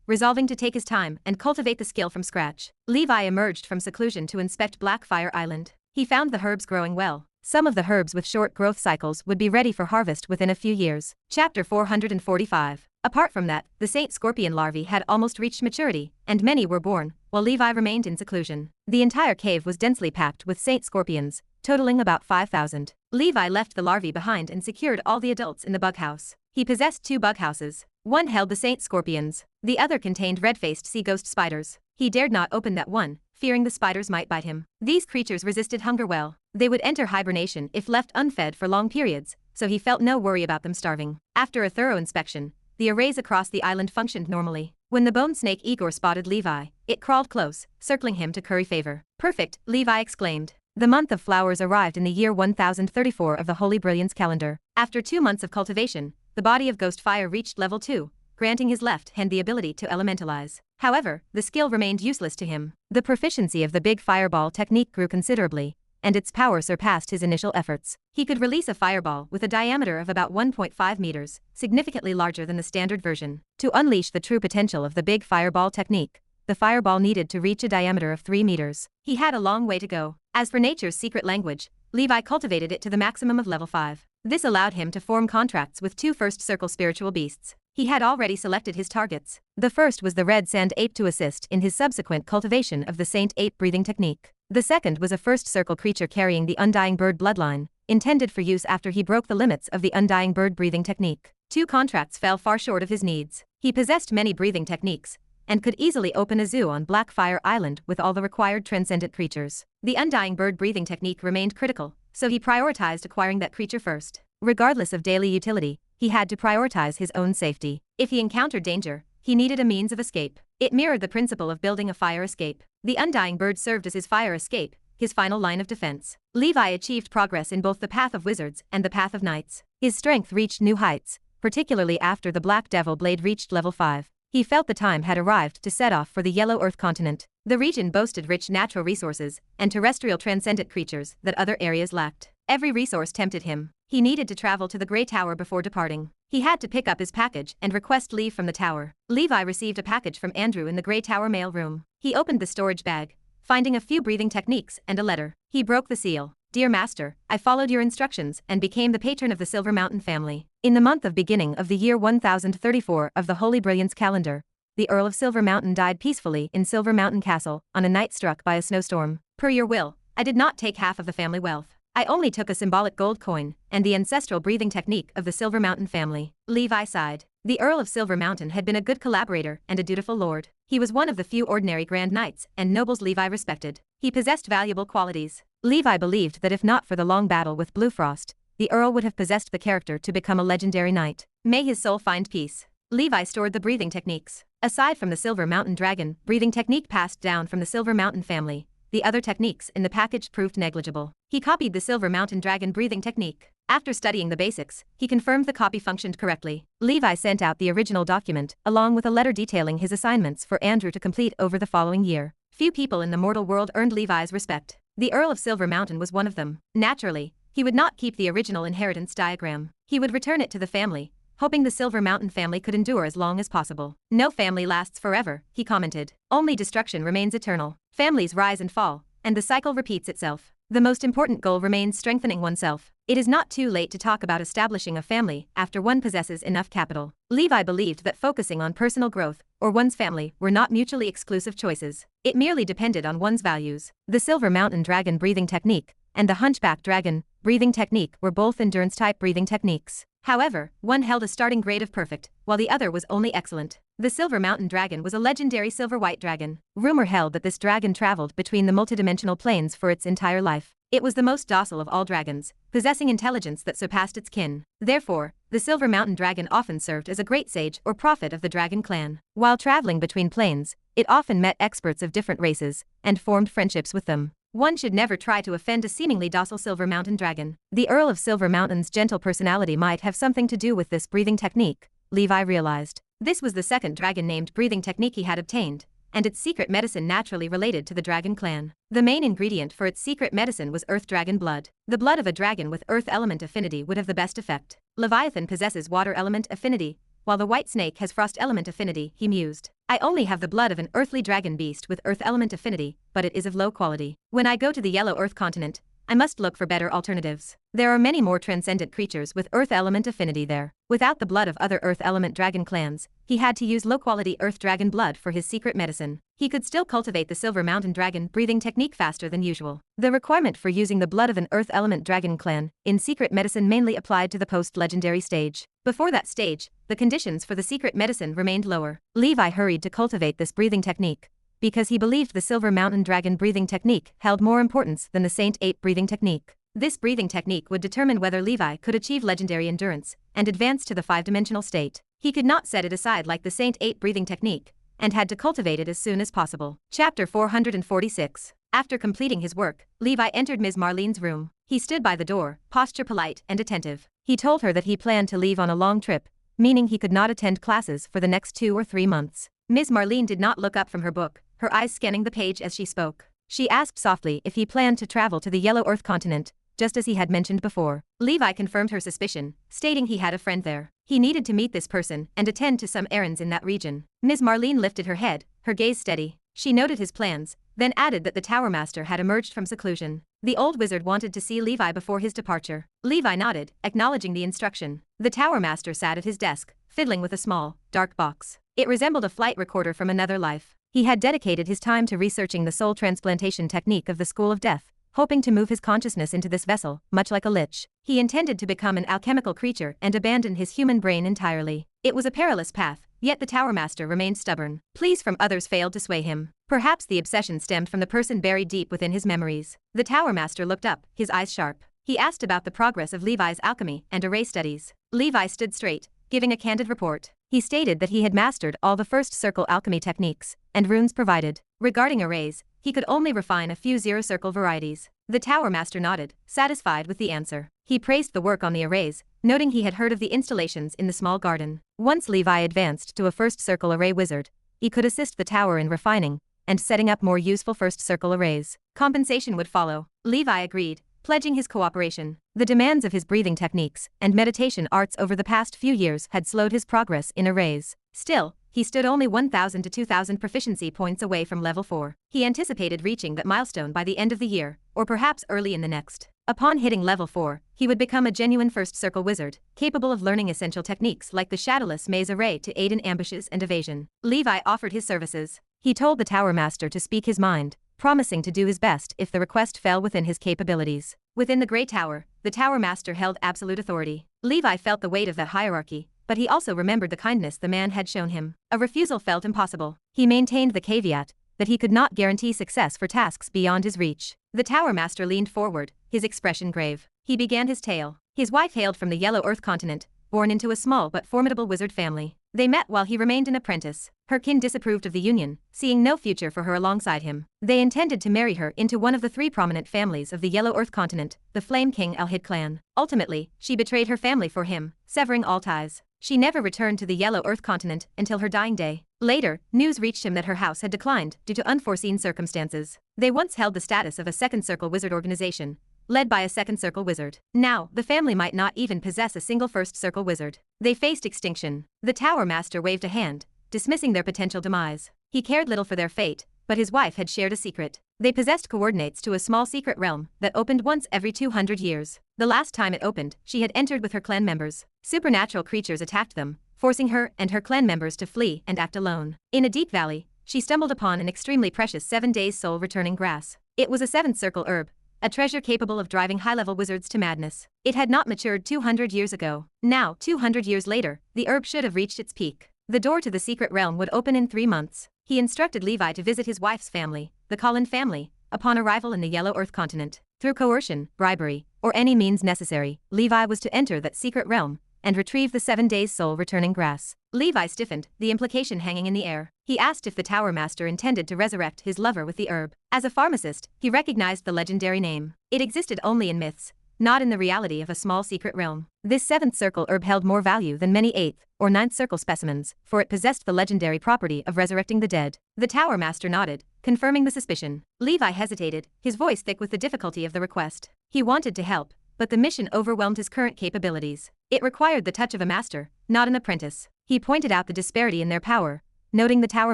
resolving to take his time and cultivate the skill from scratch. Levi emerged from seclusion to inspect Blackfire Island. He found the herbs growing well. Some of the herbs with short growth cycles would be ready for harvest within a few years. Chapter 445. Apart from that, the Saint Scorpion larvae had almost reached maturity, and many were born, while Levi remained in seclusion. The entire cave was densely packed with Saint Scorpions, totaling about 5,000. Levi left the larvae behind and secured all the adults in the bug house. He possessed 2 bug houses. One held the Saint Scorpions, the other contained red-faced sea ghost spiders. He dared not open that one, fearing the spiders might bite him. These creatures resisted hunger well. They would enter hibernation if left unfed for long periods, so he felt no worry about them starving. After a thorough inspection, the arrays across the island functioned normally. When the bone snake Igor spotted Levi, it crawled close, circling him to curry favor. "Perfect," Levi exclaimed. The month of flowers arrived in the year 1034 of the Holy Brilliance calendar. After 2 months of cultivation, the body of Ghost Fire reached level 2, granting his left hand the ability to elementalize. However, the skill remained useless to him. The proficiency of the big fireball technique grew considerably, and its power surpassed his initial efforts. He could release a fireball with a diameter of about 1.5 meters, significantly larger than the standard version. To unleash the true potential of the big fireball technique, the fireball needed to reach a diameter of 3 meters. He had a long way to go. As for nature's secret language, Levi cultivated it to the maximum of level 5. This allowed him to form contracts with 2 first circle spiritual beasts. He had already selected his targets. The first was the red sand ape to assist in his subsequent cultivation of the Saint Ape breathing technique. The second was a first circle creature carrying the Undying Bird bloodline, intended for use after he broke the limits of the Undying Bird breathing technique. 2 contracts fell far short of his needs. He possessed many breathing techniques, and could easily open a zoo on Blackfire Island with all the required transcendent creatures. The Undying Bird breathing technique remained critical, so he prioritized acquiring that creature first. Regardless of daily utility, he had to prioritize his own safety. If he encountered danger, he needed a means of escape. It mirrored the principle of building a fire escape. The Undying Bird served as his fire escape, his final line of defense. Levi achieved progress in both the path of wizards and the path of knights. His strength reached new heights, particularly after the Black Devil Blade reached level 5. He felt the time had arrived to set off for the Yellow Earth continent. The region boasted rich natural resources and terrestrial transcendent creatures that other areas lacked. Every resource tempted him. He needed to travel to the Grey Tower before departing. He had to pick up his package and request leave from the tower. Levi received a package from Andrew in the Grey Tower mail room. He opened the storage bag, finding a few breathing techniques and a letter. He broke the seal. "Dear Master, I followed your instructions and became the patron of the Silver Mountain family. In the month of beginning of the year 1034 of the Holy Brilliance calendar, the Earl of Silver Mountain died peacefully in Silver Mountain Castle on a night struck by a snowstorm. Per your will, I did not take half of the family wealth. I only took a symbolic gold coin and the ancestral breathing technique of the Silver Mountain family." Levi sighed. The Earl of Silver Mountain had been a good collaborator and a dutiful lord. He was one of the few ordinary grand knights and nobles Levi respected. He possessed valuable qualities. Levi believed that if not for the long battle with Bluefrost, the Earl would have possessed the character to become a legendary knight. May his soul find peace. Levi stored the breathing techniques. Aside from the Silver Mountain Dragon breathing technique passed down from the Silver Mountain family, the other techniques in the package proved negligible. He copied the Silver Mountain Dragon breathing technique. After studying the basics, he confirmed the copy functioned correctly. Levi sent out the original document, along with a letter detailing his assignments for Andrew to complete over the following year. Few people in the mortal world earned Levi's respect. The Earl of Silver Mountain was one of them. Naturally, he would not keep the original inheritance diagram. He would return it to the family, hoping the Silver Mountain family could endure as long as possible. "No family lasts forever," he commented. "Only destruction remains eternal. Families rise and fall, and the cycle repeats itself. The most important goal remains strengthening oneself. It is not too late to talk about establishing a family after one possesses enough capital." Levi believed that focusing on personal growth or one's family were not mutually exclusive choices. It merely depended on one's values. The Silver Mountain Dragon breathing technique and the Hunchback Dragon breathing technique were both endurance-type breathing techniques. However, one held a starting grade of perfect, while the other was only excellent. The Silver Mountain Dragon was a legendary silver-white dragon. Rumor held that this dragon traveled between the multidimensional planes for its entire life. It was the most docile of all dragons, possessing intelligence that surpassed its kin. Therefore, the Silver Mountain Dragon often served as a great sage or prophet of the dragon clan. While traveling between planes, it often met experts of different races and formed friendships with them. One should never try to offend a seemingly docile Silver Mountain Dragon. The Earl of Silver Mountain's gentle personality might have something to do with this breathing technique, Levi realized. This was the second dragon-named breathing technique he had obtained, and its secret medicine naturally related to the dragon clan. The main ingredient for its secret medicine was earth dragon blood. The blood of a dragon with earth element affinity would have the best effect. Leviathan possesses water element affinity, while the white snake has frost element affinity, he mused. I only have the blood of an earthly dragon beast with earth element affinity, but it is of low quality. When I go to the yellow earth continent, I must look for better alternatives. There are many more transcendent creatures with earth element affinity there. Without the blood of other earth element dragon clans, he had to use low-quality earth dragon blood for his secret medicine. He could still cultivate the silver mountain dragon breathing technique faster than usual. The requirement for using the blood of an earth element dragon clan in secret medicine mainly applied to the post-legendary stage. Before that stage, the conditions for the secret medicine remained lower. Levi hurried to cultivate this breathing technique, because he believed the Silver Mountain Dragon breathing technique held more importance than the Saint 8 breathing technique. This breathing technique would determine whether Levi could achieve legendary endurance and advance to the 5-dimensional state. He could not set it aside like the Saint 8 breathing technique, and had to cultivate it as soon as possible. Chapter 446. After completing his work, Levi entered Ms. Marlene's room. He stood by the door, posture polite and attentive. He told her that he planned to leave on a long trip, meaning he could not attend classes for the next 2 or 3 months. Ms. Marlene did not look up from her book, her eyes scanning the page as she spoke. She asked softly if he planned to travel to the Yellow Earth continent, just as he had mentioned before. Levi confirmed her suspicion, stating he had a friend there. He needed to meet this person and attend to some errands in that region. Ms. Marlene lifted her head, her gaze steady. She noted his plans, then added that the Tower Master had emerged from seclusion. The old wizard wanted to see Levi before his departure. Levi nodded, acknowledging the instruction. The Tower Master sat at his desk, fiddling with a small, dark box. It resembled a flight recorder from another life. He had dedicated his time to researching the soul transplantation technique of the School of Death, hoping to move his consciousness into this vessel, much like a lich. He intended to become an alchemical creature and abandon his human brain entirely. It was a perilous path, yet the Tower Master remained stubborn. Pleas from others failed to sway him. Perhaps the obsession stemmed from the person buried deep within his memories. The Tower Master looked up, his eyes sharp. He asked about the progress of Levi's alchemy and array studies. Levi stood straight, giving a candid report. He stated that he had mastered all the first circle alchemy techniques and runes provided. Regarding arrays, he could only refine a few zero-circle varieties. The Tower Master nodded, satisfied with the answer. He praised the work on the arrays, noting he had heard of the installations in the small garden. Once Levi advanced to a first circle array wizard, he could assist the tower in refining and setting up more useful first circle arrays. Compensation would follow. Levi agreed, pledging his cooperation. The demands of his breathing techniques and meditation arts over the past few years had slowed his progress in arrays. Still, he stood only 1,000 to 2,000 proficiency points away from level 4. He anticipated reaching that milestone by the end of the year, or perhaps early in the next. Upon hitting level 4, he would become a genuine first circle wizard, capable of learning essential techniques like the Shadowless Maze Array to aid in ambushes and evasion. Levi offered his services. He told the Tower Master to speak his mind, promising to do his best if the request fell within his capabilities. Within the Grey Tower, the Tower Master held absolute authority. Levi felt the weight of that hierarchy, but he also remembered the kindness the man had shown him. A refusal felt impossible. He maintained the caveat that he could not guarantee success for tasks beyond his reach. The Tower Master leaned forward, his expression grave. He began his tale. His wife hailed from the Yellow Earth continent, born into a small but formidable wizard family. They met while he remained an apprentice. Her kin disapproved of the union, seeing no future for her alongside him. They intended to marry her into one of the 3 prominent families of the Yellow Earth continent, the Flame King Alhid clan. Ultimately, she betrayed her family for him, severing all ties. She never returned to the Yellow Earth continent until her dying day. Later, news reached him that her house had declined due to unforeseen circumstances. They once held the status of a second circle wizard organization, led by a second circle wizard. Now, the family might not even possess a single first circle wizard. They faced extinction. The Tower Master waved a hand, dismissing their potential demise. He cared little for their fate, but his wife had shared a secret. They possessed coordinates to a small secret realm that opened once every 200 years. The last time it opened, she had entered with her clan members. Supernatural creatures attacked them, forcing her and her clan members to flee and act alone. In a deep valley, she stumbled upon an extremely precious 7 days soul returning grass. It was a 7th circle herb, a treasure capable of driving high-level wizards to madness. It had not matured 200 years ago. Now, 200 years later, the herb should have reached its peak. The door to the secret realm would open in 3 months. He instructed Levi to visit his wife's family, the Collin family, upon arrival in the Yellow Earth continent. Through coercion, bribery, or any means necessary, Levi was to enter that secret realm and retrieve the 7 days soul returning grass. Levi stiffened, the implication hanging in the air. He asked if the Tower Master intended to resurrect his lover with the herb. As a pharmacist, he recognized the legendary name. It existed only in myths, not in the reality of a small secret realm. This 7th circle herb held more value than many 8th or 9th circle specimens, for it possessed the legendary property of resurrecting the dead. The Tower Master nodded, confirming the suspicion. Levi hesitated, his voice thick with the difficulty of the request. He wanted to help, but the mission overwhelmed his current capabilities. It required the touch of a master, not an apprentice. He pointed out the disparity in their power, noting the Tower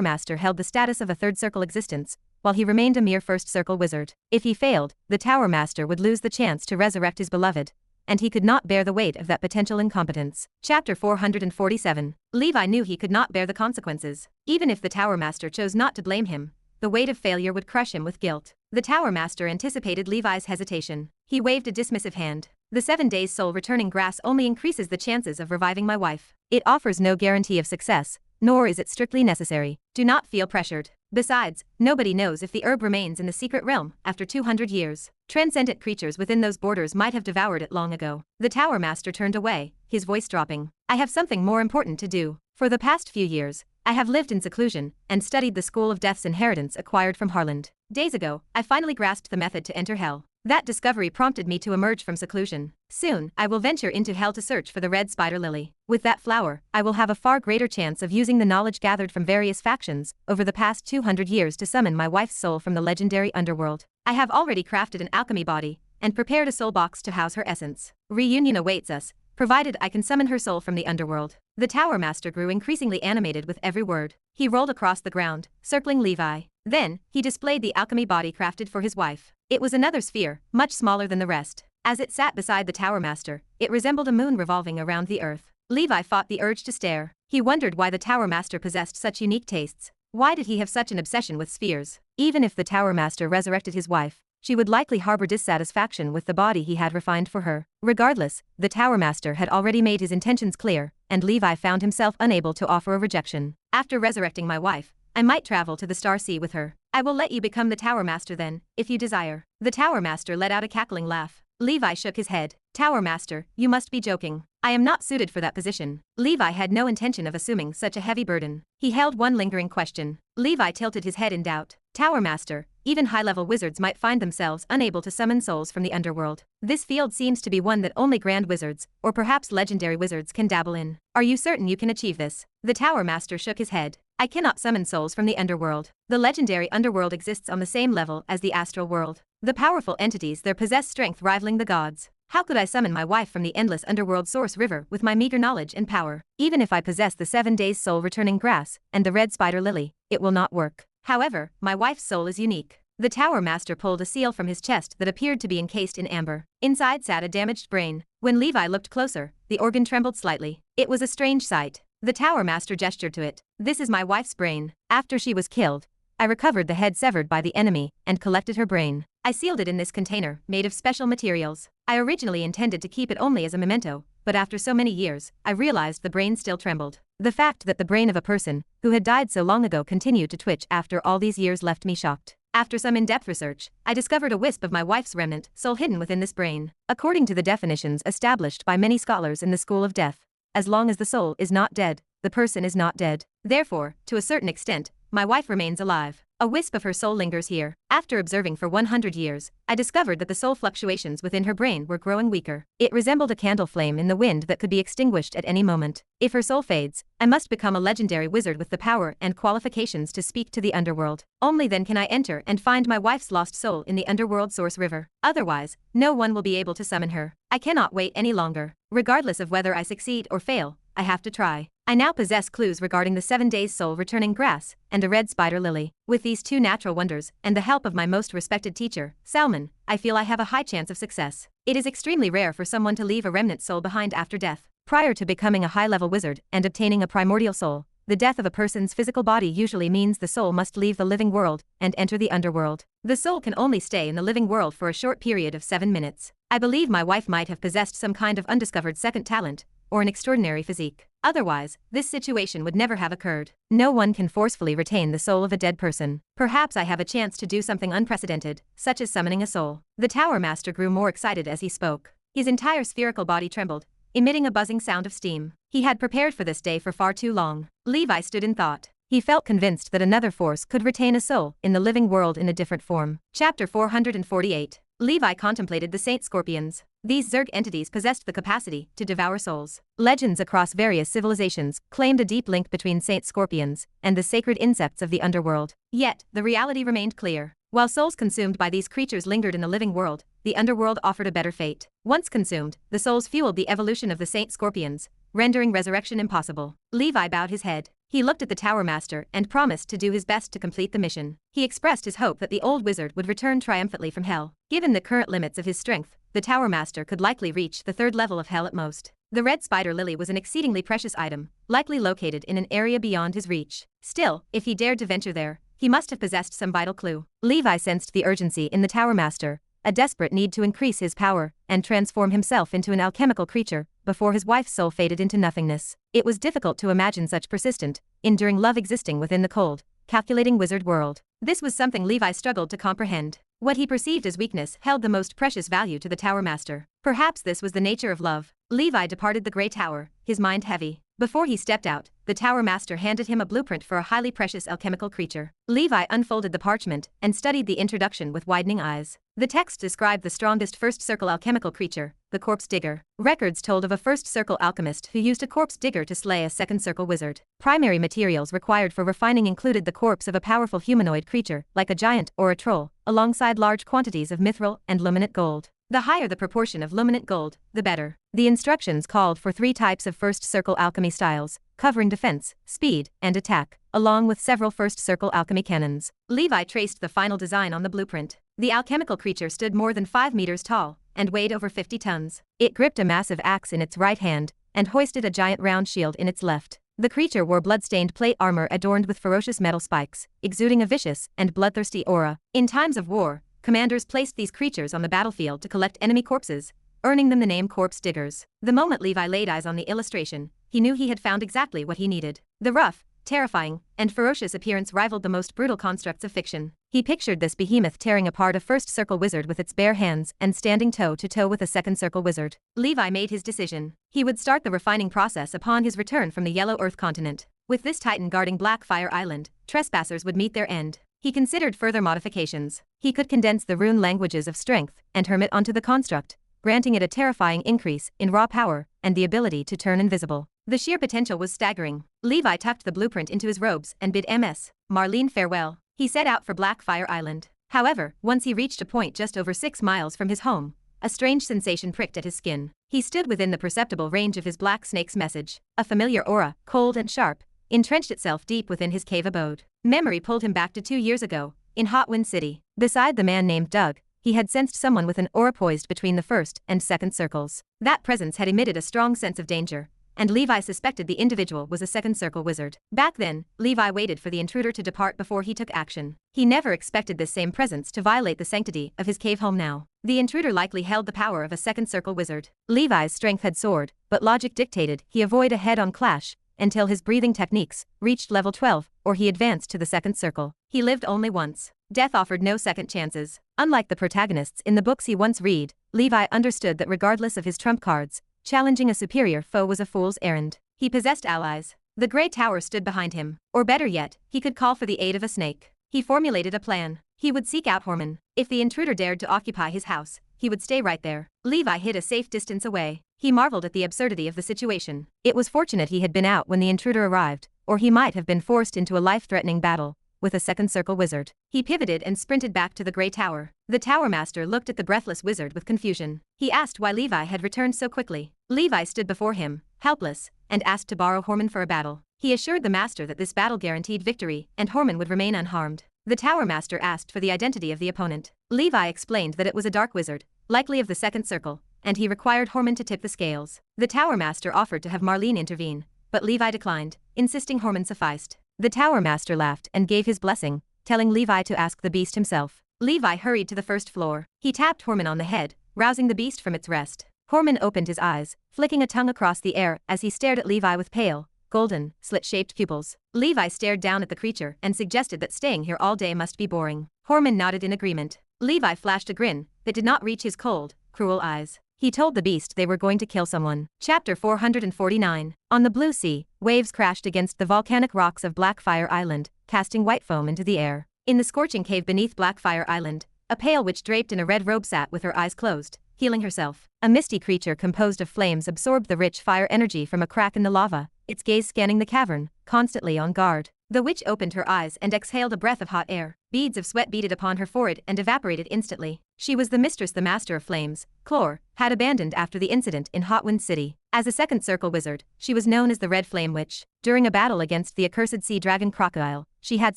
Master held the status of a 3rd circle existence, while he remained a mere 1st circle wizard. If he failed, the Tower Master would lose the chance to resurrect his beloved, and he could not bear the weight of that potential incompetence. Chapter 447. Levi knew he could not bear the consequences. Even if the Tower Master chose not to blame him, the weight of failure would crush him with guilt. The Tower Master anticipated Levi's hesitation. He waved a dismissive hand. The 7 days soul returning grass only increases the chances of reviving my wife. It offers no guarantee of success, nor is it strictly necessary. Do not feel pressured. Besides, nobody knows if the herb remains in the secret realm after 200 years. Transcendent creatures within those borders might have devoured it long ago. The Tower Master turned away, his voice dropping. I have something more important to do. For the past few years, I have lived in seclusion and studied the School of Death's inheritance acquired from Harland. Days ago, I finally grasped the method to enter hell. That discovery prompted me to emerge from seclusion. Soon, I will venture into hell to search for the red spider lily. With that flower, I will have a far greater chance of using the knowledge gathered from various factions over the past 200 years to summon my wife's soul from the legendary underworld. I have already crafted an alchemy body and prepared a soul box to house her essence. Reunion awaits us, provided I can summon her soul from the underworld. The Tower Master grew increasingly animated with every word. He rolled across the ground, circling Levi. Then, he displayed the alchemy body crafted for his wife. It was another sphere, much smaller than the rest. As it sat beside the Tower Master, it resembled a moon revolving around the earth. Levi fought the urge to stare. He wondered why the Tower Master possessed such unique tastes. Why did he have such an obsession with spheres? Even if the Tower Master resurrected his wife, she would likely harbor dissatisfaction with the body he had refined for her. Regardless, the Tower Master had already made his intentions clear, and Levi found himself unable to offer a rejection. After resurrecting my wife, I might travel to the Star Sea with her. I will let you become the Tower Master then, if you desire. The Tower Master let out a cackling laugh. Levi shook his head. Tower Master, you must be joking. I am not suited for that position. Levi had no intention of assuming such a heavy burden. He held one lingering question. Levi tilted his head in doubt. Tower Master, even high-level wizards might find themselves unable to summon souls from the underworld. This field seems to be one that only grand wizards, or perhaps legendary wizards, can dabble in. Are you certain you can achieve this? The Tower Master shook his head. I cannot summon souls from the underworld. The legendary underworld exists on the same level as the astral world. The powerful entities there possess strength rivaling the gods. How could I summon my wife from the endless underworld source river with my meager knowledge and power? Even if I possess the 7 days soul returning grass and the red spider lily, it will not work. However, my wife's soul is unique. The Tower Master pulled a seal from his chest that appeared to be encased in amber. Inside sat a damaged brain. When Levi looked closer, the organ trembled slightly. It was a strange sight. The Tower Master gestured to it. This is my wife's brain. After she was killed, I recovered the head severed by the enemy and collected her brain. I sealed it in this container, made of special materials. I originally intended to keep it only as a memento, but after so many years, I realized the brain still trembled. The fact that the brain of a person who had died so long ago continued to twitch after all these years left me shocked. After some in-depth research, I discovered a wisp of my wife's remnant soul hidden within this brain. According to the definitions established by many scholars in the School of Death, as long as the soul is not dead, the person is not dead. Therefore, to a certain extent, my wife remains alive. A wisp of her soul lingers here. After observing for 100 years, I discovered that the soul fluctuations within her brain were growing weaker. It resembled a candle flame in the wind that could be extinguished at any moment. If her soul fades, I must become a legendary wizard with the power and qualifications to speak to the underworld. Only then can I enter and find my wife's lost soul in the underworld source river. Otherwise, no one will be able to summon her. I cannot wait any longer. Regardless of whether I succeed or fail, I have to try. I now possess clues regarding the 7 days soul returning grass and a red spider lily. With these two natural wonders and the help of my most respected teacher, Salmon, I feel I have a high chance of success. It is extremely rare for someone to leave a remnant soul behind after death. Prior to becoming a high-level wizard and obtaining a primordial soul, the death of a person's physical body usually means the soul must leave the living world and enter the underworld. The soul can only stay in the living world for a short period of 7 minutes. I believe my wife might have possessed some kind of undiscovered second talent, or an extraordinary physique. Otherwise, this situation would never have occurred. No one can forcefully retain the soul of a dead person. Perhaps I have a chance to do something unprecedented, such as summoning a soul. The Tower Master grew more excited as he spoke. His entire spherical body trembled, emitting a buzzing sound of steam. He had prepared for this day for far too long. Levi stood in thought. He felt convinced that another force could retain a soul in the living world in a different form. Chapter 448. Levi contemplated the Saint Scorpions. These Zerg entities possessed the capacity to devour souls. Legends across various civilizations claimed a deep link between Saint Scorpions and the sacred insects of the underworld. Yet, the reality remained clear. While souls consumed by these creatures lingered in the living world, the underworld offered a better fate. Once consumed, the souls fueled the evolution of the Saint Scorpions, rendering resurrection impossible. Levi bowed his head. He looked at the Tower Master and promised to do his best to complete the mission. He expressed his hope that the old wizard would return triumphantly from hell. Given the current limits of his strength, the Tower Master could likely reach the 3rd level of hell at most. The red spider lily was an exceedingly precious item, likely located in an area beyond his reach. Still, if he dared to venture there, he must have possessed some vital clue. Levi sensed the urgency in the Tower Master, a desperate need to increase his power and transform himself into an alchemical creature before his wife's soul faded into nothingness. It was difficult to imagine such persistent, enduring love existing within the cold, calculating wizard world. This was something Levi struggled to comprehend. What he perceived as weakness held the most precious value to the Tower Master. Perhaps this was the nature of love. Levi departed the Grey Tower, his mind heavy. Before he stepped out, the Tower Master handed him a blueprint for a highly precious alchemical creature. Levi unfolded the parchment and studied the introduction with widening eyes. The text described the strongest first circle alchemical creature, the corpse digger. Records told of a first circle alchemist who used a corpse digger to slay a second circle wizard. Primary materials required for refining included the corpse of a powerful humanoid creature, like a giant or a troll, alongside large quantities of mithril and luminant gold. The higher the proportion of luminant gold, the better. The instructions called for 3 types of first circle alchemy styles, covering defense, speed, and attack, along with several first circle alchemy cannons. Levi traced the final design on the blueprint. The alchemical creature stood more than 5 meters tall and weighed over 50 tons. It gripped a massive axe in its right hand and hoisted a giant round shield in its left. The creature wore blood-stained plate armor adorned with ferocious metal spikes, exuding a vicious and bloodthirsty aura. In times of war, commanders placed these creatures on the battlefield to collect enemy corpses, earning them the name corpse diggers. The moment Levi laid eyes on the illustration, he knew he had found exactly what he needed. The rough, terrifying, and ferocious appearance rivaled the most brutal constructs of fiction. He pictured this behemoth tearing apart a first circle wizard with its bare hands and standing toe-to-toe with a second circle wizard. Levi made his decision. He would start the refining process upon his return from the Yellow Earth continent. With this titan guarding Blackfire Island, trespassers would meet their end. He considered further modifications. He could condense the rune languages of strength and hermit onto the construct, granting it a terrifying increase in raw power and the ability to turn invisible. The sheer potential was staggering. Levi tucked the blueprint into his robes and bid Ms. Marlene farewell. He set out for Blackfire Island. However, once he reached a point just over 6 miles from his home, a strange sensation pricked at his skin. He stood within the perceptible range of his black snake's message. A familiar aura, cold and sharp, entrenched itself deep within his cave abode. Memory pulled him back to 2 years ago, in Hot Wind City. Beside the man named Doug, he had sensed someone with an aura poised between the first and second circles. That presence had emitted a strong sense of danger, and Levi suspected the individual was a second circle wizard. Back then, Levi waited for the intruder to depart before he took action. He never expected this same presence to violate the sanctity of his cave home now. The intruder likely held the power of a second circle wizard. Levi's strength had soared, but logic dictated he avoid a head-on clash until his breathing techniques reached level 12, or he advanced to the second circle. He lived only once. Death offered no second chances. Unlike the protagonists in the books he once read, Levi understood that regardless of his trump cards, challenging a superior foe was a fool's errand. He possessed allies. The Grey Tower stood behind him. Or better yet, he could call for the aid of a snake. He formulated a plan. He would seek out Jorman. If the intruder dared to occupy his house, he would stay right there. Levi hid a safe distance away. He marveled at the absurdity of the situation. It was fortunate he had been out when the intruder arrived, or he might have been forced into a life-threatening battle with a second circle wizard. He pivoted and sprinted back to the Grey Tower. The Tower Master looked at the breathless wizard with confusion. He asked why Levi had returned so quickly. Levi stood before him, helpless, and asked to borrow Jorman for a battle. He assured the Master that this battle guaranteed victory and Jorman would remain unharmed. The Tower Master asked for the identity of the opponent. Levi explained that it was a dark wizard, likely of the second circle, and he required Jorman to tip the scales. The Tower Master offered to have Marlene intervene, but Levi declined, insisting Jorman sufficed. The Tower Master laughed and gave his blessing, telling Levi to ask the beast himself. Levi hurried to the first floor. He tapped Jorman on the head, rousing the beast from its rest. Jorman opened his eyes, flicking a tongue across the air as he stared at Levi with pale, golden, slit-shaped pupils. Levi stared down at the creature and suggested that staying here all day must be boring. Jorman nodded in agreement. Levi flashed a grin that did not reach his cold, cruel eyes. He told the beast they were going to kill someone. Chapter 449. On the blue sea, waves crashed against the volcanic rocks of Blackfire Island, casting white foam into the air. In the scorching cave beneath Blackfire Island, A pale witch draped in a red robe sat with her eyes closed, healing herself. A misty creature composed of flames absorbed the rich fire energy from a crack in the lava, its gaze scanning the cavern, constantly on guard. The witch opened her eyes and exhaled a breath of hot air. Beads of sweat beaded upon her forehead and evaporated instantly. She was the mistress the master of flames, Clor, had abandoned after the incident in Hotwind City. As a second circle wizard, she was known as the Red Flame Witch. During a battle against the accursed sea dragon crocodile, she had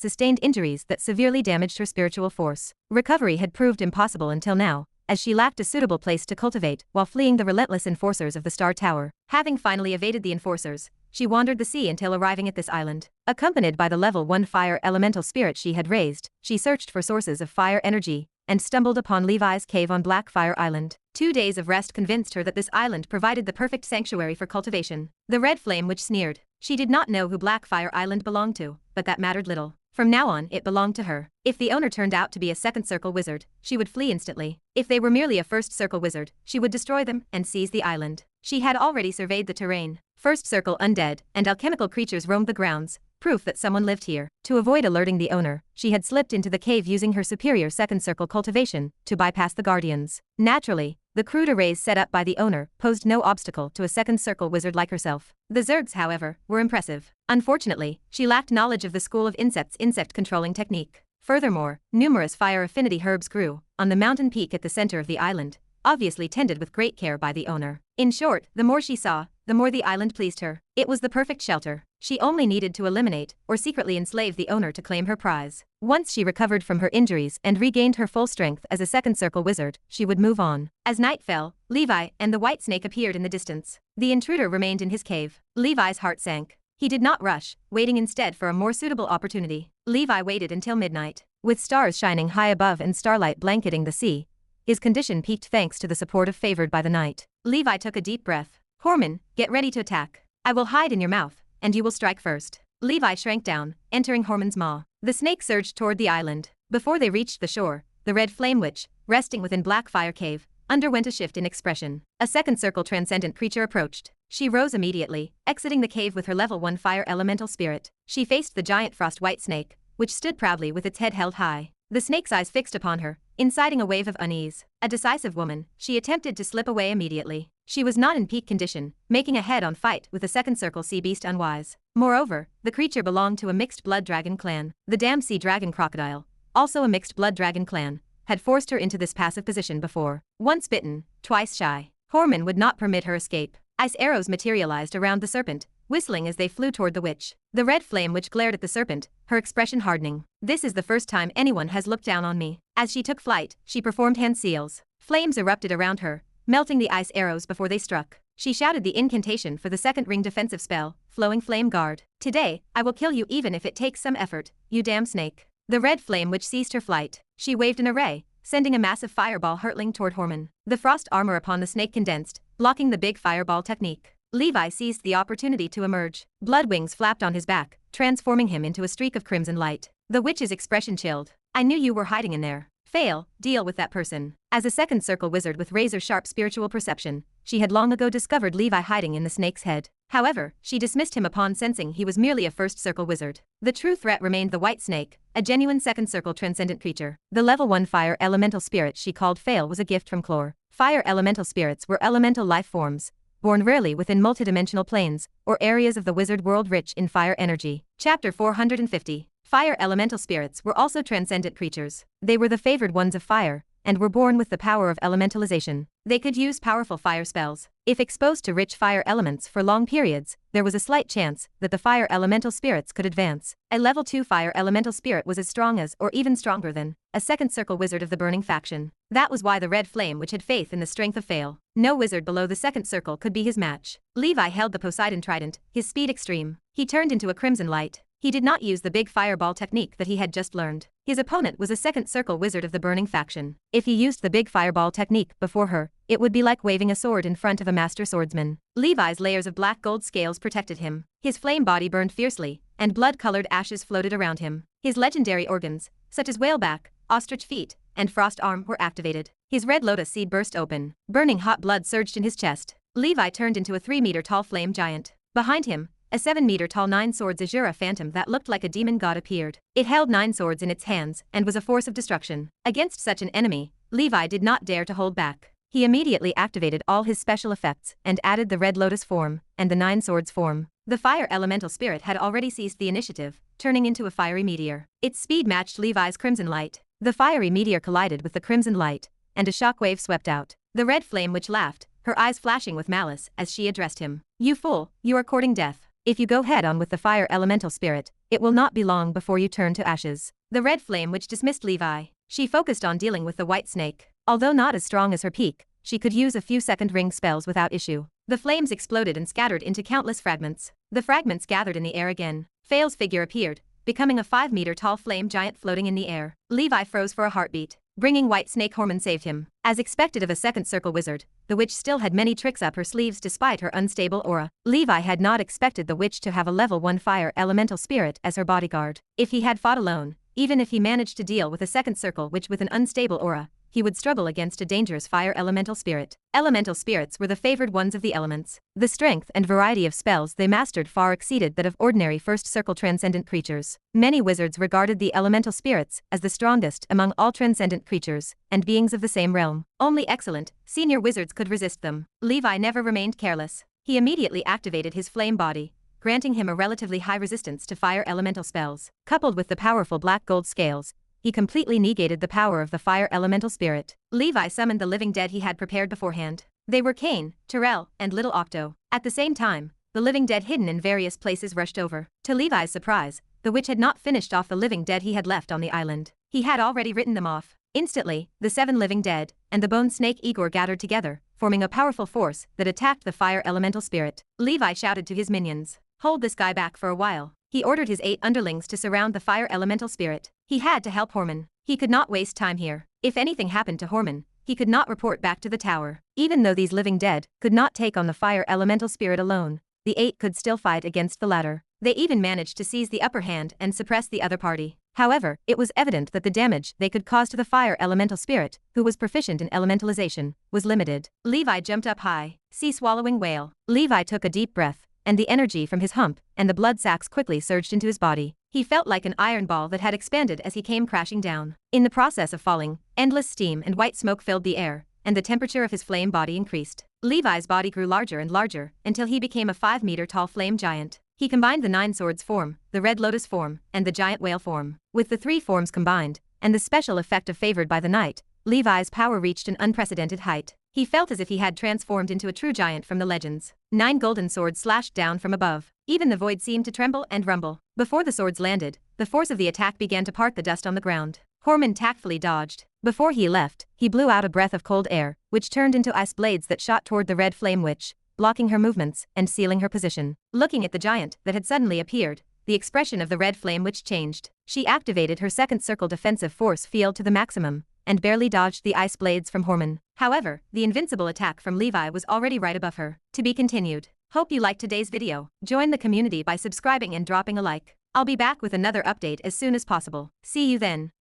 sustained injuries that severely damaged her spiritual force. Recovery had proved impossible until now, as she lacked a suitable place to cultivate while fleeing the relentless enforcers of the Star Tower. Having finally evaded the enforcers, she wandered the sea until arriving at this island. Accompanied by the level 1 fire elemental spirit she had raised, she searched for sources of fire energy and stumbled upon Levi's cave on Blackfire Island. 2 days of rest convinced her that this island provided the perfect sanctuary for cultivation. The Red Flame Witch sneered. She did not know who Blackfire Island belonged to, but that mattered little. From now on, it belonged to her. If the owner turned out to be a second circle wizard, she would flee instantly. If they were merely a first circle wizard, she would destroy them and seize the island. She had already surveyed the terrain. First circle undead and alchemical creatures roamed the grounds, proof that someone lived here. To avoid alerting the owner, she had slipped into the cave using her superior second circle cultivation to bypass the guardians. Naturally, the crude arrays set up by the owner posed no obstacle to a second circle wizard like herself. The Zergs, however, were impressive. Unfortunately, she lacked knowledge of the School of Insects' insect-controlling technique. Furthermore, numerous fire affinity herbs grew on the mountain peak at the center of the island, obviously tended with great care by the owner. In short, the more she saw, the more the island pleased her. It was the perfect shelter. She only needed to eliminate or secretly enslave the owner to claim her prize. Once she recovered from her injuries and regained her full strength as a second circle wizard, she would move on. As night fell, Levi and the white snake appeared in the distance. The intruder remained in his cave. Levi's heart sank. He did not rush, waiting instead for a more suitable opportunity. Levi waited until midnight. With stars shining high above and starlight blanketing the sea, his condition peaked thanks to the support of favored by the night. Levi took a deep breath. Jorman, get ready to attack. I will hide in your mouth, and you will strike first. Levi shrank down, entering Jorman's maw. The snake surged toward the island. Before they reached the shore, the Red Flame Witch, resting within Blackfire Cave, underwent a shift in expression. A second circle transcendent creature approached. She rose immediately, exiting the cave with her level 1 fire elemental spirit. She faced the giant frost white snake, which stood proudly with its head held high. The snake's eyes fixed upon her, inciting a wave of unease. A decisive woman, she attempted to slip away immediately. She was not in peak condition, making a head-on fight with the second circle sea beast unwise. Moreover, the creature belonged to a mixed blood dragon clan. The damn sea dragon crocodile, also a mixed blood dragon clan, had forced her into this passive position before. Once bitten, twice shy. Jorman would not permit her escape. Ice arrows materialized around the serpent, whistling as they flew toward the witch. The Red Flame Witch glared at the serpent, her expression hardening. This is the first time anyone has looked down on me. As she took flight, she performed hand seals. Flames erupted around her, melting the ice arrows before they struck. She shouted the incantation for the second ring defensive spell, Flowing Flame Guard. Today, I will kill you even if it takes some effort, you damn snake. The Red Flame Witch ceased her flight. She waved an array, sending a massive fireball hurtling toward Jorman. The frost armor upon the snake condensed, blocking the big fireball technique. Levi seized the opportunity to emerge. Blood wings flapped on his back, transforming him into a streak of crimson light. The witch's expression chilled. I knew you were hiding in there. Fail, deal with that person. As a second circle wizard with razor-sharp spiritual perception, she had long ago discovered Levi hiding in the snake's head. However, she dismissed him upon sensing he was merely a first circle wizard. The true threat remained the white snake, a genuine second circle transcendent creature. The level 1 fire elemental spirit she called Fail was a gift from Clor. Fire elemental spirits were elemental life forms, born rarely within multidimensional planes or areas of the wizard world rich in fire energy. Chapter 450. Fire elemental spirits were also transcendent creatures. They were the favored ones of fire, and were born with the power of elementalization. They could use powerful fire spells. If exposed to rich fire elements for long periods, there was a slight chance that the fire elemental spirits could advance. A level 2 fire elemental spirit was as strong as, or even stronger than, a second circle wizard of the burning faction. That was why the Red Flame Witch had faith in the strength of Fail. No wizard below the second circle could be his match. Levi held the Poseidon Trident, his speed extreme. He turned into a crimson light. He did not use the big fireball technique that he had just learned. His opponent was a second circle wizard of the burning faction. If he used the big fireball technique before her, it would be like waving a sword in front of a master swordsman. Levi's layers of black gold scales protected him. His flame body burned fiercely, and blood-colored ashes floated around him. His legendary organs, such as whaleback, ostrich feet, and frost arm were activated. His red lotus seed burst open. Burning hot blood surged in his chest. Levi turned into a 3-meter-tall flame giant. Behind him, a 7-meter-tall 9-swords Azura phantom that looked like a demon god appeared. It held 9 swords in its hands and was a force of destruction. Against such an enemy, Levi did not dare to hold back. He immediately activated all his special effects and added the red Lotus Form and the 9 swords form. The fire elemental spirit had already seized the initiative, turning into a fiery meteor. Its speed matched Levi's crimson light. The fiery meteor collided with the crimson light, and a shockwave swept out. The red flame witch laughed, her eyes flashing with malice as she addressed him. "You fool, you are courting death. If you go head-on with the fire elemental spirit, it will not be long before you turn to ashes." The red flame witch dismissed Levi. She focused on dealing with the white snake. Although not as strong as her peak, she could use a few second ring spells without issue. The flames exploded and scattered into countless fragments. The fragments gathered in the air again. Fail's figure appeared, becoming a 5-meter-tall flame giant floating in the air. Levi froze for a heartbeat. Bringing white snake Jorman saved him. As expected of a second circle wizard, the witch still had many tricks up her sleeves despite her unstable aura. Levi had not expected the witch to have a level 1 fire elemental spirit as her bodyguard. If he had fought alone, even if he managed to deal with a second circle witch with an unstable aura, he would struggle against a dangerous fire elemental spirit. Elemental spirits were the favored ones of the elements. The strength and variety of spells they mastered far exceeded that of ordinary first circle transcendent creatures. Many wizards regarded the elemental spirits as the strongest among all transcendent creatures and beings of the same realm. Only excellent, senior wizards could resist them. Levi never remained careless. He immediately activated his flame body, granting him a relatively high resistance to fire elemental spells. Coupled with the powerful black gold scales, he completely negated the power of the fire elemental spirit. Levi summoned the living dead he had prepared beforehand. They were Kane, Terrell, and little Octo. At the same time, the living dead hidden in various places rushed over. To Levi's surprise, the witch had not finished off the living dead he had left on the island. He had already written them off. Instantly, the 7 living dead and the bone snake Igor gathered together, forming a powerful force that attacked the fire elemental spirit. Levi shouted to his minions, "Hold this guy back for a while." He ordered his 8 underlings to surround the fire elemental spirit. He had to help Jorman. He could not waste time here. If anything happened to Jorman, he could not report back to the tower. Even though these living dead could not take on the fire elemental spirit alone, the 8 could still fight against the latter. They even managed to seize the upper hand and suppress the other party. However, it was evident that the damage they could cause to the fire elemental spirit, who was proficient in elementalization, was limited. Levi jumped up high. Sea swallowing whale. Levi took a deep breath, and the energy from his hump and the blood sacs quickly surged into his body. He felt like an iron ball that had expanded as he came crashing down. In the process of falling, endless steam and white smoke filled the air, and the temperature of his flame body increased. Levi's body grew larger and larger until he became a 5-meter-tall flame giant. He combined the 9 swords form, the red lotus form, and the giant whale form. With the 3 forms combined, and the special effect of favored by the night, Levi's power reached an unprecedented height. He felt as if he had transformed into a true giant from the legends. 9 golden swords slashed down from above. Even the void seemed to tremble and rumble. Before the swords landed, the force of the attack began to part the dust on the ground. Jorman tactfully dodged. Before he left, he blew out a breath of cold air, which turned into ice blades that shot toward the red flame witch, blocking her movements and sealing her position. Looking at the giant that had suddenly appeared, the expression of the red flame witch changed. She activated her second circle defensive force field to the maximum, and barely dodged the ice blades from Jorman. However, the invincible attack from Levi was already right above her. To be continued. Hope you liked today's video. Join the community by subscribing and dropping a like. I'll be back with another update as soon as possible. See you then.